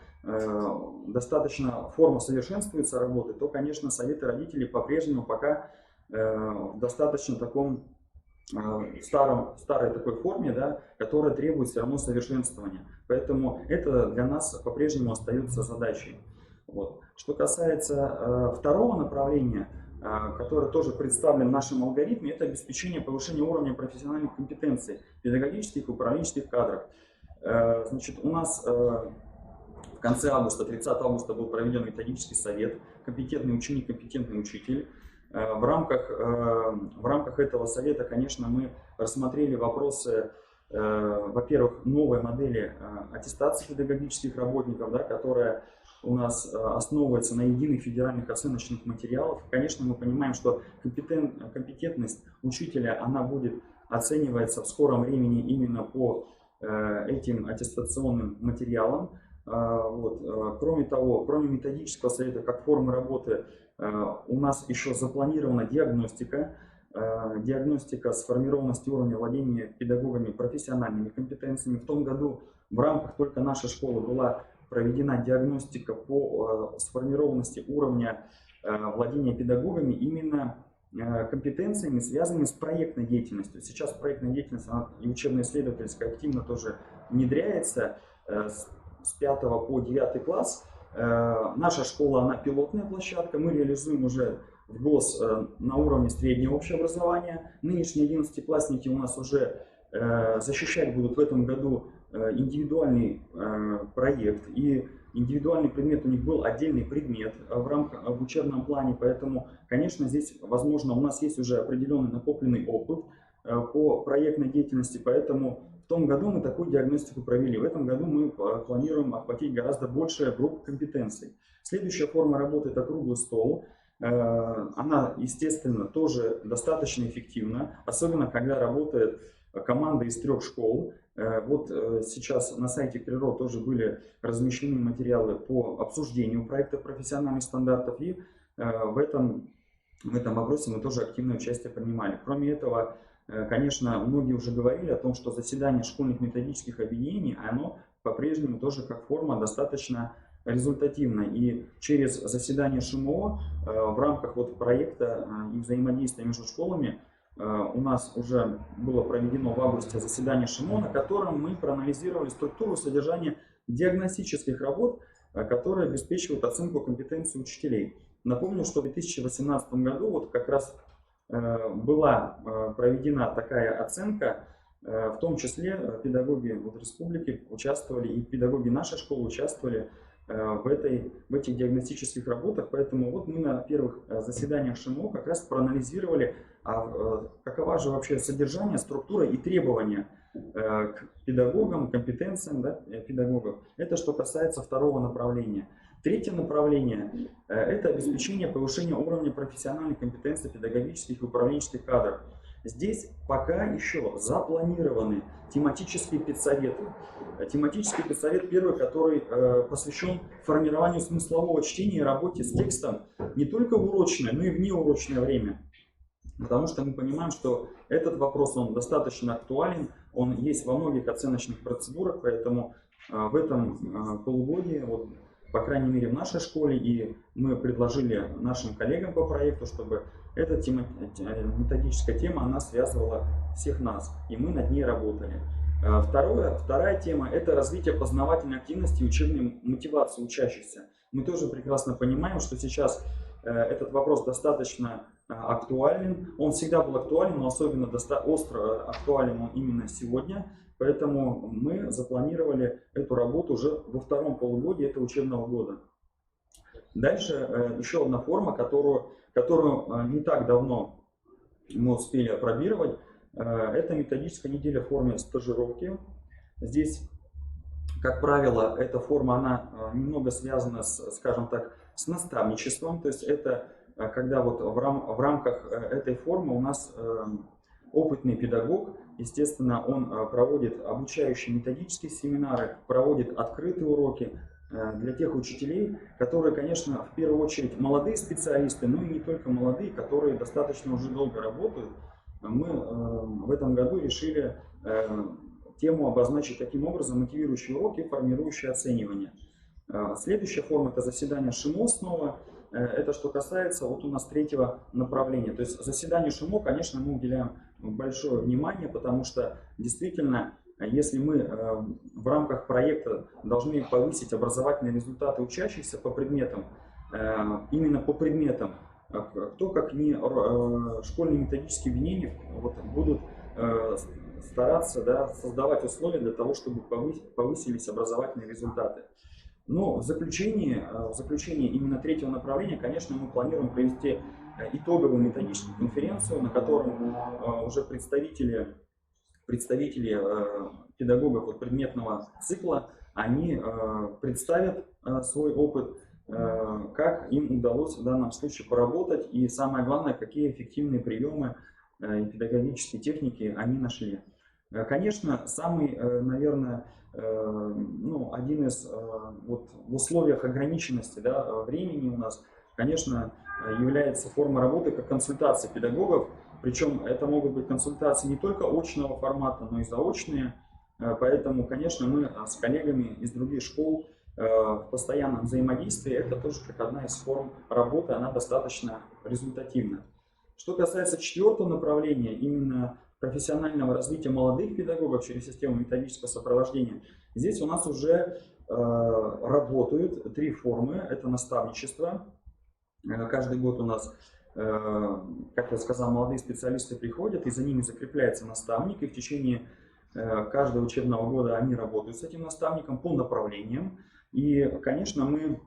достаточно форма совершенствуется работы, то, конечно, советы родителей по-прежнему пока в достаточно таком старой такой форме, да, которая требует все равно совершенствования. Поэтому это для нас по-прежнему остается задачей. Вот. Что касается второго направления, которое тоже представлено в нашем алгоритме, это обеспечение повышения уровня профессиональных компетенций педагогических и управленческих кадров. Значит, у нас в конце августа, 30 августа был проведен методический совет «Компетентный ученик, компетентный учитель». В рамках этого совета, конечно, мы рассмотрели вопросы, во-первых, новой модели аттестации педагогических работников, да, которая у нас основывается на единых федеральных оценочных материалах. Конечно, мы понимаем, что компетентность учителя, она будет оцениваться в скором времени именно по этим аттестационным материалам. Вот. Кроме того, кроме методического совета как формы работы, у нас еще запланирована диагностика сформированности уровня владения педагогами профессиональными компетенциями. В том году в рамках только нашей школы была проведена диагностика по сформированности уровня владения педагогами именно компетенциями, связанными с проектной деятельностью. Сейчас проектная деятельность и учебно-исследовательская активно тоже внедряется с 5 по 9 класс. Наша школа, она пилотная площадка, мы реализуем уже в ГОС на уровне среднего общеобразования. Нынешние 11-классники у нас уже защищать будут в этом году индивидуальный проект, и индивидуальный предмет у них был отдельный предмет в учебном плане, поэтому, конечно, здесь, возможно, у нас есть уже определенный накопленный опыт по проектной деятельности, поэтому в том году мы такую диагностику провели. В этом году мы планируем охватить гораздо большую группу компетенций. Следующая форма работы – это круглый стол. Она, естественно, тоже достаточно эффективна, особенно когда работает команда из 3 школ. Вот сейчас на сайте КРИРО тоже были размещены материалы по обсуждению проекта профессиональных стандартов, и в этом вопросе мы тоже активное участие принимали. Кроме этого, конечно, многие уже говорили о том, что заседание школьных методических объединений, оно по-прежнему тоже как форма достаточно результативно. И через заседание ШМО в рамках вот проекта и взаимодействия между школами у нас уже было проведено в августе заседание ШМО, на котором мы проанализировали структуру содержания диагностических работ, которые обеспечивают оценку компетенции учителей. Напомню, что в 2018 году вот как раз была проведена такая оценка, в том числе педагоги республики участвовали, и педагоги нашей школы участвовали в этих диагностических работах. Поэтому вот мы на первых заседаниях ШМО как раз проанализировали, какова же вообще содержание, структура и требования к педагогам, компетенциям, да, педагогов. Это что касается второго направления. Третье направление – это обеспечение повышения уровня профессиональной компетенции педагогических и управленческих кадров. Здесь пока еще запланированы тематические педсоветы. Тематический педсовет первый, который посвящен формированию смыслового чтения и работе с текстом не только в урочное, но и в неурочное время. Потому что мы понимаем, что этот вопрос, он достаточно актуален, он есть во многих оценочных процедурах, поэтому в этом полугодии, вот, по крайней мере в нашей школе, и мы предложили нашим коллегам по проекту, чтобы эта методическая тема, она связывала всех нас, и мы над ней работали. Вторая тема – это развитие познавательной активности и учебной мотивации учащихся. Мы тоже прекрасно понимаем, что сейчас этот вопрос достаточно актуален. Он всегда был актуален, но особенно остро актуален он именно сегодня. Поэтому мы запланировали эту работу уже во втором полугодии этого учебного года. Дальше еще одна форма, которую не так давно мы успели опробировать. Это методическая неделя в форме стажировки. Здесь, как правило, эта форма, она немного связана, скажем так, с наставничеством. То есть это когда вот в рамках этой формы у нас опытный педагог, естественно, он проводит обучающие методические семинары, проводит открытые уроки для тех учителей, которые, конечно, в первую очередь молодые специалисты, но и не только молодые, которые достаточно уже долго работают. Мы в этом году решили тему обозначить таким образом: мотивирующие уроки, формирующие оценивание. Следующая форма – это заседание ШМО снова. Это что касается вот у нас третьего направления. То есть заседанию ШМО, конечно, мы уделяем большое внимание, потому что действительно, если мы в рамках проекта должны повысить образовательные результаты учащихся по предметам, именно по предметам, кто, как не школьные методические объединения, вот, будут стараться, да, создавать условия для того, чтобы повысились образовательные результаты. Но в заключение именно третьего направления, конечно, мы планируем провести итоговую методическую конференцию, на котором уже представители педагогов от предметного цикла, они представят свой опыт, как им удалось в данном случае поработать, и самое главное, какие эффективные приемы и педагогические техники они нашли. Конечно, самый, наверное, один из вот, в условиях ограниченности, да, времени у нас, конечно, является форма работы как консультации педагогов. Причем это могут быть консультации не только очного формата, но и заочные. Поэтому, конечно, мы с коллегами из других школ в постоянном взаимодействии. Это тоже как одна из форм работы, она достаточно результативна. Что касается четвертого направления, именно профессионального развития молодых педагогов через систему методического сопровождения, здесь у нас уже работают три формы. Это наставничество. Каждый год у нас как я сказал, молодые специалисты приходят, и за ними закрепляется наставник, и в течение каждого учебного года они работают с этим наставником по направлениям. И, конечно, мы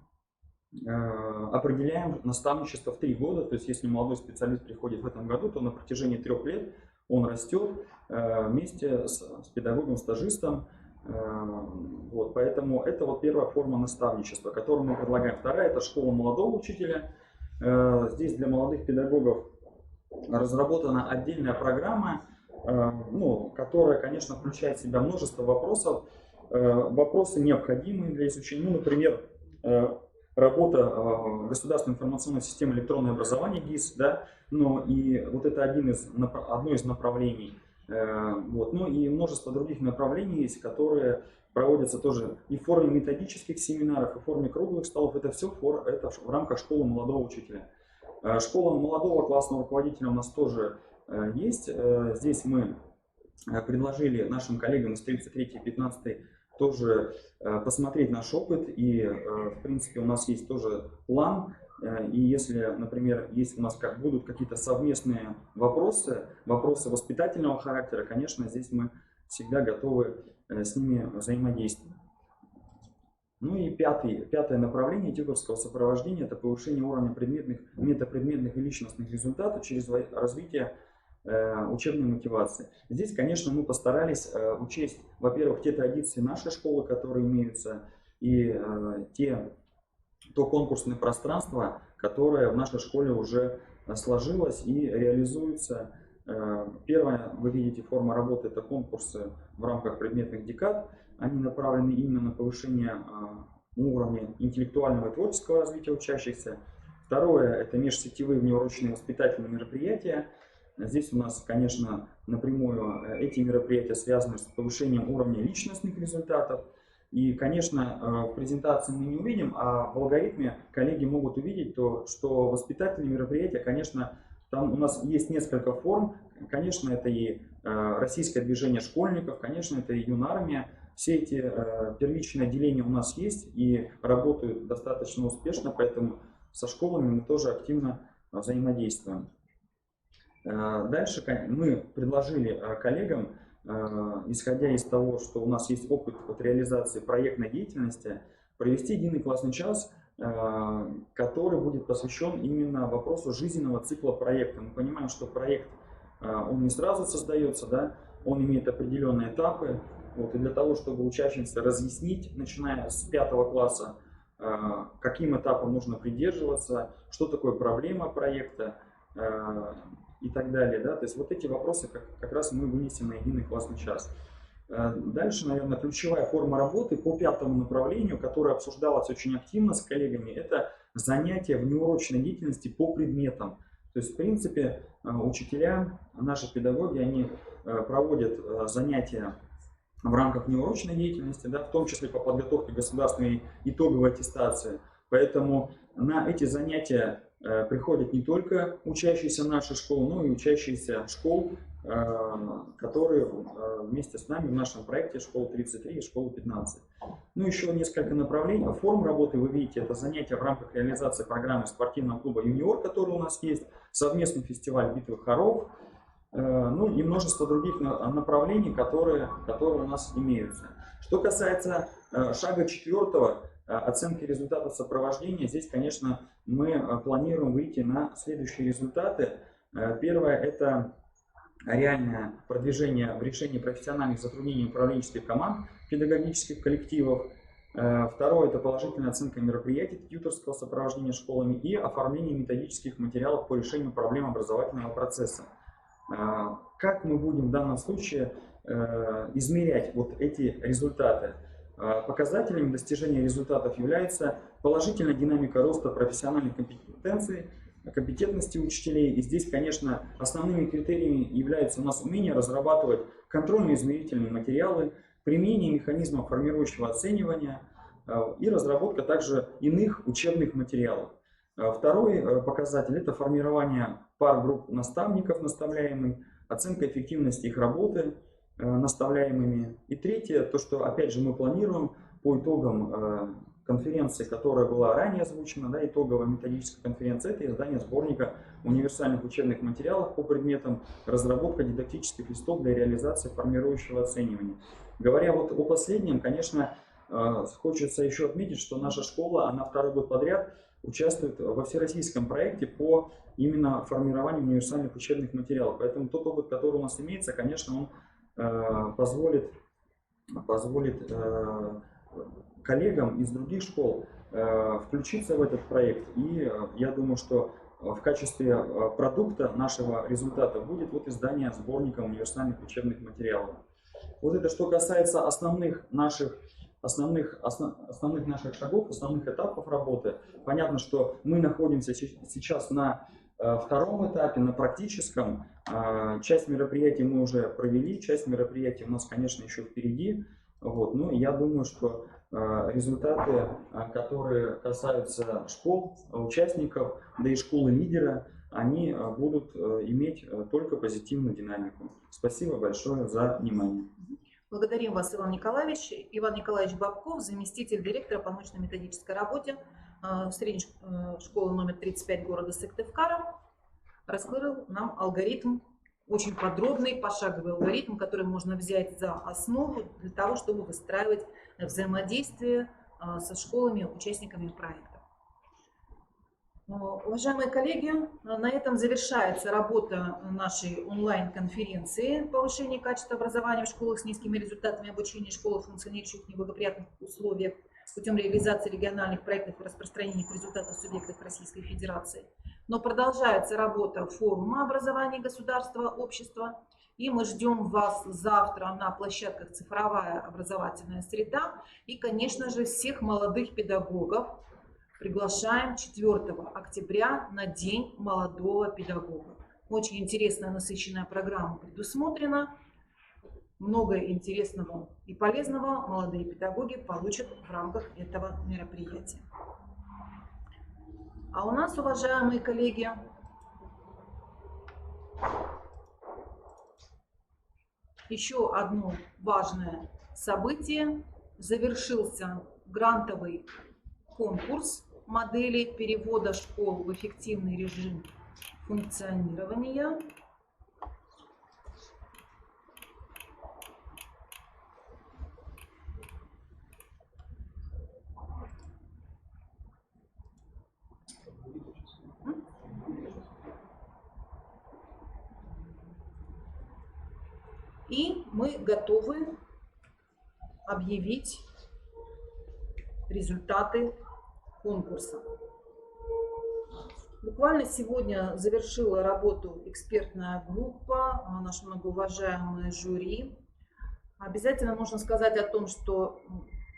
определяем наставничество в 3 года, то есть если молодой специалист приходит в этом году, то на протяжении 3 лет он растет вместе с педагогом-стажистом. Вот, поэтому это вот первая форма наставничества, которую мы предлагаем. Вторая – это школа молодого учителя. Здесь для молодых педагогов разработана отдельная программа, которая, конечно, включает в себя множество вопросов. Вопросы необходимые для изучения, например, работа государственной информационной системы электронное образование ГИС, да, и вот это одно из направлений. Вот, и множество других направлений есть, которые проводятся тоже и в форме методических семинаров, и в форме круглых столов. Это все в рамках школы молодого учителя. Школа молодого классного руководителя у нас тоже есть. Здесь мы предложили нашим коллегам из 33-й и 15-й тоже посмотреть наш опыт, и в принципе у нас есть тоже план, и если, например, у нас будут какие-то совместные вопросы воспитательного характера, конечно, здесь мы всегда готовы с ними взаимодействовать. И пятое направление тьюторского сопровождения – это повышение уровня метапредметных и личностных результатов через развитие учебной мотивации. Здесь, конечно, мы постарались учесть, во-первых, те традиции нашей школы, которые имеются, и то конкурсное пространство, которое в нашей школе уже сложилось и реализуется. Первое, вы видите, форма работы – это конкурсы в рамках предметных декад. Они направлены именно на повышение уровня интеллектуального и творческого развития учащихся. Второе – это межсетевые внеурочные воспитательные мероприятия. Здесь у нас, конечно, напрямую эти мероприятия связаны с повышением уровня личностных результатов. И, конечно, в презентации мы не увидим, а в алгоритме коллеги могут увидеть то, что воспитательные мероприятия, конечно, там у нас есть несколько форм. Конечно, это и российское движение школьников, конечно, это и юнармия. Все эти первичные отделения у нас есть и работают достаточно успешно, поэтому со школами мы тоже активно взаимодействуем. Дальше мы предложили коллегам, исходя из того, что у нас есть опыт реализации проектной деятельности, провести единый классный час, который будет посвящен именно вопросу жизненного цикла проекта. Мы понимаем, что проект, он не сразу создается, да, он имеет определенные этапы. И для того, чтобы учащимся разъяснить, начиная с 5 класса, каким этапам нужно придерживаться, что такое проблема проекта, и так далее. Да? То есть вот эти вопросы как раз мы вынесем на единый классный час. Дальше, наверное, ключевая форма работы по 5-му направлению, которая обсуждалась очень активно с коллегами, это занятия внеурочной деятельности по предметам. То есть, в принципе, учителя, наши педагоги, они проводят занятия в рамках внеурочной деятельности, да, в том числе по подготовке государственной итоговой аттестации. Поэтому на эти занятия приходят не только учащиеся нашей школы, но и учащиеся школ, которые вместе с нами в нашем проекте школа 33 и школа 15. Еще несколько направлений. Форм работы вы видите, это занятия в рамках реализации программы спортивного клуба «Юниор», который у нас есть, совместный фестиваль битвы хоров, и множество других направлений, которые у нас имеются. Что касается шага 4-го, оценки результатов сопровождения, здесь, конечно, мы планируем выйти на следующие результаты. Первое – это реальное продвижение в решении профессиональных затруднений управленческих команд, педагогических коллективов. Второе – это положительная оценка мероприятий тьюторского сопровождения школами и оформление методических материалов по решению проблем образовательного процесса. Как мы будем в данном случае измерять вот эти результаты? Показателями достижения результатов является положительная динамика роста профессиональной компетентности учителей. И здесь, конечно, основными критериями являются у нас умение разрабатывать контрольно-измерительные материалы, применение механизмов формирующего оценивания и разработка также иных учебных материалов. Второй показатель – это формирование пар групп наставников наставляемых, оценка эффективности их работы наставляемыми. И третье, то, что опять же мы планируем по итогам конференции, которая была ранее озвучена, да, итоговая методическая конференция, это издание сборника универсальных учебных материалов по предметам разработка дидактических листов для реализации формирующего оценивания. Говоря вот о последнем, конечно, хочется еще отметить, что наша школа, она второй год подряд участвует во всероссийском проекте по именно формированию универсальных учебных материалов. Поэтому тот опыт, который у нас имеется, конечно, он позволит коллегам из других школ включиться в этот проект. И я думаю, что в качестве продукта нашего результата будет вот издание сборника универсальных учебных материалов. Вот это что касается основных наших шагов, основных этапов работы. Понятно, что мы находимся сейчас на втором этапе, на практическом. Часть мероприятий мы уже провели, часть мероприятий у нас, конечно, еще впереди. Вот. Но я думаю, что результаты, которые касаются школ, участников, да и школы-лидера, они будут иметь только позитивную динамику. Спасибо большое за внимание. Благодарим вас, Иван Николаевич. Иван Николаевич Бабков, заместитель директора по научно-методической работе средней школы номер 35 города Сыктывкара, раскрыл нам алгоритм, очень подробный пошаговый алгоритм, который можно взять за основу для того, чтобы выстраивать взаимодействие со школами, участниками проекта. Уважаемые коллеги, на этом завершается работа нашей онлайн-конференции «Повышение качества образования в школах с низкими результатами обучения, школах, функционирующих в неблагоприятных условиях путем реализации региональных проектов и распространения их результатов в субъектах Российской Федерации». Но продолжается работа форума образования государства, общества. И мы ждем вас завтра на площадках «Цифровая образовательная среда». И, конечно же, всех молодых педагогов приглашаем 4 октября на День молодого педагога. Очень интересная, насыщенная программа предусмотрена. Много интересного и полезного молодые педагоги получат в рамках этого мероприятия. А у нас, уважаемые коллеги, еще одно важное событие. Завершился грантовый конкурс модели перевода школ в эффективный режим функционирования. И мы готовы объявить результаты конкурса. Буквально сегодня завершила работу экспертная группа, наш многоуважаемый жюри. Обязательно нужно сказать о том, что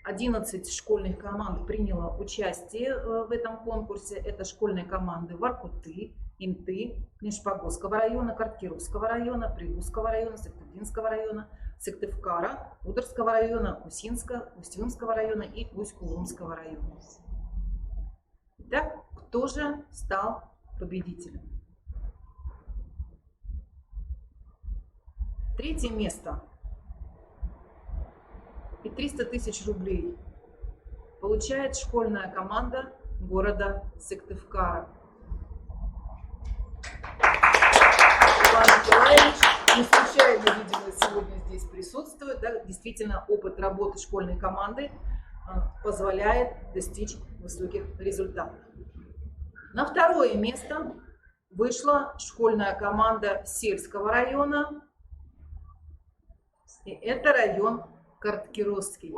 11 школьных команд приняло участие в этом конкурсе. Это школьные команды Воркуты, Имты, Книжпогосского района, Карткировского района, Прилузского района, Сыктывдинского района, Сыктывкара, Ударского района, Усинска, Усть-Илимского района и Усть-Кулымского района. Итак, кто же стал победителем? Третье место и 300 тысяч рублей получает школьная команда города Сыктывкара. Иван Николаевич не случайно, видимо, сегодня здесь присутствует. Да, действительно, опыт работы школьной команды позволяет достичь высоких результатов. На второе место вышла школьная команда Сельского района. И это район Карткировский.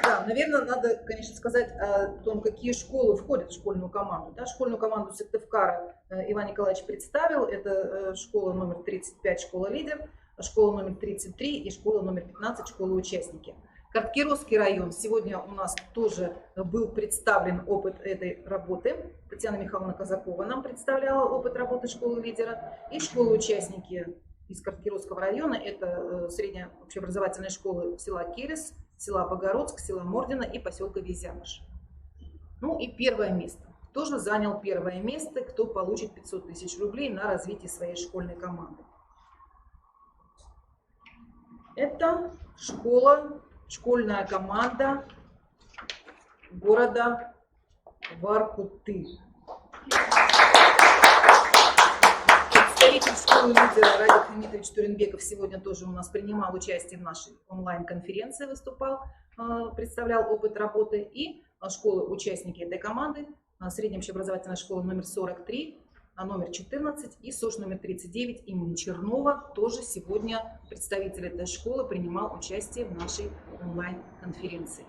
Да, наверное, надо, конечно, сказать о том, какие школы входят в школьную команду. Да, школьную команду Сыктывкара Иван Николаевич представил. Это школа номер 35, школа-лидер, школа номер 33 и школа номер 15, школы-участники. Карткировский район. Сегодня у нас тоже был представлен опыт этой работы. Татьяна Михайловна Казакова нам представляла опыт работы школы-лидера. И школы-участники из Карткировского района. Это средняя общеобразовательная школа села Керес, села Богородск, села Мордино и поселка Визяныш. Ну и первое место. Кто же занял первое место, кто получит 500 тысяч рублей на развитие своей школьной команды? Это школьная команда города Воркуты. Представитель школы лидера Радик Хамитович Туренбеков сегодня тоже у нас принимал участие в нашей онлайн-конференции, выступал, представлял опыт работы. И школы, участники этой команды, средняя общеобразовательная школа номер 43, номер 14 и СОЖ номер 39 имени Чернова. Тоже сегодня представитель этой школы принимал участие в нашей онлайн-конференции.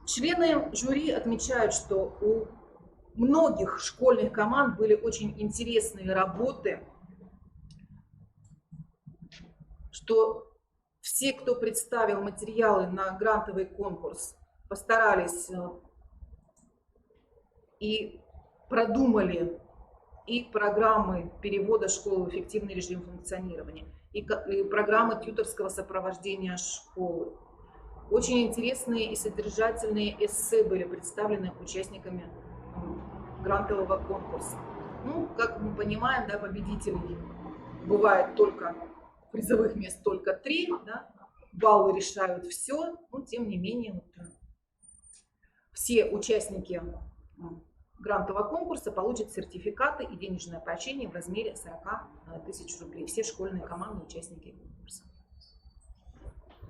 Члены жюри отмечают, что у многих школьных команд были очень интересные работы, что все, кто представил материалы на грантовый конкурс, постарались и продумали и программы перевода школы в эффективный режим функционирования, и программы тьюторского сопровождения школы. Очень интересные и содержательные эссе были представлены участниками грантового конкурса. Ну, как мы понимаем, да, победителей бывает только, призовых мест только 3, да, баллы решают все, но тем не менее вот, все участники грантового конкурса получат сертификаты и денежное поощрение в размере 40 тысяч рублей. Все школьные команды, участники конкурса.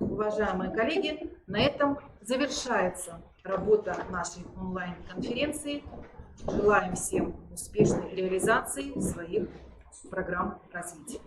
Уважаемые коллеги, на этом завершается работа нашей онлайн-конференции. Желаем всем успешной реализации своих программ развития.